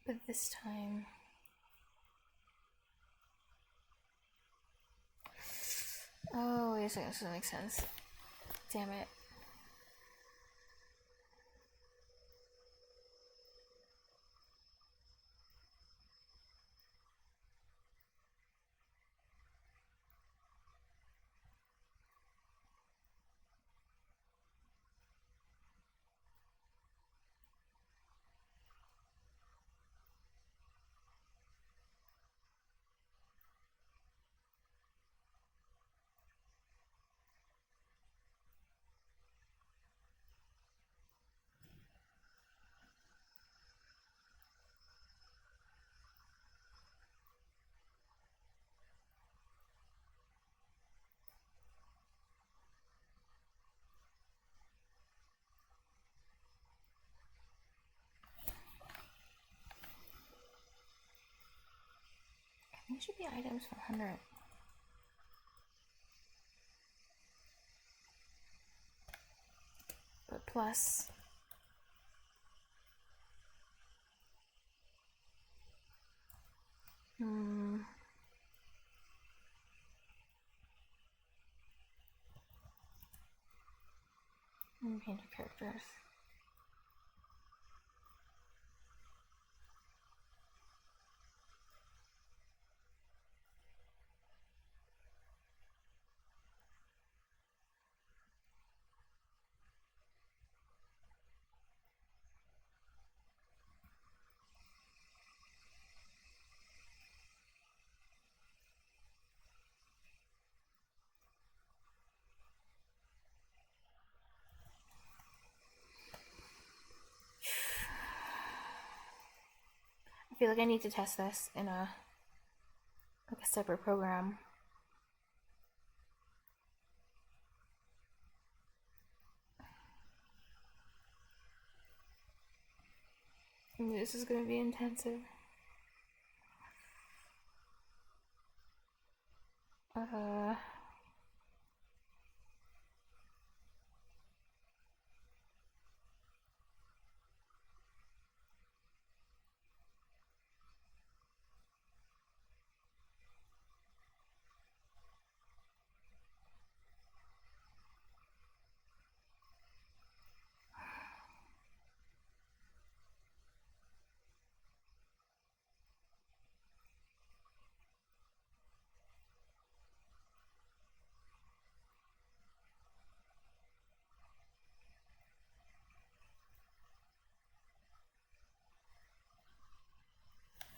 But this time, oh, wait a second, this doesn't make sense. Damn it. These should be items for 100. But plus. Painted characters. I feel like I need to test this in a separate program. This is gonna be intensive.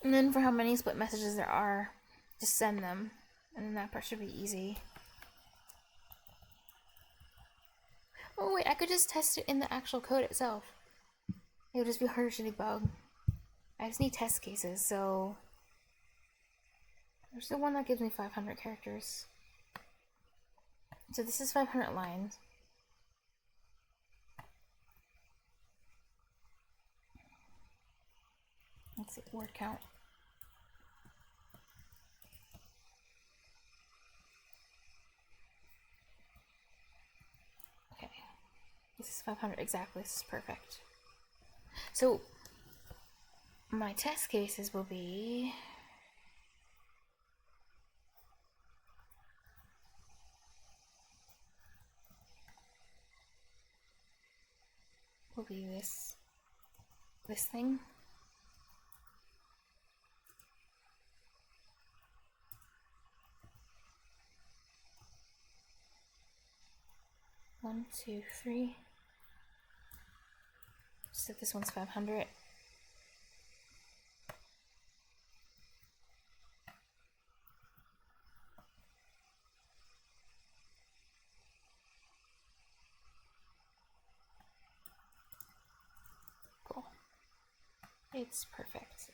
And then for how many split messages there are, just send them. And then that part should be easy. Oh wait, I could just test it in the actual code itself. It would just be harder to debug. I just need test cases, so... There's the one that gives me 500 characters. So this is 500 lines. Let's see, word count. Okay. This is 500 exactly, this is perfect. So, my test cases will be... this thing. One, two, three. So this one's 500. Cool. It's perfect.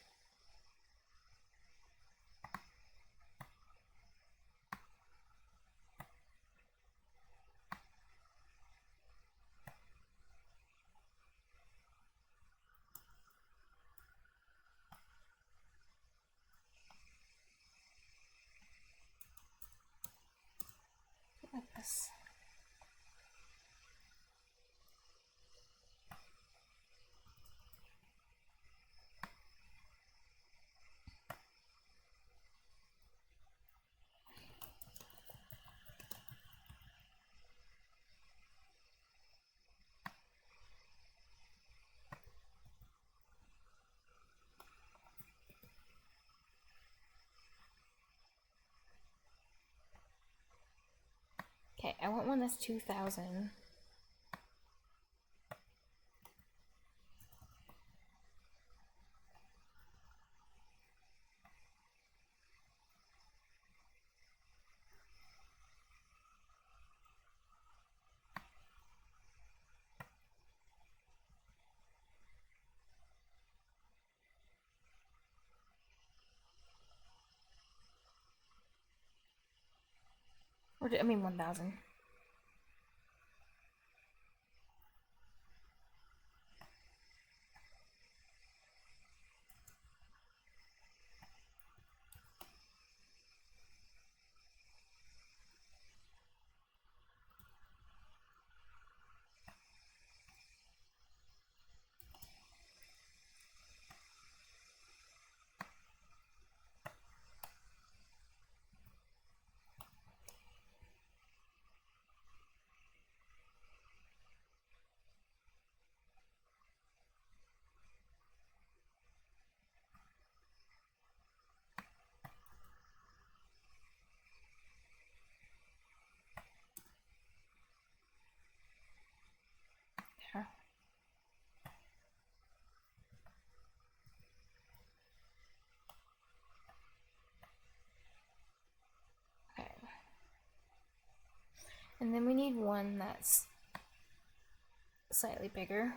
Like this. Okay, I want one that's 2,000. Or, I mean 1,000. And then we need one that's slightly bigger.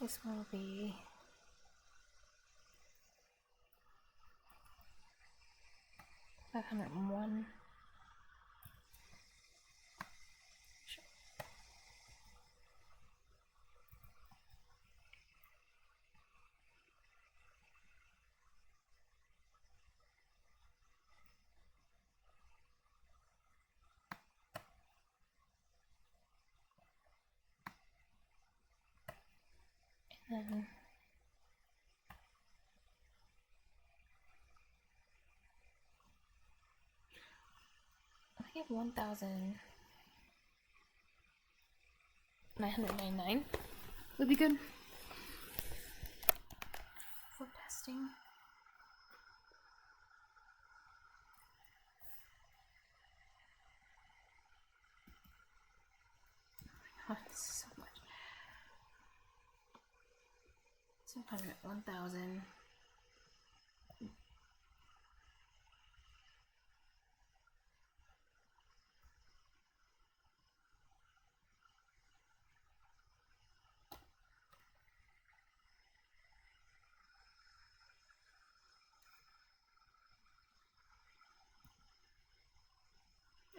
This one will be 501. Sure. And then I think 1,999 would be good for testing. Oh, this is so much. 700, 1,000.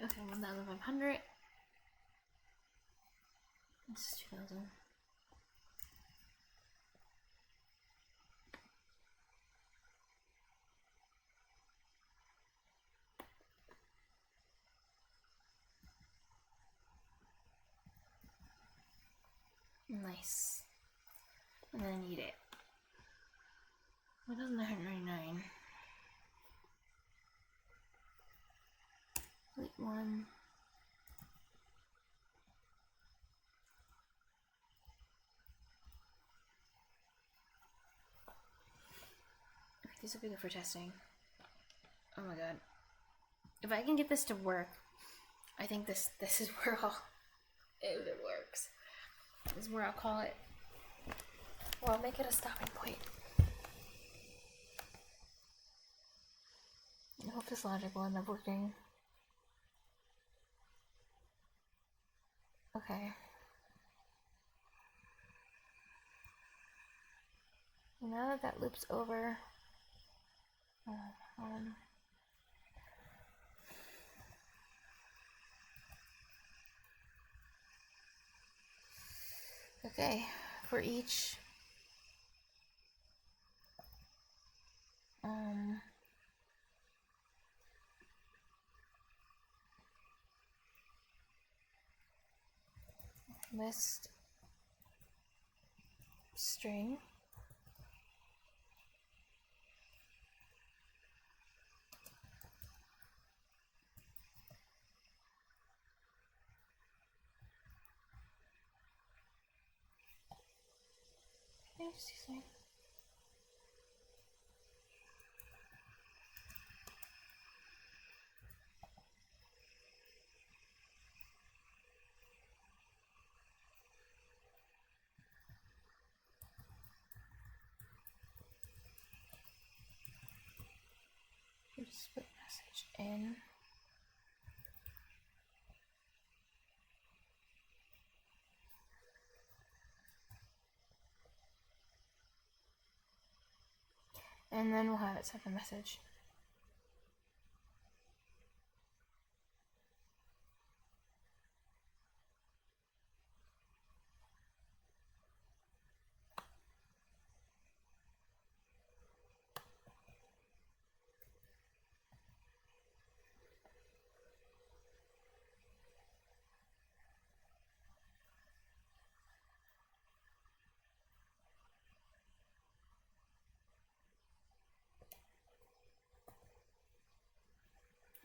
Okay, 1,500. This is 2,000. Nice. And then I need it. 1,999. Wait, one. Okay, these will be good for testing. Oh my god. If I can get this to work, I think this is where if it works. This is where I'll call it. Or I'll make it a stopping point. I hope this logic will end up working. Okay. Now that that loops over, okay, for each list string, split message in. And then we'll have it send a message.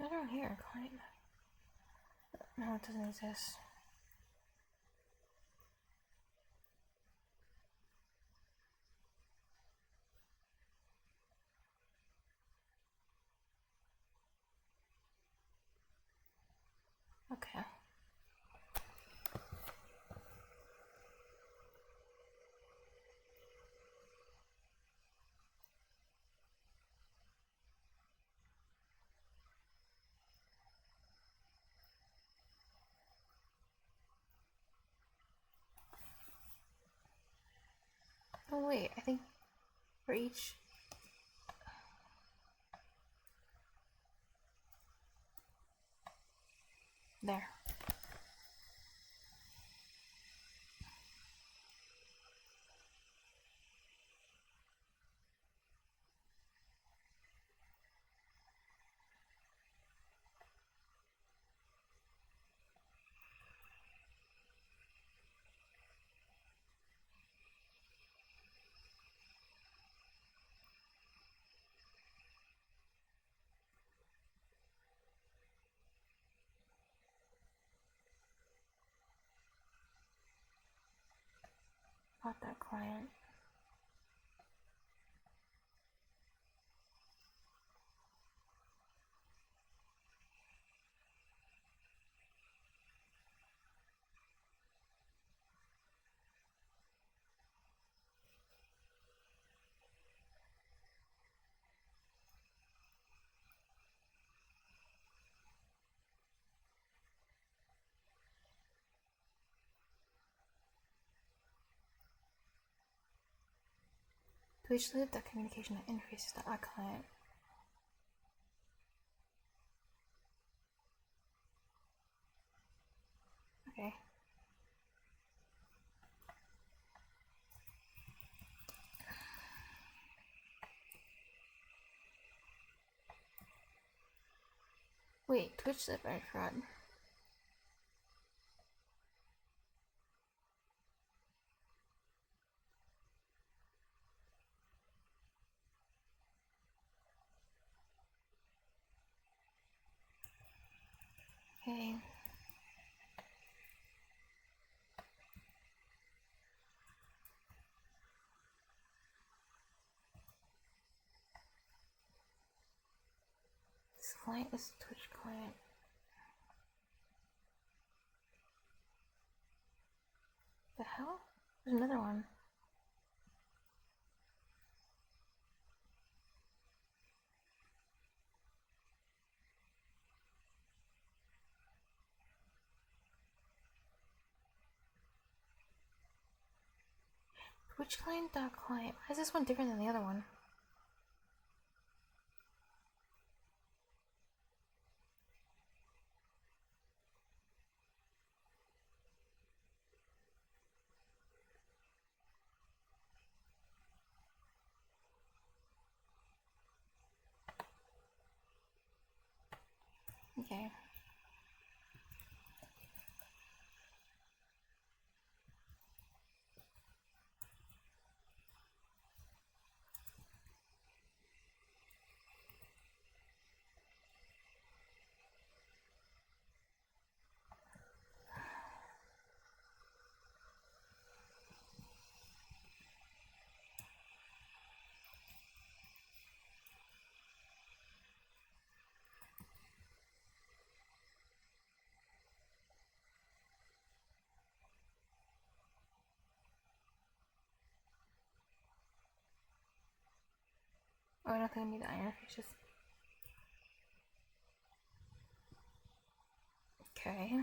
I don't hear a client. No, it doesn't exist. Okay. Oh wait, I think for each... There. Bought that client. TwitchLib, that communication that interfaces to our client. Okay. Wait, TwitchLib, I forgot. Okay. This client is Twitch client. The hell? There's another one. Twitch client.client. Why is this one different than the other one? Okay. Oh, I don't think I need the interfaces. Okay.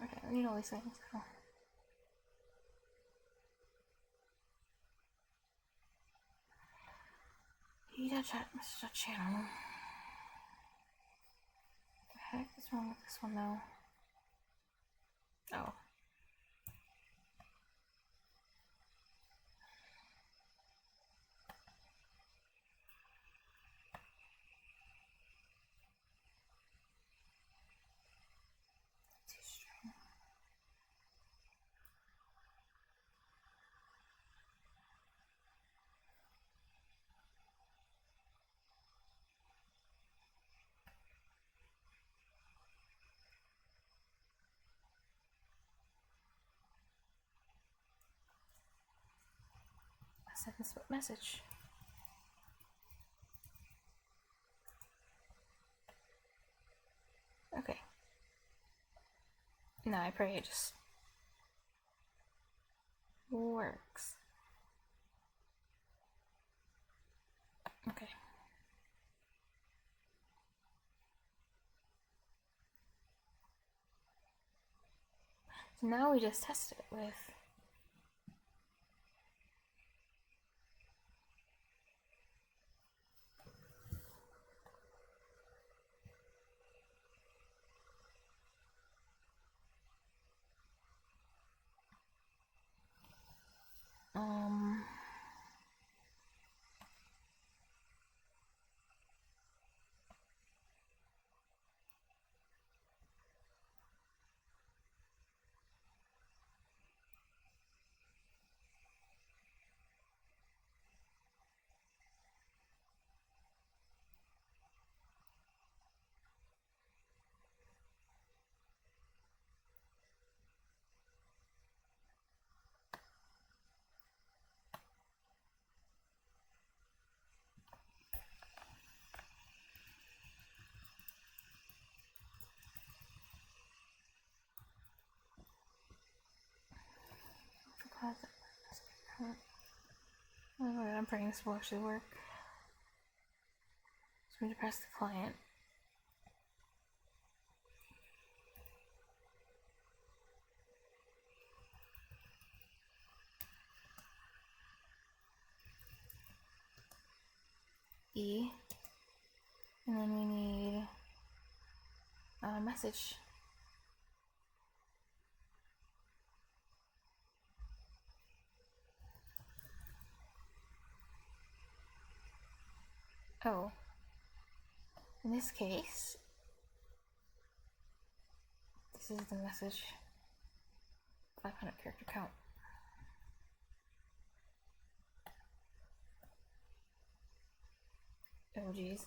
Okay, I need all these things now. Chat message channel. What the heck is wrong with this one though? Oh. Send this message. Okay. No, I pray it just works. Okay. Now we just test it with I'm praying this will actually work. So we need to press the client. E. And then we need a message. Oh. In this case, this is the message. 500 character count. Oh geez.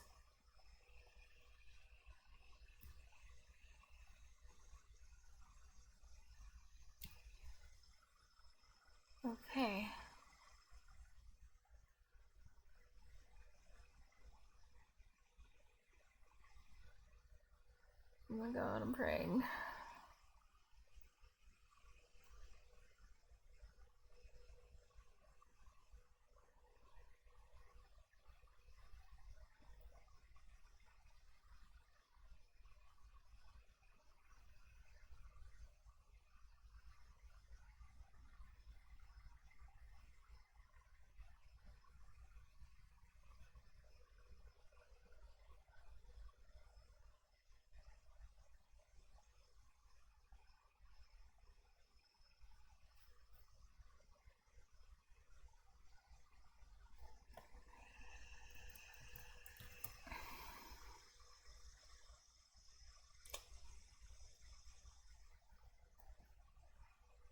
Okay. Oh my god, I'm praying.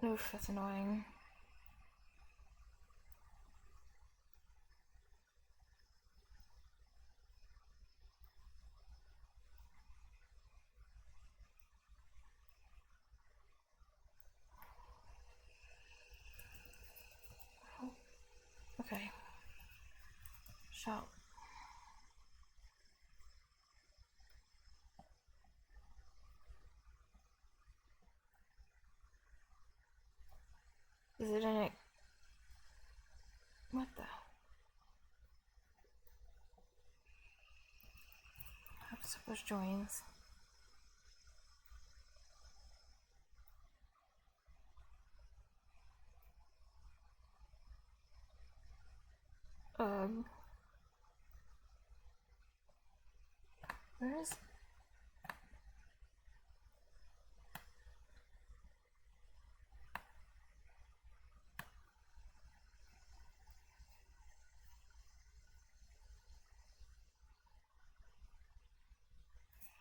Oof, that's annoying. Okay. Shout. Is it in it? What the? How to suppose joins. Where is?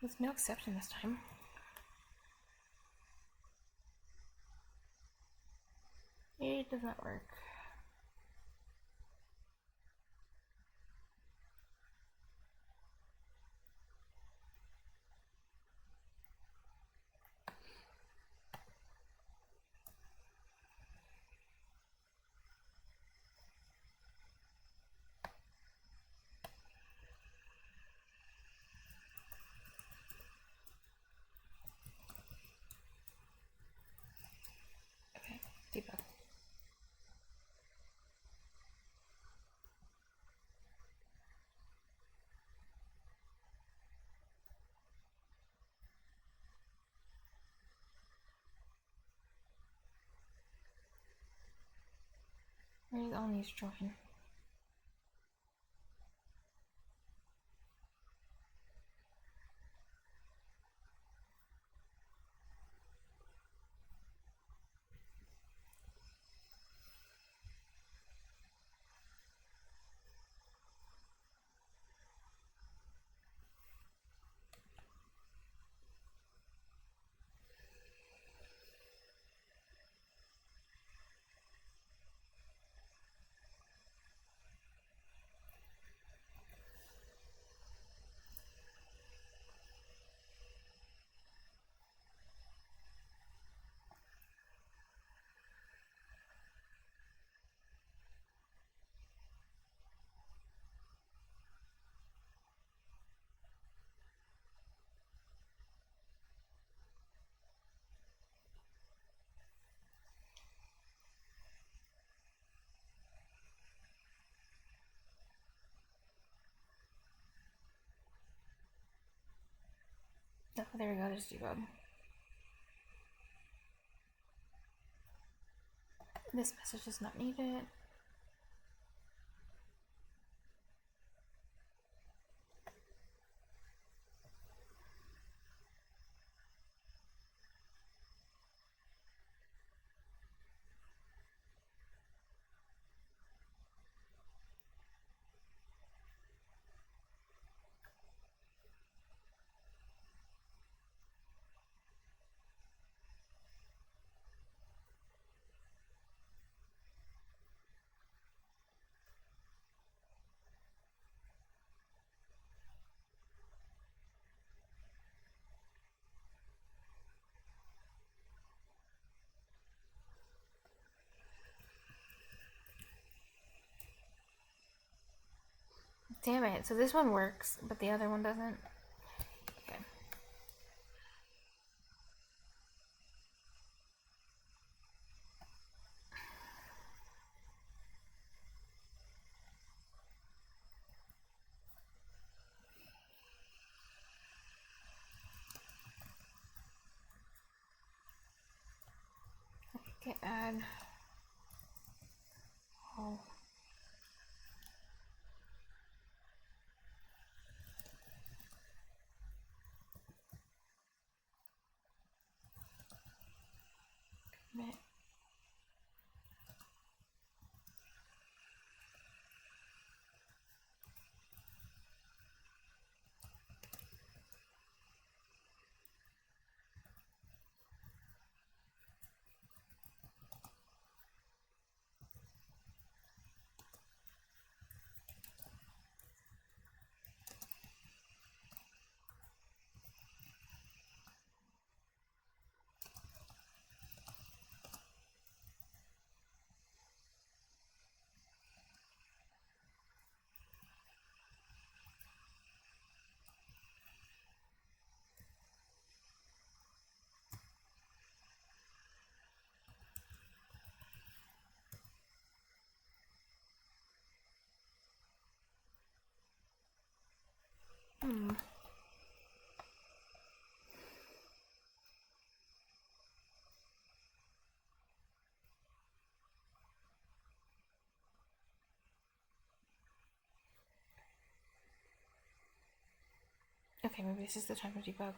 There's no exception this time. It does not work. Okay, debug. Where's Oni's join? Oh, there we go, there's debug. This message is not needed. Damn it, so this one works, but the other one doesn't. Okay. Okay, add. Oh. Commit. Okay, maybe this is the time to debug.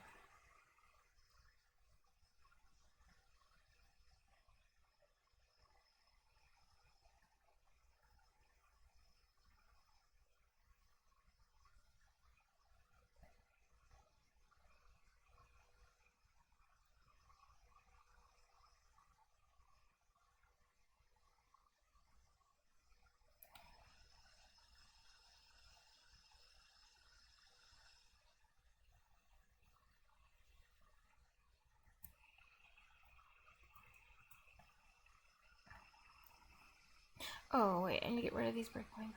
Oh, wait, I need to get rid of these breakpoints.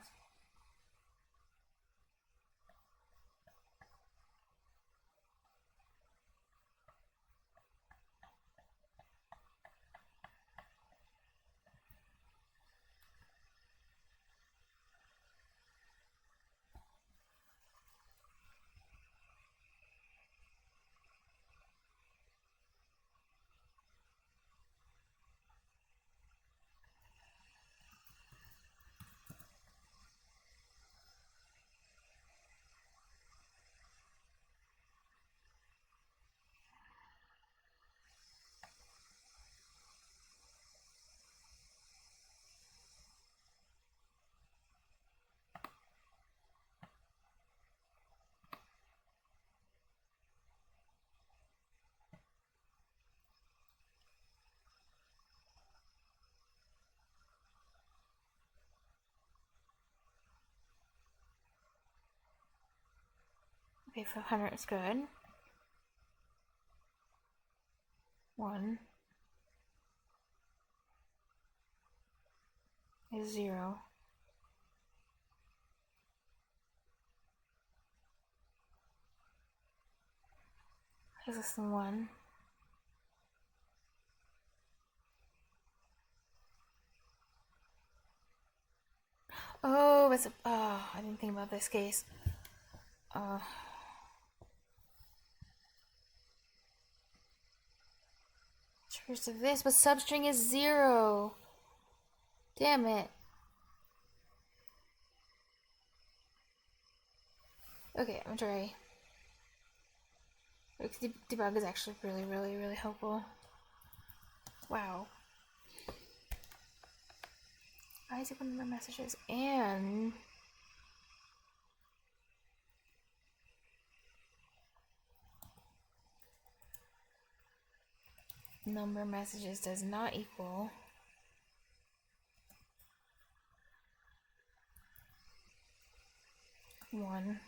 Okay, 500 is good. 1 is 0. Is this the 1? Oh, it's a. Oh, I didn't think about this case. Choice of this, but substring is 0. Damn it. Okay, I'm gonna try. Debug is actually really helpful. Wow. Why is it one of my messages and number messages does not equal one.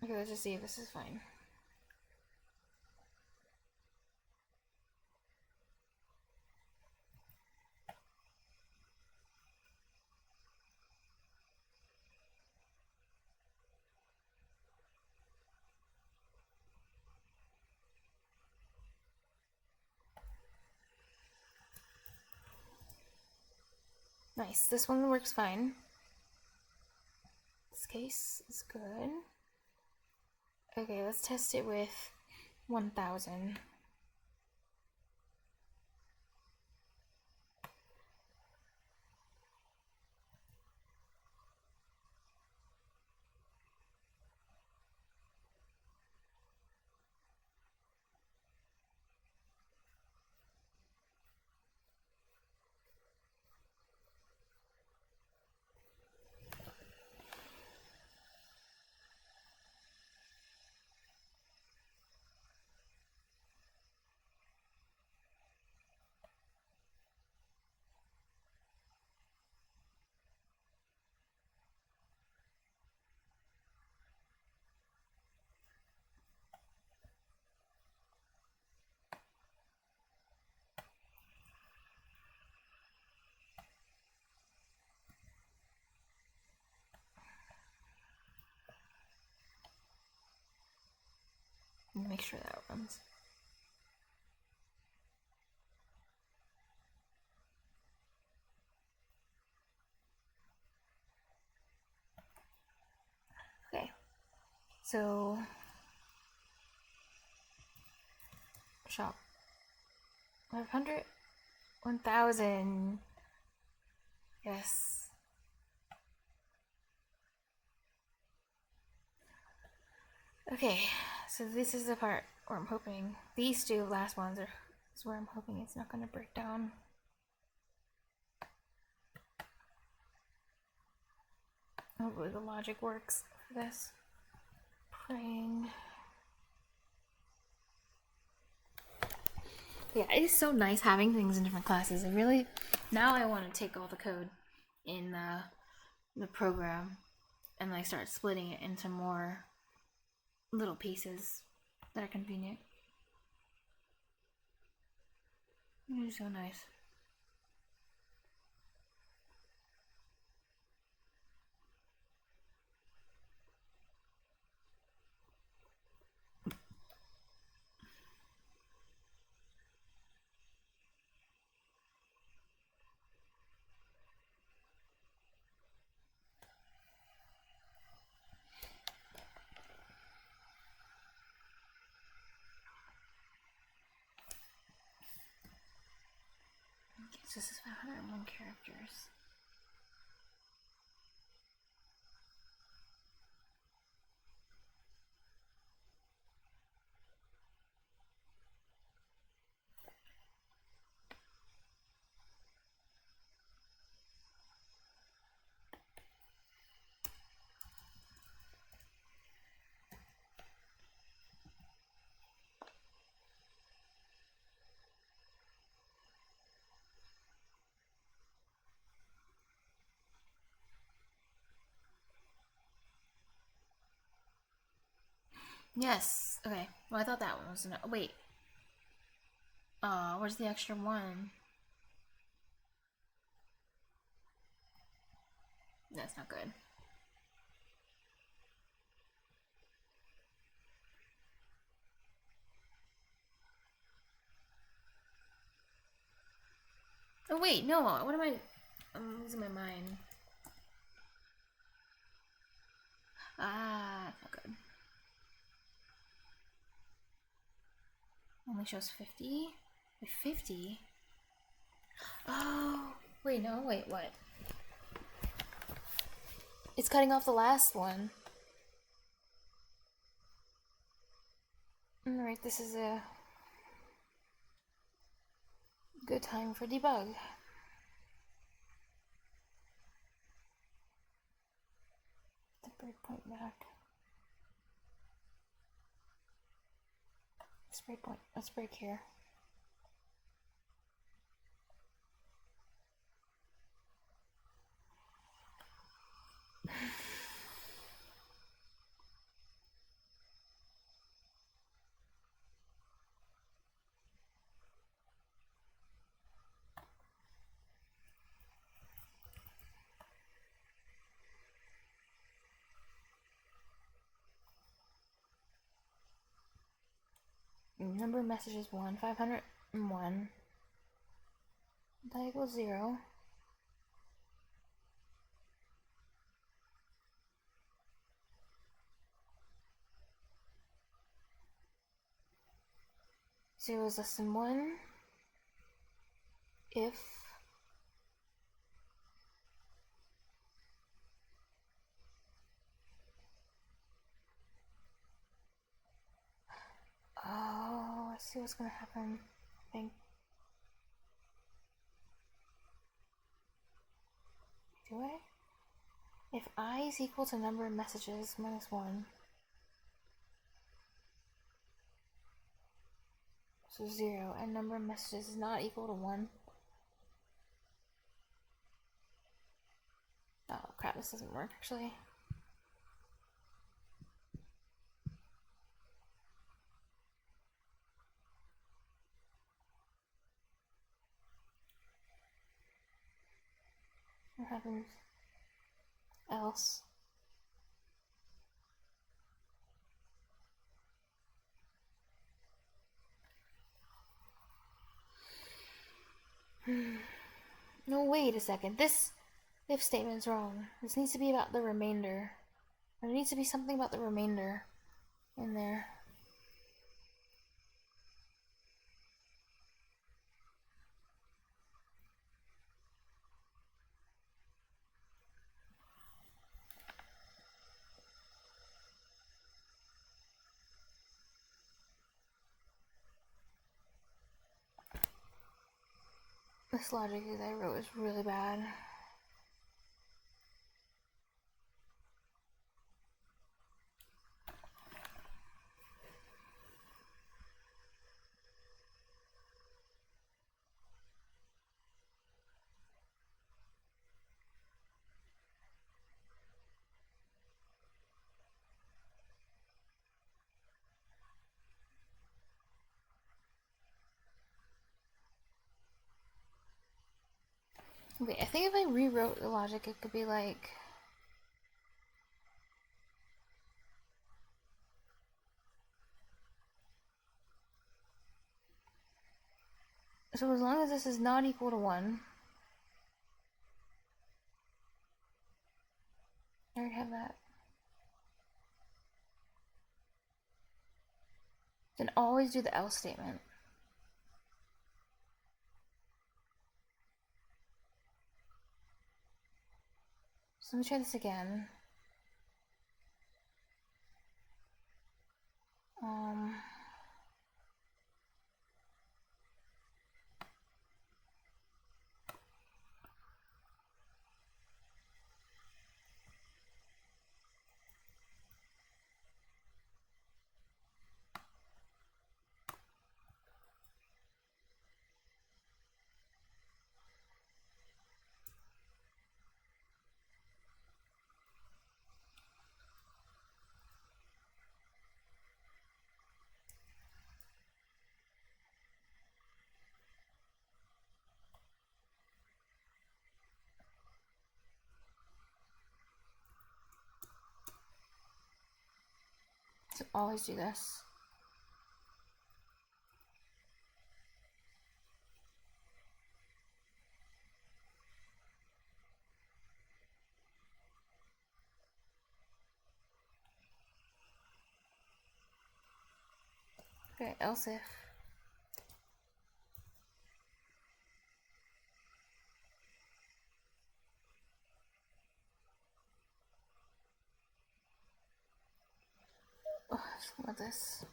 Okay, let's just see if this is fine. Nice, this one works fine. This case is good. Okay, let's test it with 1000. Make sure that runs. Okay, so shop 500, 1000. Yes. Okay, so this is the part where I'm hoping these two last ones are is where I'm hoping it's not going to break down. Hopefully the logic works for this. Praying. Yeah, it is so nice having things in different classes. It really, now I want to take all the code in the program and like start splitting it into more little pieces that are convenient. It is so nice. Okay, so this is 501 characters. Yes. Okay. Well, I thought that one was enough. Wait. Where's the extra one? That's not good. Oh wait, no. What am I? I'm losing my mind. Ah, not good. Only shows 50? Wait, 50? Oh, wait, no, wait, what? It's cutting off the last one. Alright, this is a good time for debug. The breakpoint back. This breakpoint, let's break here. Number of messages 1, 501. That equals 0. Zero is less than 1 if oh, let's see what's gonna happen. I think. Do I? If I is equal to number of messages minus 1, so 0, and number of messages is not equal to 1. Oh crap, this doesn't work actually. What happens else? No, wait a second. This if statement's wrong. This needs to be about the remainder. There needs to be something about the remainder in there. This logic that I wrote is really bad. Okay, I think if I rewrote the logic, it could be like... So as long as this is not equal to 1... I already have that. Then always do the else statement. So let me try this again. always do this. Okay, else if. Oh, what this?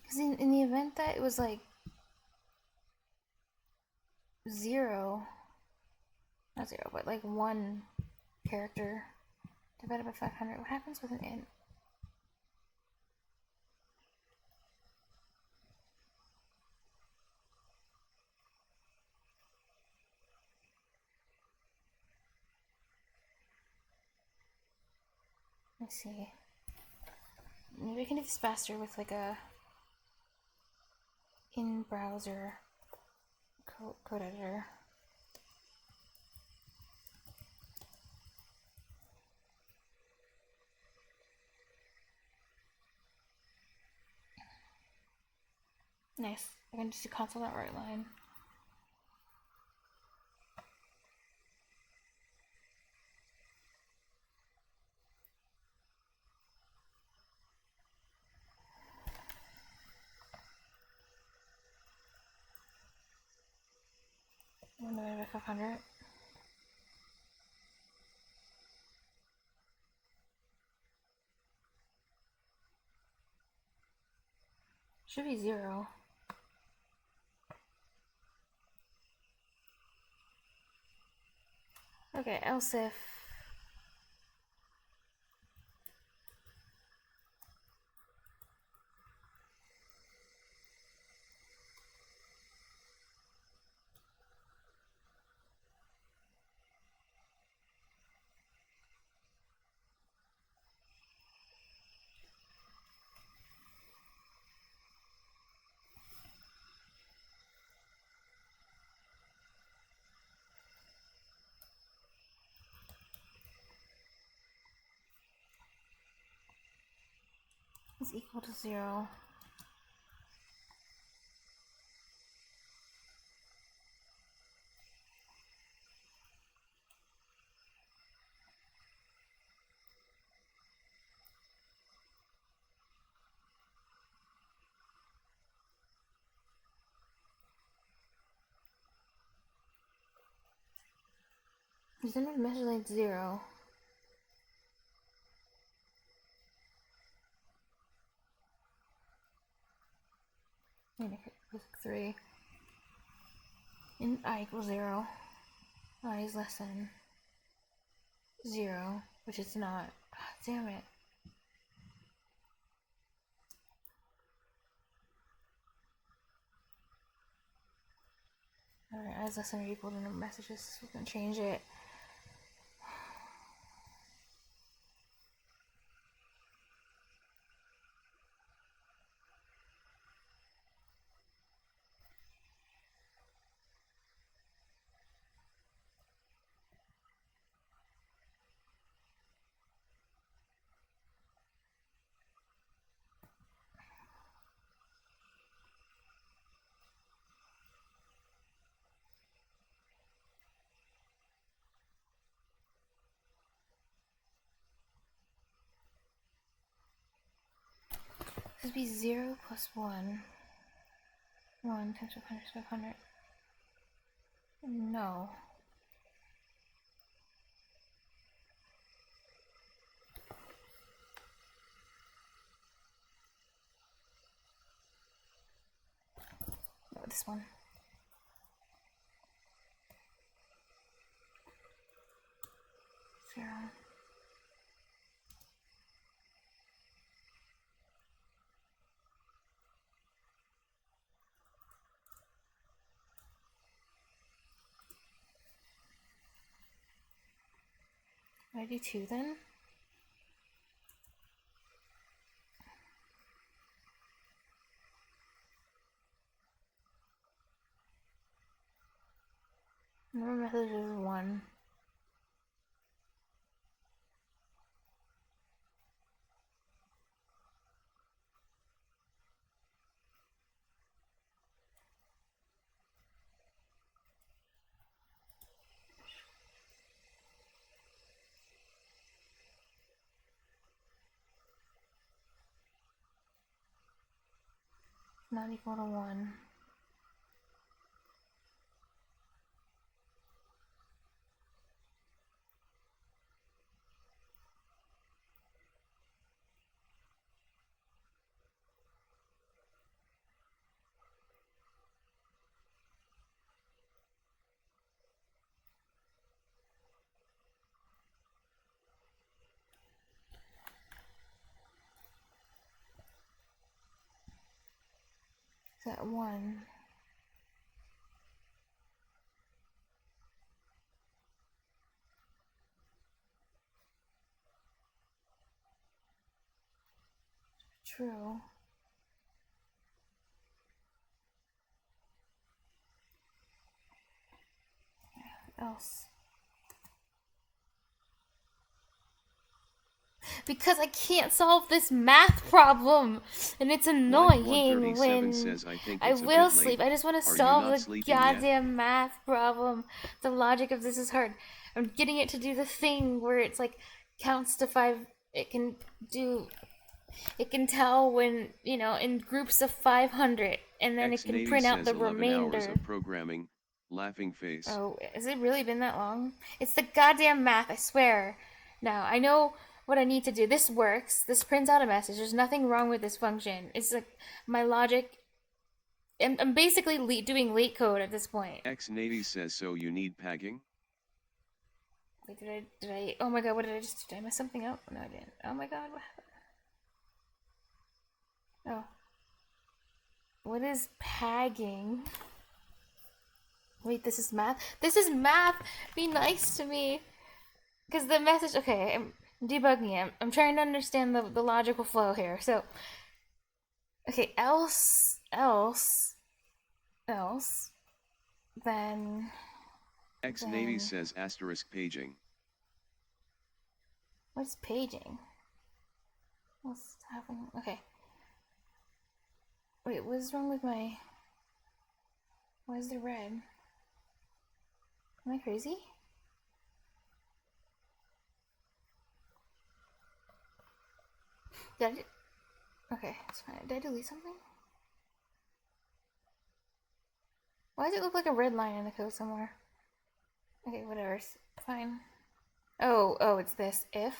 Because in the event that it was like 0, not 0, but like 1 character divided by 500, what happens with an int? Let's see. Maybe I can do this faster with like a in-browser code editor. Nice. I can just console that right line. Divided by 500. Should be 0. Okay, else if. Is equal to 0. Is there no message like 0? And if it was 3. And I equals 0. I is less than 0, which it's not. Ah, damn it. Alright, I is less than or equal to no messages. We can change it. This would be 0 plus 1. 1 times 500 is 500. No. No, this one. Zero. I do 2 then? Number message is 1. Not equal to 1. Is that 1? True. Else. Because I can't solve this math problem, and it's annoying when says, I will sleep. I just want to solve the goddamn math problem. The logic of this is hard. I'm getting it to do the thing where it's like counts to 5. It can tell when, in groups of 500, and then it can print out the remainder. Hours of programming. Laughing face. Oh, has it really been that long? It's the goddamn math, I swear. Now, I know what I need to do. This works. This prints out a message. There's nothing wrong with this function. It's like my logic. I'm basically doing late code at this point. X-Navy says, so you need pagging? Wait, did I? Oh my god, what did I just do? Did I mess something up? No, I didn't. Oh my god, what happened? Oh. What is pagging? Wait, this is math? This is math! Be nice to me! Because the message... Okay, I'm debugging it. I'm trying to understand the logical flow here. So... Okay, else... Then... X-Navy says asterisk paging. What's paging? What's happening? Okay. Wait, what's wrong with my... Why is there red? Am I crazy? Okay, it's fine. Did I delete something? Why does it look like a red line in the code somewhere? Okay, whatever. It's fine. Oh, it's this. If.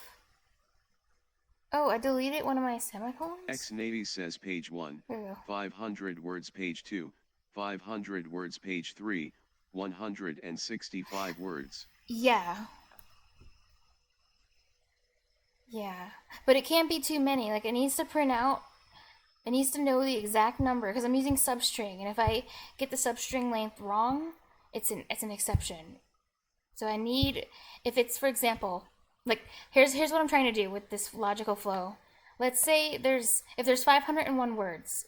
Oh, I deleted one of my semicolons? X-Navy says page 1. 500 words page 2. 500 words page 3. 165 words. Yeah, but it can't be too many. Like, it needs to print out, it needs to know the exact number, because I'm using substring, and if I get the substring length wrong, it's an exception. So I need, if it's, for example, like, here's what I'm trying to do with this logical flow. Let's say if there's 501 words,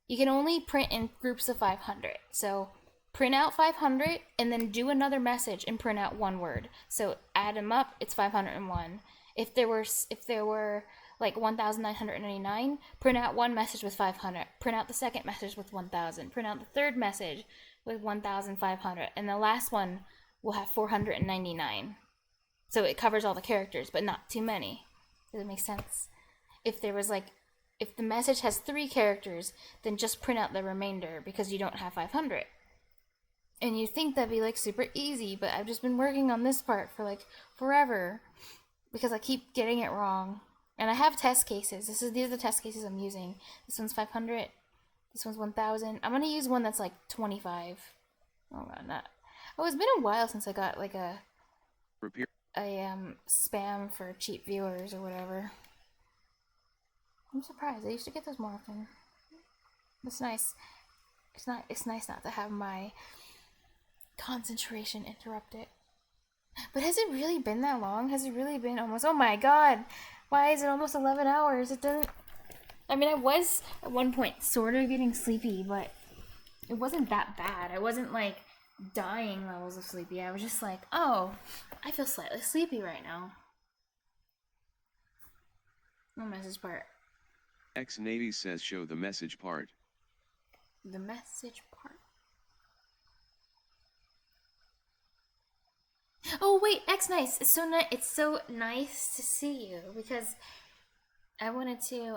you can only print in groups of 500. So print out 500 and then do another message and print out 1 word. So add them up, it's 501. If there were like 1,999, print out 1 message with 500. Print out the second message with 1,000. Print out the third message with 1,500. And the last one will have 499. So it covers all the characters, but not too many. Does it make sense? If the message has 3 characters, then just print out the remainder because you don't have 500. And you think that'd be like super easy, but I've just been working on this part for like forever because I keep getting it wrong. And I have test cases. These are the test cases I'm using. This one's 500. This one's 1,000. I'm gonna use one that's like 25. Oh god, not. Oh, it's been a while since I got like a spam for cheap viewers or whatever. I'm surprised. I used to get those more often. It's nice. It's nice not to have my concentration interrupted. But has it really been that long? Has it really been almost... Oh my god! Why is it almost 11 hours? It doesn't... I mean, I was at one point sort of getting sleepy, but it wasn't that bad. I wasn't like dying levels of sleepy. I was just like, oh, I feel slightly sleepy right now. No message part. X-Navy says show the message part. The message part. Oh wait, X nice. It's so nice. It's so nice to see you because I wanted to.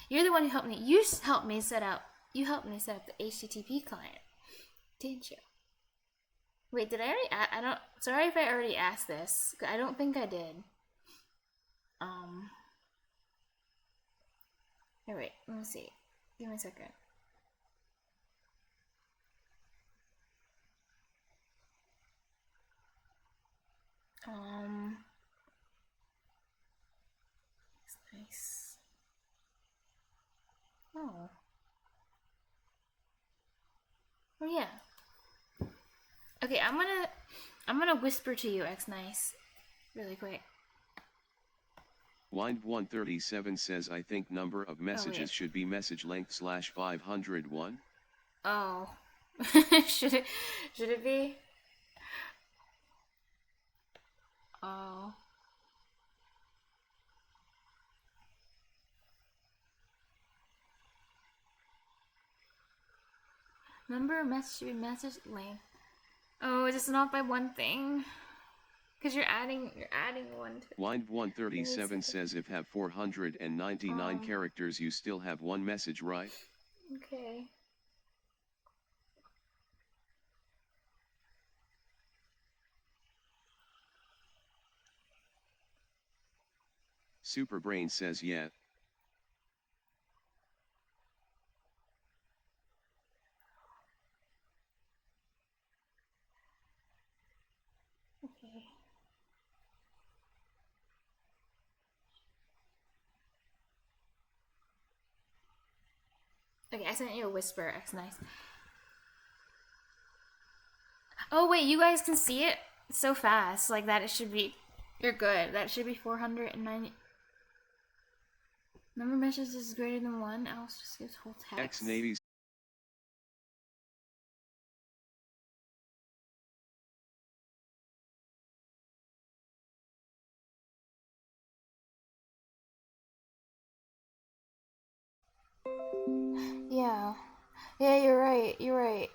You're the one who helped me. You helped me set up. You helped me set up the HTTP client, didn't you? Wait, did I already? I don't. Sorry if I already asked this. I don't think I did. Here, wait. Let me see. Give me a second. It's nice. Oh. Oh yeah. Okay, I'm gonna whisper to you, X Nice, really quick. Wind137 says I think number of messages should be message length /501. Oh. should it be? Oh. Number of message should be message length. Oh, is this not by one thing? Because you're adding one to Wind137 says if have 499 characters you still have one message, right? Okay. Superbrain says yeah. Okay. Okay, I sent you a whisper, X Nice. Oh wait, you guys can see it so fast, like that. It should be. You're good. That should be 490. Number of messages is greater than one. Else just gives whole text. X-Navy. Yeah. Yeah, you're right. You're right.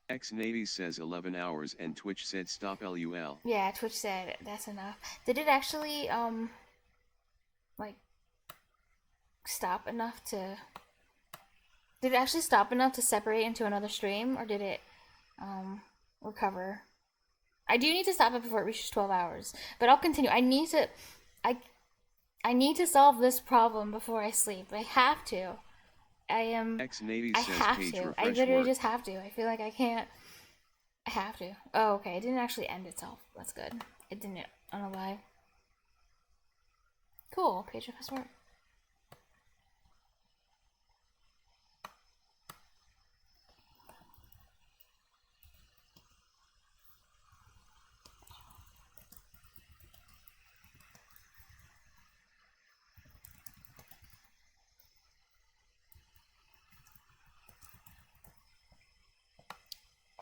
X-Navy says 11 hours and Twitch said stop LUL. Yeah, Twitch said that's enough. Did it actually, like, stop enough to... Did it actually stop enough to separate into another stream, or did it, recover? I do need to stop it before it reaches 12 hours, but I'll continue. I need to solve this problem before I sleep. I have to. I have to. I literally just have to. I feel like I can't. I have to. Oh, okay. It didn't actually end itself. That's good. It didn't on a live. Cool. Page refresh work.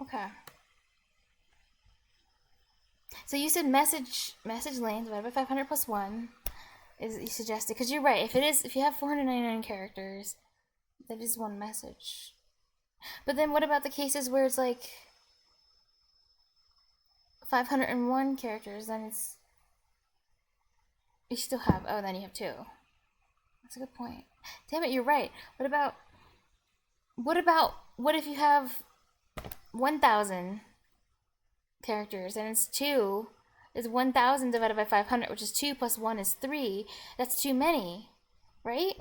Okay. So you said message lane divided by 500 plus 1 is you suggested, because you're right. If you have 499 characters, that is one message. But then what about the cases where it's like 501 characters? Then it's you still have then you have 2. That's a good point. Damn it, you're right. What if you have 1,000 characters and it's 2? It's 1,000 divided by 500, which is 2 plus 1 is 3. That's too many, right?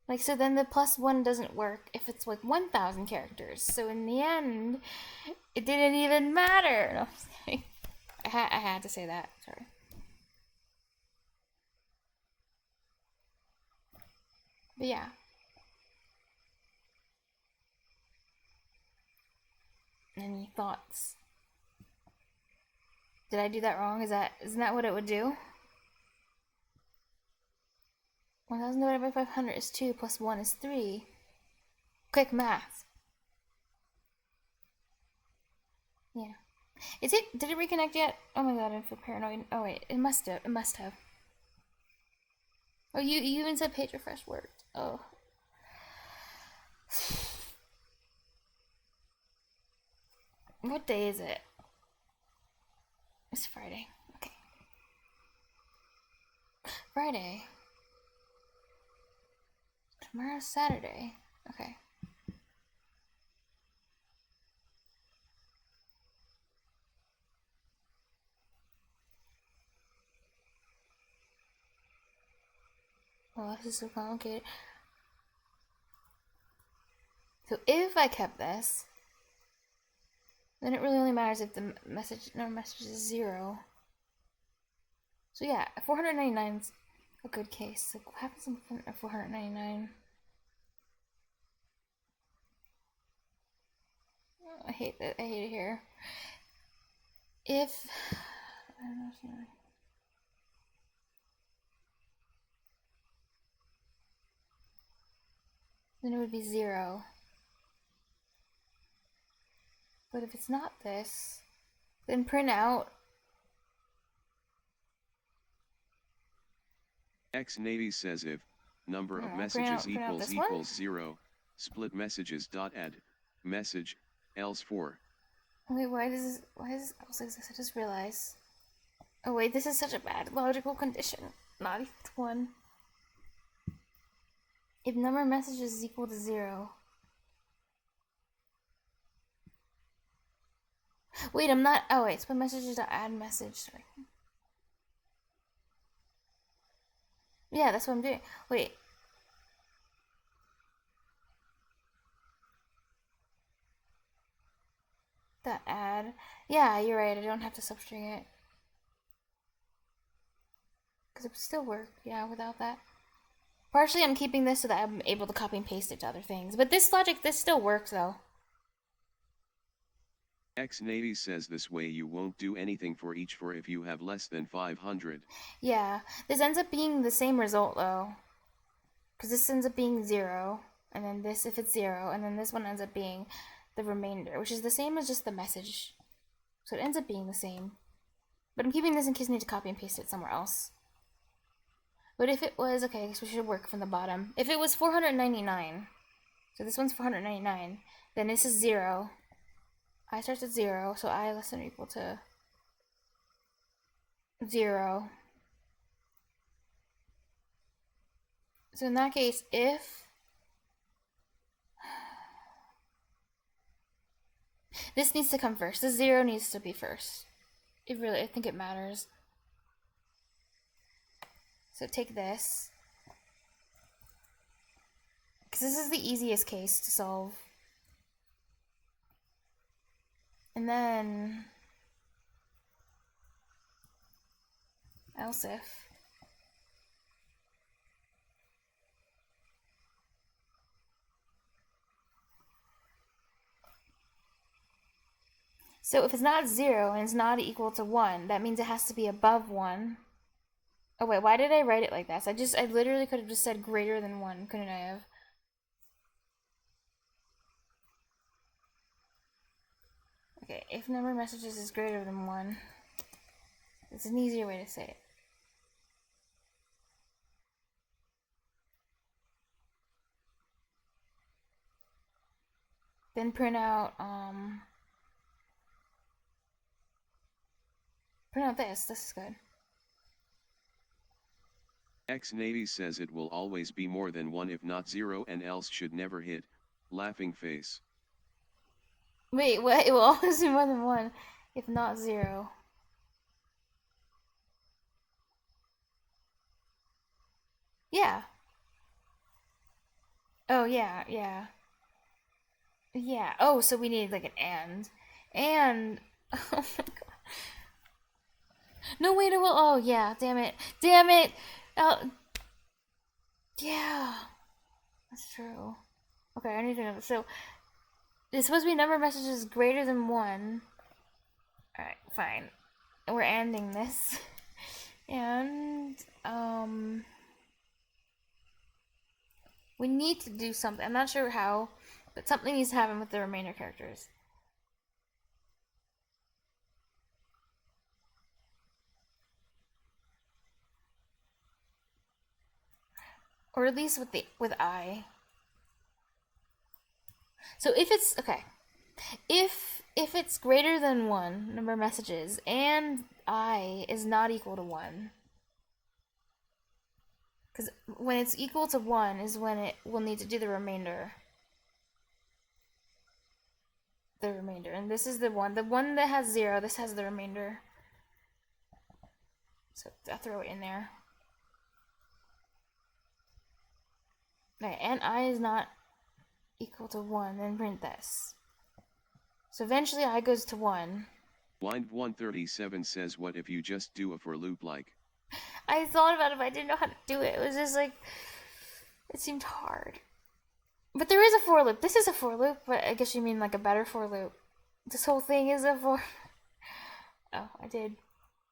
Like, so then the plus 1 doesn't work if it's like 1,000 characters. So in the end, it didn't even matter. No, I'm just kidding. I had to say that. Sorry. But yeah. Any thoughts? Did I do that wrong? Isn't that what it would do? 1000 divided by 500 is 2 plus 1 is 3. Quick math. Yeah. Did it reconnect yet? Oh my god, I feel paranoid. Oh wait, it must have. Oh, you even said page refresh worked. Oh. What day is it? It's Friday. Okay. Friday. Tomorrow's Saturday. Okay. Oh, this is so complicated. So if I kept this, then it really only matters if the message is 0. So yeah, 499's a good case. Like, what happens in 499? Oh, I hate it here. If I don't know, sorry. Then it would be 0. But if it's not this, then print out. X80 says if number of messages equals 0, split messages dot add message else 4. Wait, why does this else exist? I just realized. Oh wait, this is such a bad logical condition. Not equal to 1. If number of messages is equal to 0. Wait, I'm not. Oh wait, split messages dot add message. Sorry. Yeah, that's what I'm doing. Wait. That add. Yeah, you're right. I don't have to substring it. Because it would still work, yeah, without that. Partially I'm keeping this so that I'm able to copy and paste it to other things. But this logic, this still works though. X80 says this way you won't do anything for each for if you have less than 500. Yeah, this ends up being the same result though. Because this ends up being 0. And then this if it's 0. And then this one ends up being the remainder. Which is the same as just the message. So it ends up being the same. But I'm keeping this in case I need to copy and paste it somewhere else. But if it was, okay, so we should work from the bottom. If it was 499, so this one's 499, then this is 0. I starts at 0, so I less than or equal to 0. So in that case, if this needs to come first, the 0 needs to be first. I think it matters. So take this. Because this is the easiest case to solve. And then else if. So if it's not 0 and it's not equal to 1, that means it has to be above 1. Oh wait, why did I write it like that? I literally could have just said greater than 1, couldn't I have? Okay, if number of messages is greater than 1, it's an easier way to say it. Then print out this. This is good. X80 says it will always be more than 1 if not 0 and else should never hit, laughing face. Wait, what? It will always be more than 1 if not 0. Yeah. Oh, yeah, yeah. Yeah. Oh, so we need like an and. And. Oh my god. No, wait, it will. Oh, yeah. Damn it. Damn it. Oh. Yeah. That's true. Okay, I need to know. So, It's supposed to be number of messages greater than 1. Alright, fine. We're ending this. And, we need to do something. I'm not sure how, but something needs to happen with the remainder characters. Or at least with I. So if it's okay. If it's greater than 1 number of messages and I is not equal to 1. Because when it's equal to 1 is when it will need to do the remainder. The remainder. And this is the one. The one that has 0, this has the remainder. So I'll throw it in there. Okay, and I is not equal to 1, then print this. So eventually I goes to 1. Line 137 says, what if you just do a for loop like? I thought about it, but I didn't know how to do it. It was just like, it seemed hard. But there is a for loop. This is a for loop, but I guess you mean like a better for loop. This whole thing is a for... Oh, I did.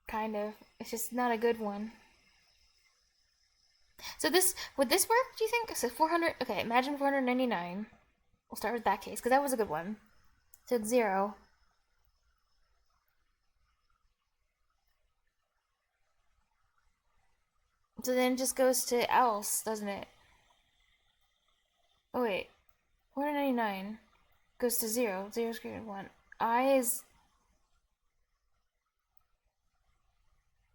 Kind of. It's just not a good one. So this, would this work, do you think? So 400, okay, imagine 499. We'll start with that case, because that was a good one. So it's 0. So then it just goes to else, doesn't it? Oh wait, 499 goes to 0. 0 is greater than 1. I is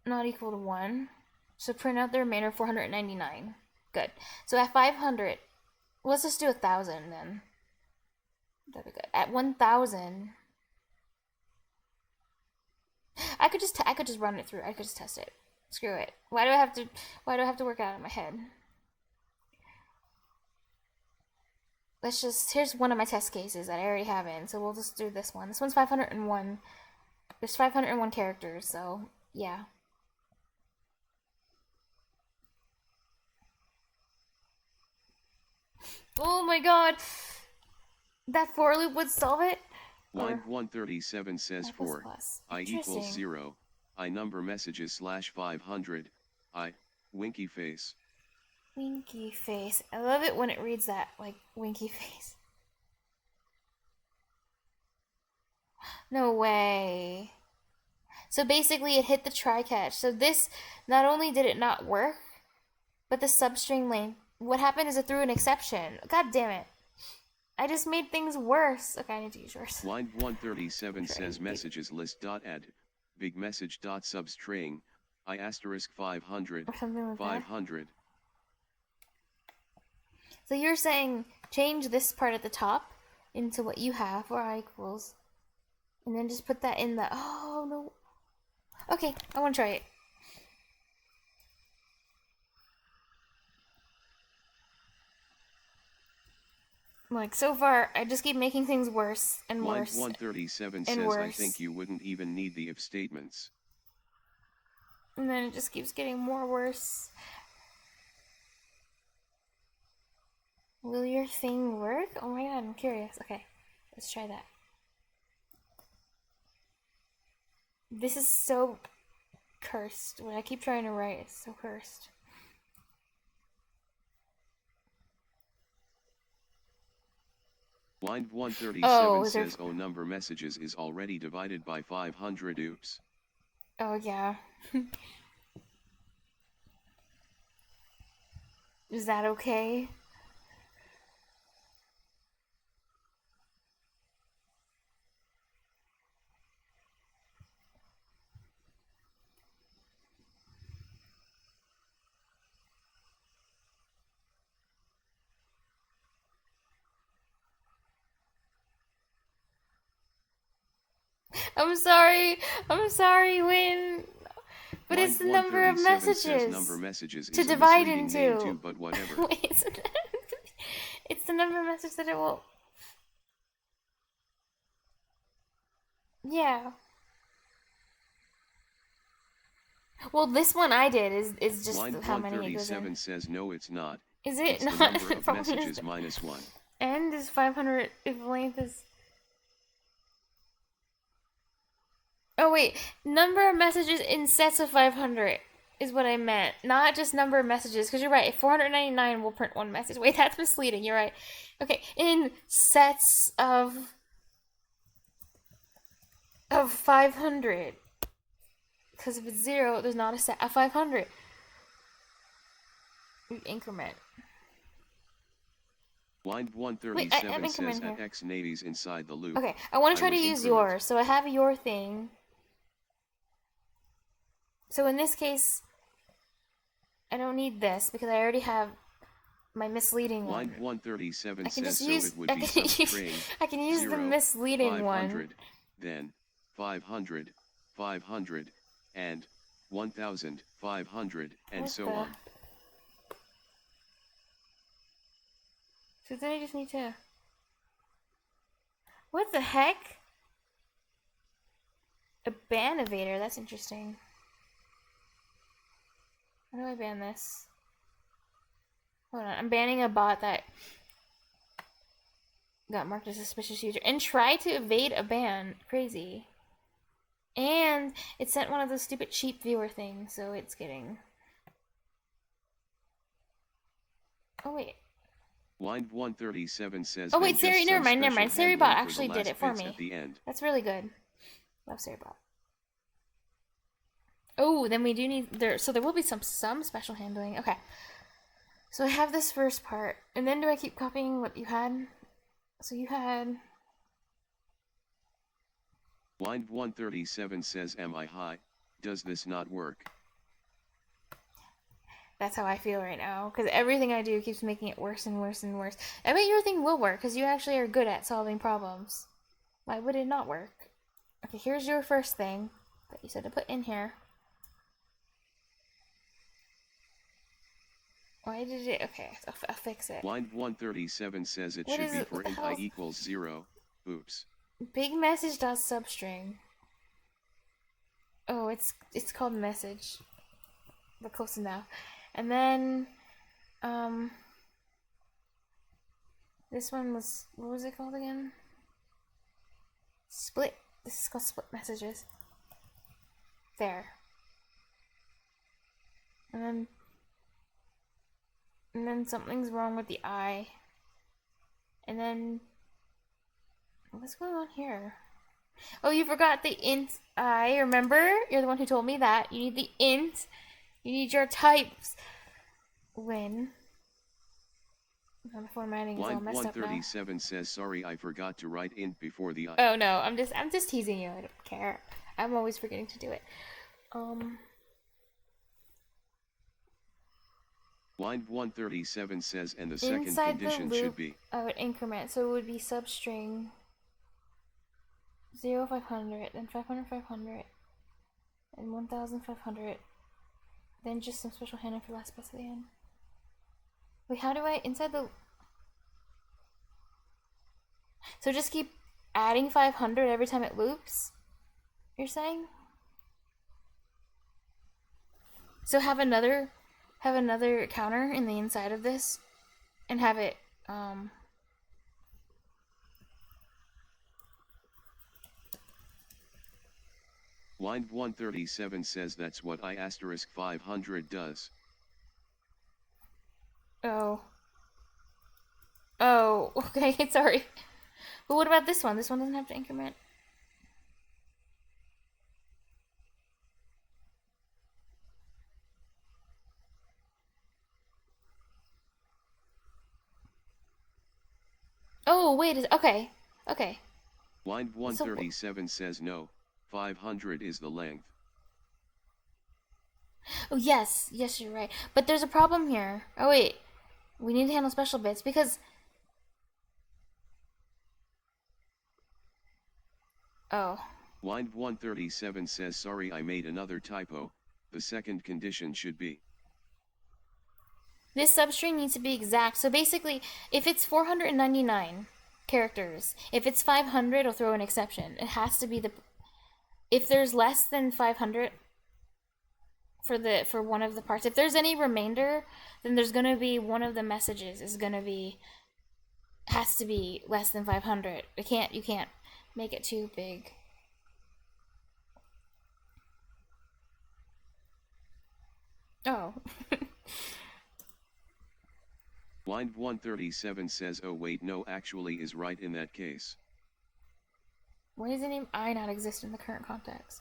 not equal to 1. So print out the remainder 499. Good. So at 500, let's just do 1,000 then. That'd be good. At 1,000, I could just run it through. I could just test it. Screw it. Why do I have to work out in my head? Let's just, here's one of my test cases that I already have in, so we'll just do this one. This one's 501. There's 501 characters, so yeah. Oh my god! That for loop would solve it? Line 137 says for I equals 0, I number messages /500, I, winky face. Winky face. I love it when it reads that, like, winky face. No way. So basically it hit the try-catch. So this, not only did it not work, but the substring length, what happened is it threw an exception. God damn it. I just made things worse. Okay, I need to use yours. Line 137 says messages list.add, big message.substring, I asterisk 500, Or something like 500. that. So you're saying change this part at the top into what you have, or I equals, and then just put that in the, oh no. Okay, I want to try it. Like, so far, I just keep making things worse and worse. Line 137 says worse. I think you wouldn't even need the if statements. And then it just keeps getting more worse. Will your thing work? Oh my god, I'm curious. Okay, let's try that. This is so cursed. What I keep trying to write is so cursed. Line 137 says oh number messages is already divided by 500, oops. Oh yeah. Is that okay? I'm sorry, Win. But Line it's the number of messages. Number messages to is divide a into. name too, but whatever. Wait, it's the number of messages that it will. Yeah. Well, this one I did is just Line how many it goes in. 137 says no, it's not. Is it it's not? the number of messages minus 1. And is 500 if length is Oh wait, number of messages in sets of 500 is what I meant, not just number of messages. Because you're right, if 499 will print one message. Wait, that's misleading. You're right. Okay, in sets of 500. Because if it's 0, there's not a set of 500. Increment. Line Wait, I'm 137 says incrementing at here. X navies inside the loop. Okay, I want to try to was use increment. yours. So I have your thing. So in this case, I don't need this because I already have my misleading one. Line 137 I can says just so use. it would be subtrain I can use 0, the misleading 500, one. then 500, 500, and 1,500, and so on. So then I just need to. What the heck? A ban evader. That's interesting. How do I ban this? Hold on. I'm banning a bot that got marked as a suspicious user and tried to evade a ban. Crazy. And it sent one of those stupid cheap viewer things, so it's getting. Oh wait. Line 137 says. Oh wait, Siri. Never mind. SiriBot actually did it for me. At the end. That's really good. Love SiriBot. Oh, then we do need there. So there will be some special handling. Okay. So I have this first part, and then do I keep copying what you had? So you had. Line 137 says, "Am I high? Does this not work?" That's how I feel right now, because everything I do keeps making it worse and worse and worse. I bet your thing will work, because you actually are good at solving problems. Why would it not work? Okay, here's your first thing that you said to put in here. Why did it? Okay, I'll fix it. Line 137 says it should be for int I equals 0. Oops. Big message dot substring. Oh, it's called message. But close enough. And then, this one was, what was it called again? Split. This is called split messages. There. And then something's wrong with the I. And then, what's going on here? Oh, you forgot the int I. Remember? You're the one who told me that. You need the int. You need your types. When? The formatting is all messed up now. Line 137 says, "Sorry, I forgot to write int before the I." Oh no, I'm just teasing you. I don't care. I'm always forgetting to do it. Line 137 says, and the second Inside condition the loop, should be. I would increment, so it would be substring 0, 500, then 500, 500, and 1,500. Then just some special handling for last bits at the end. Wait, how do I inside the? So just keep adding 500 every time it loops. You're saying? So have another counter in the inside of this, and have it Line 137 says that's what I asterisk 500 does. Oh, okay, sorry. But what about this one? This one doesn't have to increment. Oh, wait, okay. Line 137 says no, 500 is the length. Oh, yes, you're right. But there's a problem here. Oh, wait. We need to handle special bits because... Oh. Line 137 says, "Sorry, I made another typo. The second condition should be." This substring needs to be exact. So basically, if it's 499 characters, if it's 500, it'll throw an exception. It has to be the... If there's less than 500 for one of the parts, if there's any remainder, then there's going to be one of the messages is going to be... has to be less than 500. You can't make it too big. Oh. Line 137 says, oh wait, no, actually is right in that case. Why does the name I not exist in the current context?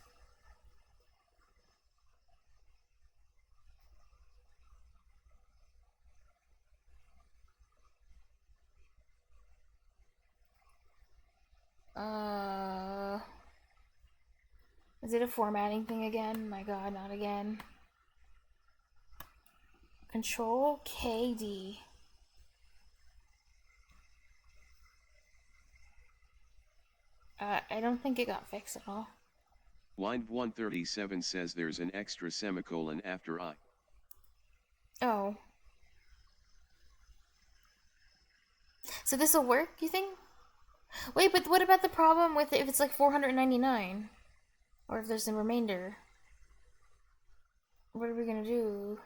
Is it a formatting thing again? My god, not again. Control KD. I don't think it got fixed at all. Line 137 says there's an extra semicolon after I. Oh. So this will work, you think? Wait, but what about the problem with it if it's like 499? Or if there's a remainder? What are we gonna do?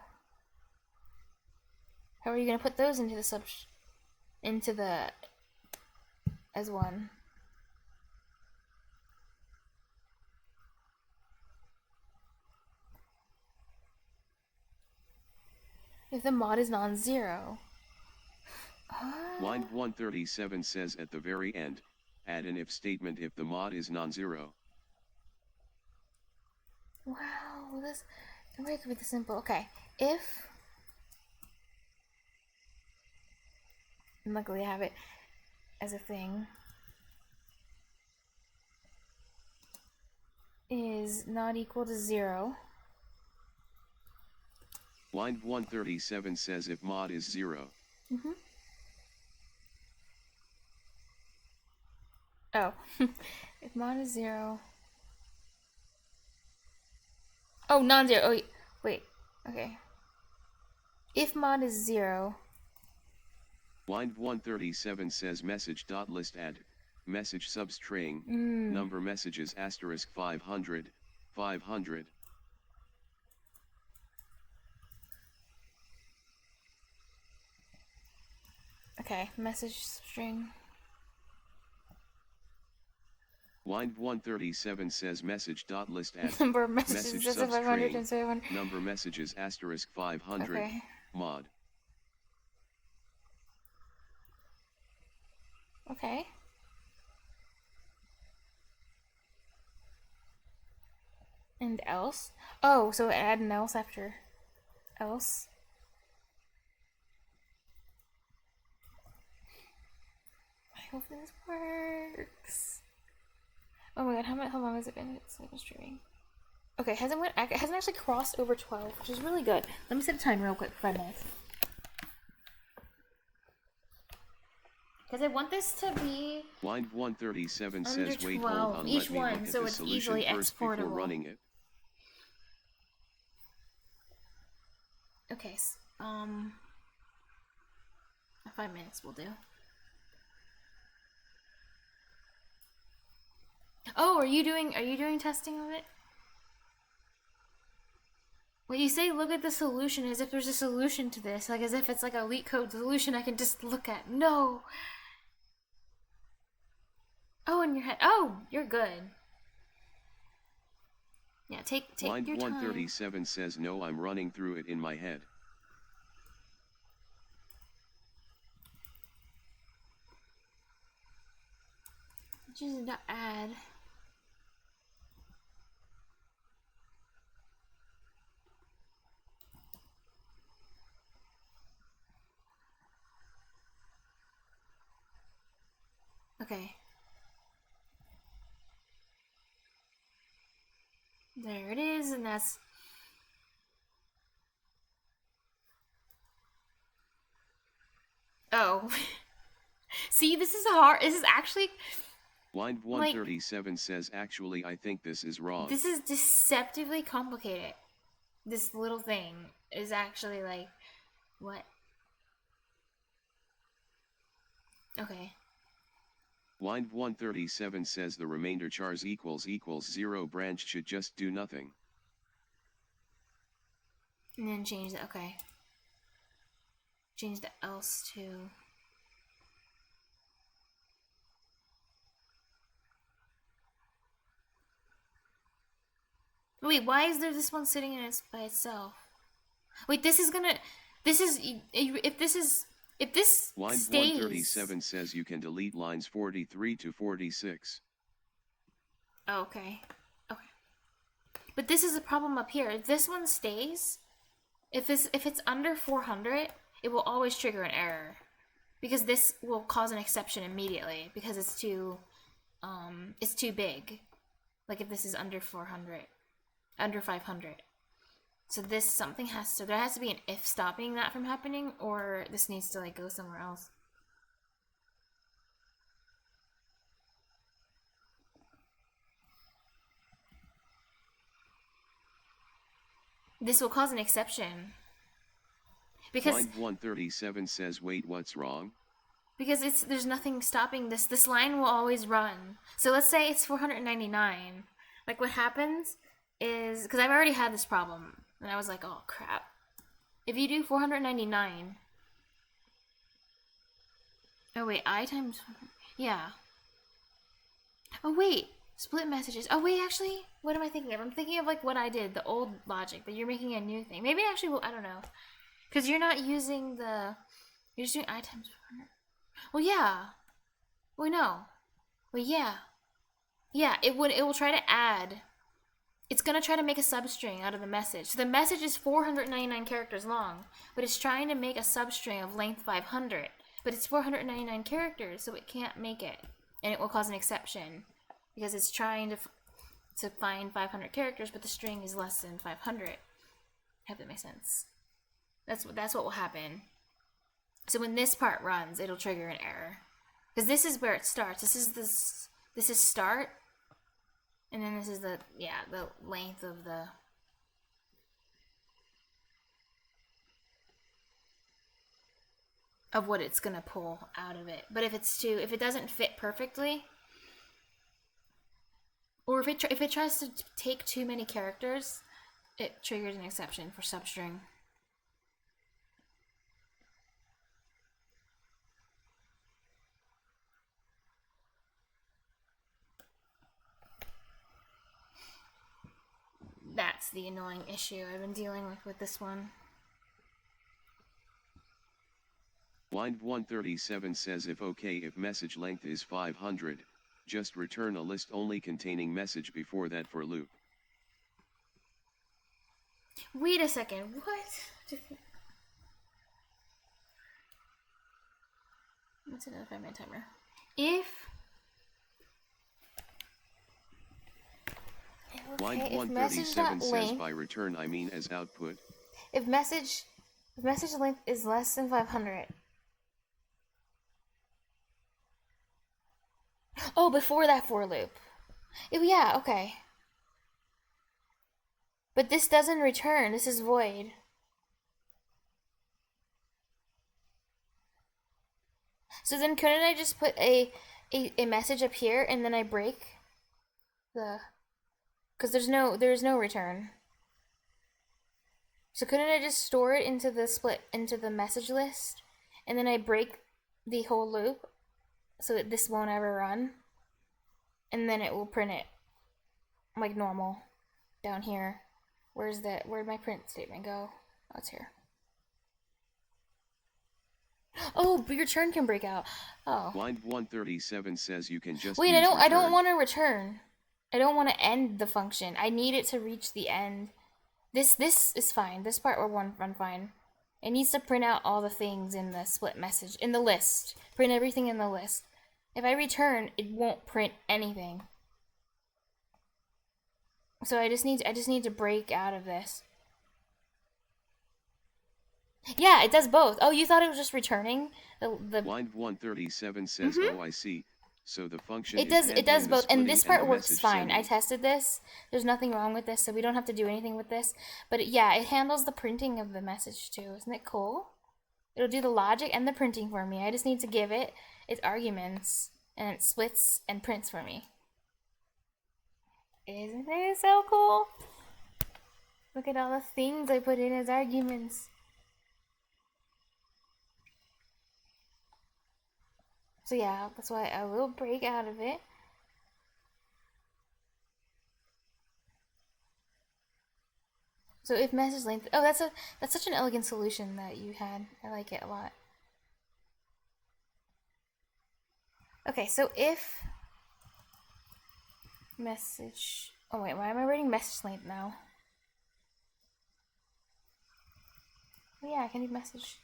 How are you gonna put those into the as one? If the mod is non-zero. Line 137 says at the very end, add an if statement if the mod is non-zero. Wow, this could be this simple. Okay, if, and luckily I have it as a thing, is not equal to 0. Line 137 says if mod is 0. Mm-hmm. Oh, if mod is 0. Oh, non-zero. Oh, wait. Okay. If mod is 0. Line 137 says message.list add, message substring, number messages asterisk 500, 500. Okay, message string. Line 137 says message.list add, Number of messages message is 500 and substring, 700. number messages asterisk 500, Okay. mod. Okay. And else? Oh, so add an else after else. I hope this works. Oh my god, how long has it been? It's been streaming. Okay, it hasn't actually crossed over 12, which is really good. Let me set a time real quick for 5 minutes. Because I want this to be Line 137 under says wait 12 hold on, each let me one, look at so the it's solution easily first before exportable. running it. Okay, 5 minutes will do. Oh, are you doing testing of it? When you say look at the solution as if there's a solution to this, like as if it's like a leak code solution I can just look at. No. Oh, in your head. Oh, you're good. Yeah, take Line your time. 137 says no, I'm running through it in my head. Just not add. Okay. There it is, and that's... Oh. See, this is hard. This is actually... Line 137 says actually I think this is wrong. This is deceptively complicated. This little thing is actually like... What? Okay. Line 137 says the remainder chars equals 0 branch should just do nothing. And then change the... Okay. Change the else to... Wait, why is there this one sitting in it by itself? Wait, this is gonna. This is if this is if this Line stays. 137 says you can delete lines 43 to 46. Oh, okay. Okay. But this is a problem up here. If this one stays, if it's under 400, it will always trigger an error, because this will cause an exception immediately because it's too big. Like if this is under 400, under 500. So there has to be an if stopping that from happening, or this needs to like go somewhere else. This will cause an exception. Because Line 137 says, wait, what's wrong? Because there's nothing stopping this. This line will always run. So let's say it's 499. Like what happens is, because I've already had this problem, and I was like, oh crap. If you do 499. Oh wait, I times, yeah. Oh wait, split messages. Oh wait, actually, what am I thinking of? I'm thinking of like what I did, the old logic, but you're making a new thing. Maybe actually, well, I don't know. Because you're not using you're just doing I times 400. Well, yeah. Well, no. Well, yeah. Yeah, it will try to add. It's going to try to make a substring out of the message. So the message is 499 characters long, but it's trying to make a substring of length 500. But it's 499 characters, so it can't make it. And it will cause an exception, because it's trying to find 500 characters, but the string is less than 500. I hope that makes sense. That's what will happen. So when this part runs, it'll trigger an error, because this is where it starts. This is start, and then this is the length of what it's gonna pull out of it. But if it doesn't fit perfectly, or if it tries to take too many characters, it triggers an exception for substring. That's the annoying issue I've been dealing with this one. Line 137 says, if message length is 500, just return a list only containing message before that for loop. Wait a second, what? Let's identify my timer. Line 137 says, by return I mean as output. If message length is less than 500. Oh, before that for loop. Oh, yeah, okay. But this doesn't return. This is void. So then couldn't I just put a message up here and then I break the... Because there's no return. So couldn't I just store it into the message list, and then I break the whole loop so that this won't ever run, and then it will print it like normal down here. Where'd my print statement go? Oh, it's here. Oh, but your return can break out. Oh. Line 137 says you can just wait. use I don't return. want to return. I don't want to end the function. I need it to reach the end. This is fine. This part will run fine. It needs to print out all the things in the split message, in the list. Print everything in the list. If I return, it won't print anything. So I just need to break out of this. Yeah, it does both. Oh, you thought it was just returning the Line 137 says, oh, I see. So the function It does both, and this part works fine. I tested this. There's nothing wrong with this, so we don't have to do anything with this. But it handles the printing of the message too. Isn't it cool? It'll do the logic and the printing for me. I just need to give it its arguments, and it splits and prints for me. Isn't it so cool? Look at all the things I put in as arguments. So yeah, that's why I will break out of it. So if message length, oh, that's such an elegant solution that you had. I like it a lot. Okay, so if message, oh wait, why am I writing message length now? Oh yeah, I can do message.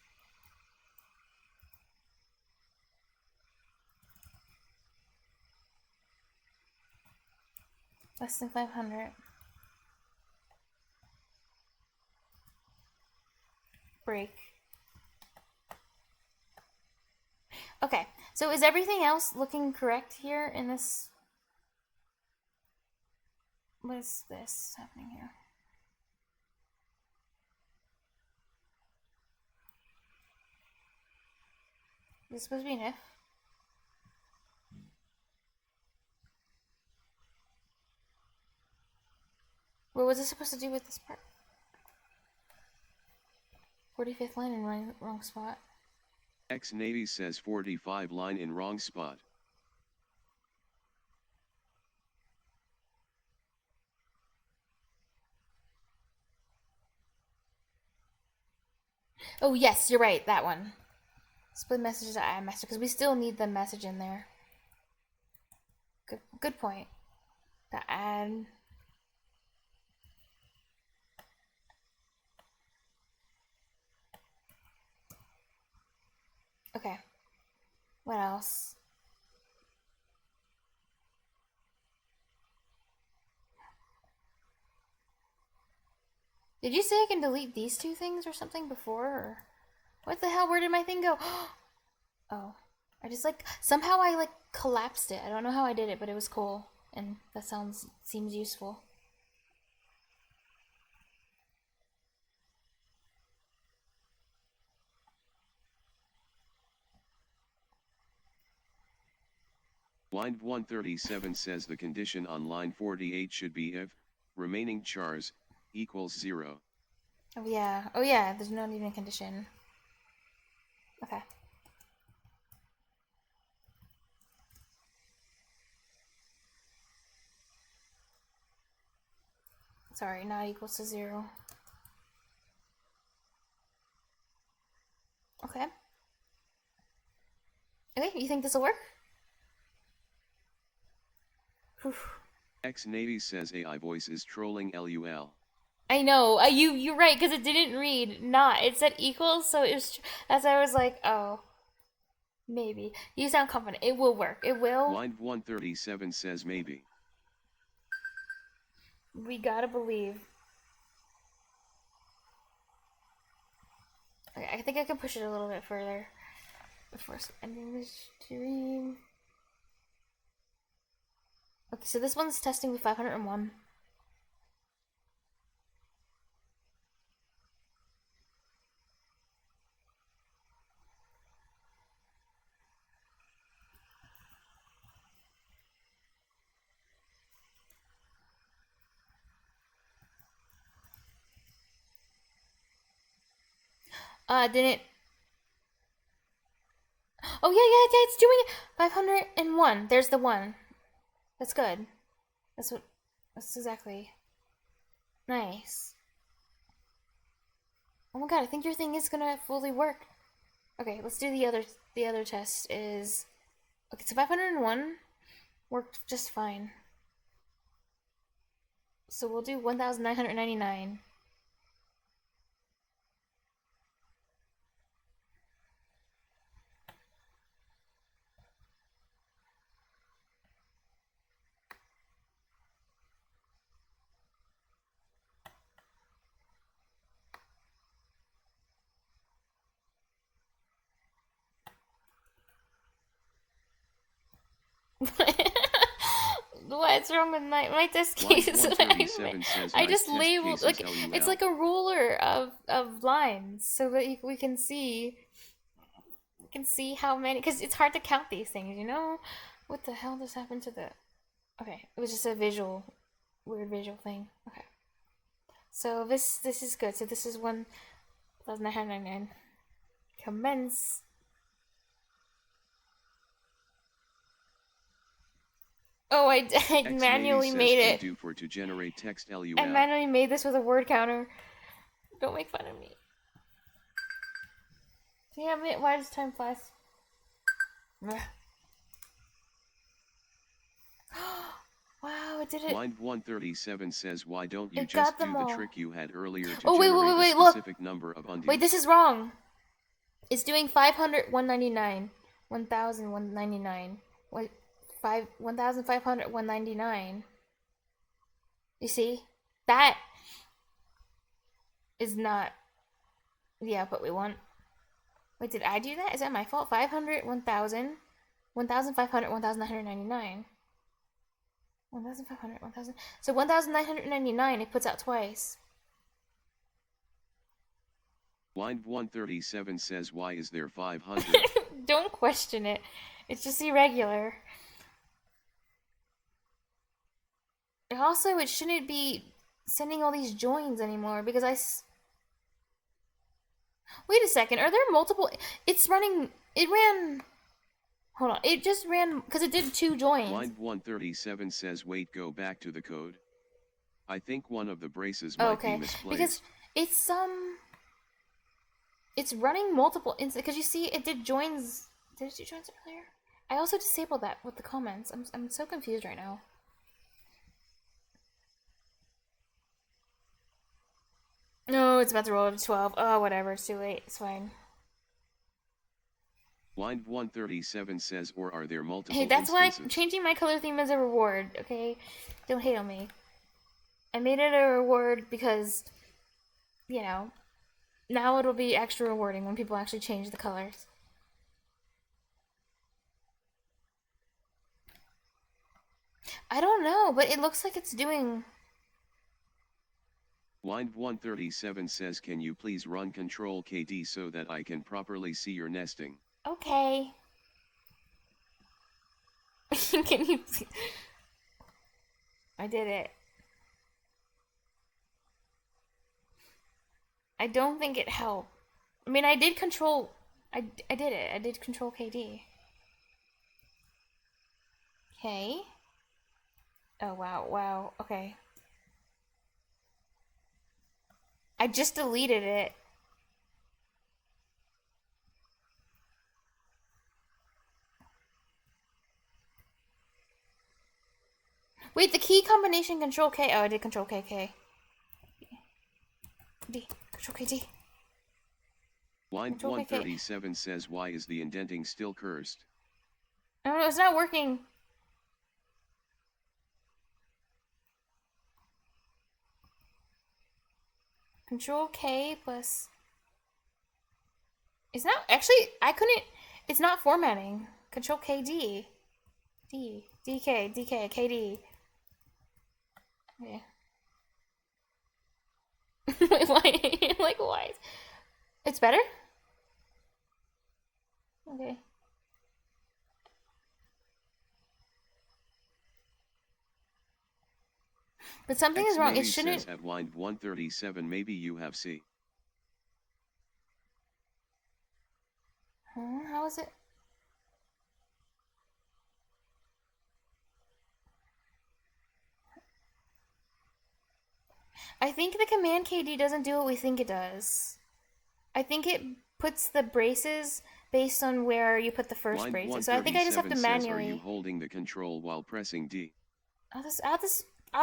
Less than 500. Break. Okay, so is everything else looking correct here in this? What is this happening here? Is this supposed to be an if? What was it supposed to do with this part? 45th line in wrong spot. X Navy says 45 line in wrong spot. Oh yes, you're right, that one. Split messages to add message, because we still need the message in there. Good point. The add. Okay. What else? Did you say I can delete these two things or something before? Or what the hell? Where did my thing go? Oh. I just somehow I collapsed it. I don't know how I did it, but it was cool. And that seems useful. Line 137 says the condition on line 48 should be if remaining chars equals 0. Oh yeah, there's not even a condition. Okay. Sorry, not equals to 0. Okay. Okay, you think this will work? Whew. X Navy says AI voice is trolling LUL. I know. You're right, because it didn't read not. It said equals, so it was. As I was like, oh, maybe. You sound confident. It will work. It will. Line 137 says maybe. We gotta believe. Okay, I think I can push it a little bit further before ending the stream. Okay, so this one's testing with 501. Didn't. Oh yeah, it's doing it. 501. There's the one. That's good. That's exactly. Nice. Oh my god, I think your thing is gonna fully work. Okay, let's do the other test is. Okay, so 501 worked just fine. So we'll do 1,999. What's wrong with my test case? I just labeled it's like a ruler of lines so that we can see how many, because it's hard to count these things, you know. What the hell just happened to the? Okay, it was just a weird visual thing. Okay, so this is good. So this is 1,999. Commence. Oh, I manually made it. To generate text LUL. I manually made this with a word counter. Don't make fun of me. Damn it, why does time fly? Wow, it did it. Blind 137 says, why don't you It just got do them the all. trick you had earlier to Oh, wait, generate a look. specific number of undies? Wait, this is wrong. It's doing 500, 199, 1,000, 199, 1,500, 199. You see? That is not the output we want. Wait, did I do that? Is that my fault? 500, 1,000, 1,500, 1,999. 1,500, 1,000. So 1,999 it puts out twice. Blind 137 says, why is there 500? Don't question it. It's just irregular. And also, it shouldn't be sending all these joins anymore because Wait a second, are there multiple? It's running. It ran. Hold on, it just ran because it did 2 joins. Blind 137 says, wait, go back to the code. I think one of the braces might be misplaced. Because it's running multiple because you see it did joins. Did it do joins earlier? I also disabled that with the comments. I'm so confused right now. No, it's about to roll up to 12. Oh, whatever. It's too late. It's fine. Blind 137 says, or are there multiple Hey, that's instances? why I'm changing my color theme as a reward, okay? Don't hate on me. I made it a reward because, you know, now it'll be extra rewarding when people actually change the colors. I don't know, but it looks like it's doing... Blind 137 says, can you please run Control KD so that I can properly see your nesting? Okay. Can you please... I did it. I don't think it helped. I mean, I did control... I did it. I did Control KD. Okay. Oh, wow. Okay. I just deleted it. Wait, the key combination Control K. Oh, I did Control KK. D. Control KD. Blind Control 137 says, why is the indenting still cursed? Oh, it's not working. Control K plus... It's not... Actually, I couldn't... It's not formatting. Control KD. D. DK. DK. KD. Okay. Wait, why? Like, why? It's better? Okay. But something is wrong. It shouldn't... Says at blind 137, maybe you have C. How is it? I think the command KD doesn't do what we think it does. I think it puts the braces based on where you put the first braces. So I think I just have to manually... Are you holding the control while pressing D? I'll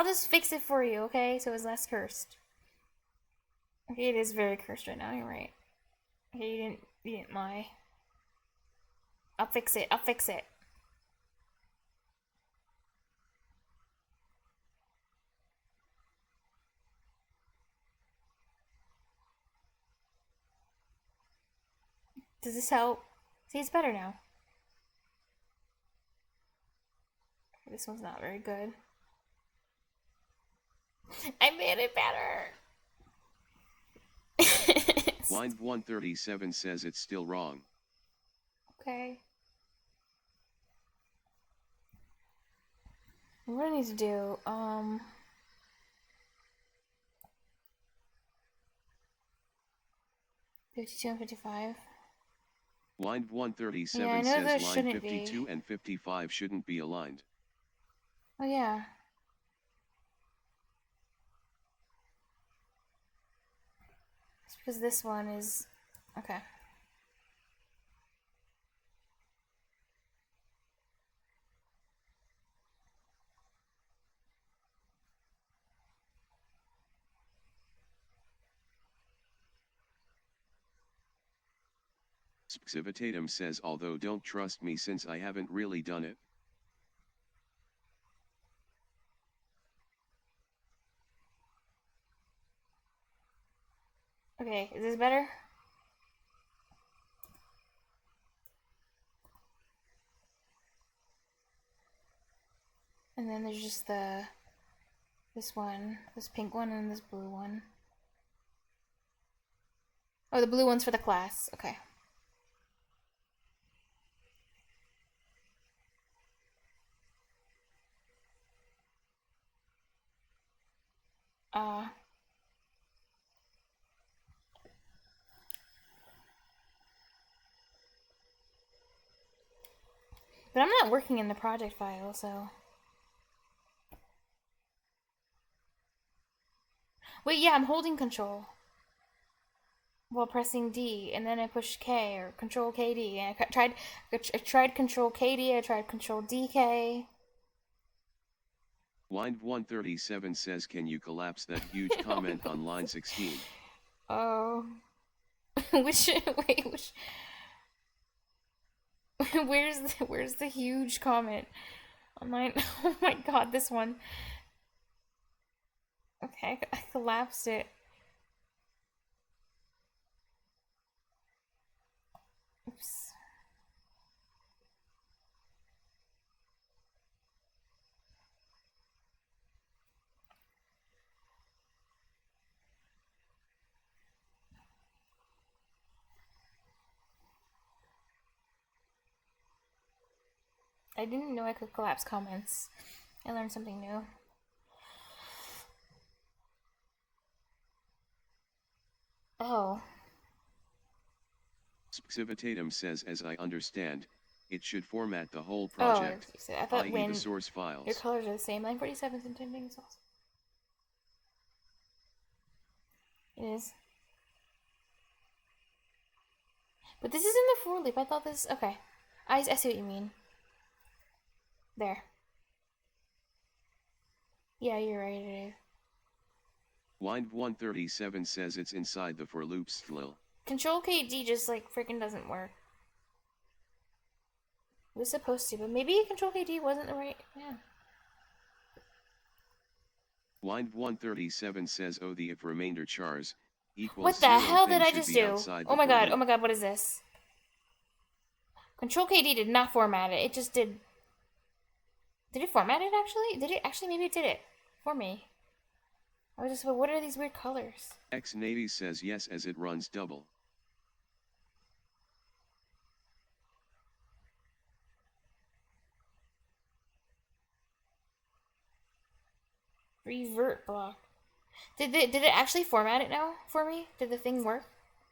just fix it for you, okay? So it's less cursed. Okay, it is very cursed right now. You're right. Okay, you didn't lie. I'll fix it. Does this help? See, it's better now. This one's not very good. I made it better. Blind 137 says it's still wrong. Okay. What do I need to do? 52 and 55. Blind 137 Yeah, I know says those line shouldn't 52 be. and 55 shouldn't be aligned. Oh yeah. It's because this one is... Okay. Civitatum says, although don't trust me since I haven't really done it. Okay, is this better? And then there's just this one, this pink one, and this blue one. Oh, the blue one's for the class. Okay. But I'm not working in the project file, so... Wait, yeah, I'm holding control while pressing D, and then I push K, or control KD, and I tried control KD, I tried control DK. Wind137 says, can you collapse that huge comment on line 16? Oh. Which... Where's the huge comment on mine? Oh my god, this one. Okay, I collapsed it. Oops. I didn't know I could collapse comments. I learned something new. Oh. Civitatum says, as I understand, it should format the whole Oh, project, I thought i.e. when the source files. your colors are the same. Line 47 is intending is awesome. It is. But this is in the for loop. I thought this... Okay. I see what you mean. There. Yeah, you're right, it is. Wind137 says it's inside the for loop still. Control KD just like freaking doesn't work. It was supposed to, but maybe Control KD wasn't the right... Yeah. Wind137 says, oh, the if remainder chars equals What the 0 hell thing did I should just be do? outside Oh the my for god, loop. what is this? Control KD did not format it. It just did... Did it format it actually? Did it? Actually, maybe it did it for me. I was just, but what are these weird colors? X Navy says yes as it runs double. Revert block. Did it actually format it now for me? Did the thing work?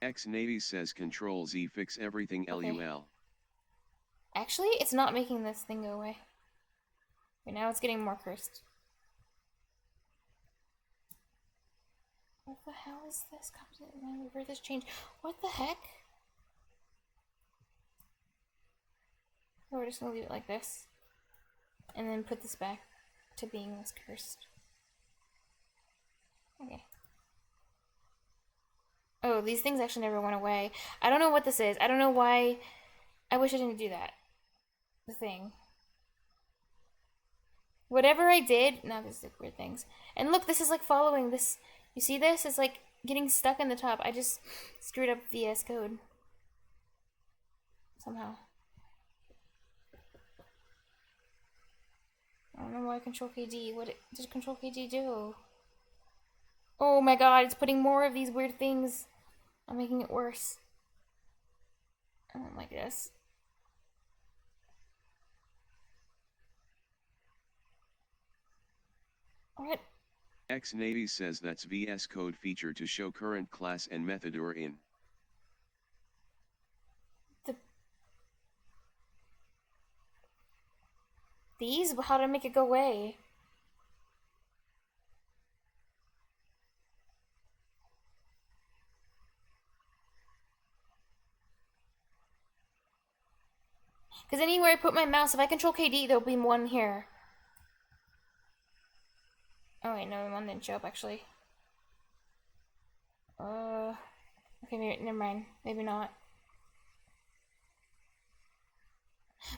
X Navy says Control Z fix everything Okay. LUL. Actually, it's not making this thing go away. But now it's getting more cursed. What the hell is this? Revert this change. What the heck? Oh, we're just gonna leave it like this. And then put this back to being less cursed. Okay. Oh, these things actually never went away. I don't know what this is. I don't know why. I wish I didn't do that. The thing. Whatever I did. Now these are weird things. And look, this is like following this. You see this? It's like getting stuck in the top. I just screwed up VS Code. Somehow. I don't know why Control KD. What did Control KD do? Oh my god, it's putting more of these weird things. I'm making it worse. I don't like this. What? X Navy says that's VS Code feature to show current class and method or in. These? How to make it go away? Because anywhere I put my mouse, if I control KD, there'll be one here. Oh wait, no, one didn't show up actually. Okay, maybe, never mind. Maybe not.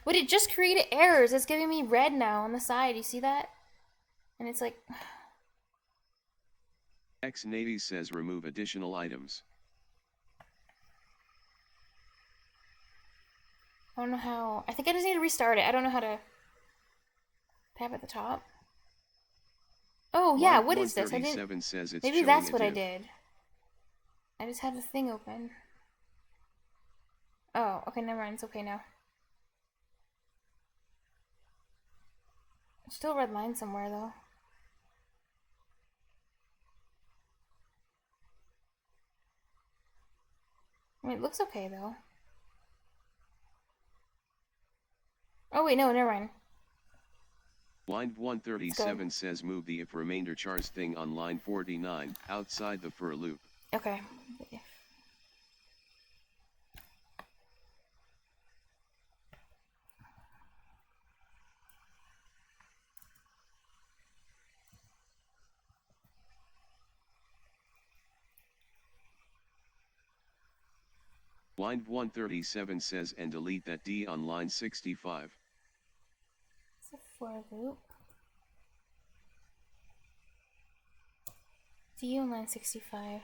But it just created errors. It's giving me red now on the side. You see that? And it's like... X-Navy says remove additional items. I don't know how... I think I just need to restart it. I don't know how to... Tab at the top. Oh, yeah, what is this? I didn't... Says it's maybe that's what I did. I just had the thing open. Oh, okay, never mind. It's okay now. Still a red line somewhere, though. I mean, it looks okay, though. Oh, wait, no, never mind. Line 137 says move the if remainder chars thing on line 49 outside the for loop. Okay. Line 137 says and delete that D on line 65. It's a for loop. D on line 65.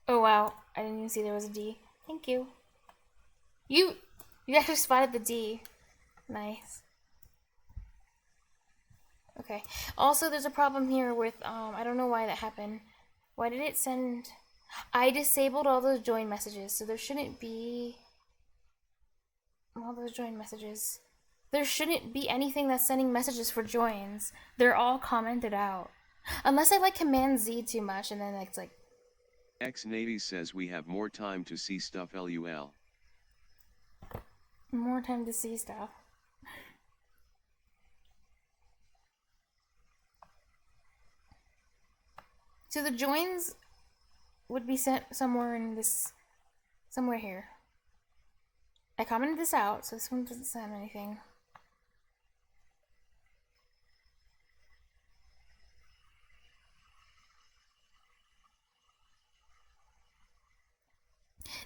Oh wow, I didn't even see there was a D. Thank you. You actually spotted the D. Nice. Okay. Also, there's a problem here with, I don't know why that happened. Why did it send... I disabled all those join messages, so there shouldn't be... all those join messages. There shouldn't be anything that's sending messages for joins. They're all commented out. Unless I like Command Z too much, and then it's like... X-Navy says we have more time to see stuff LUL. More time to see stuff. So the joins would be sent somewhere in this... somewhere here. I commented this out, so this one doesn't send anything.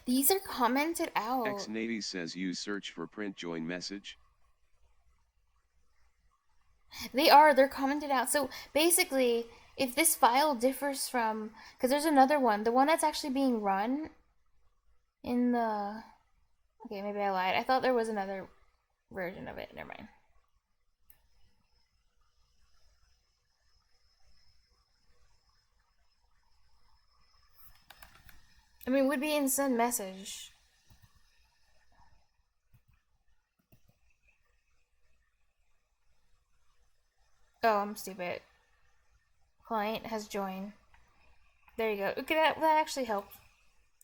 These are commented out. X-Navy says use search for print join message. They're commented out. So basically, if this file differs from, because there's another one, the one that's actually being run in the, okay, maybe I lied. I thought there was another version of it. Never mind. I mean, it would be in send message. Oh, I'm stupid. Client has joined. There you go. Okay, that actually helped.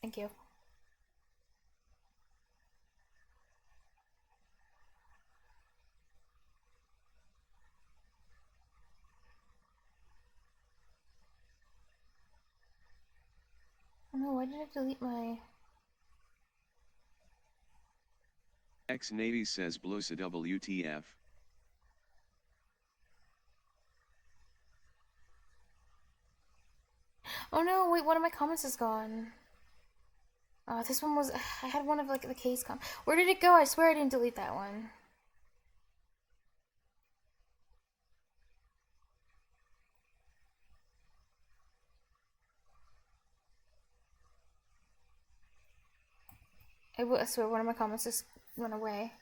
Thank you. Oh no, why did I delete my... X-Navy says Blusa WTF. Oh no, wait, one of my comments is gone. This one was... I had one of like the case Where did it go? I swear I didn't delete that one. I swear one of my comments just went away.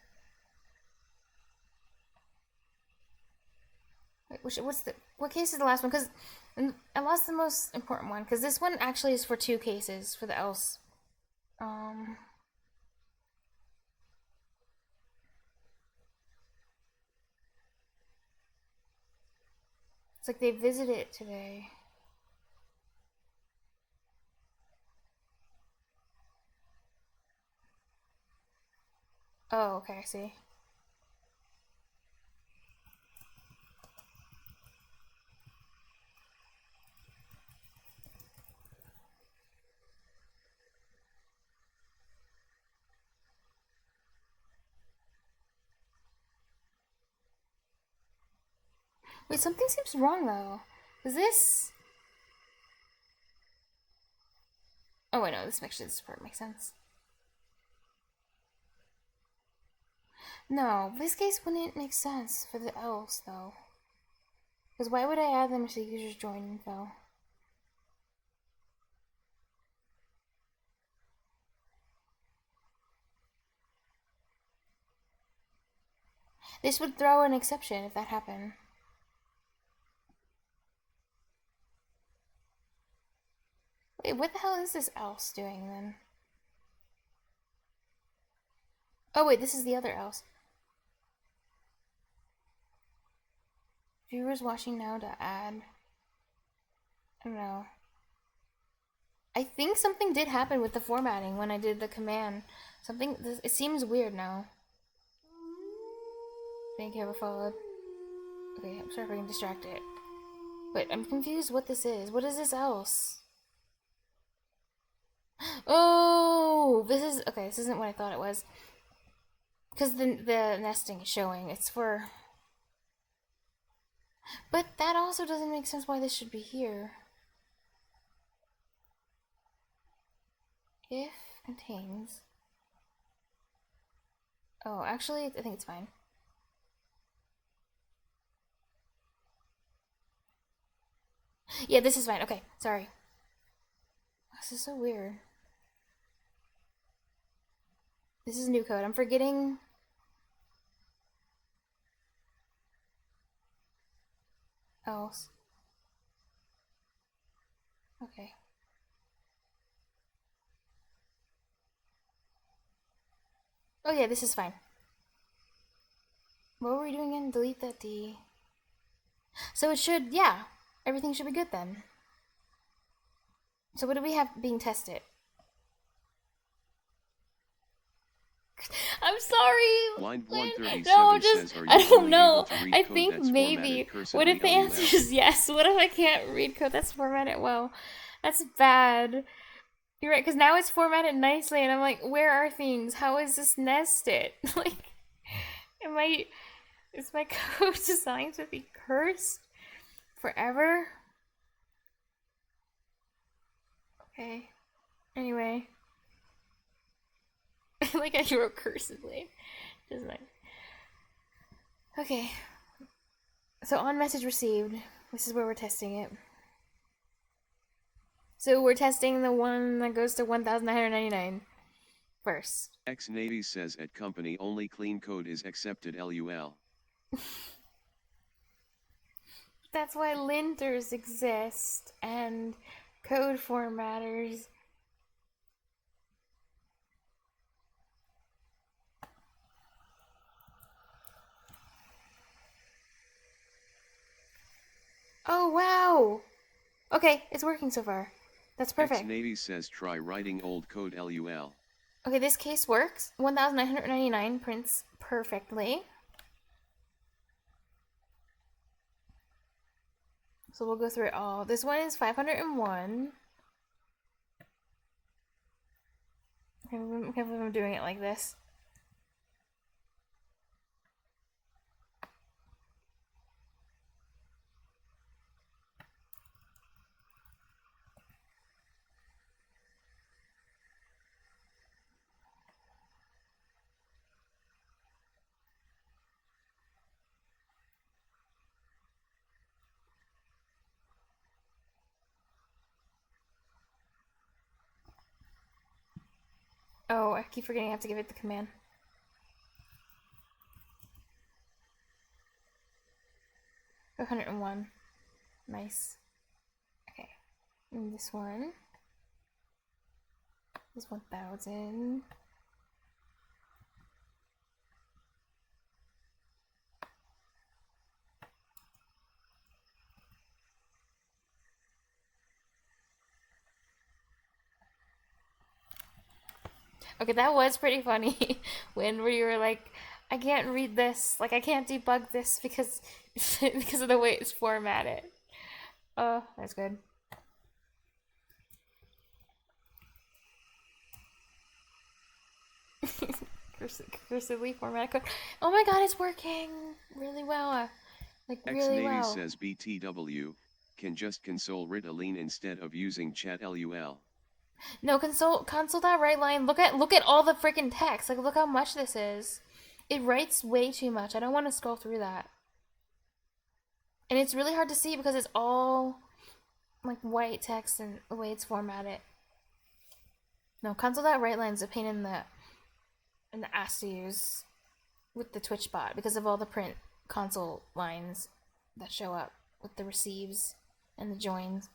Wait, what case is the last one? Because I lost the most important one. Because this one actually is for 2 cases for the else. It's like they visited it today. Oh, okay, I see. Wait, something seems wrong though. Is this... Oh wait, no, this part makes sense. No, this case wouldn't make sense for the else though. Because why would I add them to the user's join info? This would throw an exception if that happened. Wait, what the hell is this else doing then? Oh wait, this is the other else. Viewers watching now to add. I don't know. I think something did happen with the formatting when I did the command. It seems weird now. Thank you, ever followed. Okay, I'm sorry if I can distract it. But I'm confused what this is. What is this else? Oh, this isn't what I thought it was. Because the nesting is showing. It's for... But that also doesn't make sense why this should be here. If contains... Oh, actually, I think it's fine. Yeah, this is fine. Okay, sorry. This is so weird. This is new code. I'm forgetting... else. Okay. Oh yeah, this is fine. What were we doing again? Delete that D. So it should, yeah. Everything should be good then. So what do we have being tested? I'm sorry. Line 137 no, says, are you I don't only know. able to read I code think that's maybe. formatted What if the cursively answer is yes? What if I can't read code that's formatted well? That's bad. You're right, because now it's formatted nicely, and I'm like, where are things? How is this nested? Like, is my code designed to be cursed forever? Okay. Anyway. I like how you wrote cursively. Doesn't it? Okay. So on message received, this is where we're testing it. So we're testing the one that goes to 1,999 first. X-Navy says at company only clean code is accepted LUL. That's why linters exist and code formatters. Oh wow! Okay, it's working so far. That's perfect. X-Navy says try writing old code LUL. Okay, this case works. 1,999 prints perfectly. So we'll go through it all. This one is 501. I can't believe I'm doing it like this. Oh, I keep forgetting I have to give it the command. $101. Nice. Okay. And this one is 1,000. Okay, that was pretty funny when you were like, I can't read this, like I can't debug this because because of the way it's formatted. Oh, that's good. Cursively formatted code. Oh my god, it's working really well. Like, X really Nady well. says BTW, can just console Ritalin instead of using chat LUL. No, console that right line. Look at all the freaking text. Like, look how much this is. It writes way too much. I don't want to scroll through that. And it's really hard to see because it's all like white text and the way it's formatted. No, console that right line is a pain in the ass to use with the Twitch bot because of all the print console lines that show up with the receives and the joins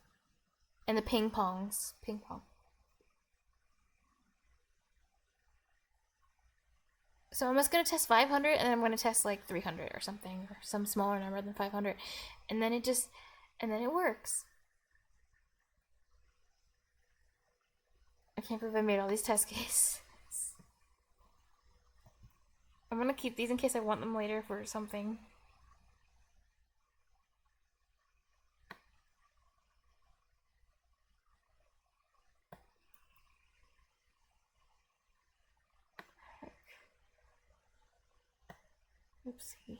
and the ping pongs. Ping pong. So I'm just gonna test 500 and then I'm gonna test like 300 or something, or some smaller number than 500, and then it works. I can't believe I made all these test cases. I'm gonna keep these in case I want them later for something. Oopsie.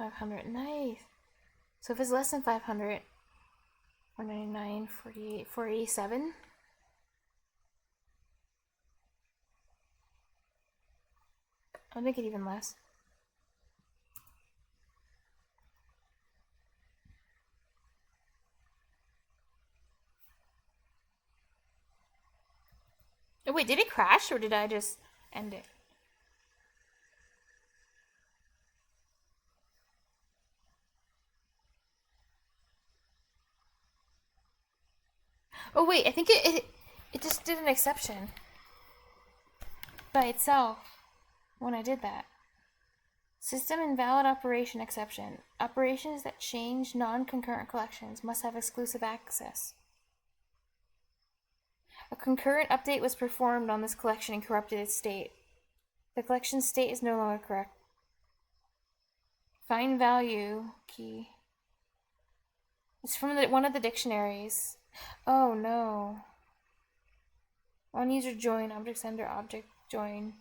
$500, nice. So if it's less than 500, 499, 48, 487. I'll make it even less. Oh wait, did it crash or did I just end it? Oh wait, I think it just did an exception by itself when I did that. System invalid operation exception. Operations that change non-concurrent collections must have exclusive access. A concurrent update was performed on this collection and corrupted its state. The collection state is no longer correct. Find value key. It's from one of the dictionaries. Oh no. On user join, object sender, object join.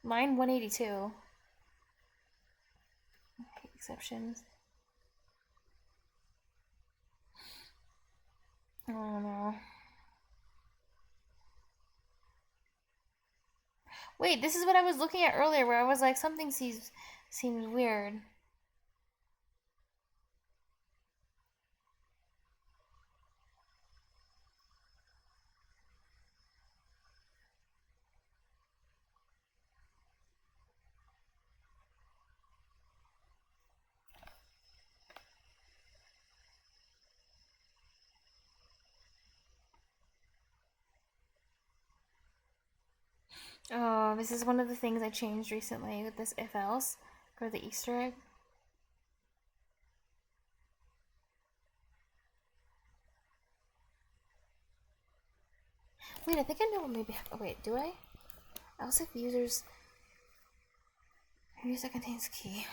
Line 182. Okay, exceptions. Oh no. Wait, this is what I was looking at earlier where I was like, something seems weird. Oh, this is one of the things I changed recently with this if else for the Easter egg. Wait, I think I know what maybe. Oh, wait, do I? Else if users. User contains key.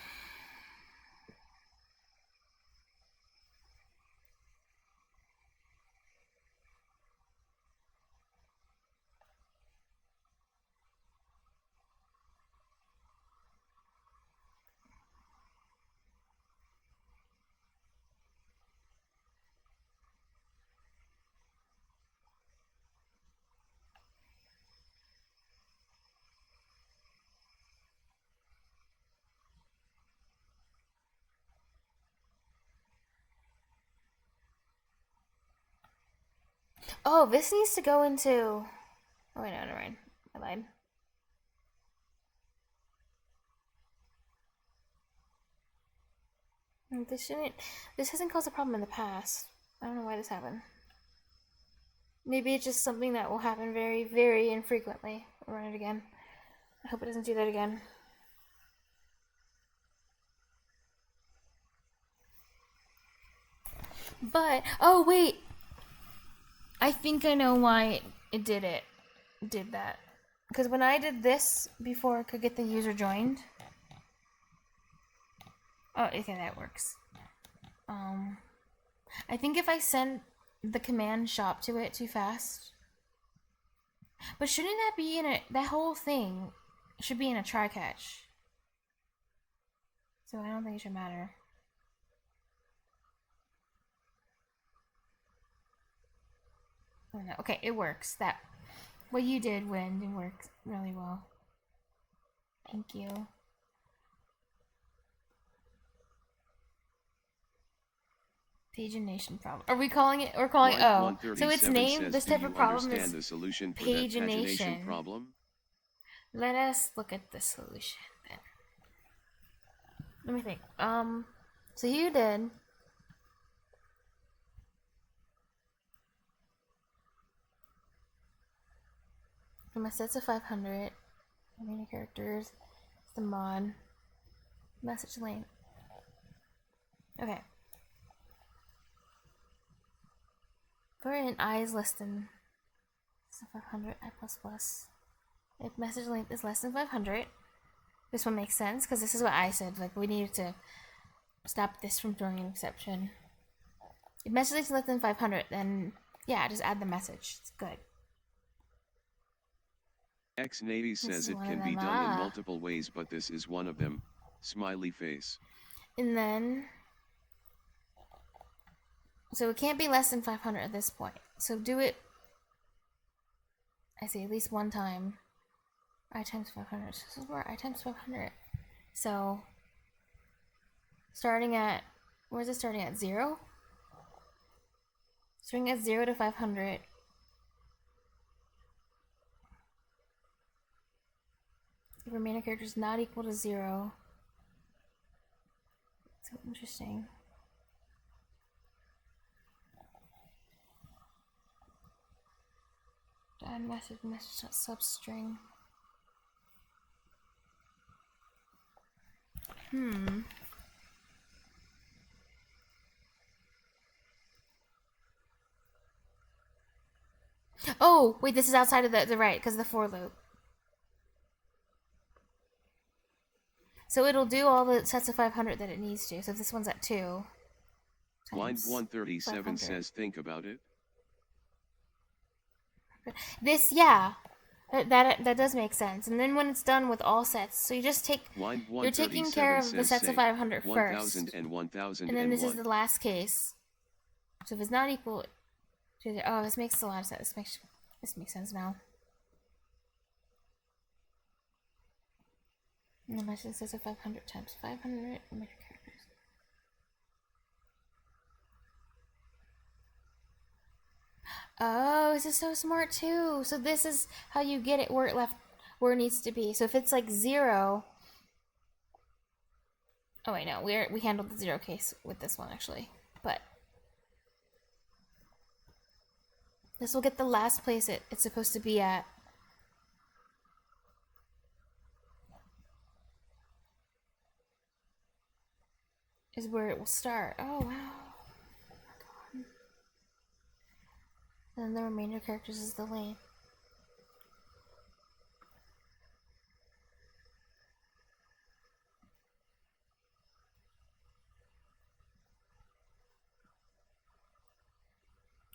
Oh, this needs to go into. Oh, wait, no, never mind. I lied. This shouldn't. This hasn't caused a problem in the past. I don't know why this happened. Maybe it's just something that will happen very, very infrequently. I'll run it again. I hope it doesn't do that again. But, oh wait! I think I know why it did that. Because when I did this before I could get the user joined. Oh, okay, that works. I think if I send the command shop to it too fast. But shouldn't that be in that whole thing should be in a try catch. So I don't think it should matter. Oh, no. Okay, it works. What you did, Wind, it works really well. Thank you. Pagination problem. Are we calling it? We're calling it. Oh, so it's named. This type of problem is the solution for pagination. That pagination problem? Let us look at the solution then. Let me think. So you did. For my sets of 500, many characters, the mod, message lane. Okay. For an I is less than 500, I plus plus. If message length is less than 500, this one makes sense because this is what I said. Like we needed to stop this from throwing an exception. If message length is less than 500, then yeah, just add the message. It's good. X-Navy says it can be done in multiple ways, but this is one of them. Smiley face. And then, so it can't be less than 500 at this point. So do it, I say at least one time. I times 500. This is where I times 500. So, starting at, where is it starting at? 0? Starting at 0 to 500. If remainder character is not equal to 0. So interesting. Add message substring. Oh, wait, this is outside of the right, because of the for loop. So it'll do all the sets of 500 that it needs to. So if this one's at 2. Line 137 says think about it. This, yeah. That does make sense. And then when it's done with all sets, so you just take, you're taking care of the sets of 500 first. 1000 and 1000 and then this is the last case. So if it's not equal to the, oh, this makes a lot of sense. This makes sense now. And the message says 500 times 500 characters. Oh, this is so smart too. So this is how you get it where it needs to be. So if it's like 0. Oh wait, no, we handled the 0 case with this one actually, but this will get the last place it's supposed to be at. Is where it will start. Oh wow. And then the remainder characters is the lane.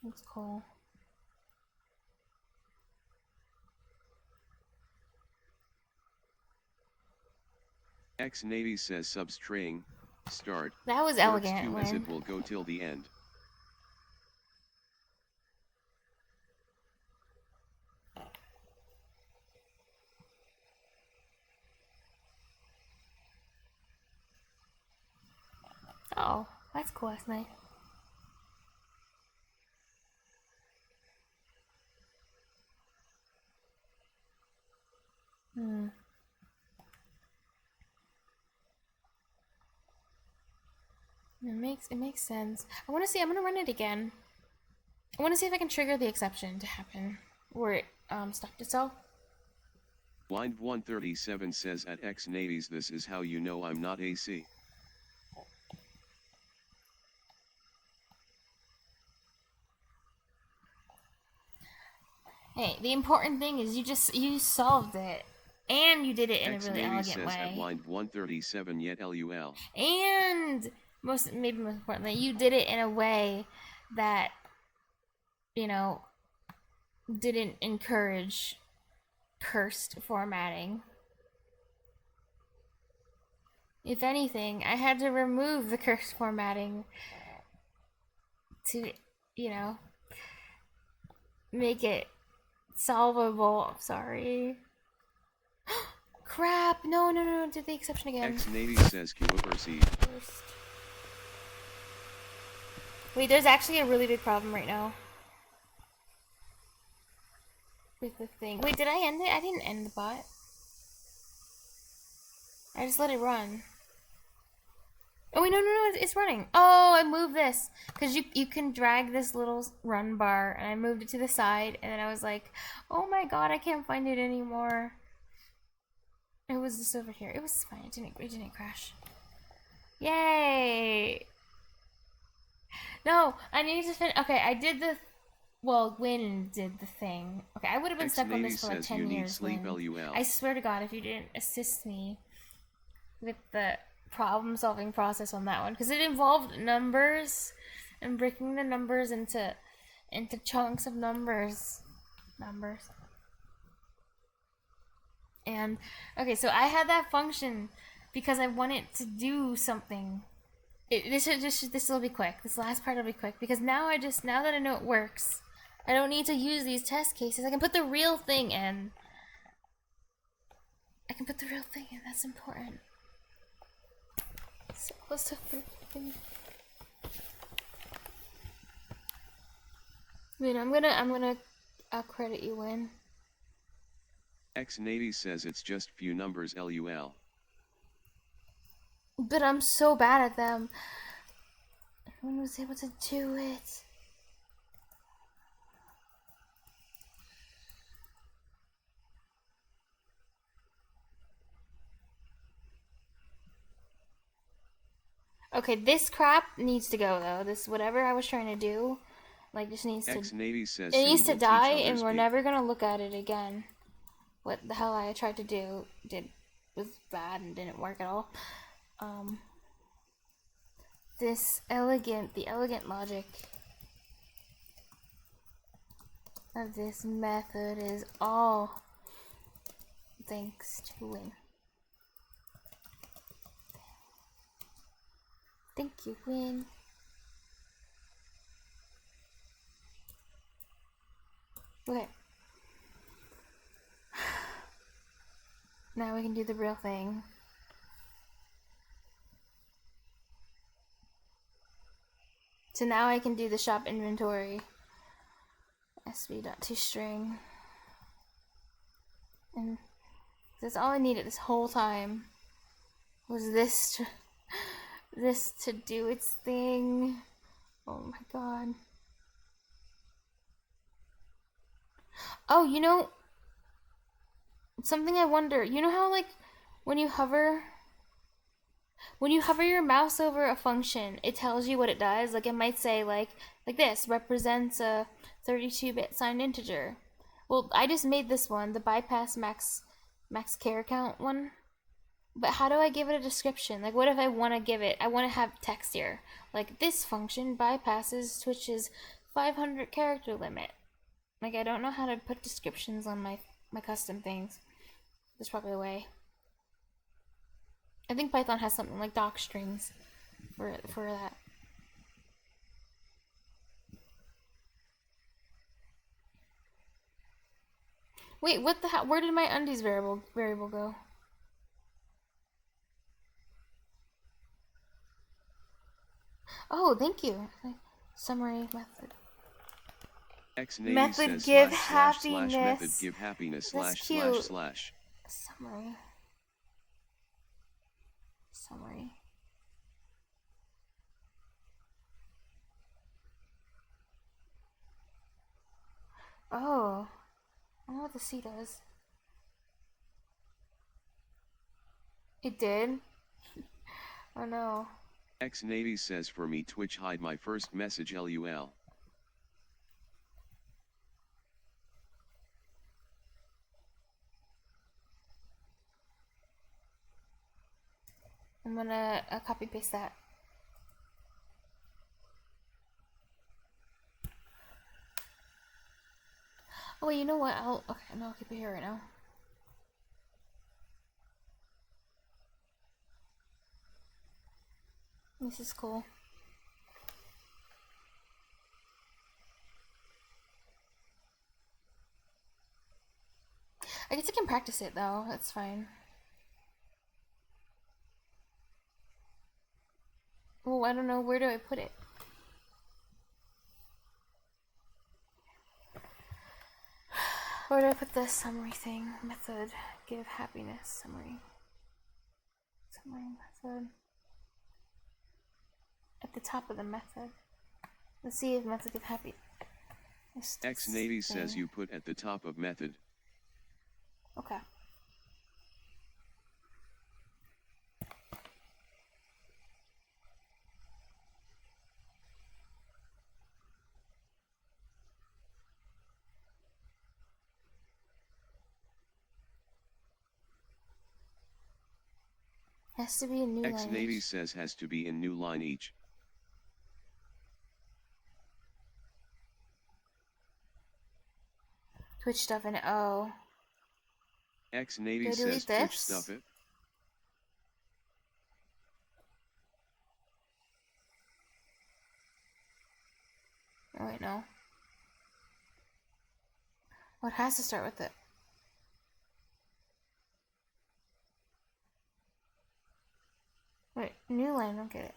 That's cool. X-Navy says substring, start. That was elegant. As it will go till the end. Oh, that's cool. That's nice. It makes sense. I want to see. I'm gonna run it again. I want to see if I can trigger the exception to happen where it stopped itself. Wind137 says at X80s this is how you know I'm not AC. Hey, the important thing is you solved it. And you did it in a really X80 elegant says way. at Wind137 yet LUL. And maybe most importantly, you did it in a way that, you know, didn't encourage cursed formatting. If anything, I had to remove the cursed formatting to, you know, make it solvable. Sorry. Crap! No, did the exception again. X80 says QOverC. Wait, there's actually a really big problem right now. With the thing. Wait, did I end it? I didn't end the bot. I just let it run. Oh wait, no, it's running. Oh, I moved this. Because you can drag this little run bar, and I moved it to the side, and then I was like, oh my god, I can't find it anymore. It was just over here. It was fine, it didn't crash. Yay! No, I need to finish. Okay, I did the... Well, Win did the thing. Okay, I would have been stuck on this for like 10 years. I swear to god, if you didn't assist me with the problem-solving process on that one, because it involved numbers and breaking the numbers into chunks of numbers. And okay, so I had that function because I wanted to do something. This will be quick. This last part will be quick because now that I know it works, I don't need to use these test cases. I can put the real thing in. That's important. So close to 15. Wait, I'll credit you, Win. X80 says it's just few numbers LUL. But I'm so bad at them. Everyone was able to do it. Okay, this crap needs to go though. This whatever I was trying to do, like just needs to. X80 says it needs to die, and we're speak. never gonna look at it again. What the hell I tried to do was bad and didn't work at all. The elegant logic of this method is all thanks to Win. Thank you, Win. Okay. Now we can do the real thing. So now I can do the shop inventory. sb.toString. And that's all I needed this whole time. Was this to do its thing. Oh my god. Oh, you know, something I wonder, you know how like when you hover your mouse over a function, it tells you what it does. Like it might say like this represents a 32-bit signed integer. Well, I just made this one, the bypass max char count one. But how do I give it a description? Like what if I want to have text here. Like this function bypasses Twitch's 500 character limit. Like I don't know how to put descriptions on my custom things. There's probably a way. I think Python has something like doc strings for that. Wait, what the hell? Where did my undies variable go? Oh, thank you. Summary method. Method give happiness. Method give happiness That's / cute. / Summary. Oh. I don't know what the C does. It did? Oh no. X-Navy says for me Twitch hide my first message LUL. I'm gonna copy paste that. Oh wait, you know what? Okay, no, I'll keep it here right now. This is cool. I guess I can practice it though, that's fine. Oh, I don't know, where do I put it? Where do I put the summary thing? Method, give happiness, summary. Summary method. At the top of the method. Let's see if method give happy. X-Navy says you put at the top of method. Okay. Has to be a new line. X-Navy says has to be in new line each. Twitch stuff in it. Oh. X-Navy says Twitch stuff it. Oh wait, no. Well, it has to start with it. Wait, new line, I don't get it.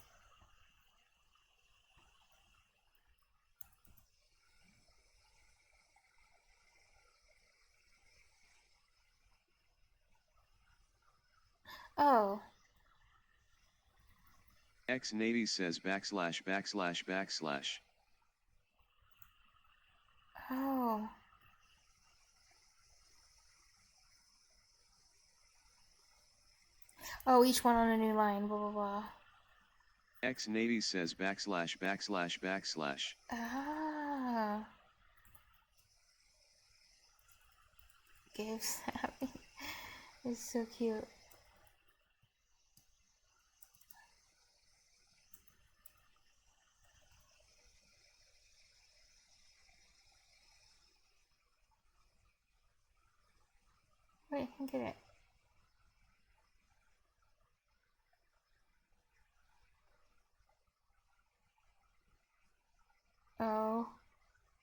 Oh. X-Navy says backslash backslash backslash. Oh. Oh, each one on a new line, blah blah blah. X-Navy says backslash backslash backslash. Ah. Gives happy. It's so cute. Wait, I can get it. Oh.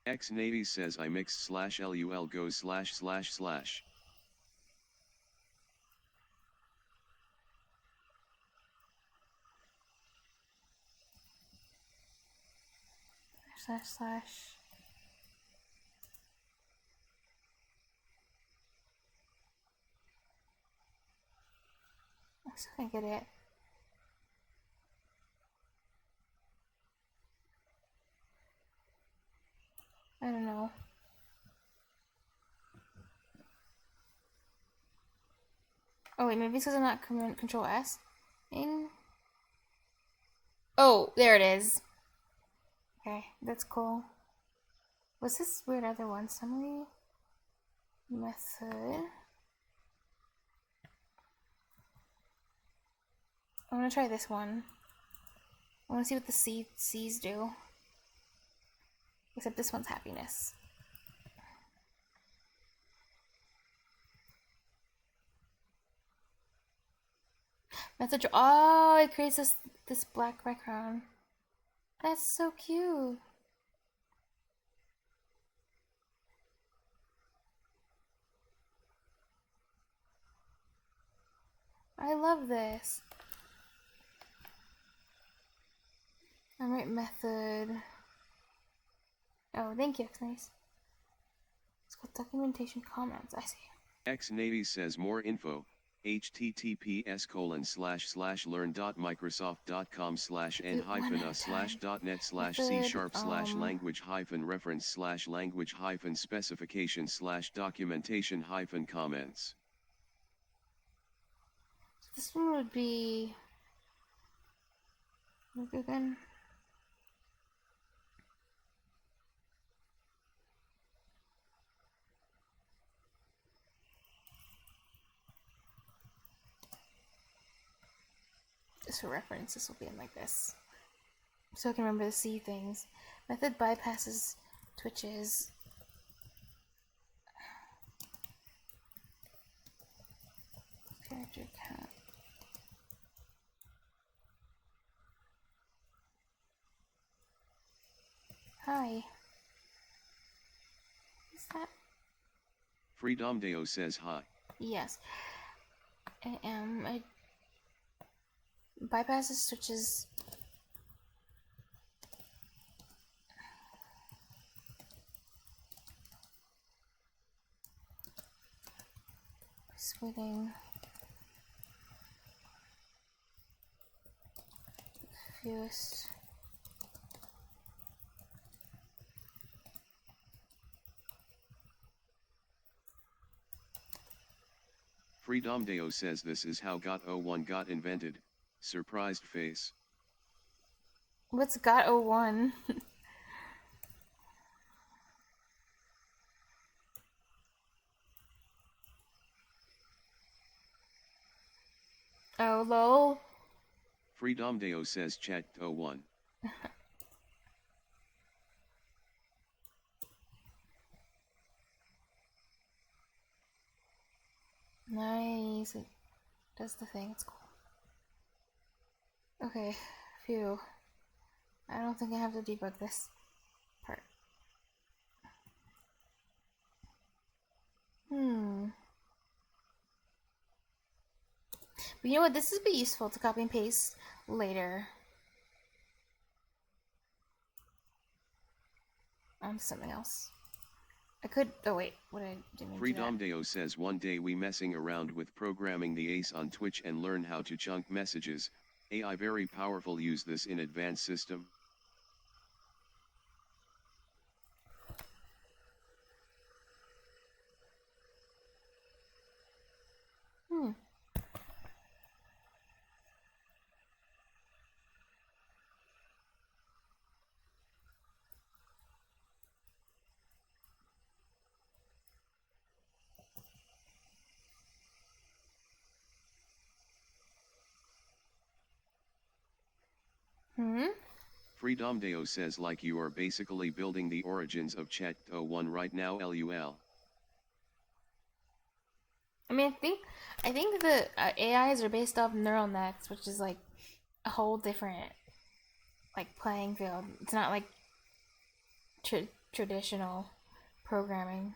X-Navy says I mix slash LUL goes slash slash slash. Slash slash. I still can't get it. I don't know. Oh wait, maybe it's because I'm not Control S. Oh, there it is. Okay, that's cool. What's this weird other one? Summary method. I want to try this one. I want to see what the C's do. Except this one's happiness. Message. Oh, it creates this black background. That's so cute. I love this. Alright, method. Oh, thank you. It's nice. It's called documentation comments. I see. X-Navy says more info. https://learn.microsoft.com/n-a//language-reference/documentation-comments. This one would be... Look again. Just for reference, this will be in like this. So I can remember to see things. Method bypasses Twitch's character count. Hi. Is that? Freedomdeo says hi. Yes. It bypasses Twitch's persuading fewest Freedomdeo says this is how GOT01 got invented. Surprised face. What's GOT01? Oh, lol. Freedomdeo says chat01. Nice. It does the thing. It's cool. Okay. Phew. I don't think I have to debug this part. But you know what? This would be useful to copy and paste later. Something else. I could. Oh wait, what I didn't mean to do that. Freedomdeo says one day we messing around with programming the ace on Twitch and learn how to chunk messages. AI very powerful. Use this in advanced system. Freedomdeo says like you are basically building the origins of chat01 right now. LUL. I mean, I think the AIs are based off neural nets, which is like a whole different like playing field. It's not like traditional programming.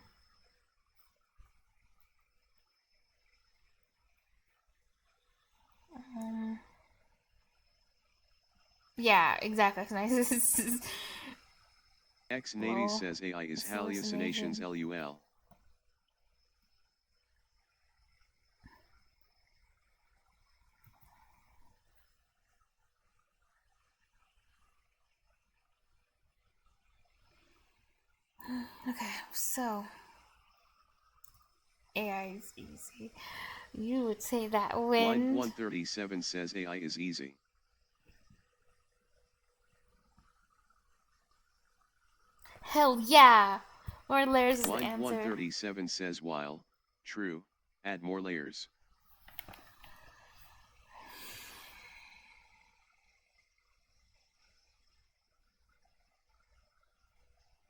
Yeah, exactly. Nice. X80 says AI is hallucinations. LUL. Okay, so AI is easy. You would say that wind. Line 137 says AI is easy. Hell yeah! More layers is the Line answer. 137 says while true, add more layers.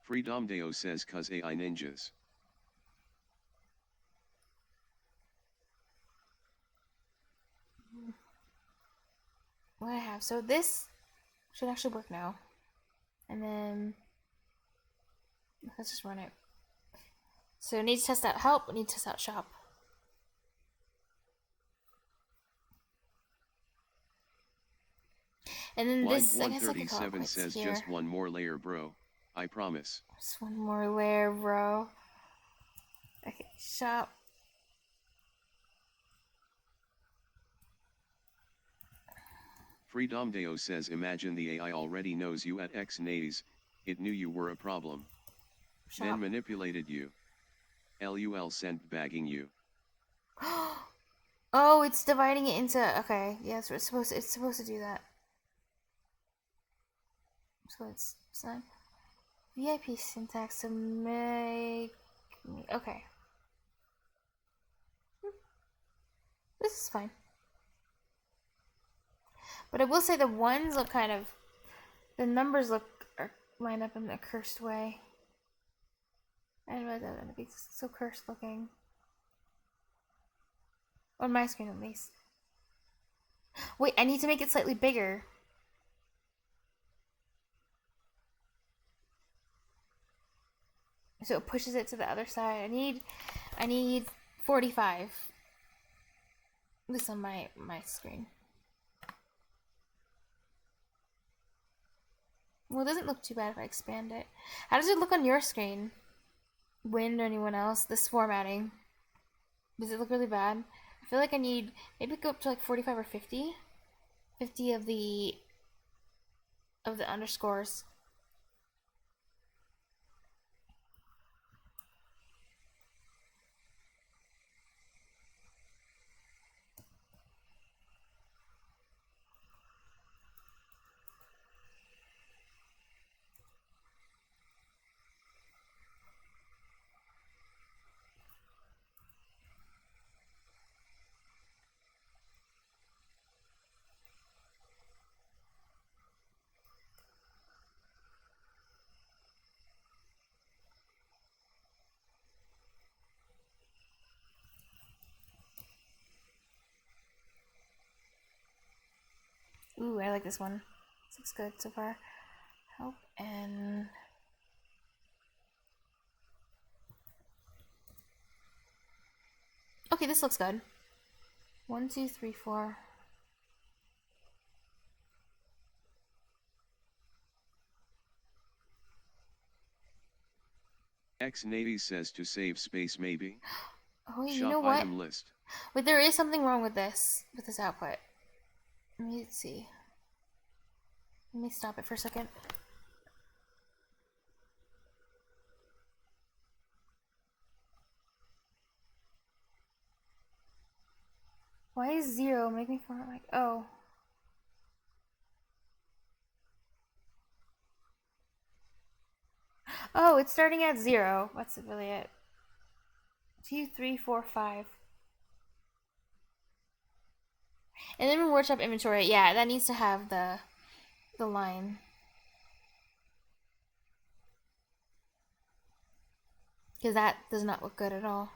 Freedomdeo says cuz AI ninjas. What I have. So this should actually work now. And then let's just run it. So need to test out help, need to test out shop. And then this, Line I guess I could call it 137 quits says here. just one more layer, bro. I promise. Just one more layer, bro. Okay, shop. Freedomdeo says imagine the AI already knows you at X80s, it knew you were a problem. Shop. Then manipulated you. LUL sent bagging you. Oh, it's dividing it into. Okay, yeah, it's supposed to do that. So it's not VIP syntax to make. Okay, this is fine. But I will say the ones look kind of. The numbers are lined up in a cursed way. I didn't realize that would be so cursed looking. On my screen, at least. Wait, I need to make it slightly bigger. So it pushes it to the other side. I need 45. At least on my screen. Well, it doesn't look too bad if I expand it. How does it look on your screen? Wind or anyone else? This formatting. Does it look really bad? I feel like I need maybe go up to like 45 or 50. 50 of the underscores. Ooh, I like this one. This looks good so far. Help and... Okay, this looks good. 1, 2, 3, 4. X-Navy says to save space maybe. Oh, you Shop know what? item list. Wait, there is something wrong with this output. Let me see. Let me stop it for a second. Why is 0 make me feel like, oh. Oh, it's starting at 0. That's really it. 2, 3, 4, 5. And then in workshop inventory, yeah, that needs to have the line. Because that does not look good at all.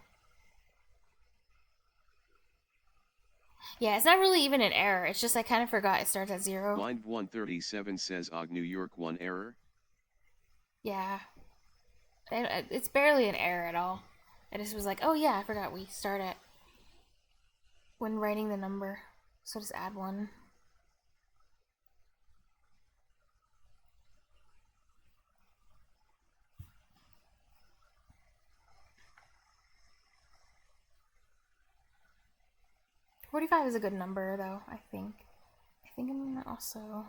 Yeah, it's not really even an error. It's just I kind of forgot it starts at 0. Blind 137 says OG New York 1 error. Yeah. It's barely an error at all. I just was like, oh yeah, I forgot we start at when writing the number. So just add 1. $45 is a good number though, I think. I think I'm gonna also...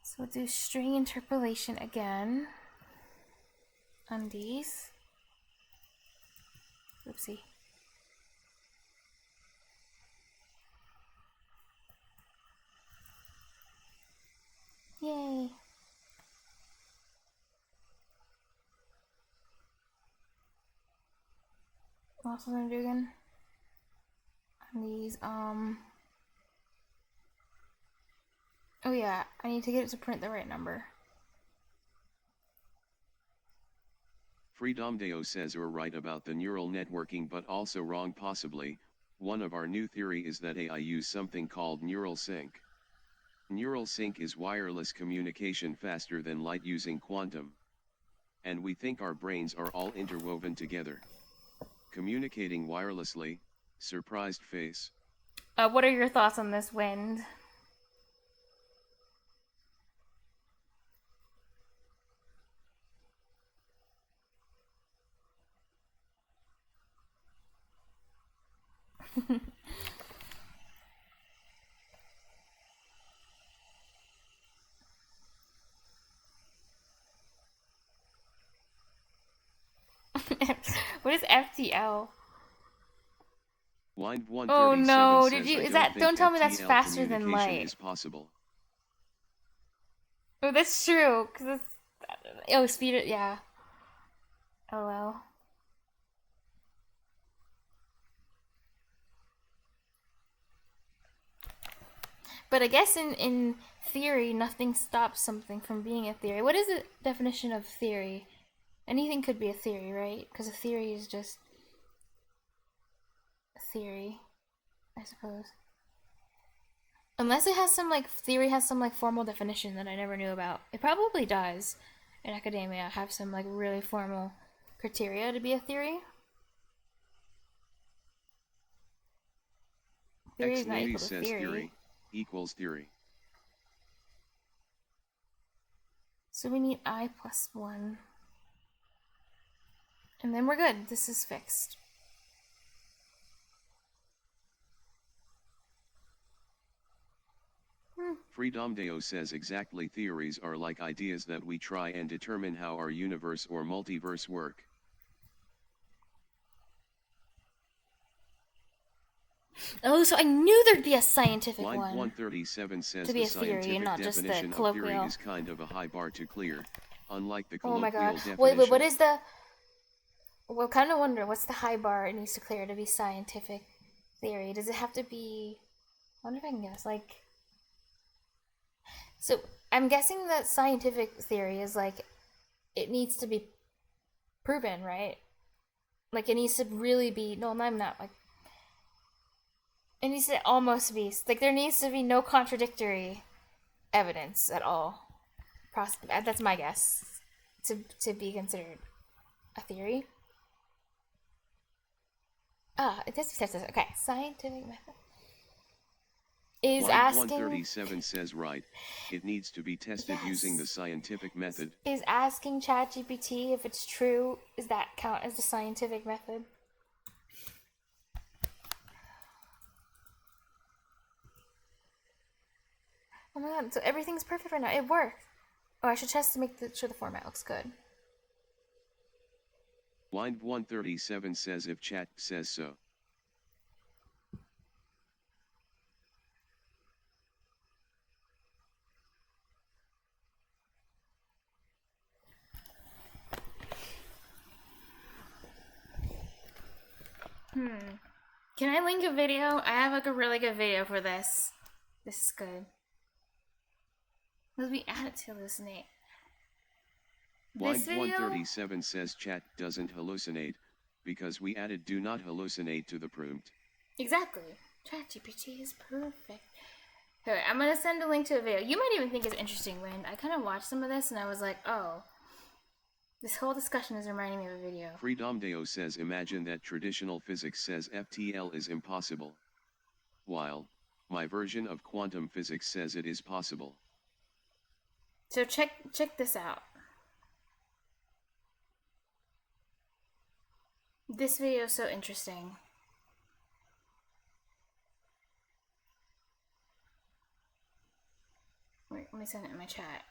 So we'll do string interpolation again on these. Oopsie. Yay. What else was I gonna do again? On these, oh yeah, I need to get it to print the right number. Freedomdeo says you're right about the neural networking but also wrong possibly. One of our new theory is that AI use something called neural sync. Neural sync is wireless communication faster than light using quantum. And we think our brains are all interwoven together. Communicating wirelessly, surprised face. What are your thoughts on this, Wind? What is FTL? Wind Oh 137 no, says, did you, I is don't that, think don't tell me that's FTL faster than communication light. is possible. Oh, that's true, because it's, oh, speed it, yeah. Oh well. But I guess in theory, nothing stops something from being a theory. What is the definition of theory? Anything could be a theory, right? Because a theory is just a theory, I suppose. Unless it has some, like, theory has some, like, formal definition that I never knew about. It probably does in academia have some, like, really formal criteria to be a theory. Theory is not equal to says theory equals theory. So we need I plus 1. And then we're good. This is fixed. Freedomdeo says exactly, theories are like ideas that we try and determine how our universe or multiverse work. Oh, so I knew there'd be a scientific Line one. 137 says To be the a theory, scientific not just the definition of theory colloquial. is kind of a high bar to clear, unlike the Oh my colloquial god. definition. Wait, what is the... Well, kind of wonder, what's the high bar it needs to clear to be scientific theory? Does it have to be... I wonder if I can guess, like... So, I'm guessing that scientific theory is like... It needs to be proven, right? Like, it needs to really be... No, I'm not, like... It needs to almost be... Like, there needs to be no contradictory evidence at all. That's my guess. To be considered a theory. It does. Okay, scientific method. Is Line asking... 137 says right. It needs to be tested using the scientific method. Is asking ChatGPT if it's true, does that count as the scientific method? Oh my god, so everything's perfect right now. It worked. Oh, I should test to make sure the format looks good. Line 137 says if chat says so. Can I link a video? I have like a really good video for this. This is good. Let's be added to hallucinate. Line 137 says chat doesn't hallucinate, because we added do not hallucinate to the prompt. Exactly. ChatGPT is perfect. Okay, I'm gonna send a link to a video. You might even think it's interesting, Wind. I kind of watched some of this and I was like, oh, this whole discussion is reminding me of a video. Freedomdeo says imagine that traditional physics says FTL is impossible, while my version of quantum physics says it is possible. So check this out. This video is so interesting. Wait, let me send it in my chat.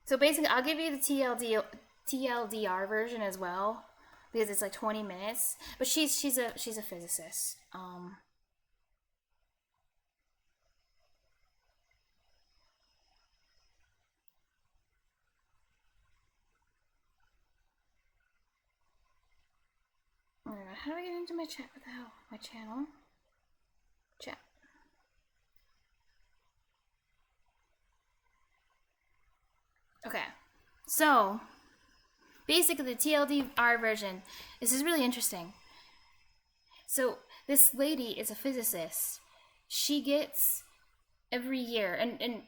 So basically, I'll give you the TLDR version as well, because it's like 20 minutes. But she's a physicist. How do I get into my chat? What the hell? My channel? Chat. Okay. So, basically the TLDR version, this is really interesting. So, this lady is a physicist. She gets every year, and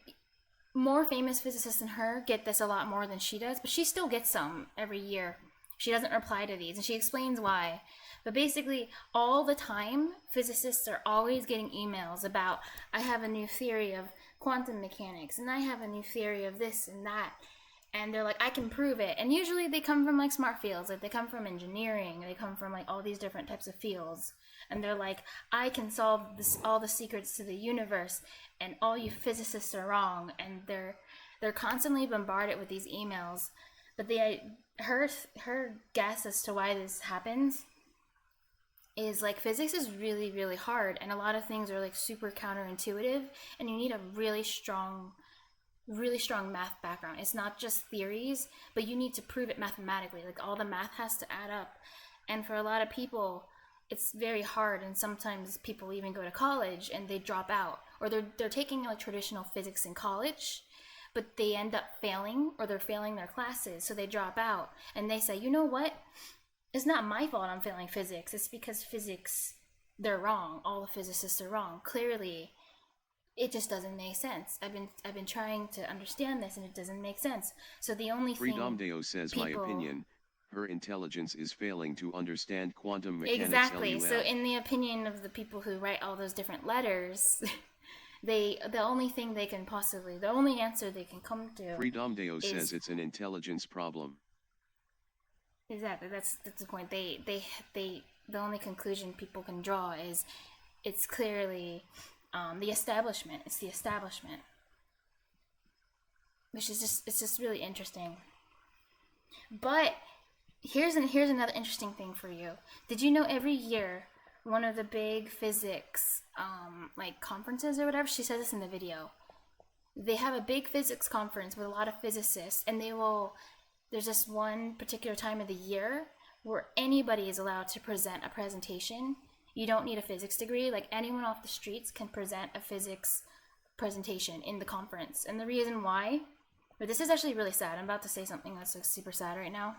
more famous physicists than her get this a lot more than she does, but she still gets some every year. She doesn't reply to these, and she explains why. But basically, all the time, physicists are always getting emails about, I have a new theory of quantum mechanics, and I have a new theory of this and that. And they're like, I can prove it. And usually they come from like smart fields. Like they come from engineering. They come from like all these different types of fields. and they're like, I can solve all the secrets to the universe, and all you physicists are wrong, and they're constantly bombarded with these emails. But her guess as to why this happens is like, physics is really, really hard, and a lot of things are like super counterintuitive, and you need a really strong math background. It's not just theories, but you need to prove it mathematically. Like, all the math has to add up. And for a lot of people, it's very hard, and sometimes people even go to college and they drop out, or they're taking like traditional physics in college, but they end up failing, or they're failing their classes, so they drop out, and they say, you know what? It's not my fault I'm failing physics. It's because physics, they're wrong. All the physicists are wrong. Clearly, it just doesn't make sense. I've been trying to understand this, and it doesn't make sense. So the only thing Freedomdeo says, my opinion, her intelligence is failing to understand quantum mechanics. Exactly. LUL. So in the opinion of the people who write all those different letters, the only answer they can come to. Freedomdeo says it's an intelligence problem. Exactly. That's the point. The only conclusion people can draw is it's clearly the establishment. It's the establishment, which is just really interesting. But here's another interesting thing for you. Did you know every year one of the big physics like conferences or whatever, she says this in the video, they have a big physics conference with a lot of physicists, and there's just one particular time of the year where anybody is allowed to present a presentation. You don't need a physics degree. Like, anyone off the streets can present a physics presentation in the conference. And the reason why, but this is actually really sad. I'm about to say something that's like super sad right now.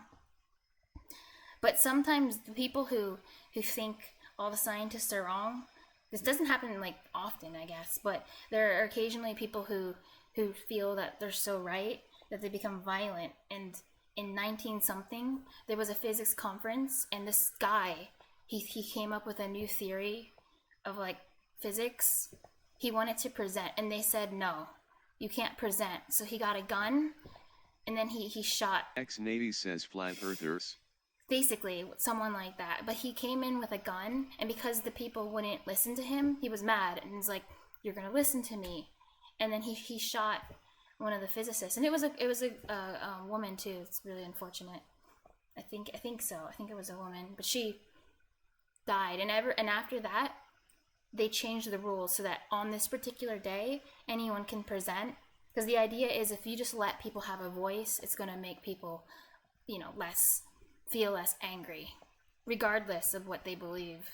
But sometimes the people who think all the scientists are wrong, this doesn't happen like often, I guess, but there are occasionally people who feel that they're so right that they become violent. And in 19-something, there was a physics conference, and this guy, he came up with a new theory of like physics. He wanted to present, and they said, no, you can't present. So he got a gun, and then he shot. Ex-Navy says flat earthers. Basically, someone like that. But he came in with a gun, and because the people wouldn't listen to him, he was mad, and he's like, you're gonna listen to me. And then he shot one of the physicists, and it was a woman too. It's really unfortunate. I think so. I think it was a woman, but she died. And after that, they changed the rules so that on this particular day, anyone can present. Because the idea is, if you just let people have a voice, it's gonna make people, feel less angry, regardless of what they believe.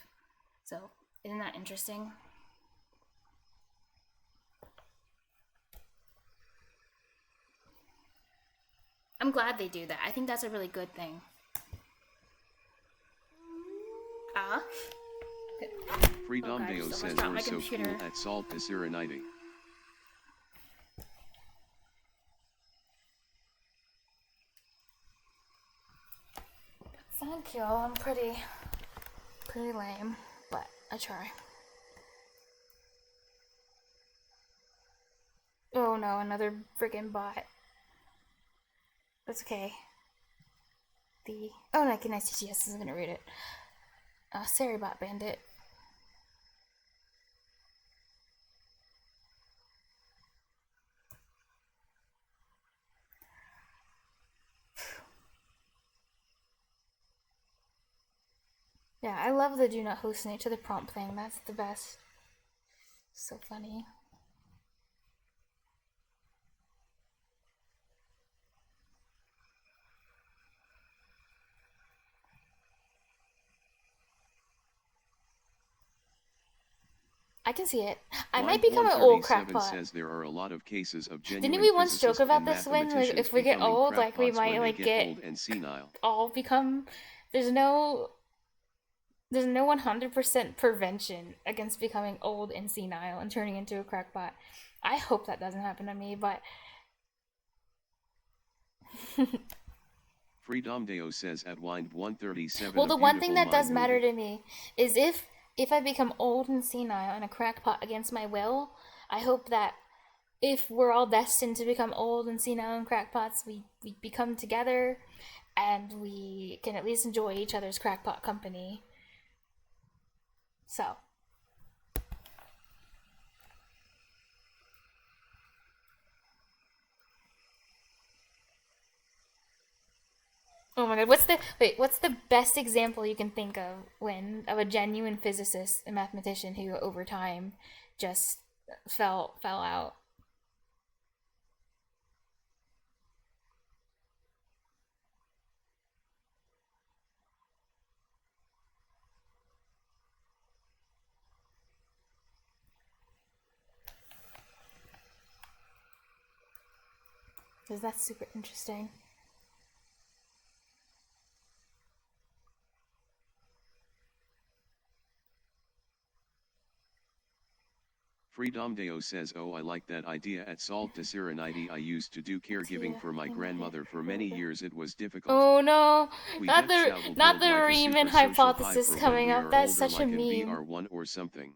So, isn't that interesting? I'm glad they do that. I think that's a really good thing. Freedomdeo says we're so cool at salttoserenity. Thank you. I'm pretty lame, but I try. Oh no, another friggin' bot. That's okay. Nicest, yes, I'm gonna read it. Sorry, bot bandit. Yeah, I love the do not hallucinate to the prompt thing. That's the best. So funny. I can see it. I might become an old crackpot. Says there are a lot of cases of genuine Didn't we once joke about this when, like, if we get old, like, we might, like, get old and senile. all become... There's no 100% prevention against becoming old and senile and turning into a crackpot. I hope that doesn't happen to me, but... Freedomdeo says at Wind 137. Well, the one thing that does matter to me is if I become old and senile and a crackpot against my will, I hope that if we're all destined to become old and senile and crackpots, we become together and we can at least enjoy each other's crackpot company. So. Oh my god, what's the best example you can think of of a genuine physicist and mathematician who over time just fell out? Because that's super interesting. Freedomdeo says, oh, I like that idea at salttoserenity. I used to do caregiving for my grandmother for many years. It was difficult. Oh no, We not the like Riemann hypothesis coming up. That's such a meme. VR1 or something.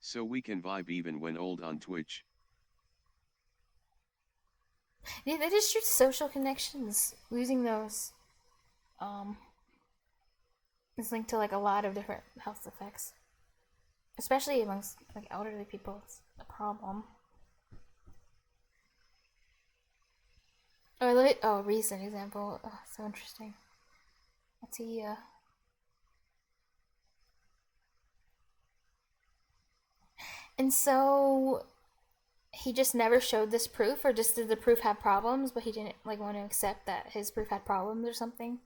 So we can vibe even when old on Twitch. Yeah, that is true. Social connections, losing those, is linked to like a lot of different health effects, especially amongst like elderly people. It's a problem. Oh, recent example. Oh, so interesting. Let's see. And so he just never showed this proof, or just did the proof have problems, but he didn't like want to accept that his proof had problems or something?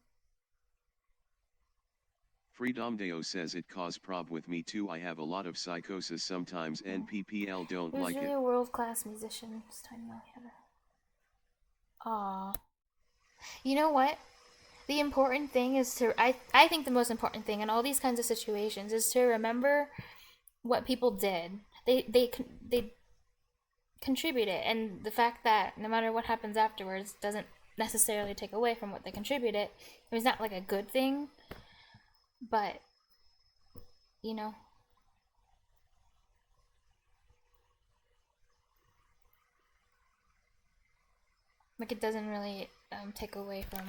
Freedomdeo says it cause prob with me too. I have a lot of psychosis sometimes and PPL don't like it. He was really a world-class musician. Just trying to know how to... Aww. You know what? The important thing is to... I think the most important thing in all these kinds of situations is to remember what people did. They contributed, and the fact that no matter what happens afterwards doesn't necessarily take away from what they contributed. It's not like a good thing, but you know, like it doesn't really take away from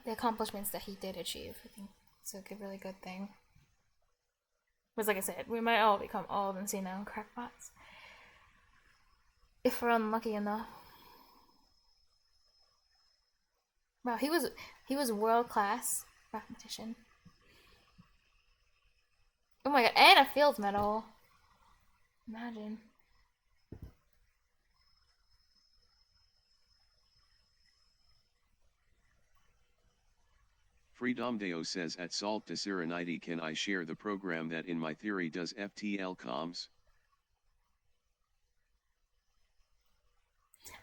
the accomplishments that he did achieve. I think it's a really good thing. Because like I said, we might all become old and senile crackpots if we're unlucky enough. Wow, he was world class mathematician. Oh my god, and a Fields Medal. Imagine. Freedomdeo says at salttoserenity, can I share the program that in my theory does FTL comms?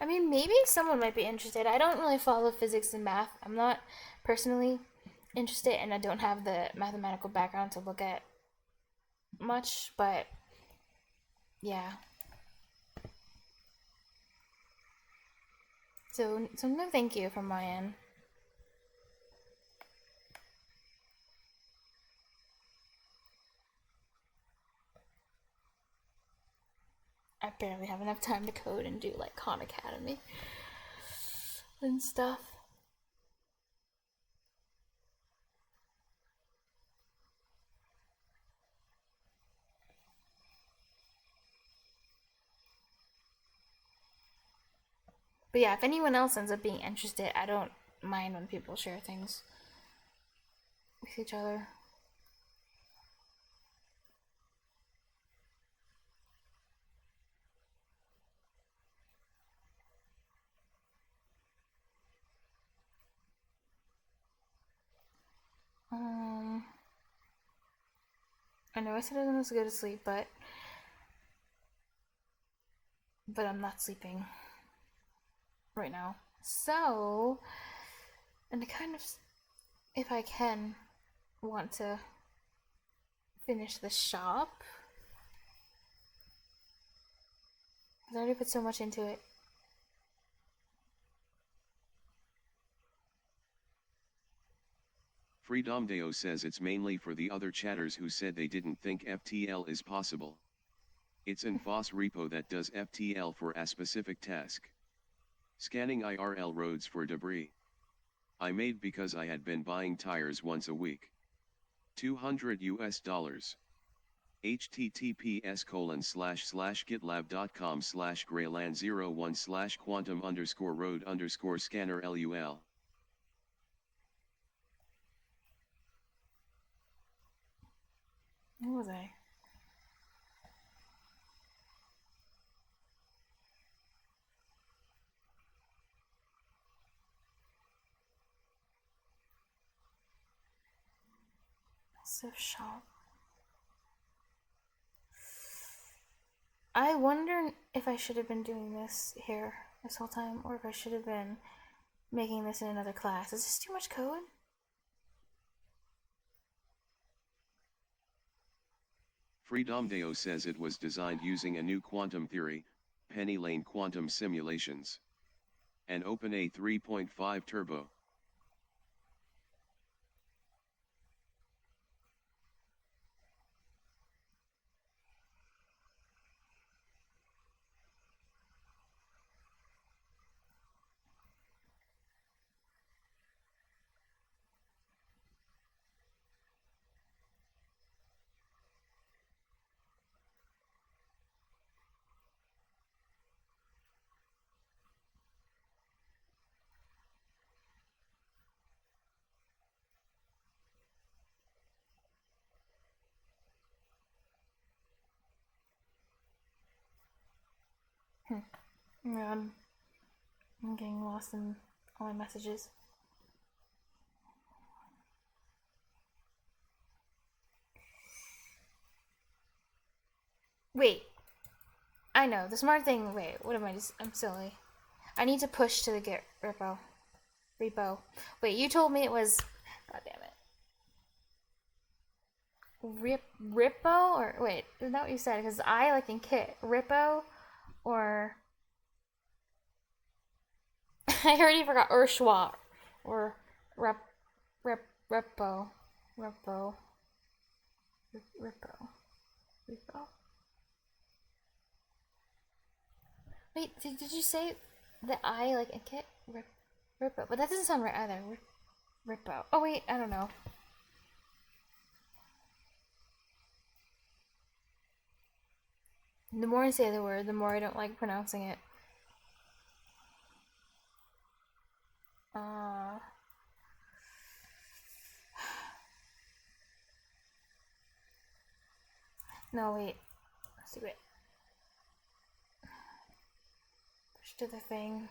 I mean, maybe someone might be interested. I don't really follow physics and math. I'm not personally interested, and I don't have the mathematical background to look at much, but yeah. So no thank you from my end. I barely have enough time to code and do like Khan Academy and stuff. But yeah, if anyone else ends up being interested, I don't mind when people share things with each other. I know I said I was supposed to go to sleep, but I'm not sleeping right now. So, and I kind of, if I can, want to finish the shop. I already put so much into it. Freedomdeo says it's mainly for the other chatters who said they didn't think FTL is possible. It's an FOSS repo that does FTL for a specific task. Scanning IRL roads for debris. I made because I had been buying tires once a week. $200 US. https://gitlab.com/grayland01/quantum_road_scanner Where was I? So shop. I wonder if I should have been doing this here this whole time, or if I should have been making this in another class. Is this too much code? Freedomdeo says it was designed using a new quantum theory, penny lane quantum simulations. An OpenA 3.5 turbo. Yeah, I'm getting lost in all my messages. Wait. I know. The smart thing... Wait, what am I just... I'm silly. I need to push to the Git repo. Wait, you told me it was... God damn it. Repo? Or... Wait, is that what you said? Because I, like in Kit, repo or... I already forgot. Or schwa. Or repo. Repo. Wait, did you say that I, like in Kit? Repo. But that doesn't sound right either. Repo. Oh, wait, I don't know. The more I say the word, the more I don't like pronouncing it. No, wait. Let's do it. Push to the thing.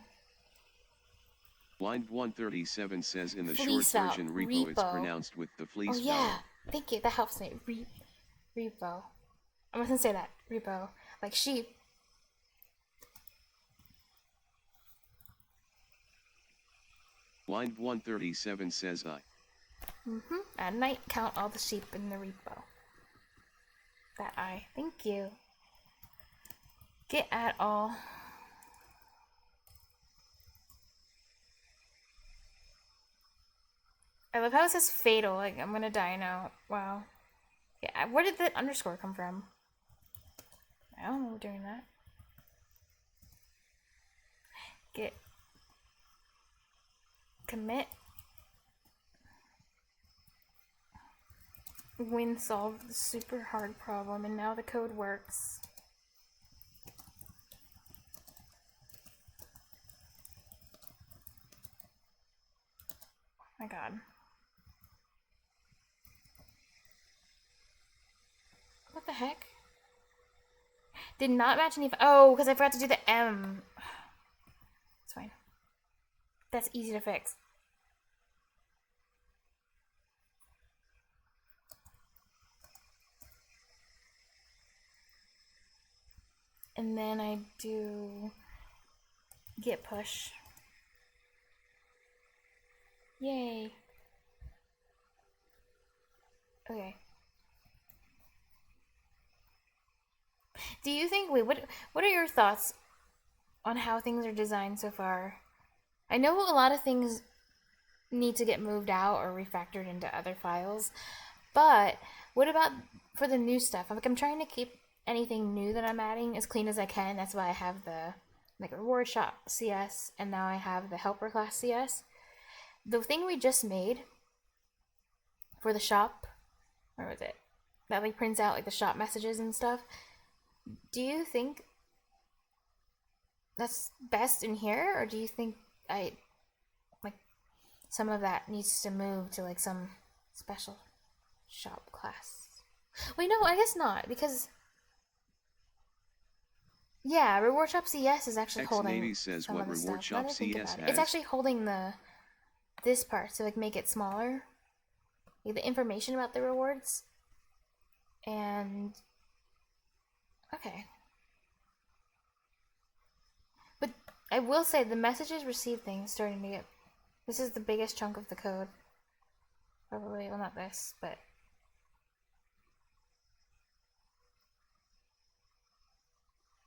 Blind 137 says in the Fleece short out. version repo it's pronounced with the fleece Oh, yeah. vowel. Thank you. That helps me. Repo. I wasn't say that. Repo. Like sheep. Blind 137 says I. At night, count all the sheep in the repo. That I. Thank you. Get at all. I love how it says fatal. Like, I'm gonna die now. Wow. Yeah, where did the underscore come from? I don't know doing that. Get. Commit. Win solved the super hard problem, and now the code works. Oh my god. What the heck? Did not match any. Oh, because I forgot to do the M. It's fine. That's easy to fix. And then I do git push. Yay. Okay. Do you think, wait, what are your thoughts on how things are designed so far? I know a lot of things need to get moved out or refactored into other files, but what about for the new stuff? I'm trying to keep anything new that I'm adding as clean as I can. That's why I have the like reward shop CS, and now I have the helper class CS. The thing we just made for the shop, where was it? that like prints out like the shop messages and stuff. Do you think that's best in here, or do you think I like some of that needs to move to like some special shop class? Wait, no, I guess not, because yeah, Reward Shop CS is actually holding X80 says some what of the Reward stuff. Now Shop that I think CS about it, has. it's actually holding this part to like make it smaller, like, the information about the rewards. And okay, but I will say the messages received thing is starting to get. This is the biggest chunk of the code. Probably, well, not this, but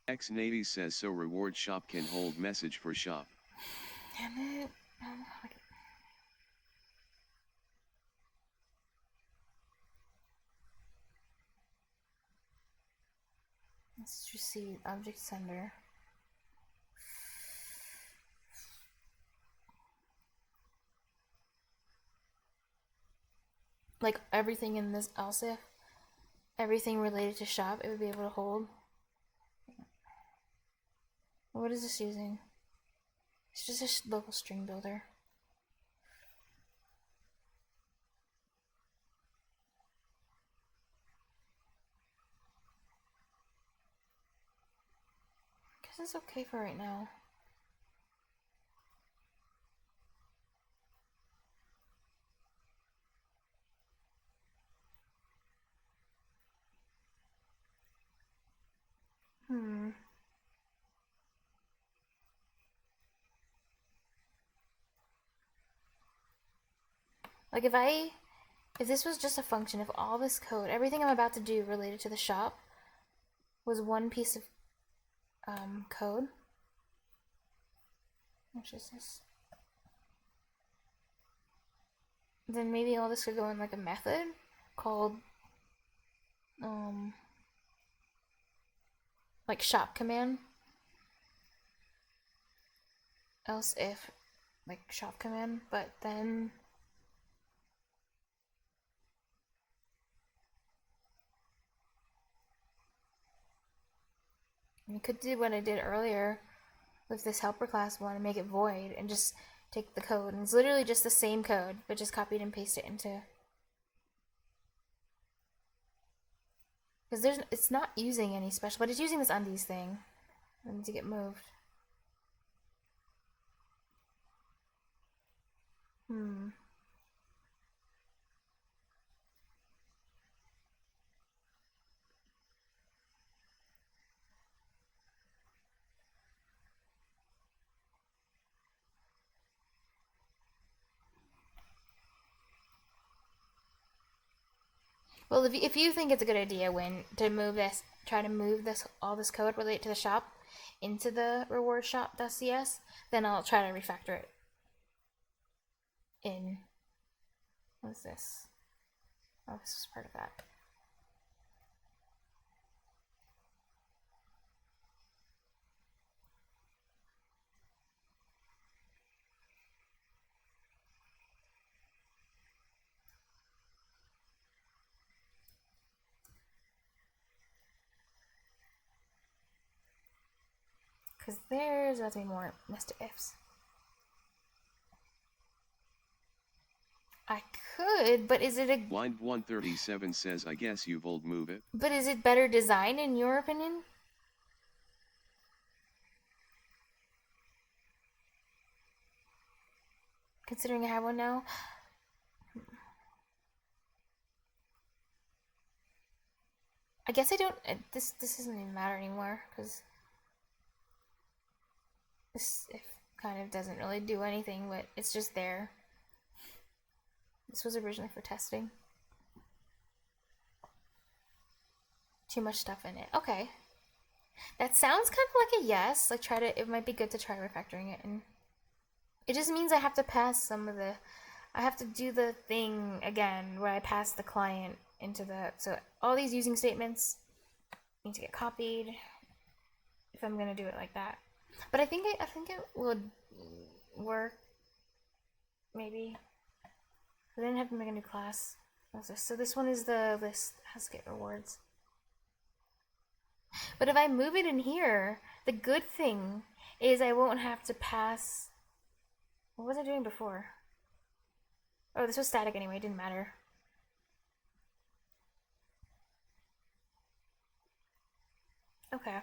X80 says so Reward Shop can hold message for shop. damn it. Let's just see object sender. Like everything in this else if everything related to shop, it would be able to hold. What is this using? It's just a local string builder. Guess it's okay for right now. Like if this was just a function, if all this code, everything I'm about to do related to the shop was one piece of code. Which is this? Then maybe all this could go in like a method called like shop command. Else if like shop command, but then you could do what I did earlier with this helper class one and make it void and just take the code, and it's literally just the same code but just copied and pasted into, because it's not using any special, but it's using this undies thing. I need to get moved. Well, if you think it's a good idea, when to move this, try to move this all this code related to the shop into the reward shop.cs, then I'll try to refactor it in. What's this? Oh, this is part of that. Because there's about to be more nested ifs. I could, but is it a... Blind 137 says I guess you've old move it. But is it better design in your opinion? Considering I have one now? I guess I don't... This doesn't even matter anymore, because this if kind of doesn't really do anything, but it's just there. This was originally for testing. Too much stuff in it. Okay. That sounds kind of like a yes. Like it might be good to try refactoring it, and it just means I have to pass some of the, I have to do the thing again where I pass the client into the, so all these using statements need to get copied if I'm gonna do it like that. But I think it would work, maybe. I didn't have to make a new class. So this one is the list has get rewards. But if I move it in here, the good thing is I won't have to pass. What was I doing before? Oh, this was static anyway, it didn't matter. Okay.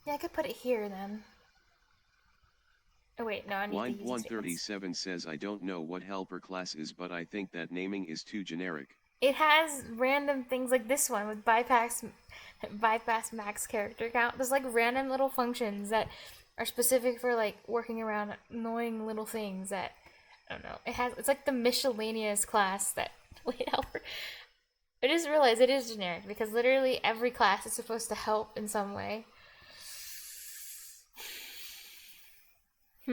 Yeah, I could put it here then. Oh wait, no, I need Line the using statements. 137 says I don't know what helper class is, but I think that naming is too generic. It has random things like this one with bypass max character count. There's like random little functions that are specific for like working around annoying little things that I don't know. It's like the miscellaneous class that wait helper. I just realized it is generic because literally every class is supposed to help in some way. I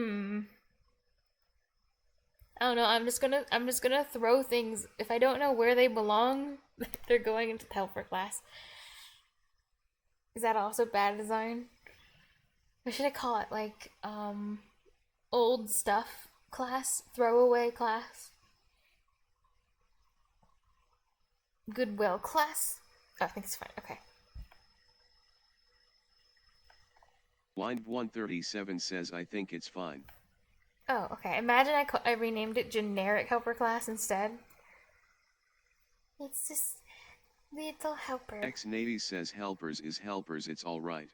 don't know. I'm just gonna throw things. If I don't know where they belong, they're going into the helper class. Is that also bad design? What should I call it? Like old stuff class, throwaway class, goodwill class. Oh, I think it's fine. Okay. Line 137 says I think it's fine. Oh, okay. Imagine I renamed it generic helper class instead. It's just little helper. X-Navy says helpers is helpers, it's alright.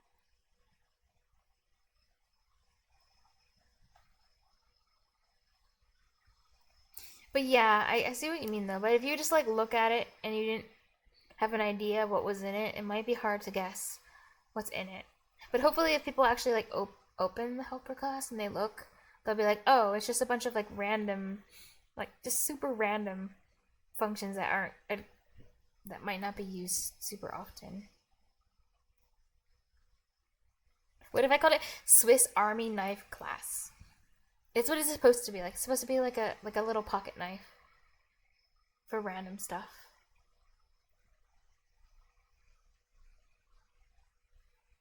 But yeah, I see what you mean though. But if you just like look at it and you didn't have an idea of what was in it, it might be hard to guess what's in it. But hopefully if people actually like open the helper class and they look, they'll be like, oh, it's just a bunch of like random, like just super random functions that aren't that might not be used super often. What if I called it Swiss Army knife class? It's what it's supposed to be like. It's supposed to be like a little pocket knife for random stuff.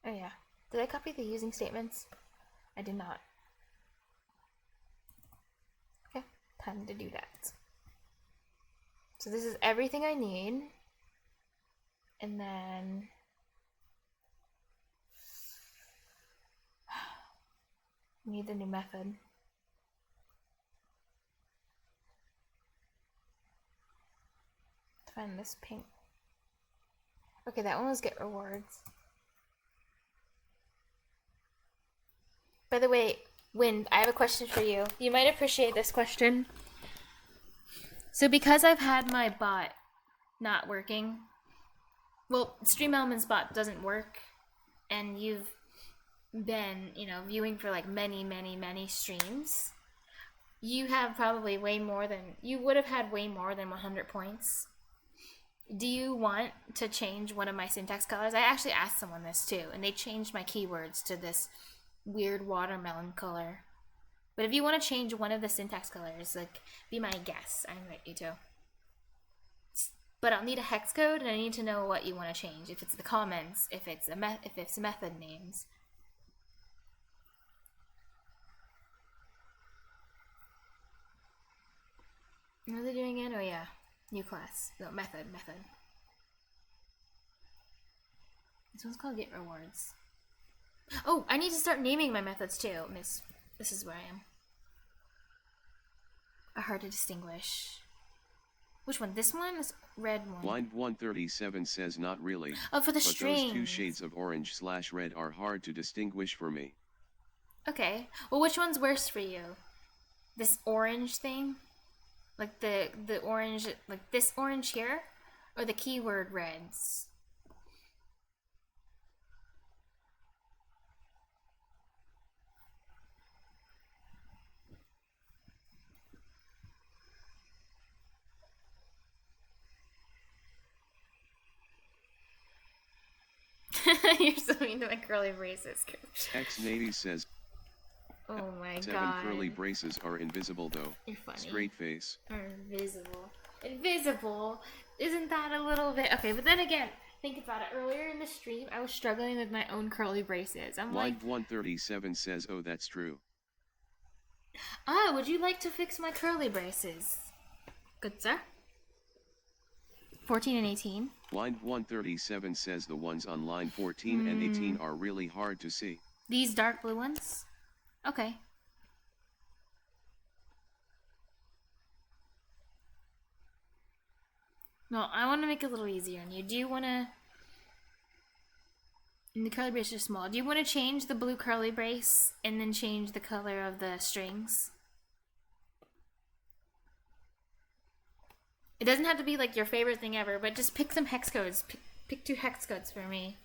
Oh yeah. Did I copy the using statements? I did not. Okay, time to do that. So this is everything I need. And then need the new method. Find this pink. Okay, that one was get rewards. By the way, Wind, I have a question for you. You might appreciate this question. So because I've had my bot not working, well, Stream Elements bot doesn't work, and you've been, viewing for like many, many, many streams, you have probably you would have had way more than 100 points. Do you want to change one of my syntax colors? I actually asked someone this too, and they changed my keywords to this weird watermelon color. But if you want to change one of the syntax colors, like, be my guest. I invite you to. But I'll need a hex code, and I need to know what you want to change. If it's the comments, if it's method names. What are they doing again? Oh yeah, new class. No, method. This one's called get rewards. Oh, I need to start naming my methods too. This is where I am. Are hard to distinguish. Which one? This one? This red one. Line 137 says not really. Oh, for the but strings. Those two shades of orange/red are hard to distinguish for me. Okay. Well, which one's worse for you? This orange thing? Like the orange, like this orange here? Or the keyword reds? You're so mean to my curly braces. X-Navy says, oh my god. 7 curly braces are invisible though. You're funny. Straight face. Are invisible. Invisible? Isn't that a little bit... Okay, but then again, think about it. Earlier in the stream, I was struggling with my own curly braces. I'm Line like... 137 says, oh, that's true. Would you like to fix my curly braces? Good, sir. 14 and 18. Line 137 says the ones on line 14 and 18 are really hard to see. These dark blue ones? Okay. No, I want to make it a little easier on you. Do you want to... And the curly brace are small. Do you want to change the blue curly brace and then change the color of the strings? It doesn't have to be like your favorite thing ever, but just pick some hex codes. Pick 2 hex codes for me.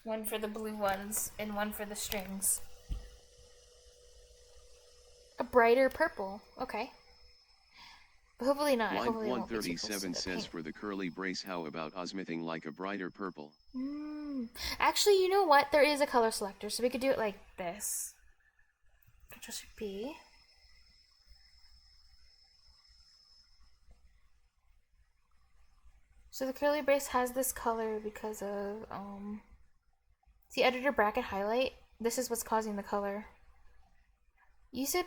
One for the blue ones and one for the strings. A brighter purple. Okay. But hopefully not. Line Hopefully it won't be too close to 137 the says paint. for the curly brace, how about osmithing like a brighter purple? Actually, you know what? There is a color selector, so we could do it like this. Control-Shift-P. So the curly brace has this color because of, see editor bracket highlight? This is what's causing the color. You said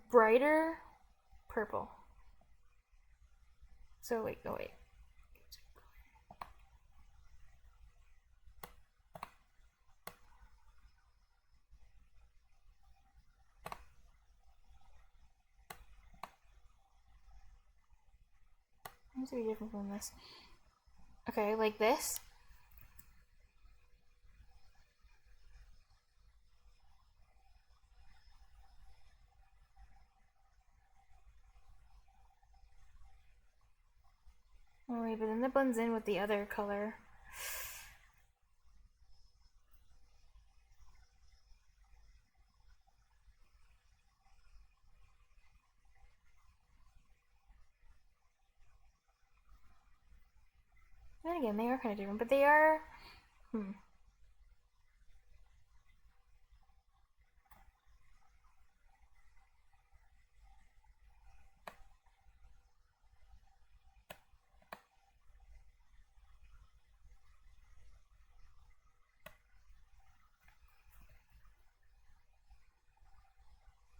brighter purple. So wait, oh wait. It's gonna be different from this. Okay, like this. Oh wait, but then that blends in with the other color. Then again, they are kind of different, but they are...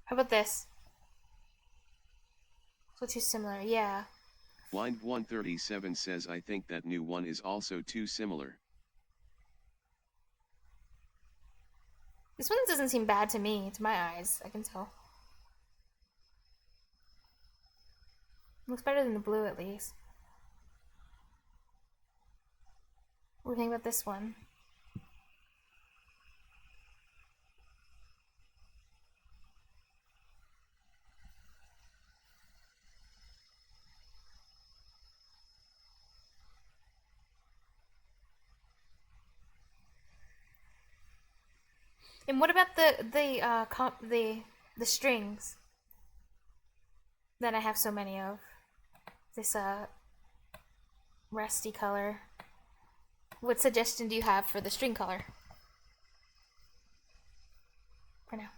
How about this? So too similar, yeah. Line 137 says I think that new one is also too similar. This one doesn't seem bad to me, to my eyes, I can tell. Looks better than the blue at least. What do you think about this one? And what about the strings that I have so many of? This rusty color. What suggestion do you have for the string color? For now.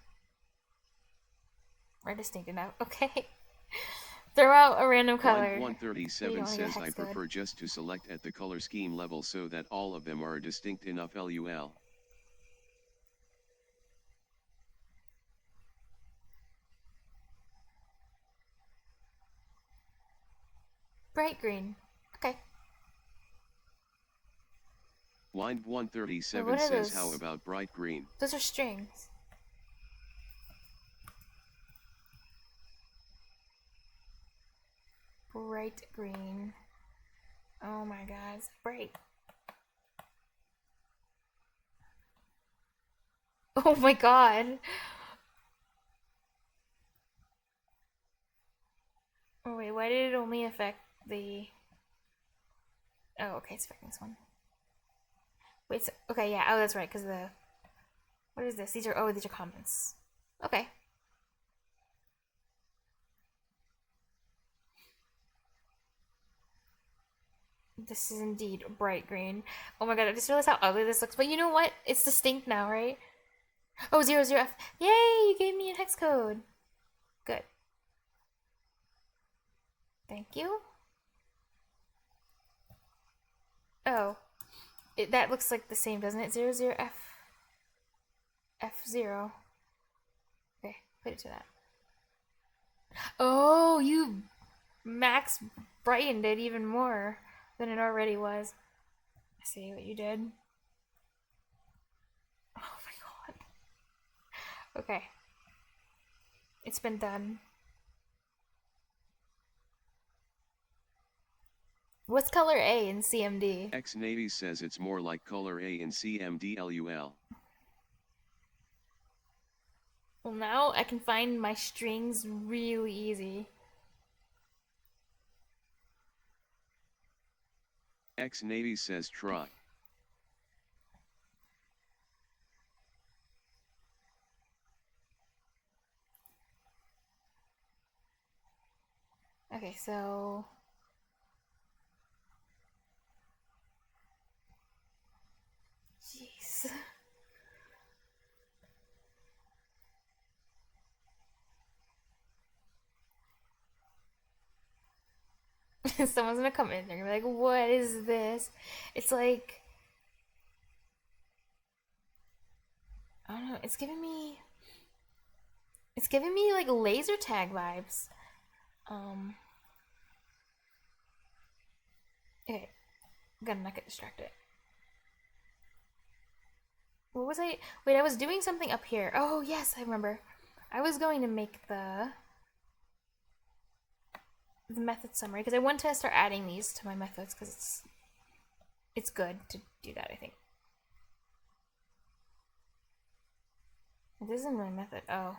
Or distinct enough. Okay. Throw out a random color. Line 137 says I prefer just to select at the color scheme level so that all of them are distinct enough. LUL. Bright green. Okay. Line 137 what are says those? how about bright green? Those are strings. Bright green. Oh my god, it's bright. Oh my god. Oh wait, why did it only affect the... Oh, okay, it's affecting this one. Wait, so, okay, yeah, oh, that's right, because the... What is this? These are comments. Okay. This is indeed bright green. Oh my god, I just realized how ugly this looks. But you know what? It's distinct now, right? Oh, 00F. Yay, you gave me a hex code. Good. Thank you. Oh. That looks like the same, doesn't it? 00F. F0. Okay, put it to that. Oh, you Max brightened it even more than it already was. I see what you did. Oh my god. Okay. It's been done. What's color A in CMD? X Navy says it's more like color A in CMDLUL. Well, now I can find my strings really easy. X Navy says try. Okay, so... Jeez. Someone's gonna come in, they're gonna be like, what is this? It's like... I don't know, it's giving me... It's giving me like laser tag vibes. Okay, I'm gonna not get distracted. What was I? Wait, I was doing something up here. Oh, yes, I remember. I was going to make the method summary because I want to start adding these to my methods because it's good to do that, I think. This isn't my method. Oh.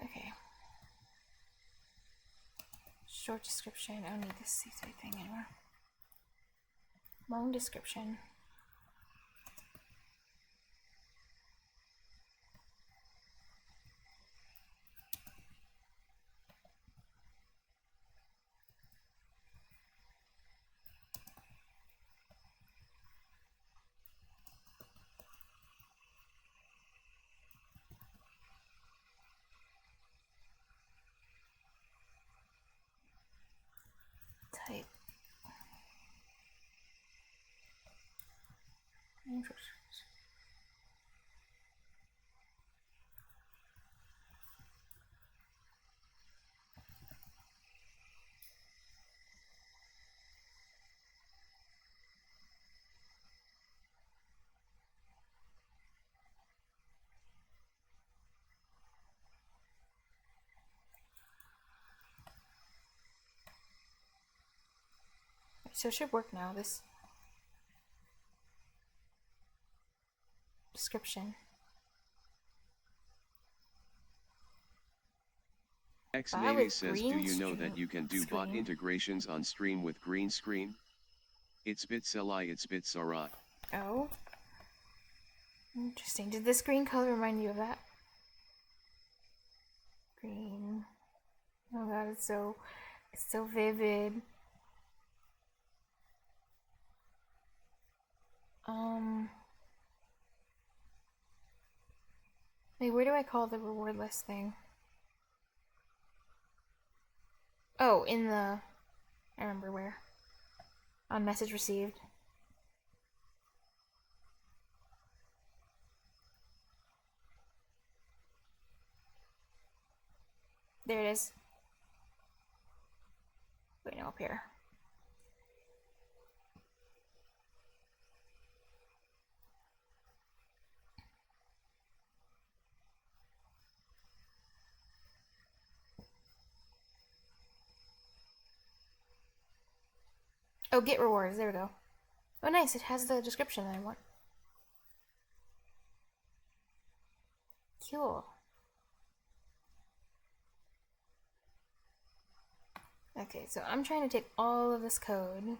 Okay. Short description. I don't need this C3 thing anymore. Long description. Type. So it should work now, this description. X Navy says, do you know that you can do bot integrations on stream with green screen? It's bitsli, it's bitsarat. Oh. Interesting. Did this green color remind you of that? Green. Oh god, it's so vivid. Wait, where do I call the reward list thing? Oh, in the... I remember where. On message received. There it is. Wait, no, up here. Oh, get rewards. There we go. Oh, nice. It has the description that I want. Cool. Okay, so I'm trying to take all of this code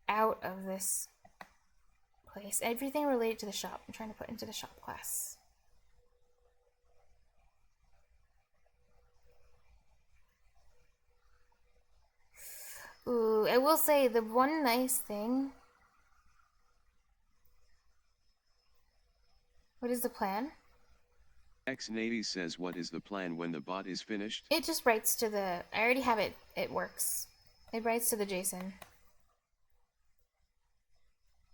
out of this place. Everything related to the shop, I'm trying to put into the shop class. Ooh, I will say the one nice thing. What is the plan? X-Navy says what is the plan when the bot is finished? It just writes to the... I already have it. It works. It writes to the JSON.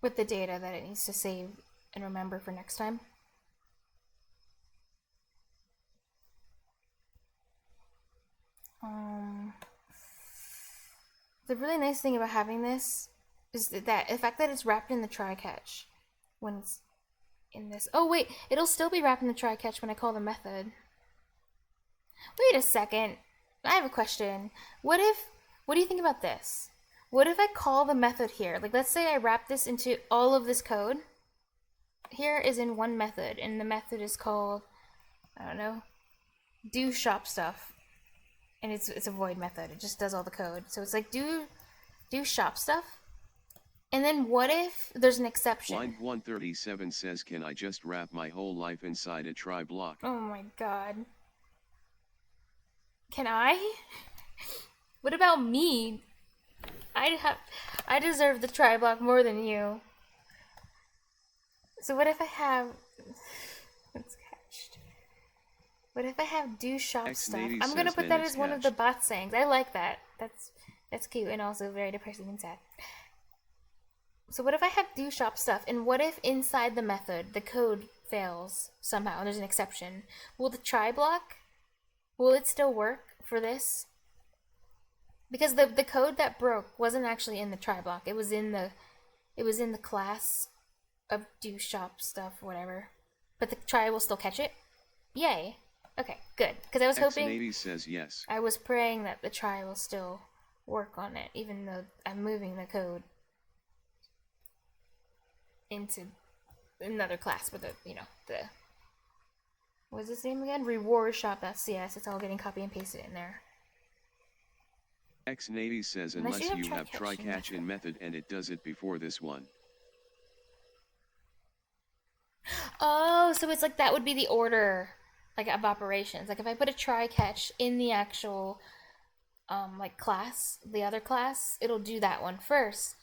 With the data that it needs to save and remember for next time. The really nice thing about having this is that the fact that it's wrapped in the try catch when it's in this. Oh wait, it'll still be wrapped in the try catch when I call the method. Wait a second. I have a question. What do you think about this? What if I call the method here? Like, let's say I wrap this into all of this code. Here is in one method, and the method is called, I don't know, do shop stuff. And it's a void method. It just does all the code. So it's like do shop stuff. And then what if there's an exception? Line 137 says, can I just wrap my whole life inside a try block? Oh my god. Can I? What about me? I deserve the try block more than you. So what if I have... It's cached. What if I have do shop stuff? I'm gonna put that as one of the bot sayings. I like that. That's cute and also very depressing and sad. So what if I have do shop stuff, and what if inside the method the code fails somehow and there's an exception? Will the try block, will it still work for this? Because the code that broke wasn't actually in the try block. It was in the class of do shop stuff, whatever. But the try will still catch it? Yay. Okay, good. Because I was hoping... X-Navy says yes. I was praying that the try will still work on it, even though I'm moving the code into another class with the what's its name again? Reward shop.cs. It's all getting copy and pasted in there. X-Navy says unless you have try catch in method and it does it before this one. Oh, so it's like that would be the order, like, of operations. Like if I put a try catch in the actual like class, the other class, it'll do that one first.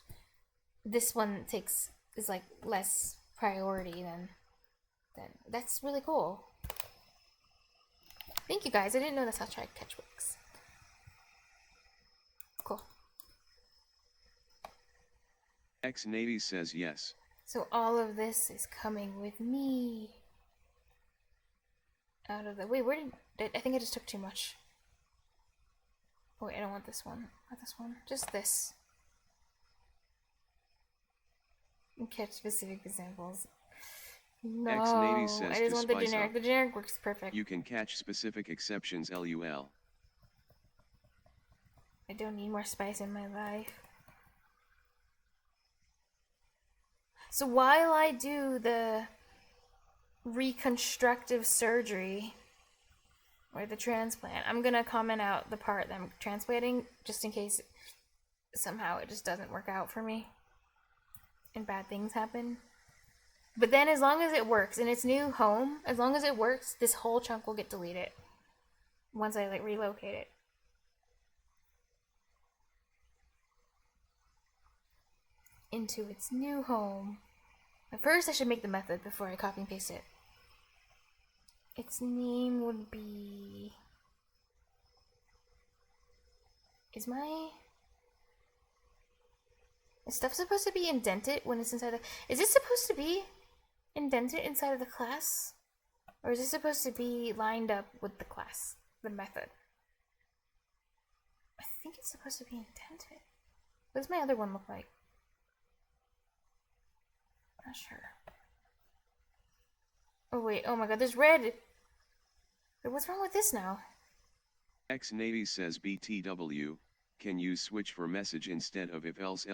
This one is like less priority than that's really cool. Thank you guys. I didn't know that's how try catch works. Cool. X-Navy says yes. So all of this is coming with me. Out of the... Wait, where did... I think I just took too much. Oh, wait, I don't want this one. Not this one. Just this. And catch specific examples. No, X-Navy says I just want the generic. The generic works perfect. You can catch specific exceptions, LUL. I don't need more spice in my life. So while I do the reconstructive surgery or the transplant, I'm gonna comment out the part that I'm transplanting just in case somehow it just doesn't work out for me and bad things happen. But then as long as it works in its new home, as long as it works, this whole chunk will get deleted once I relocate it. Into its new home. But first I should make the method before I copy and paste it. Its name would be... Is stuff supposed to be indented when it's inside the... Is this supposed to be indented inside of the class? Or is this supposed to be lined up with the class, the method? I think it's supposed to be indented. What does my other one look like? Not sure. Oh wait, oh my god, there's red! Wait, what's wrong with this now? X-Navy says BTW, can you switch for message instead of if else?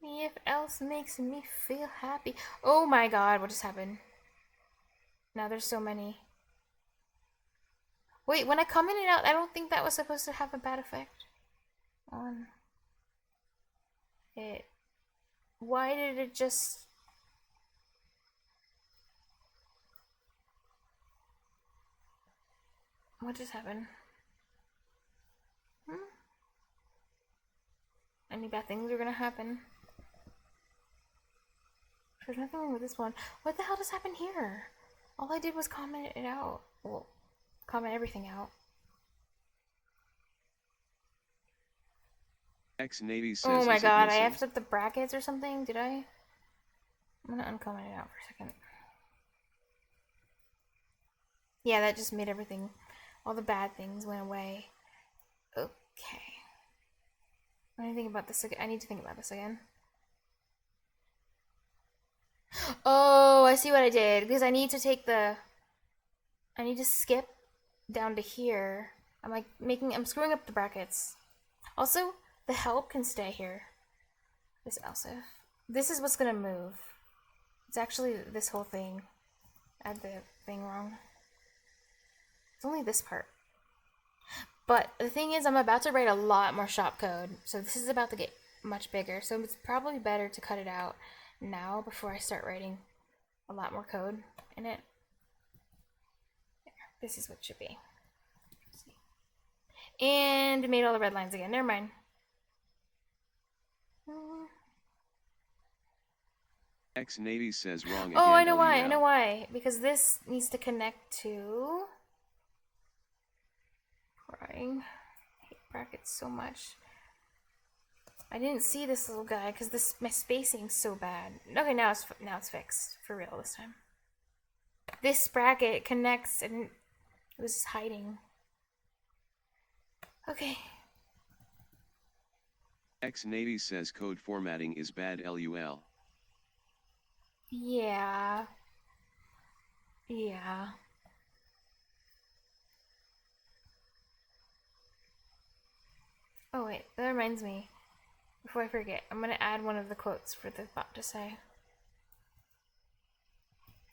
If else makes me feel happy. Oh my god, what just happened? Now there's so many. Wait, when I commented out, I don't think that was supposed to have a bad effect on it. Why did it just... What just happened? any bad things are gonna happen. There's nothing wrong with this one. What the hell just happened here? All I did was comment it out. Well, comment everything out. X-Navy says, Oh my is it god, I missing? effed up the brackets or something? Did I? I'm gonna uncomment it out for a second. Yeah, that just made everything, all the bad things went away. Okay. I need to think about this again. I need to think about this again. Oh, I see what I did. Because I need to take the... I need to skip down to here. I'm like I'm screwing up the brackets. Also, the help can stay here. This also. This is what's gonna move. It's actually this whole thing. I had the thing wrong. It's only this part. But the thing is, I'm about to write a lot more shop code. So this is about to get much bigger. So it's probably better to cut it out now before I start writing a lot more code in it. There, this is what it should be. And made all the red lines again. Never mind. X-Navy says wrong again. Oh, I know LUL. why. I know why. Because this needs to connect to... Crying. I hate brackets so much. I didn't see this little guy because my spacing's so bad. Okay, now it's fixed for real this time. This bracket connects and it was just hiding. Okay. X-Navy says code formatting is bad. LUL. Yeah. Yeah. Oh wait, that reminds me. Before I forget, I'm gonna add one of the quotes for the bot to say.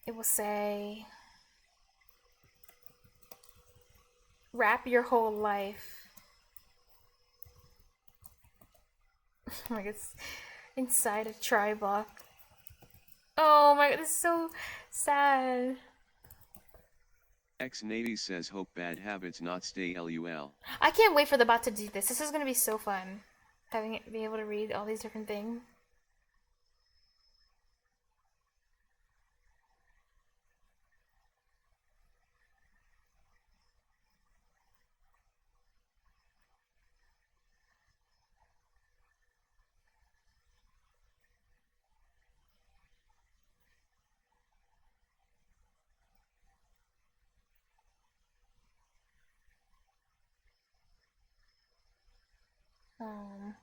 It will say, wrap your whole life. Like it's inside a try block. Oh my god, this is so sad. X-Navy says hope bad habits not stay. LUL. I can't wait for the bot to do this. This is gonna be so fun. Having it be able to read all these different things. Um,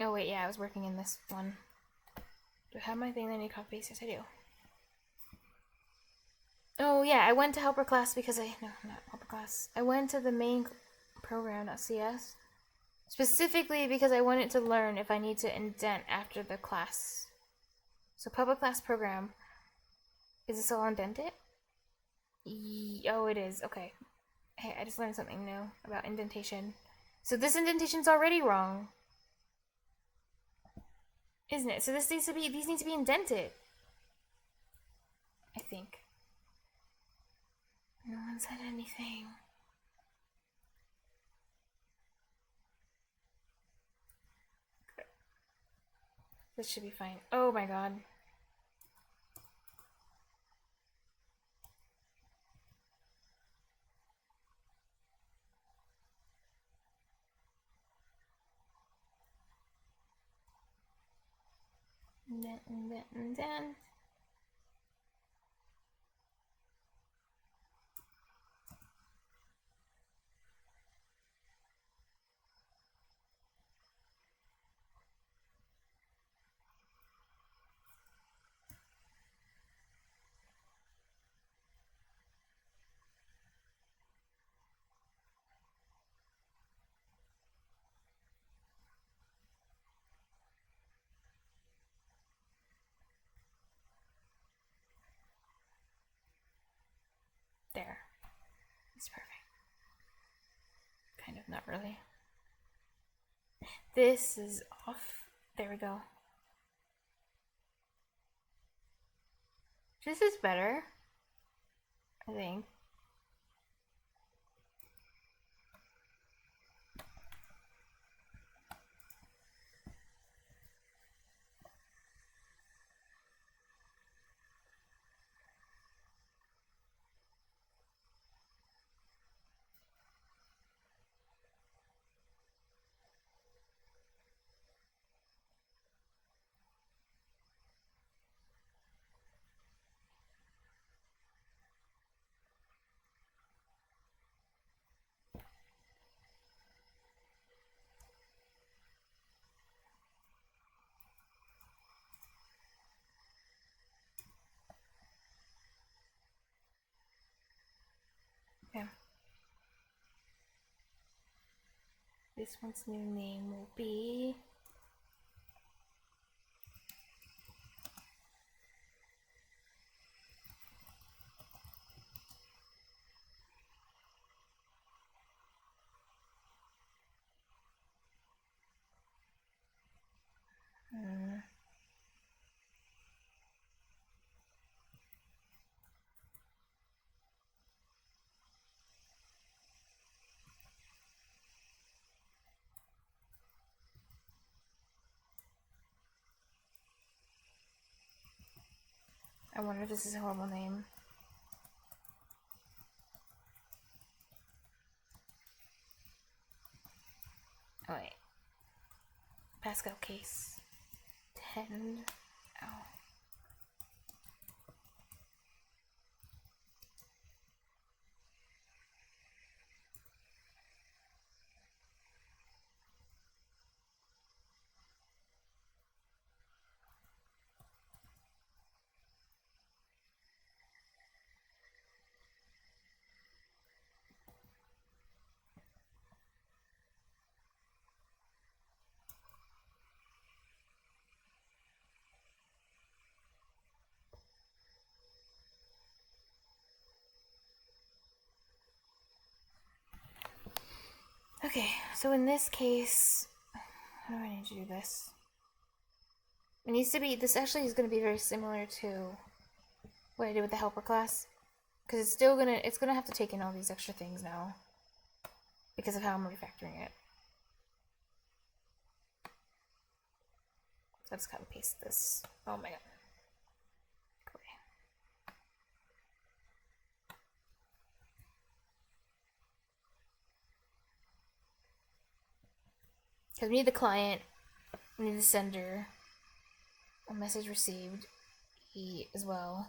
oh wait, yeah, I was working in this one. Do I have my thing that I need to copy paste? Yes, I do. Oh yeah, I went to helper class because no, not helper class. I went to the main program.cs specifically because I wanted to learn if I need to indent after the class. So public class program, is this all indented? Oh, it is. Okay. Hey, I just learned something new about indentation. So this indentation's already wrong, isn't it? So these need to be indented. I think. No one said anything. Good. This should be fine. Oh my god. Indent. There. It's perfect. Kind of, not really. This is off. There we go. This is better, I think. Okay. This one's new name will be... I wonder if this is a horrible name. Oh wait. Pascal case. 10. Ow. Okay, so in this case, how do I need to do this? It needs to be, this actually is going to be very similar to what I did with the helper class. Because it's still going to, it's going to have to take in all these extra things now. Because of how I'm refactoring it. So I'll just copy paste this. Oh my god. Because we need the client, we need the sender, a message received, E as well.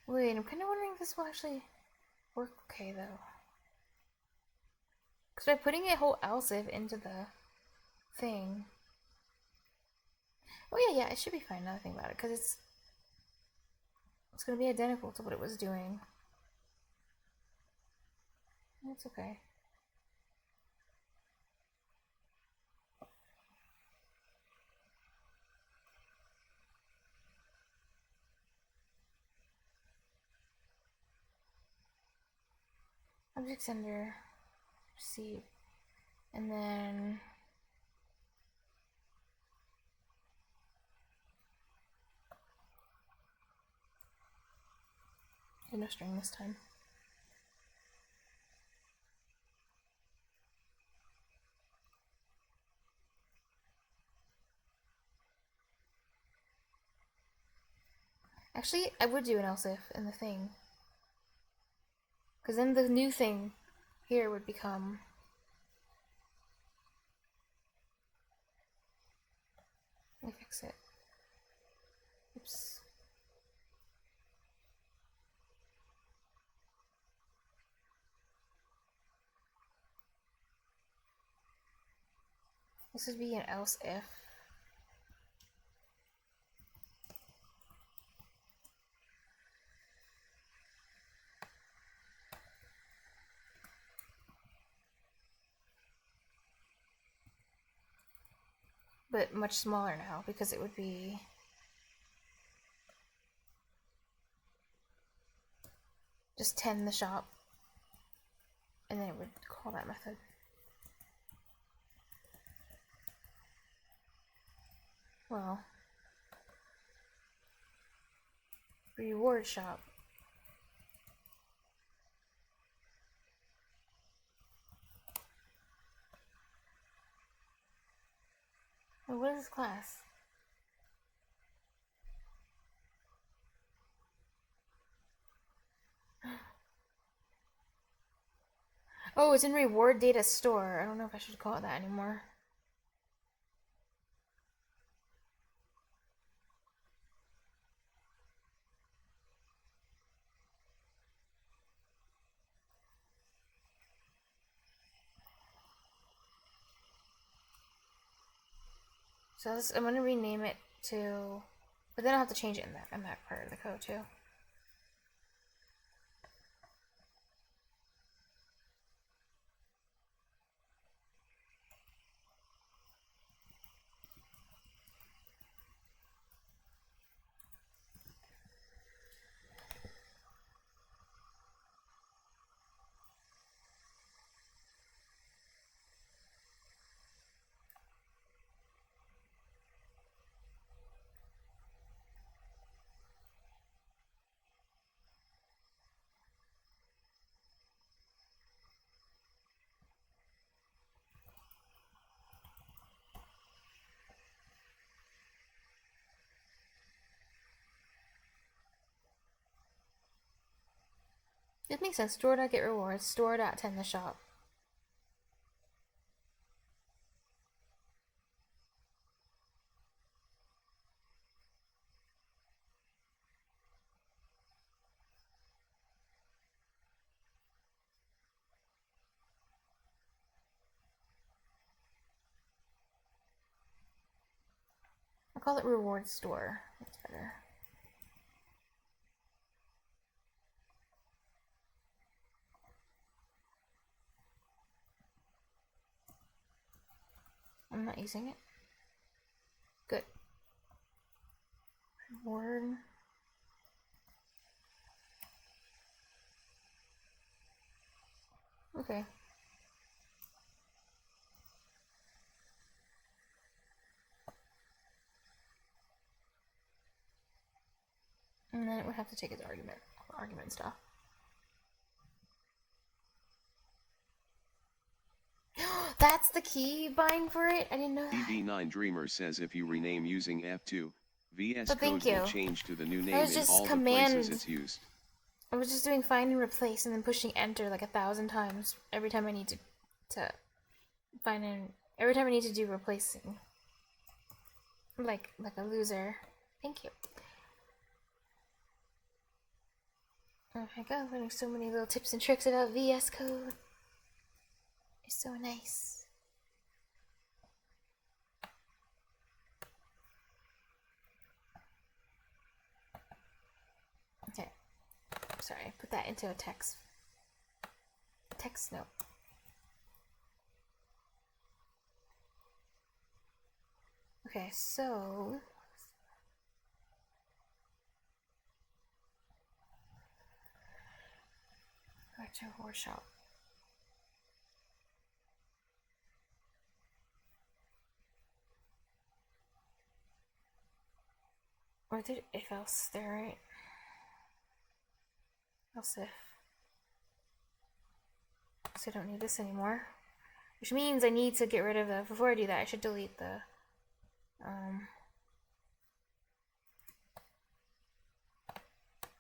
Wait, I'm kind of wondering if this will actually work okay though. Because by putting a whole else if into the thing. Oh yeah, it should be fine now that I think about it, because it's going to be identical to what it was doing. That's okay. Object sender, receive, and then no string this time. Actually, I would do an else if in the thing. Because then the new thing here would become... Let me fix it. Oops. This would be an else if. but much smaller now because it would be just 10 the shop, and then it would call that method. Well, reward shop. Oh, what is this class? Oh, it's in reward data store. I don't know if I should call it that anymore. So I'm gonna rename it to, but then I'll have to change it in that part of the code too. It makes sense. Store.get rewards, store.tend the shop. I'll call it reward store. That's better. I'm not using it. Good. Reward. Okay. And then it would have to take its argument stuff. That's the key bind for it? I didn't know that. EV9 Dreamer says if you rename using F2, VS Oh, Code will change to the new name in all the places it's used. I was just doing find and replace and then pushing enter like 1,000 times every time I need to find and every time I need to do replacing. Like a loser. Thank you. Oh my god, learning so many little tips and tricks about VS Code. It's so nice. Okay. Sorry, I put that into a text note. Okay, so back to a workshop. Or did if else there, right? Else if. So I don't need this anymore. Which means I need to get rid of the, before I do that, I should delete the,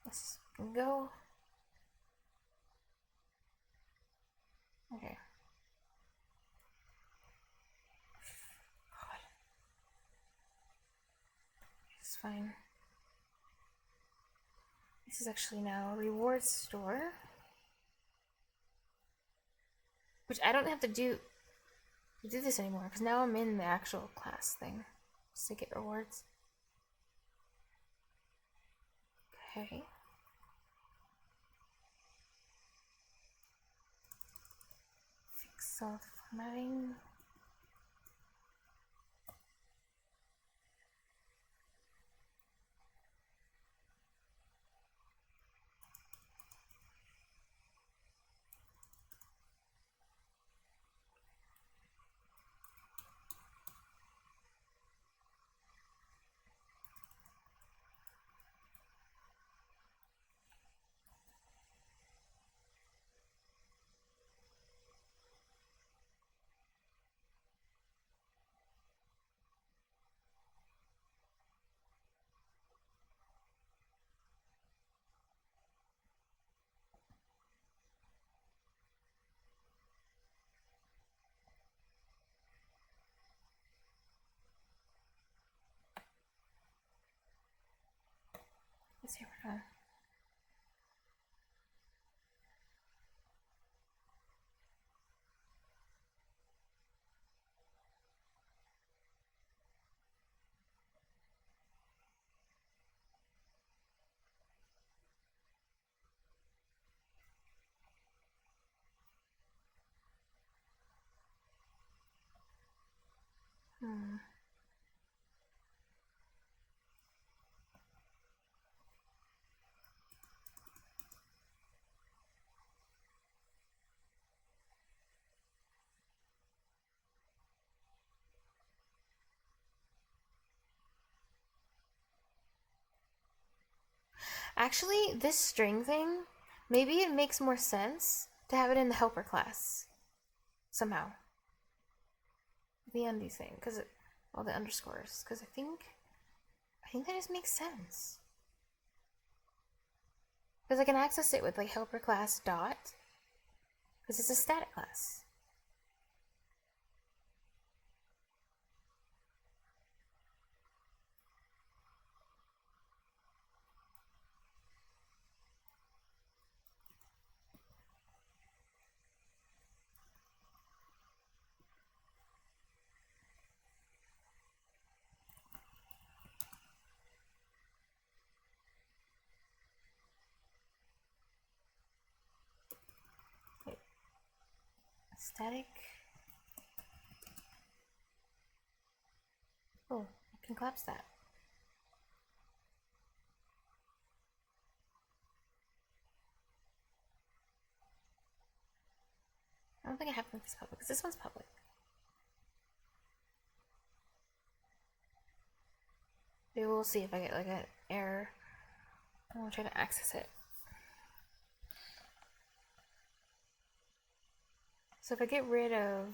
this can go. Okay. God. It's fine. This is actually now a reward store. Which I don't have to do this anymore, because now I'm in the actual class thing. Just to get rewards. Okay. Fix all the formatting. say we're done. Actually, this string thing, maybe it makes more sense to have it in the helper class. Somehow. The undies thing, because all the underscores, because I think that just makes sense. Because I can access it with like helper class dot, because it's a static class. Wait. Static. Oh, I can collapse that. I don't think I have to make this public, because this one's public. Maybe we'll see if I get like an error. I'm gonna try to access it. So if I get rid of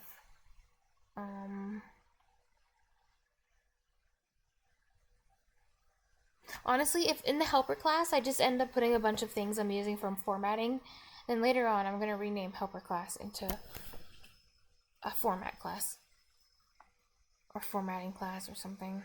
honestly, if in the helper class I just end up putting a bunch of things I'm using from formatting, then later on I'm gonna rename helper class into a format class. Or formatting class or something.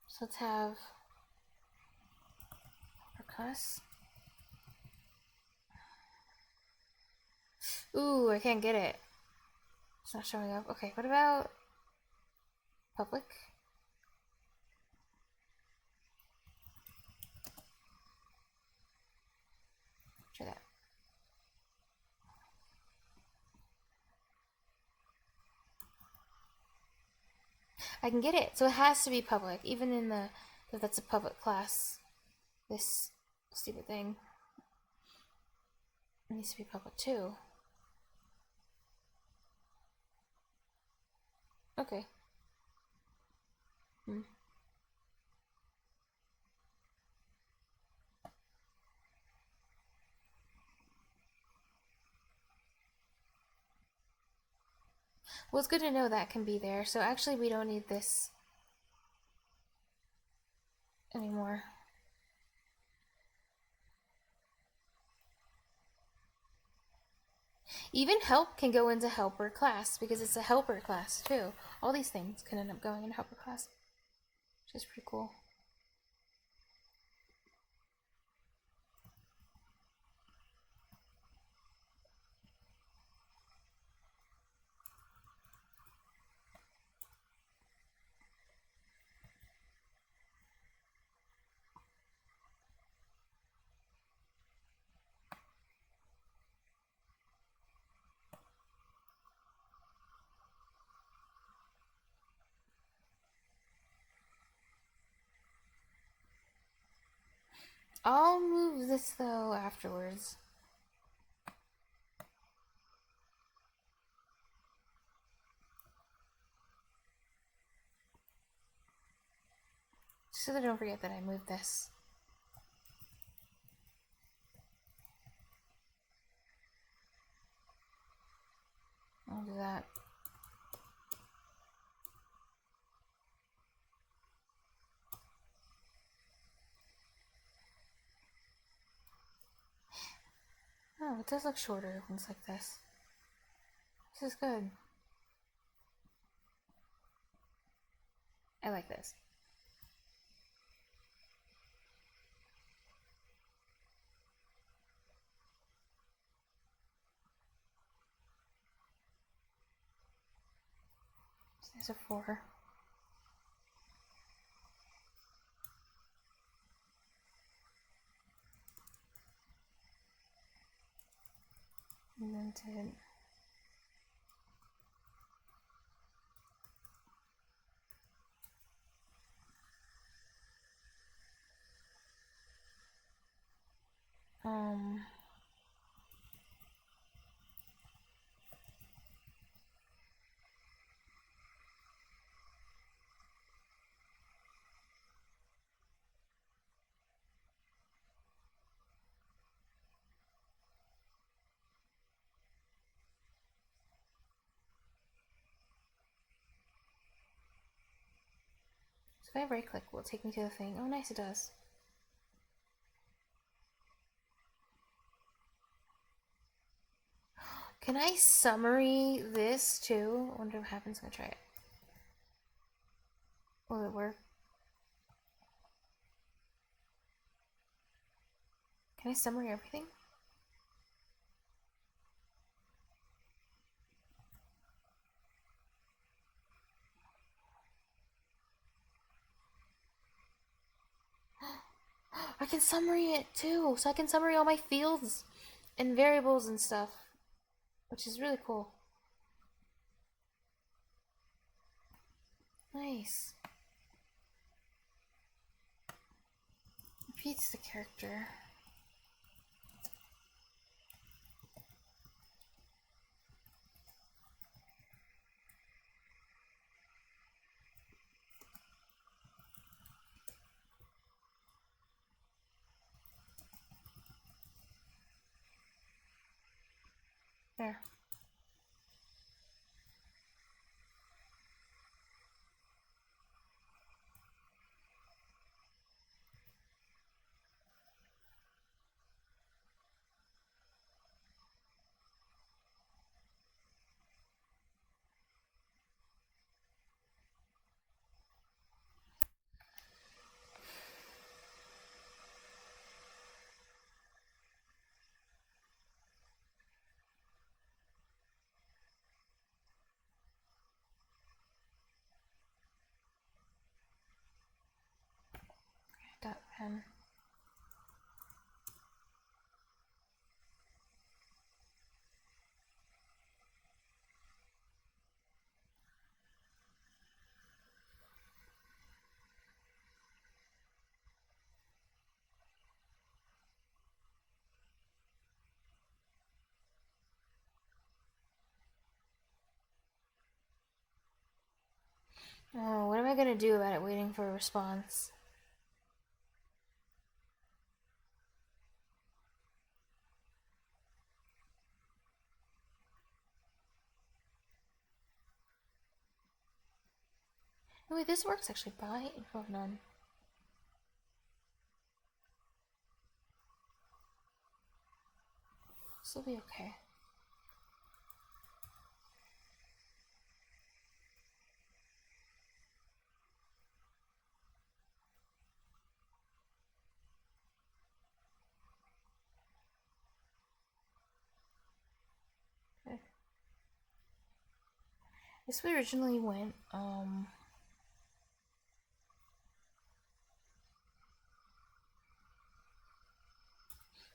So let's have percuss. Ooh, I can't get it. It's not showing up. Okay, what about public? Try that. I can get it. So it has to be public, even in the if that's a public class. This stupid thing needs to be public too. Okay. Well, it's good to know that can be there. So actually we don't need this anymore. Even help can go into helper class because it's a helper class too. All these things can end up going in helper class, which is pretty cool. I'll move this though afterwards. So that I don't forget that I moved this. I'll do that. Oh, it does look shorter, things like this. This is good. I like this. There's a 4. Indented. So if I right click, will it take me to the thing? Oh, nice, it does. Can I summary this too? I wonder what happens. I'm gonna try it. Will it work? Can I summary everything? I can summary it too, so I can summary all my fields and variables and stuff, which is really cool. Nice. Repeats the character. There. Dot pen. Oh, what am I gonna do about it waiting for a response? Oh, wait, this works actually. Buy info of none. This will be okay. Okay. This we originally went,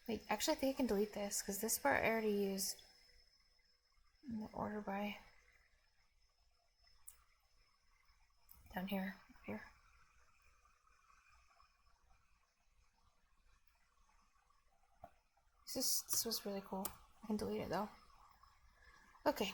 wait, actually I think I can delete this, because this part I already used in the order by down here, up here. This was really cool. I can delete it though. Okay.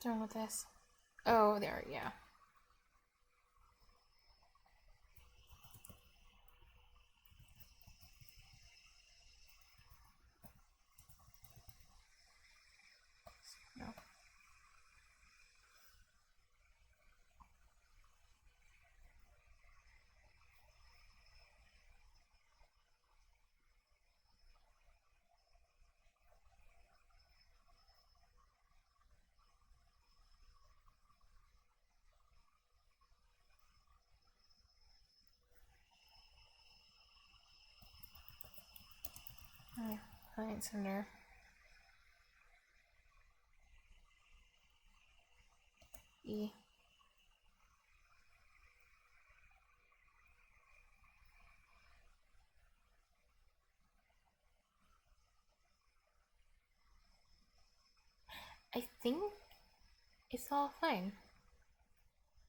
What's wrong with this? Oh, there, yeah. No. Client center. E. I think it's all fine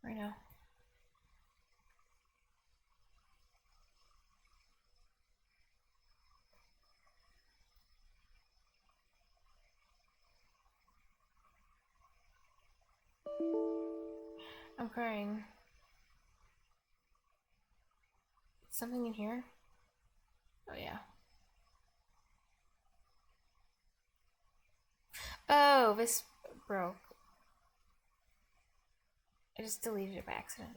right now. I'm crying. Something in here? Oh, yeah. Oh, this broke. I just deleted it by accident.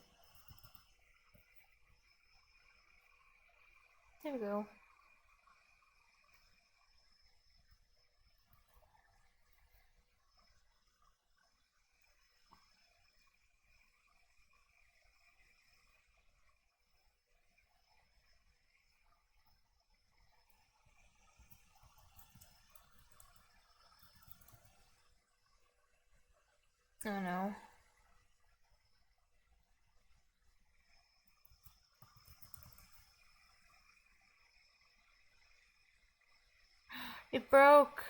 There we go. Oh no. It broke.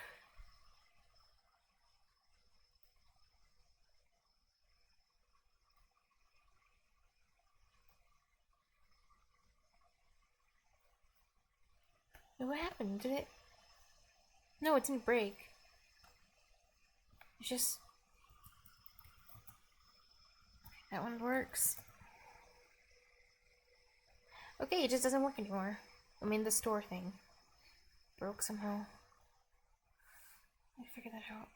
What happened? Did it? No, it didn't break. It just... That one works. Okay, it just doesn't work anymore. I mean, the store thing broke somehow. Let me figure that out.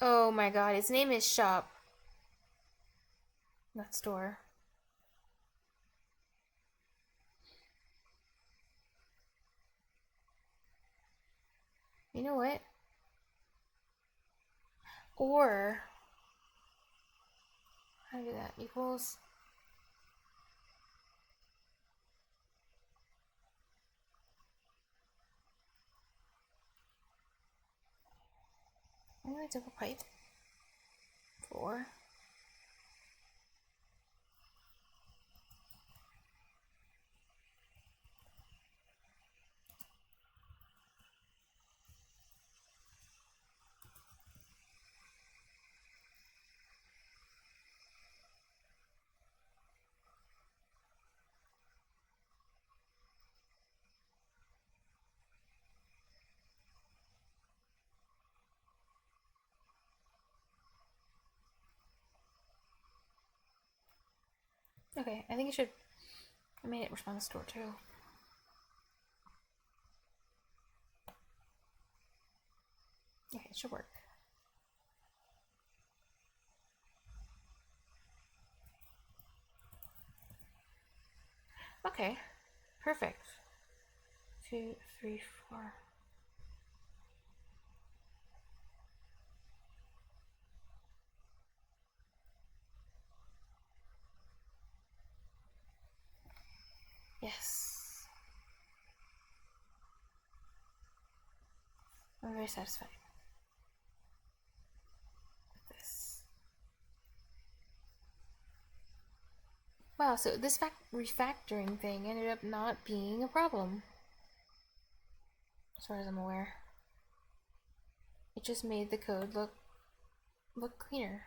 Oh my god, his name is Shop. Not store. You know what? Or... How do that? Equals... I'm gonna double pipe. 4. Okay, I think it should... I made it respond to store too. Okay, it should work. Okay, perfect. 2, 3, 4. Yes. I'm very satisfied with this. Wow, so this refactoring thing ended up not being a problem. As far as I'm aware. It just made the code look cleaner.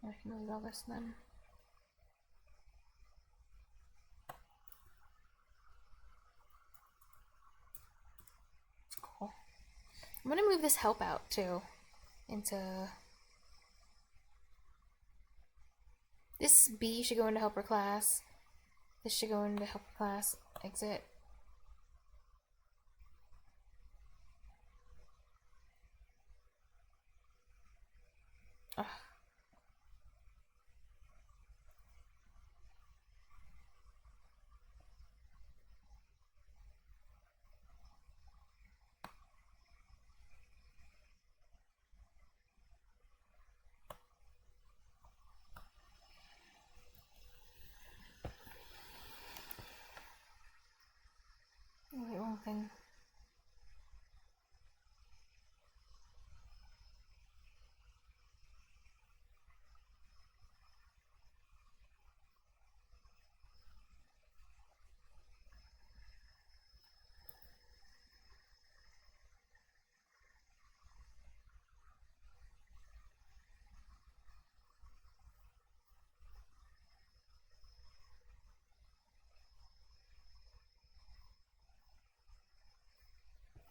I can delete all this then. It's cool. I'm gonna move this help out too into this B should go into helper class. This should go into helper class. Exit. Ugh. Wait, wrong thing.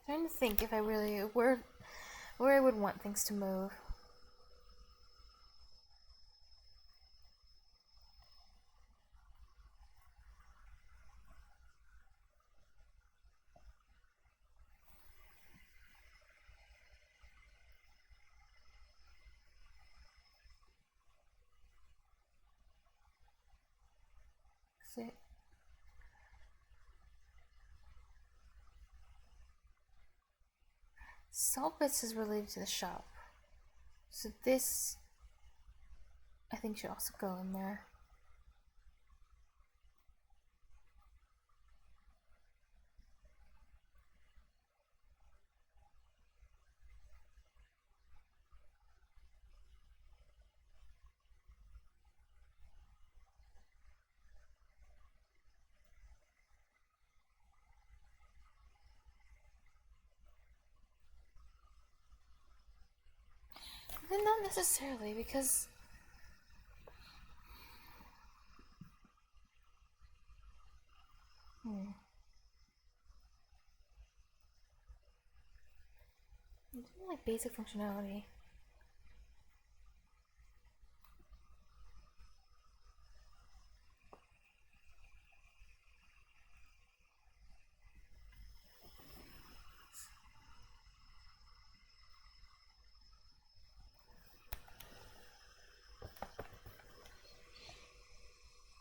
I'm trying to think if I really where I would want things to move. Exit. Saltbits is related to the shop. So this I think should also go in there. Then not necessarily, because I'm doing like basic functionality.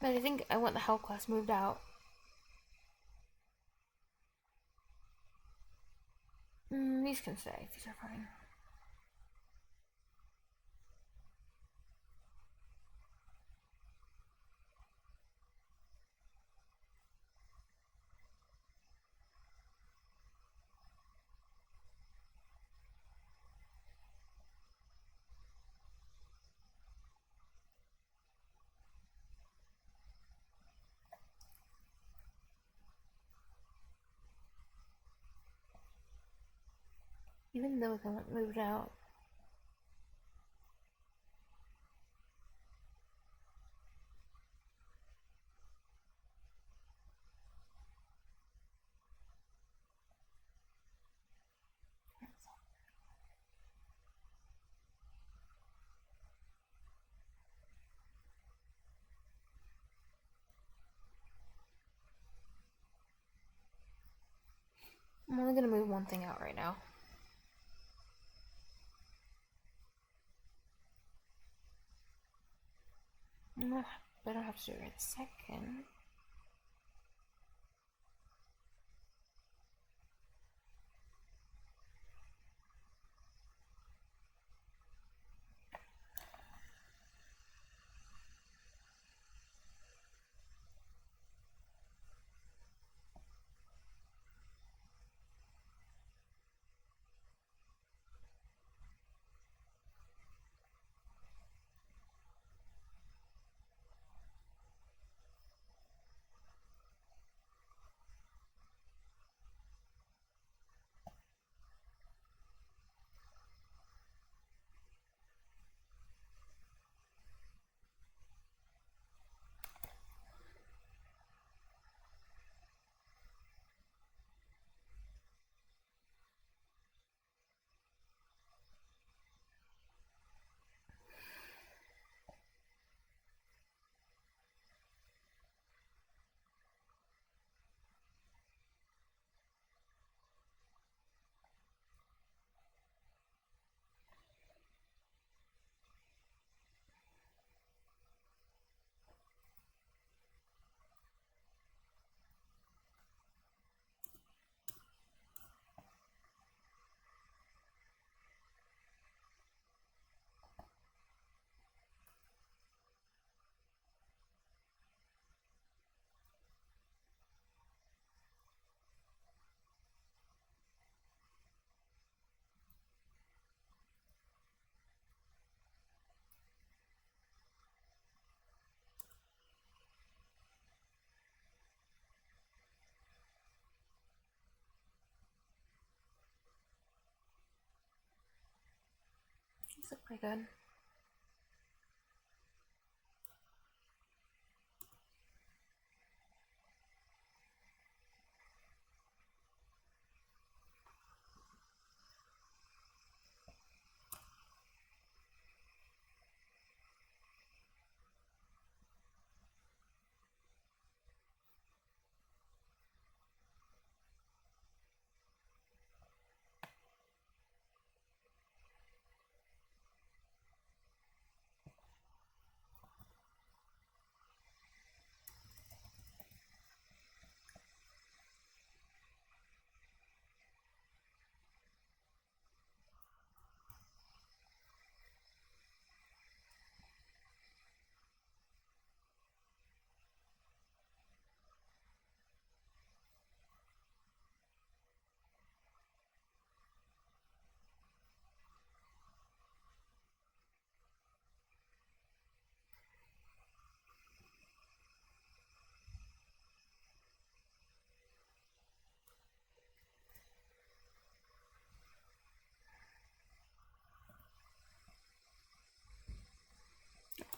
But I think I want the help class moved out. These can stay. These are fine. Even though they weren't moved out. I'm only gonna move one thing out right now. I don't have to do it right this second. My God.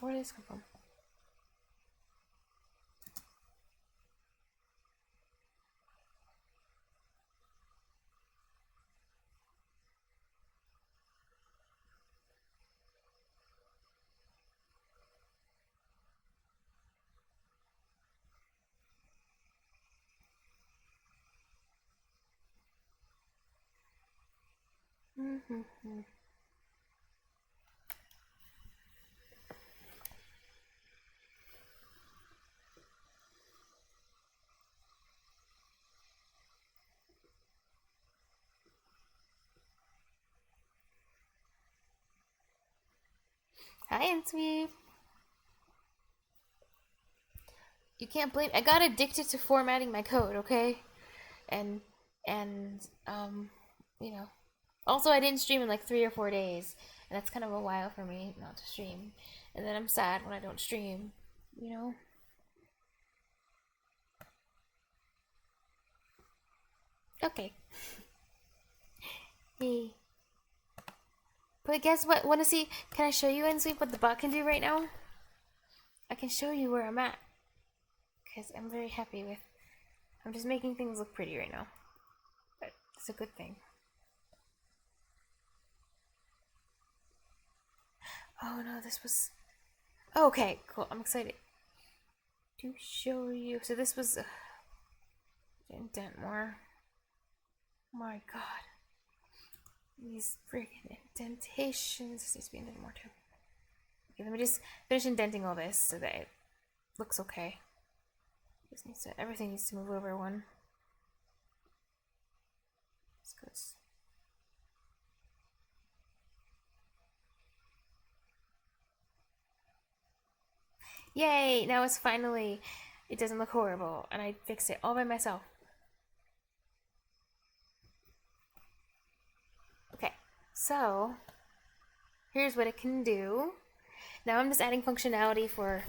Where did this come from? Hi, Answeep. You can't blame. I got addicted to formatting my code, okay? And you know. Also, I didn't stream in like 3 or 4 days, and that's kind of a while for me not to stream. And then I'm sad when I don't stream, you know. Okay. Yay. But guess what? Want to see? Can I show you Ensweep what the bot can do right now? I can show you where I'm at. Because I'm very happy with... I'm just making things look pretty right now. But it's a good thing. Oh no, this was... Oh, okay, cool. I'm excited to show you. So this was... indent more. My God. These freaking indentations. This needs to be indented more too. Okay, let me just finish indenting all this so that it looks okay. This needs to, everything needs to move over one. This goes. Yay! Now it's finally, it doesn't look horrible, and I fixed it all by myself. Okay, so here's what it can do. Now I'm just adding functionality for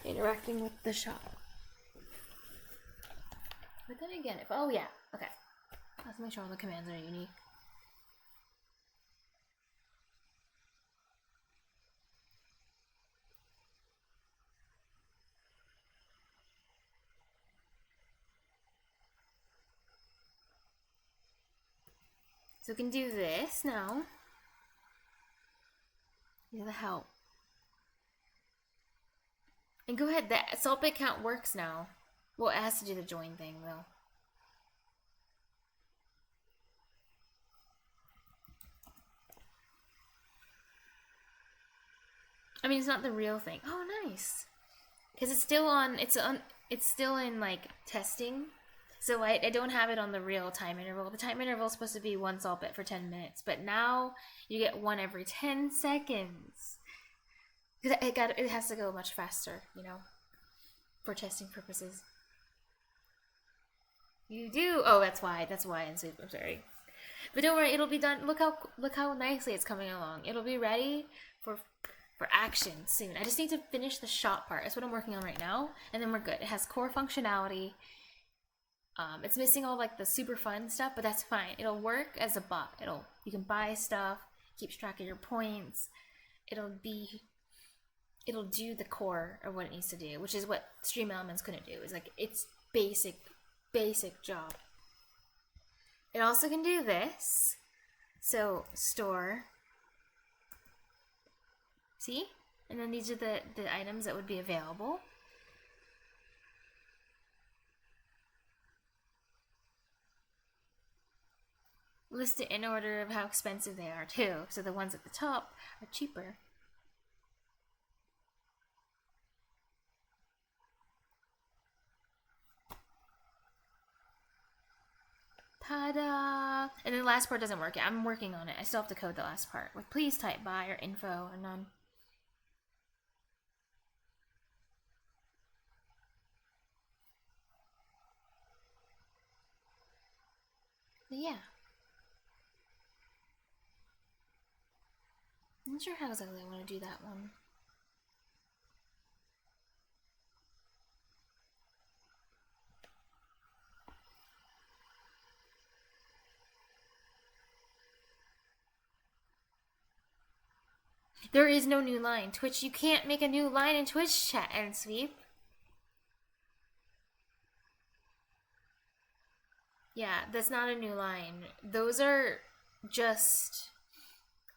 interacting with the shop. But then again, if oh yeah, okay. Let's make sure all the commands are unique. So we can do this now. Do the help. And go ahead, that salt bit count works now. Well, it has to do the join thing though. I mean, it's not the real thing. Oh, nice. Because it's still on. It's still in like testing. So I don't have it on the real time interval. The time interval is supposed to be 1 salt bit for 10 minutes, but now you get 1 every 10 seconds. It has to go much faster, you know, for testing purposes. You do. Oh, that's why. That's why. I'm sorry. But don't worry, it'll be done. Look how nicely it's coming along. It'll be ready for action soon. I just need to finish the shop part. That's what I'm working on right now, and then we're good. It has core functionality. It's missing all like the super fun stuff, but that's fine. It'll work as a bot. You can buy stuff. keeps track of your points. It'll do the core of what it needs to do, which is what Stream Elements couldn't do. It's like its basic job. It also can do this. So store. See? And then these are the items that would be available. List it in order of how expensive they are too. So the ones at the top are cheaper. Ta-da! And then the last part doesn't work yet. I'm working on it. I still have to code the last part. Like, please type by or info or none. But yeah. I'm not sure how exactly I want to do that one. There is no new line. Twitch, you can't make a new line in Twitch chat and sweep. Yeah, that's not a new line. Those are just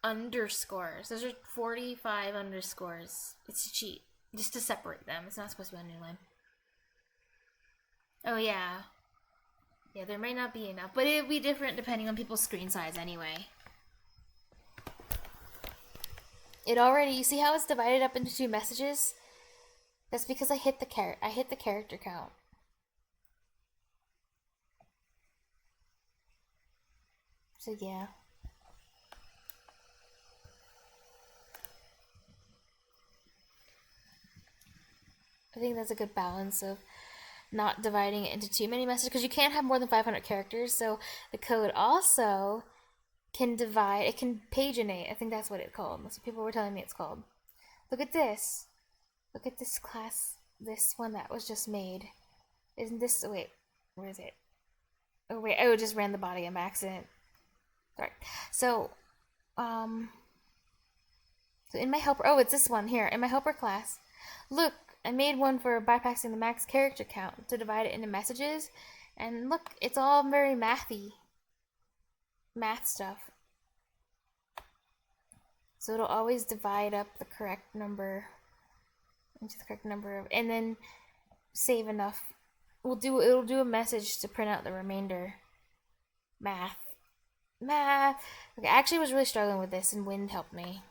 underscores. Those are 45 underscores. It's a cheat. Just to separate them. It's not supposed to be a new line. Oh, yeah. Yeah, there might not be enough, but it would be different depending on people's screen size anyway. It already, you see how it's divided up into 2 messages? That's because I hit the character count. So yeah. I think that's a good balance of not dividing it into too many messages, because you can't have more than 500 characters, so the code also can divide, it can paginate. I think that's what it's called. That's what people were telling me it's called. Look at this. Look at this class, this one that was just made. Isn't this, wait, where is it? Oh wait, oh, it just ran the body on accident. Sorry. So in my helper, oh, it's this one here, in my helper class. Look, I made one for bypassing the max character count to divide it into messages. And look, it's all very mathy. Math stuff. So it'll always divide up the correct number into the correct number of, and then save enough. It'll do a message to print out the remainder. Math. Okay, I actually was really struggling with this, and Wind helped me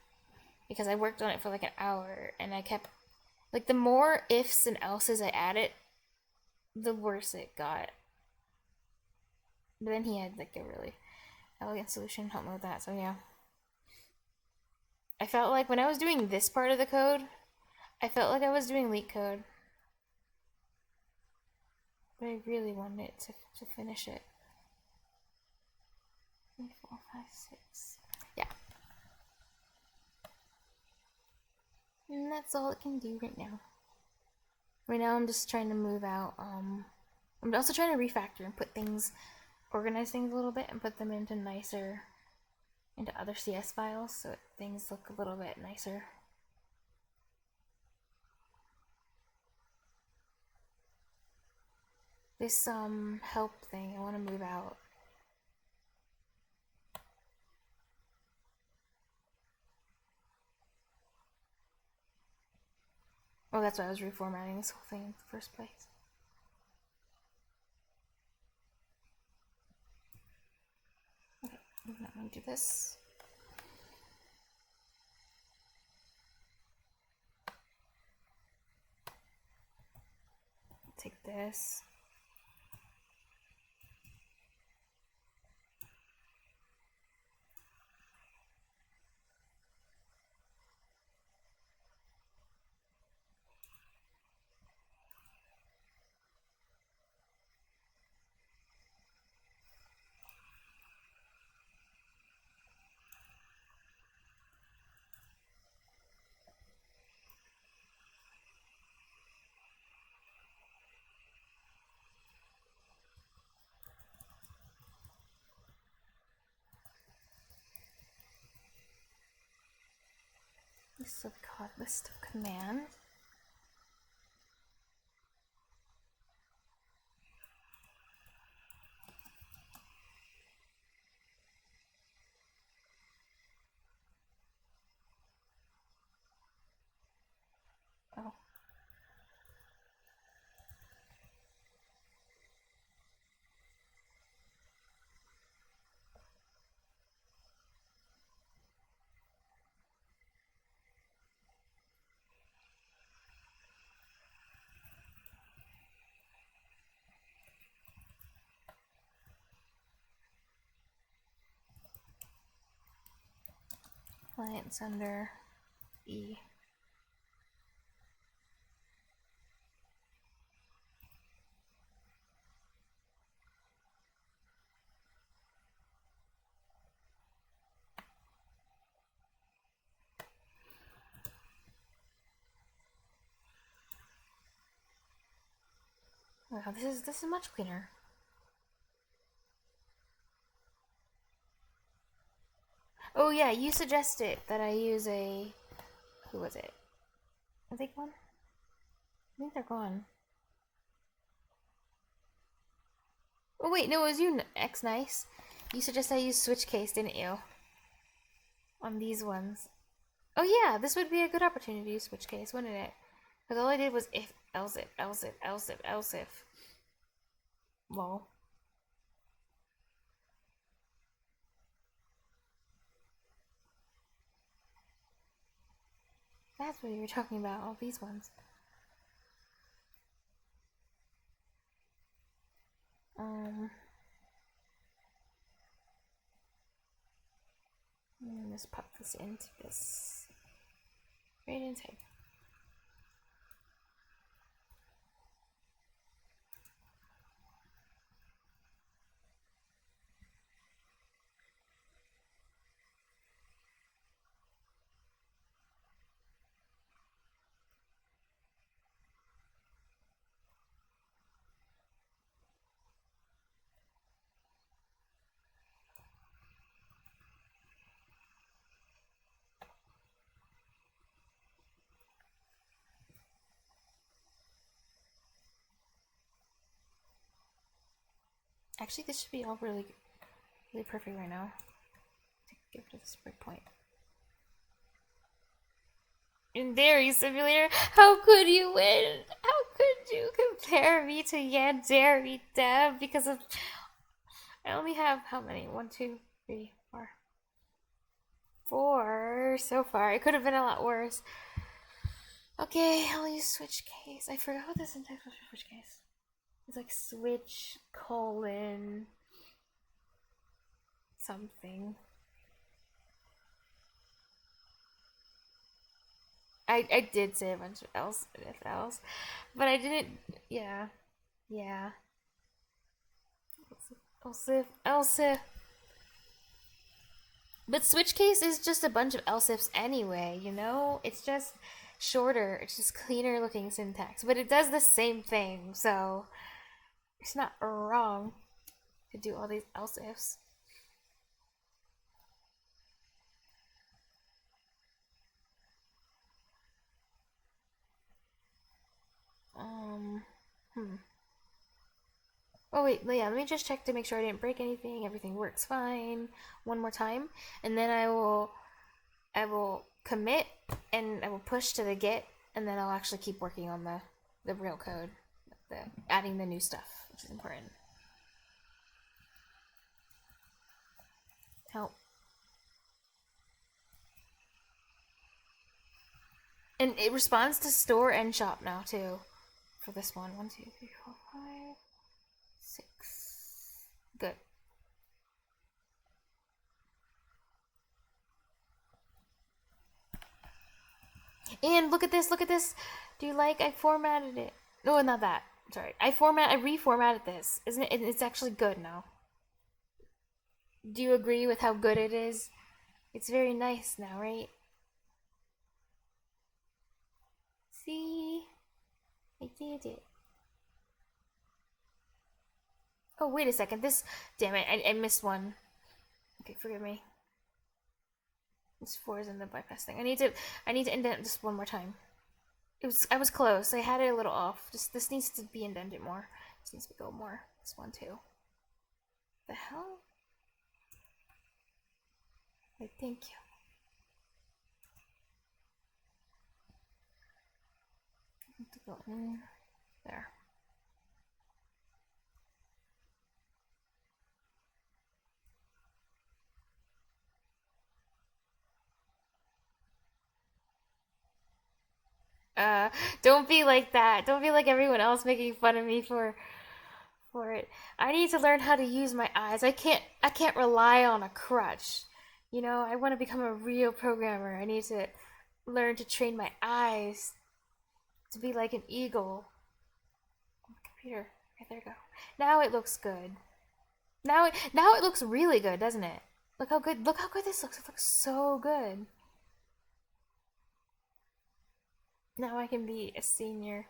because I worked on it for like an hour, and I kept, like, the more ifs and elses I added, the worse it got. But then he had like a really elegant solution to help me with that, so yeah. I felt like when I was doing this part of the code, I felt like I was doing leak code. But I really wanted it to finish it. 3, 4, 5, 6. Yeah. And that's all it can do right now. Right now I'm just trying to move out. I'm also trying to refactor and put things, organize things a little bit and put them into other CS files so things look a little bit nicer. This help thing, I want to move out. Oh, that's why I was reformatting this whole thing in the first place. Okay, I'm not going to do this. Take this. list of commands. Oh. Clients under E. Wow, this is much cleaner. Oh yeah, you suggested that I use a... Who was it? I think one? I think they're gone. Oh wait, no, it was you, X-Nice. You suggested I use switch case, didn't you? On these ones. Oh yeah, this would be a good opportunity to use switch case, wouldn't it? Because all I did was if, else if, else if, else if, else if. Lol. That's what you were talking about, all these ones. Let's pop this into this. Right inside. Actually, this should be all really perfect right now. Get rid of this breakpoint. In Dairy Simulator, how could you win? How could you compare me to Yandere Dev? Because of... I only have how many? 1, 2, 3, 4. 4 so far. It could have been a lot worse. Okay, I'll use switch case. I forgot what the syntax was for switch case. It's like switch colon something. I did say a bunch of else, if else, but I didn't. Yeah. Else if. But switch case is just a bunch of else ifs anyway. You know, it's just shorter. It's just cleaner looking syntax, but it does the same thing. So it's not wrong to do all these else ifs. Oh wait, yeah, let me just check to make sure I didn't break anything. Everything works fine. One more time, and then I will commit and I will push to the git, and then I'll actually keep working on the real code, adding the new stuff, which is important. Help. And it responds to store and shop now too. For this one, 1, 2, 3, 4, 5, 6. Good. And look at this, look at this. Do you like? I formatted it. No, not that. Sorry. I reformatted this. Isn't it? It's actually good now. Do you agree with how good it is? It's very nice now, right? See? I did it. Oh, wait a second. This... Damn it, I missed one. Okay, forgive me. This 4 is in the bypass thing. I need to indent this one more time. I was close. I had it a little off. This needs to be indented more. This needs to go more. This one too. The hell? Wait, thank you. I have to go in there. Don't be like that. Don't be like everyone else making fun of me for it. I need to learn how to use my eyes. I can't rely on a crutch. You know, I want to become a real programmer. I need to learn to train my eyes to be like an eagle. Oh, my computer. Okay, there we go. Now it looks good. Now it looks really good, doesn't it? Look how good this looks. It looks so good. Now I can be a senior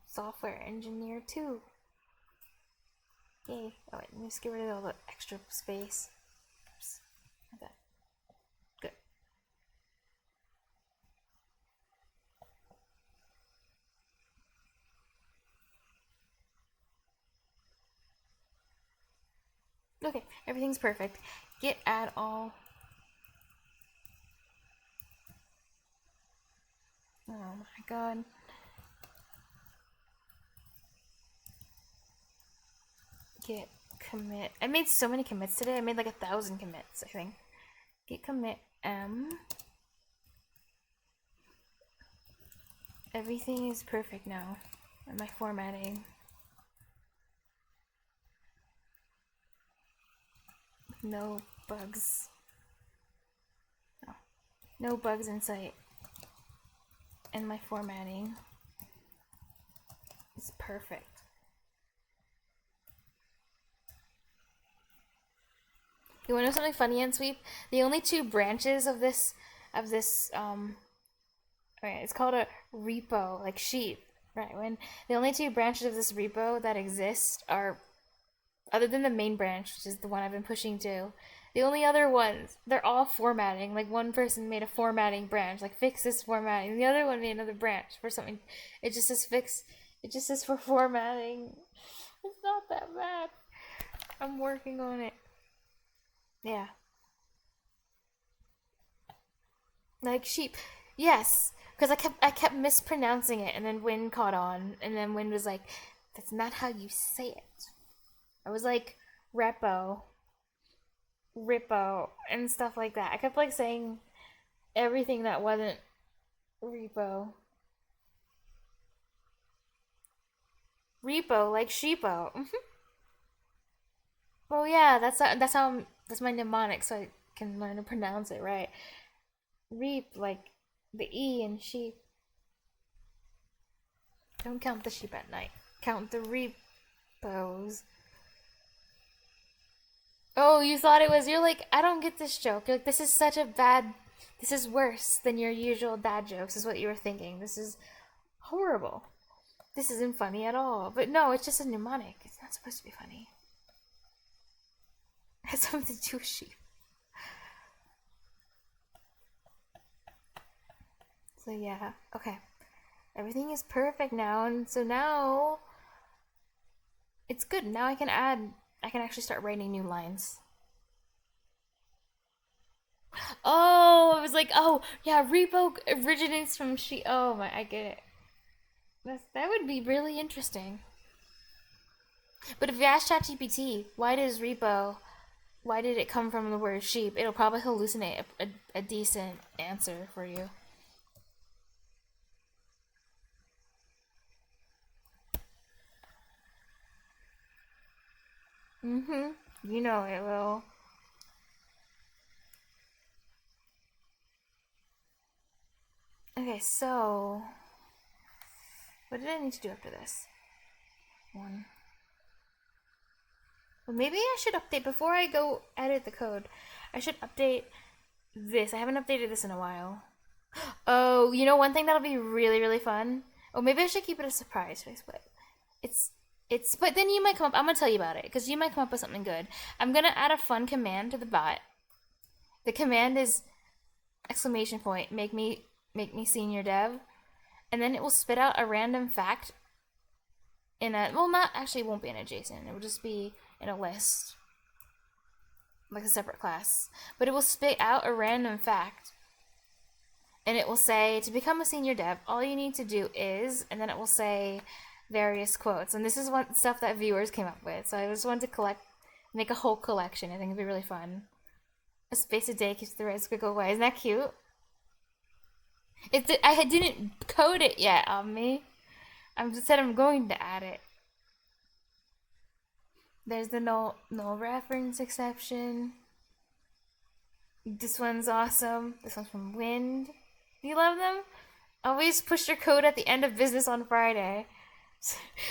software engineer too. Yay. Oh wait, let me just get rid of all the extra space. Oops. Like that. Good. Okay, everything's perfect. Git add all. Oh my god. Git commit. I made so many commits today. I made like 1,000 commits, I think. Git commit m. Everything is perfect now. And my formatting. No bugs. No bugs in sight. And my formatting is perfect. You wanna know something funny and sweep? The only 2 branches of this okay, it's called a repo, like sheep, right? When the only 2 branches of this repo that exist are, other than the main branch, which is the one I've been pushing to, the only other ones, they're all formatting. Like one person made a formatting branch, like fix this formatting. And the other one made another branch for something. It just says fix. It just says for formatting. It's not that bad. I'm working on it. Yeah. Like sheep. Yes. Because I kept mispronouncing it, and then Win caught on, and then Win was like, "That's not how you say it." I was like, "Repo, Rippo," and stuff like that. I kept like saying everything that wasn't repo. Repo, like sheepo. Well, yeah, that's my mnemonic, so I can learn to pronounce it right. Reap, like the E in sheep. Don't count the sheep at night. Count the repos. Oh, you thought it was. You're like, I don't get this joke. You're like, this is such a bad. This is worse than your usual dad jokes, is what you were thinking. This is horrible. This isn't funny at all. But no, it's just a mnemonic. It's not supposed to be funny. It has something to do with sheep. So yeah, okay. Everything is perfect now, and so now it's good. Now I can actually start writing new lines. Oh, I was like, oh, yeah, repo originates from she. Oh my, I get it. That would be really interesting. But if you ask ChatGPT, why did it come from the word sheep? It'll probably hallucinate a decent answer for you. Mm-hmm. You know it will. Okay, so what did I need to do after this? One. Well, maybe I should update before I go edit the code. I should update this. I haven't updated this in a while. Oh, you know one thing that'll be really, really fun? Oh, maybe I should keep it a surprise, but but then you might come up, I'm gonna tell you about it, because you might come up with something good. I'm gonna add a fun command to the bot. The command is exclamation point, make me senior dev, and then it will spit out a random fact in a, well, not actually, it won't be in a JSON, it will just be in a list, like a separate class, but it will spit out a random fact, and it will say, to become a senior dev, all you need to do is, and then it will say various quotes, and this is what stuff that viewers came up with, so I just wanted to make a whole collection. I think it'd be really fun. A space a day keeps the red squiggle away. Isn't that cute? I didn't code it yet on me. I just said I'm going to add it. There's the no reference exception. This one's awesome. This one's from Wind. Do you love them? Always push your code at the end of business on Friday.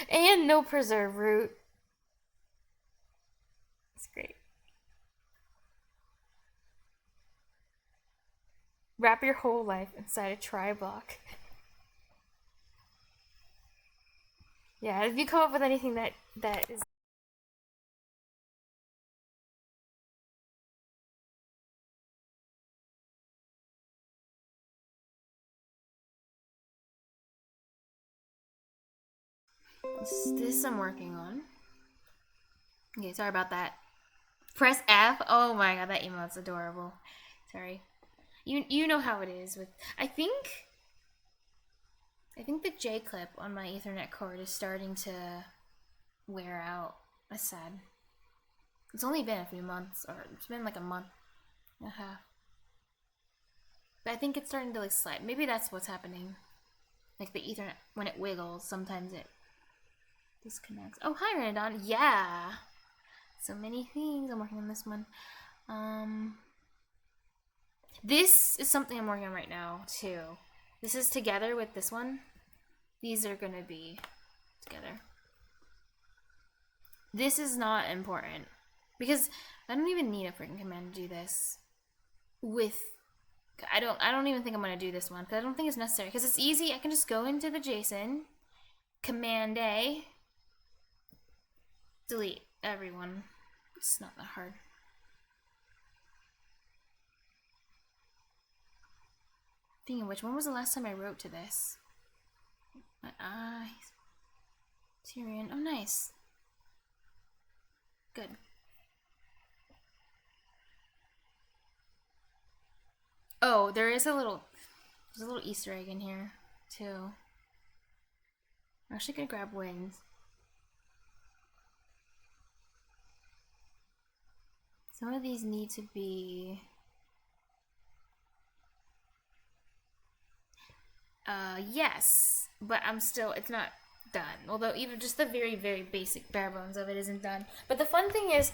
And no preserve root. It's great. Wrap your whole life inside a try block. Yeah, if you come up with anything that is... This I'm working on. Okay, sorry about that. Press F. Oh my god, that emote's adorable. Sorry. You know how it is with... I think the J clip on my Ethernet cord is starting to wear out. That's sad. It's only been a few months, or it's been like a month and a half. But I think it's starting to like slide. Maybe that's what's happening. Like the Ethernet, when it wiggles, sometimes it disconnects. Oh, hi Renadon. Yeah. So many things. I'm working on this one. This is something I'm working on right now, too. This is together with this one. These are gonna be together. This is not important, because I don't even need a freaking command to do this. I don't even think I'm gonna do this one, because I don't think it's necessary, because it's easy. I can just go into the JSON, Command A, delete everyone. It's not that hard. Speaking of which, when was the last time I wrote to this? My eyes. Tyrion. Oh, nice. Good. Oh, there's a little Easter egg in here, too. I'm actually gonna grab wings. Some of these need to be... yes, but it's not done. Although even just the very, very basic bare bones of it isn't done. But the fun thing is,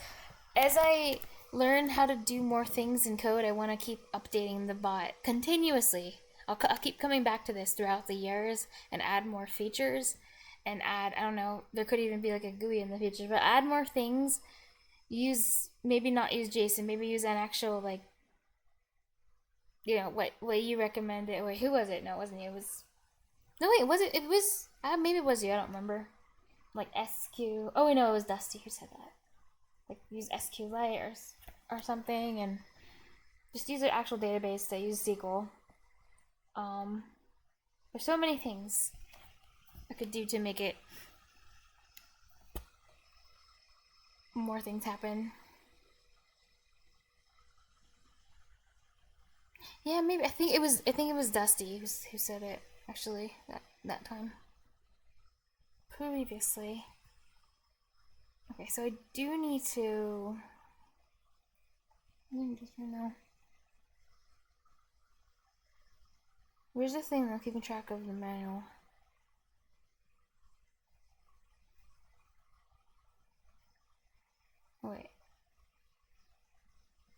as I learn how to do more things in code, I want to keep updating the bot continuously. I'll keep coming back to this throughout the years and add more features and add, I don't know, there could even be like a GUI in the future, but add more things. Maybe not use JSON, maybe use an actual, like, you know, what you recommended. Wait, who was it? No, it wasn't you. It was... No, wait, was it? It was... maybe it was you. I don't remember. Like SQ... Oh, wait, no, it was Dusty who said that. Like, use SQLite or something, and just use an actual database that uses SQL. There's so many things I could do to make it... more things happen. Yeah, maybe. I think it was Dusty who said it, actually, that time. Previously. Okay, so I do need to... Let me just know. Where's the thing that's keeping track of the manual? Oh, wait.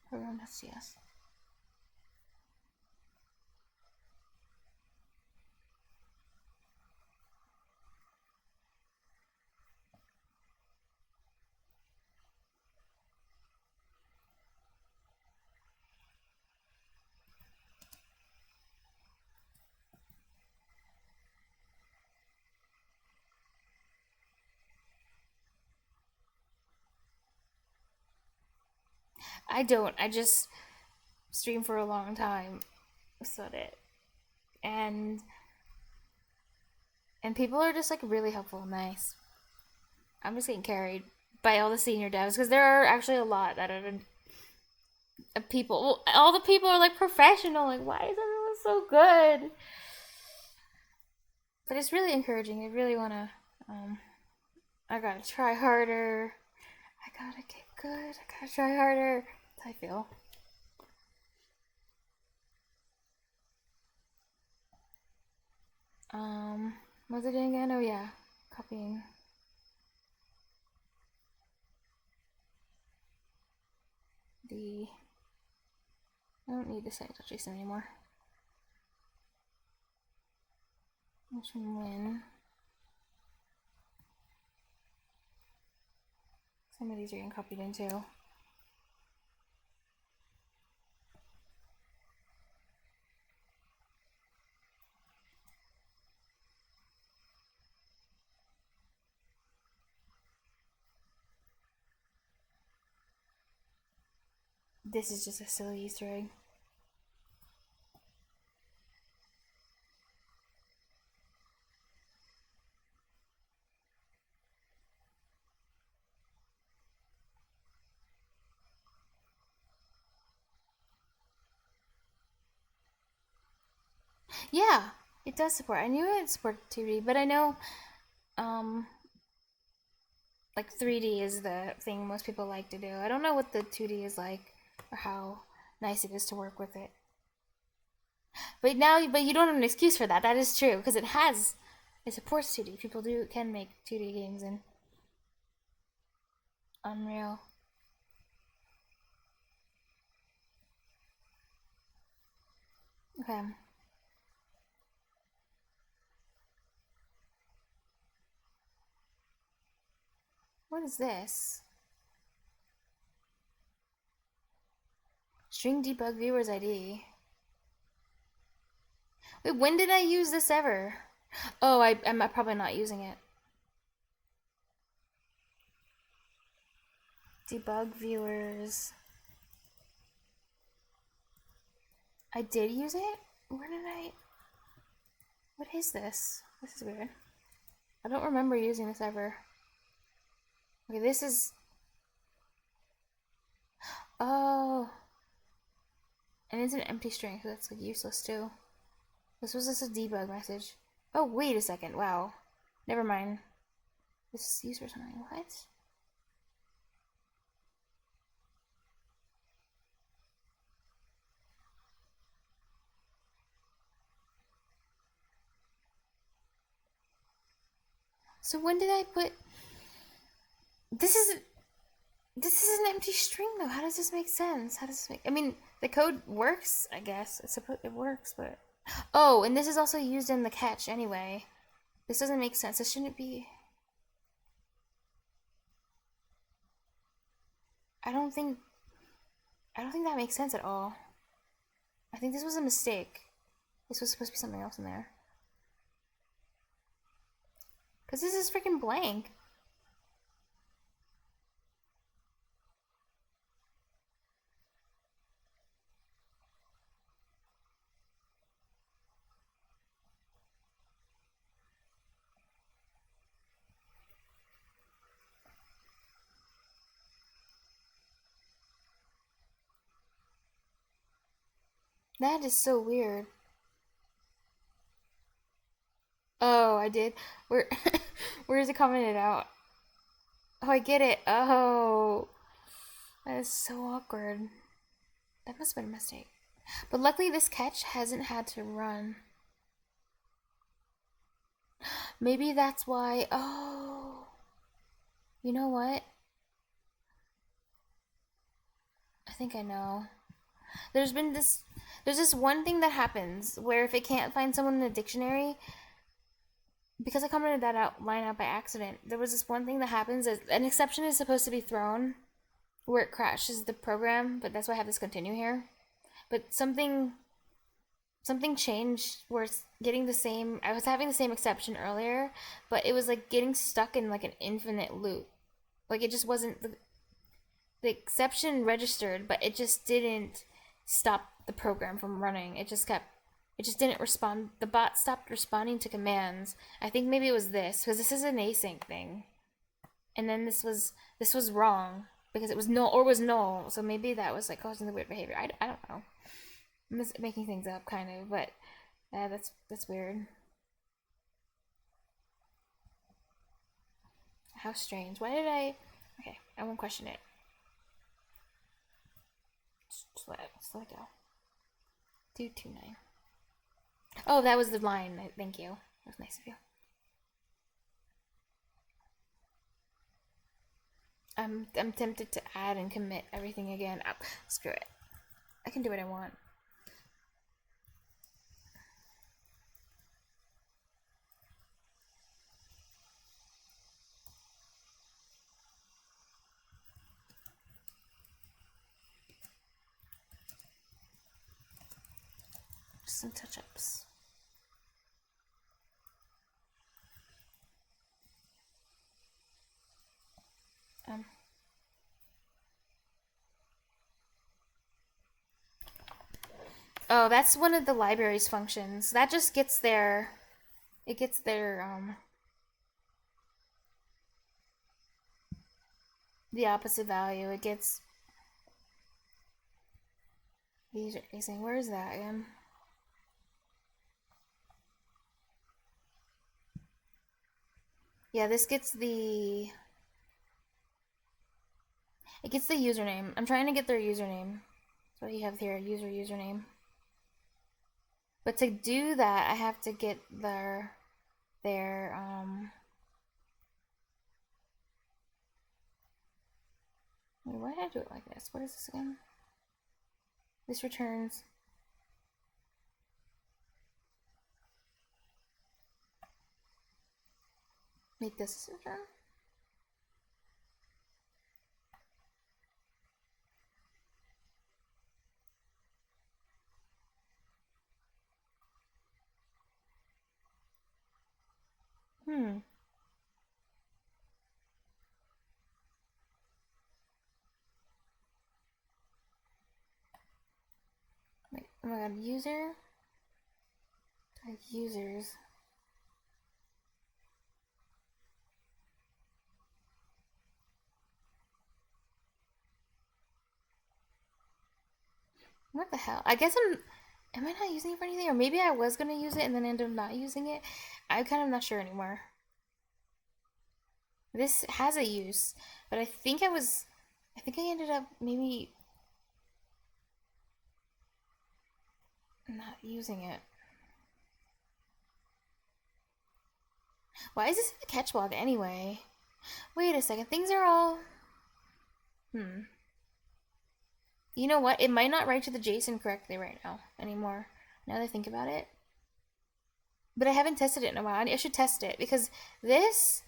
Program.cs. I just stream for a long time. So it. And people are just like really helpful and nice. I'm just getting carried by all the senior devs because there are actually a lot that are people. Well, all the people are like professional. Like, why is everyone so good? But it's really encouraging. I really wanna. I gotta try harder. I gotta get good. I gotta try harder. That's how I feel. What's it doing again? Oh yeah, copying. I don't need to say JSON anymore. Motion win. Some of these are getting copied in too. This is just a silly Easter egg. Yeah, it does support. I knew it supported 2D, but I know, like 3D is the thing most people like to do. I don't know what the 2D is like or how nice it is to work with it. But you don't have an excuse for that. That is true because it supports 2D. People can make 2D games in Unreal. Okay. What is this? String debug viewer's ID. Wait, when did I use this ever? Oh, I'm probably not using it. Debug viewers. I did use it? Where did I... What is this? This is weird. I don't remember using this ever. Okay, this is... Oh. And it's an empty string, so that's like useless too. This was just a debug message. Oh, wait a second. Wow. Never mind. This is used for something. What? So when did I put... This is an empty string though. How does this make sense? How does this make... I mean, the code works, I guess. It works, but... Oh, and this is also used in the catch anyway. This doesn't make sense. This shouldn't be... I don't think that makes sense at all. I think this was a mistake. This was supposed to be something else in there. Because this is freaking blank. That is so weird. Oh, I did. Where is it commented out? Oh, I get it. Oh. That is so awkward. That must have been a mistake. But luckily this catch hasn't had to run. Maybe that's why... Oh. You know what? I think I know. There's this one thing that happens where if it can't find someone in the dictionary, because I commented that line out by accident, there was this one thing that happens. An exception is supposed to be thrown where it crashes the program, but that's why I have this continue here. But something changed where it's getting the same... I was having the same exception earlier, but it was like getting stuck in like an infinite loop. Like it just wasn't... The exception registered, but it just didn't stop the program from running. It just kept It just didn't respond. The bot stopped responding to commands. I think maybe it was this, because this is an async thing. And then this was wrong because it was null or was null. So maybe that was like causing the weird behavior. I don't know. I'm just making things up kind of, but that's weird. How strange. Why did I? Okay, I won't question it. Just let it go. 229. Oh, that was the line. Thank you. That was nice of you. I'm tempted to add and commit everything again. Oh, screw it. I can do what I want. Just some touch-ups. Oh, that's one of the library's functions. That just gets their, it gets their, the opposite value. It gets, these are saying, where is that again? Yeah, this gets the, it gets the username. I'm trying to get their username. That's what you have here, username. But to do that, I have to get their wait, why did I do it like this? What is this again? This returns. Make this return. Wait, oh my god, user? Users. What the hell? I guess am I not using it for anything? Or maybe I was gonna use it and then ended up not using it? I'm kind of not sure anymore. This has a use, but I think I ended up maybe not using it. Why is this in the catch block anyway? Wait a second, things are all... You know what? It might not write to the JSON correctly right now anymore, now that I think about it. But I haven't tested it in a while. I should test it, because this...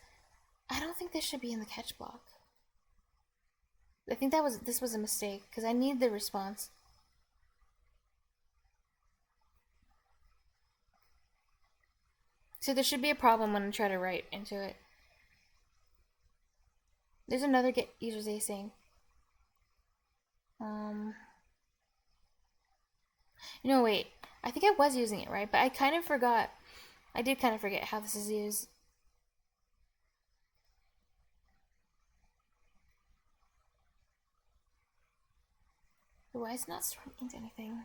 I don't think this should be in the catch block. I think this was a mistake, because I need the response. So there should be a problem when I try to write into it. There's another get users async. No, wait. I think I was using it right, but I kind of forgot. I did kind of forget how this is used. Why is it not storing into anything?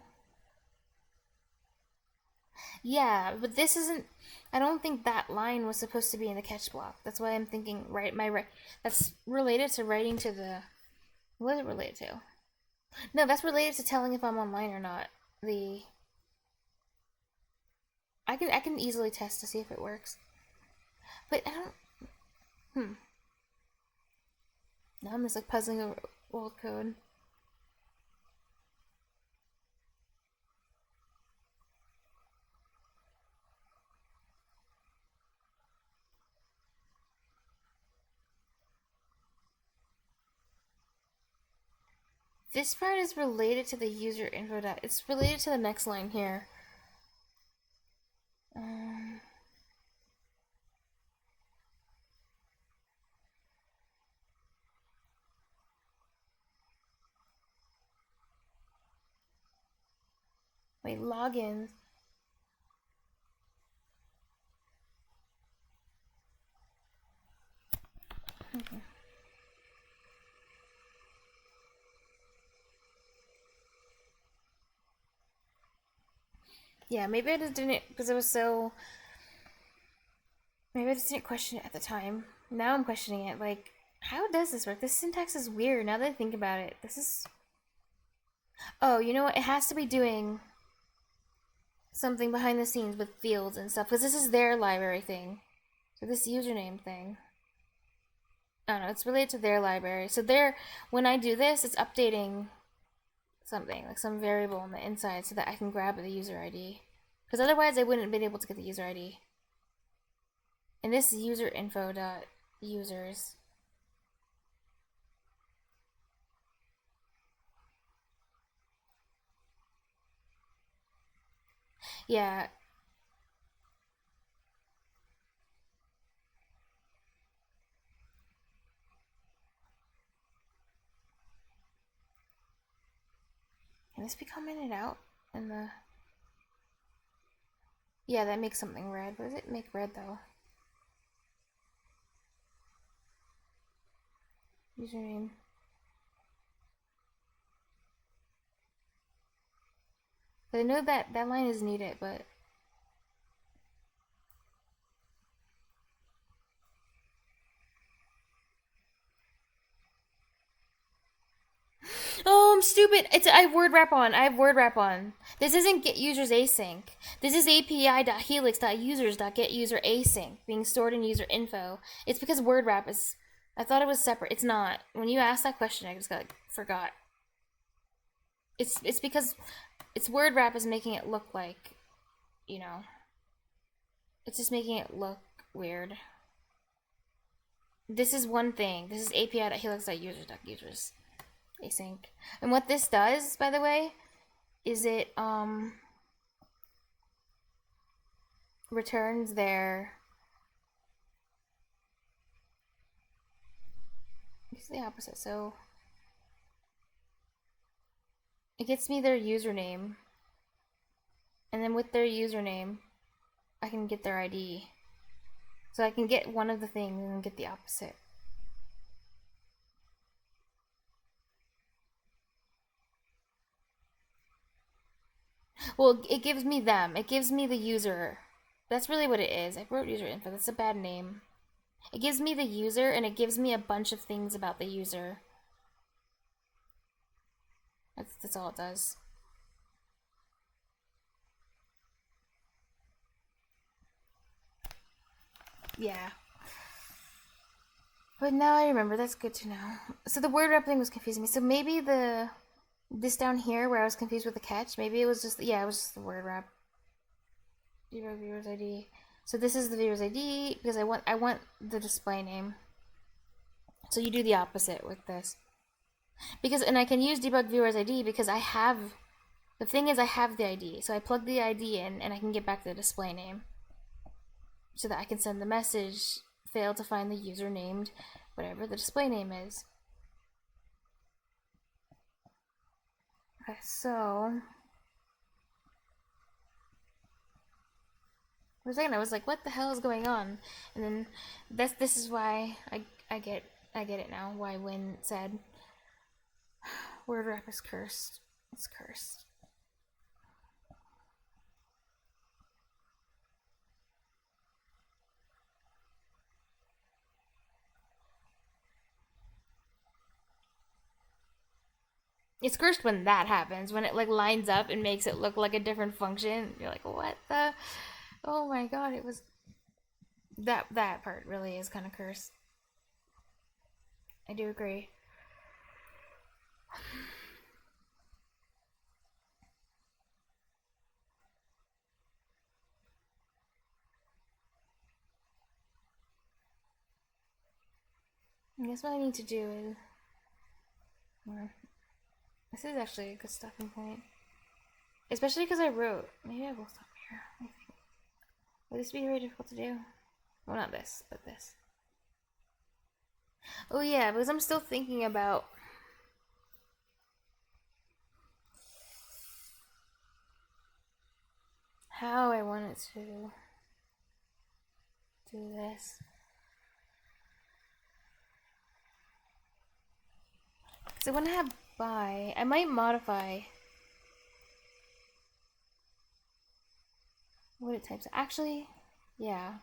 Yeah, but this isn't... I don't think that line was supposed to be in the catch block. That's why I'm thinking, that's related to writing to the... What is it related to? No, that's related to telling if I'm online or not. I can easily test to see if it works. But I don't... Now I'm just like puzzling over old code. This part is related to the user info dot. It's related to the next line here. Wait, logins. Okay. Yeah, maybe I just didn't, because it was so... Maybe I just didn't question it at the time. Now I'm questioning it, like, how does this work? This syntax is weird, now that I think about it. This is... Oh, you know what? It has to be doing something behind the scenes with fields and stuff, because this is their library thing. So this username thing. I don't know, it's related to their library. So when I do this, it's updating something, like some variable on the inside so that I can grab the user ID. Because otherwise I wouldn't have been able to get the user ID. And this is user info dot users. Yeah. Can this be commented out in the... Yeah, that makes something red. What does it make red though? Username. I know that that line is needed, but... Oh, I'm stupid. I have word wrap on. I have word wrap on. This isn't get users async. This is api.helix.users.getUser async being stored in user info. It's because word wrap is... I thought it was separate. It's not. When you asked that question, I just forgot. It's because it's word wrap is making it look like, you know, it's just making it look weird. This is one thing. This is api.helix.users.users async. And what this does, by the way, is it returns their... It's the opposite. So it gets me their username, and then with their username I can get their ID. So I can get one of the things and then get the opposite. Well, it gives me them. It gives me the user. That's really what it is. I wrote user info. That's a bad name. It gives me the user, and it gives me a bunch of things about the user. That's all it does. Yeah. But now I remember. That's good to know. So the word rep thing was confusing me. So maybe this down here where I was confused with the catch, maybe it was just... Yeah, it was just the word rep. Viewer's ID. So this is the viewer's ID because I want the display name. So you do the opposite with this. And I can use debug viewer's ID because I have... The thing is I have the ID. So I plug the ID in and I can get back the display name. So that I can send the message, failed to find the user named whatever the display name is. Okay, so... For a second I was like, what the hell is going on? And then this is why I get it now, why Win said word wrap is cursed. It's cursed. It's cursed when that happens, when it like lines up and makes it look like a different function. You're like, what the... Oh my god, it was... That part really is kind of cursed. I do agree. I guess what I need to do is... This is actually a good stopping point. Especially because I wrote... Maybe I will stop here. I think. Would this be very difficult to do? Well, not this, but this. Oh yeah, because I'm still thinking about... how I wanted to do this. So when I have buy, I might modify what it types. Actually, yeah.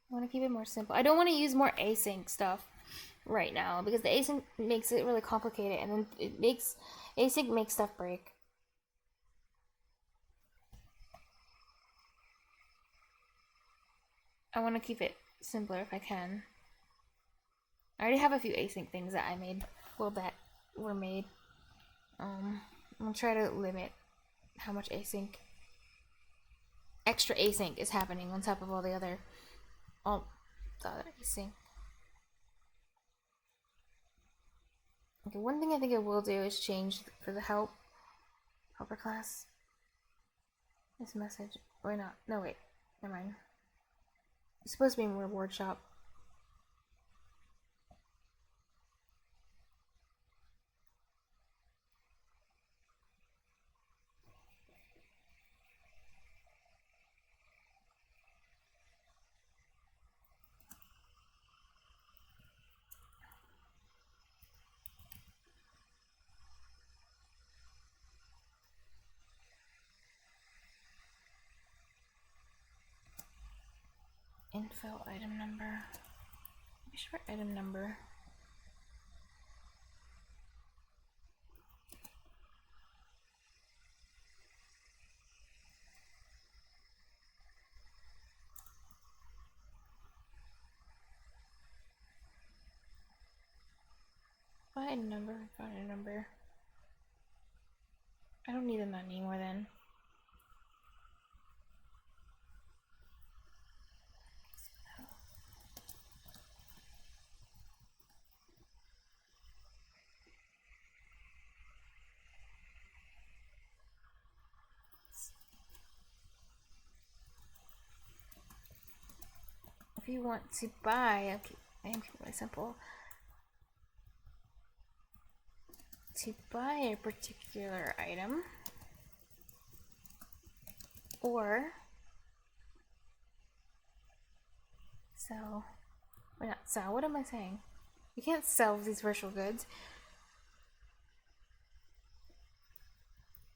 I want to keep it more simple. I don't want to use more async stuff right now because the async makes it really complicated, and then it makes async makes stuff break. I want to keep it simpler if I can. I already have a few async things that I made, well, that were made. I'm gonna try to limit how much extra async is happening on top of all the other async. Okay, one thing I think I will do is change for the helper class. This message, or not? No, wait, never mind. It's supposed to be in reward shop. Info item number. Be sure item number. Item number. Item number. I don't need them anymore then. If you want to buy, okay, I am keeping it simple. To buy a particular item, or sell, or not sell, what am I saying? You can't sell these virtual goods.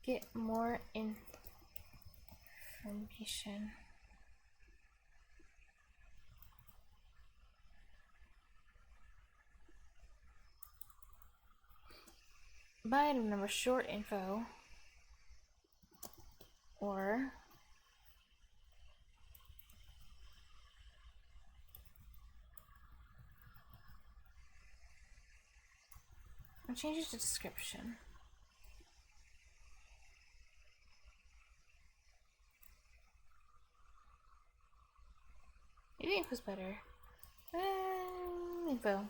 Get more information. Buy item number, short info, or I'll change it to description. Maybe info's better. Info.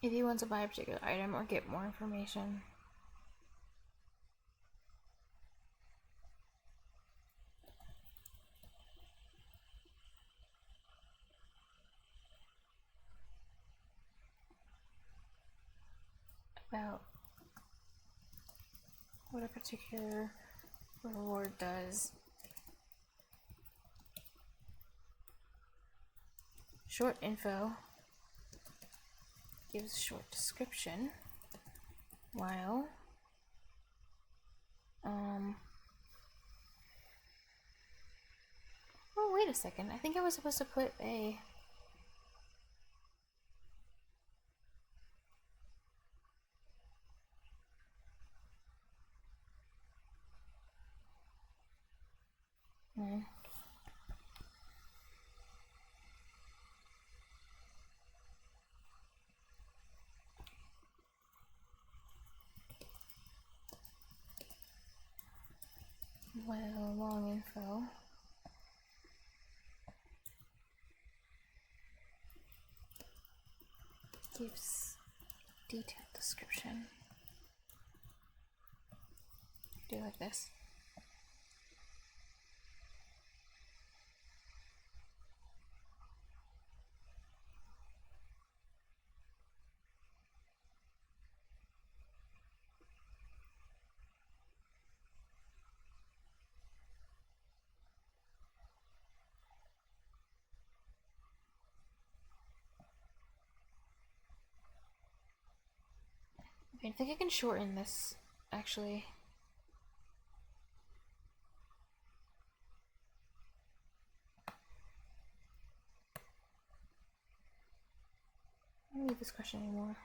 If you want to buy a particular item or get more information. About what a particular reward does. Short info gives a short description, while oh, wait a second. I think I was supposed to put a well, long info. Gives detailed description. Do it like this. I think I can shorten this, actually. I don't need this question anymore.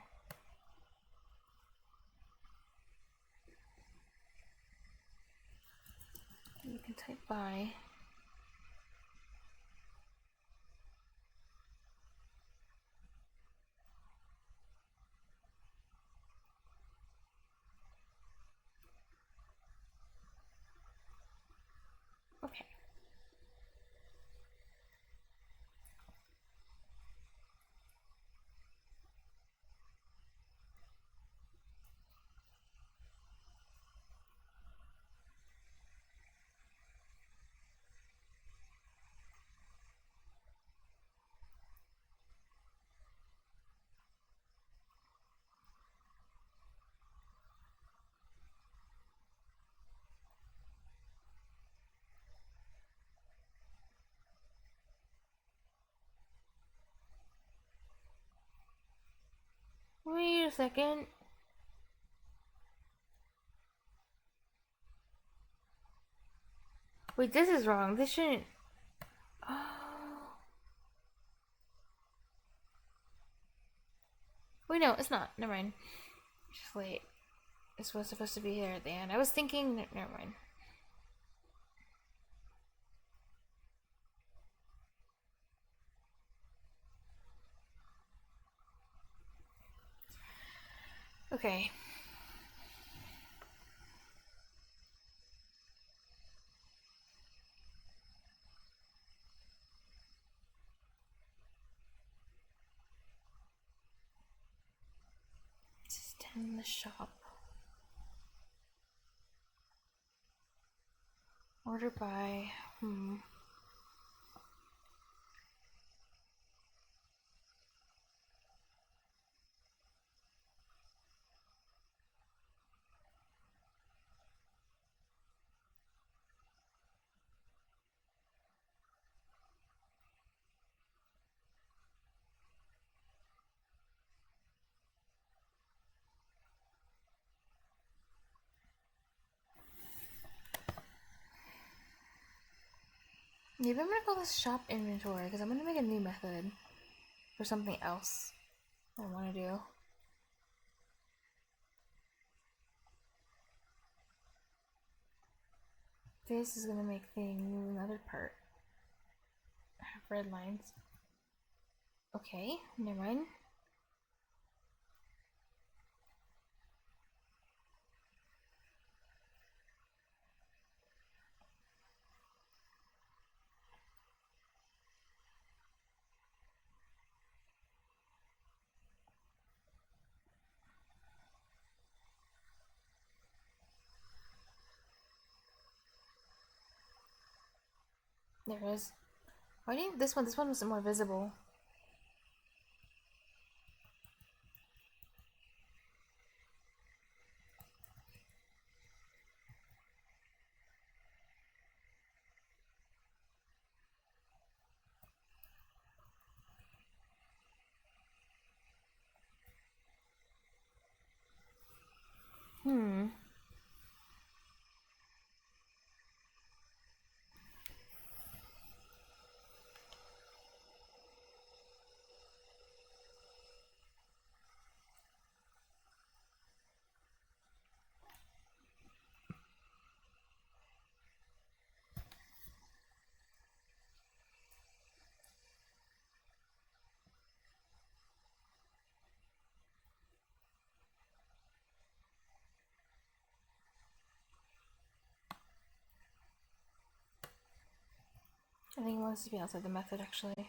You can type by. Okay. Wait a second. Wait, this is wrong. This shouldn't. Oh. Wait, no, it's not. Never mind. Just wait. This was supposed to be here at the end. I was thinking. Never mind. Okay. This is 10 in the shop. Order by. Maybe I'm gonna call this shop inventory because I'm gonna make a new method for something else I want to do. This is gonna make thing another part. I have red lines. Okay, never mind. There it is. Why didn't this one? This one was more visible. I think it wants to be outside the method actually.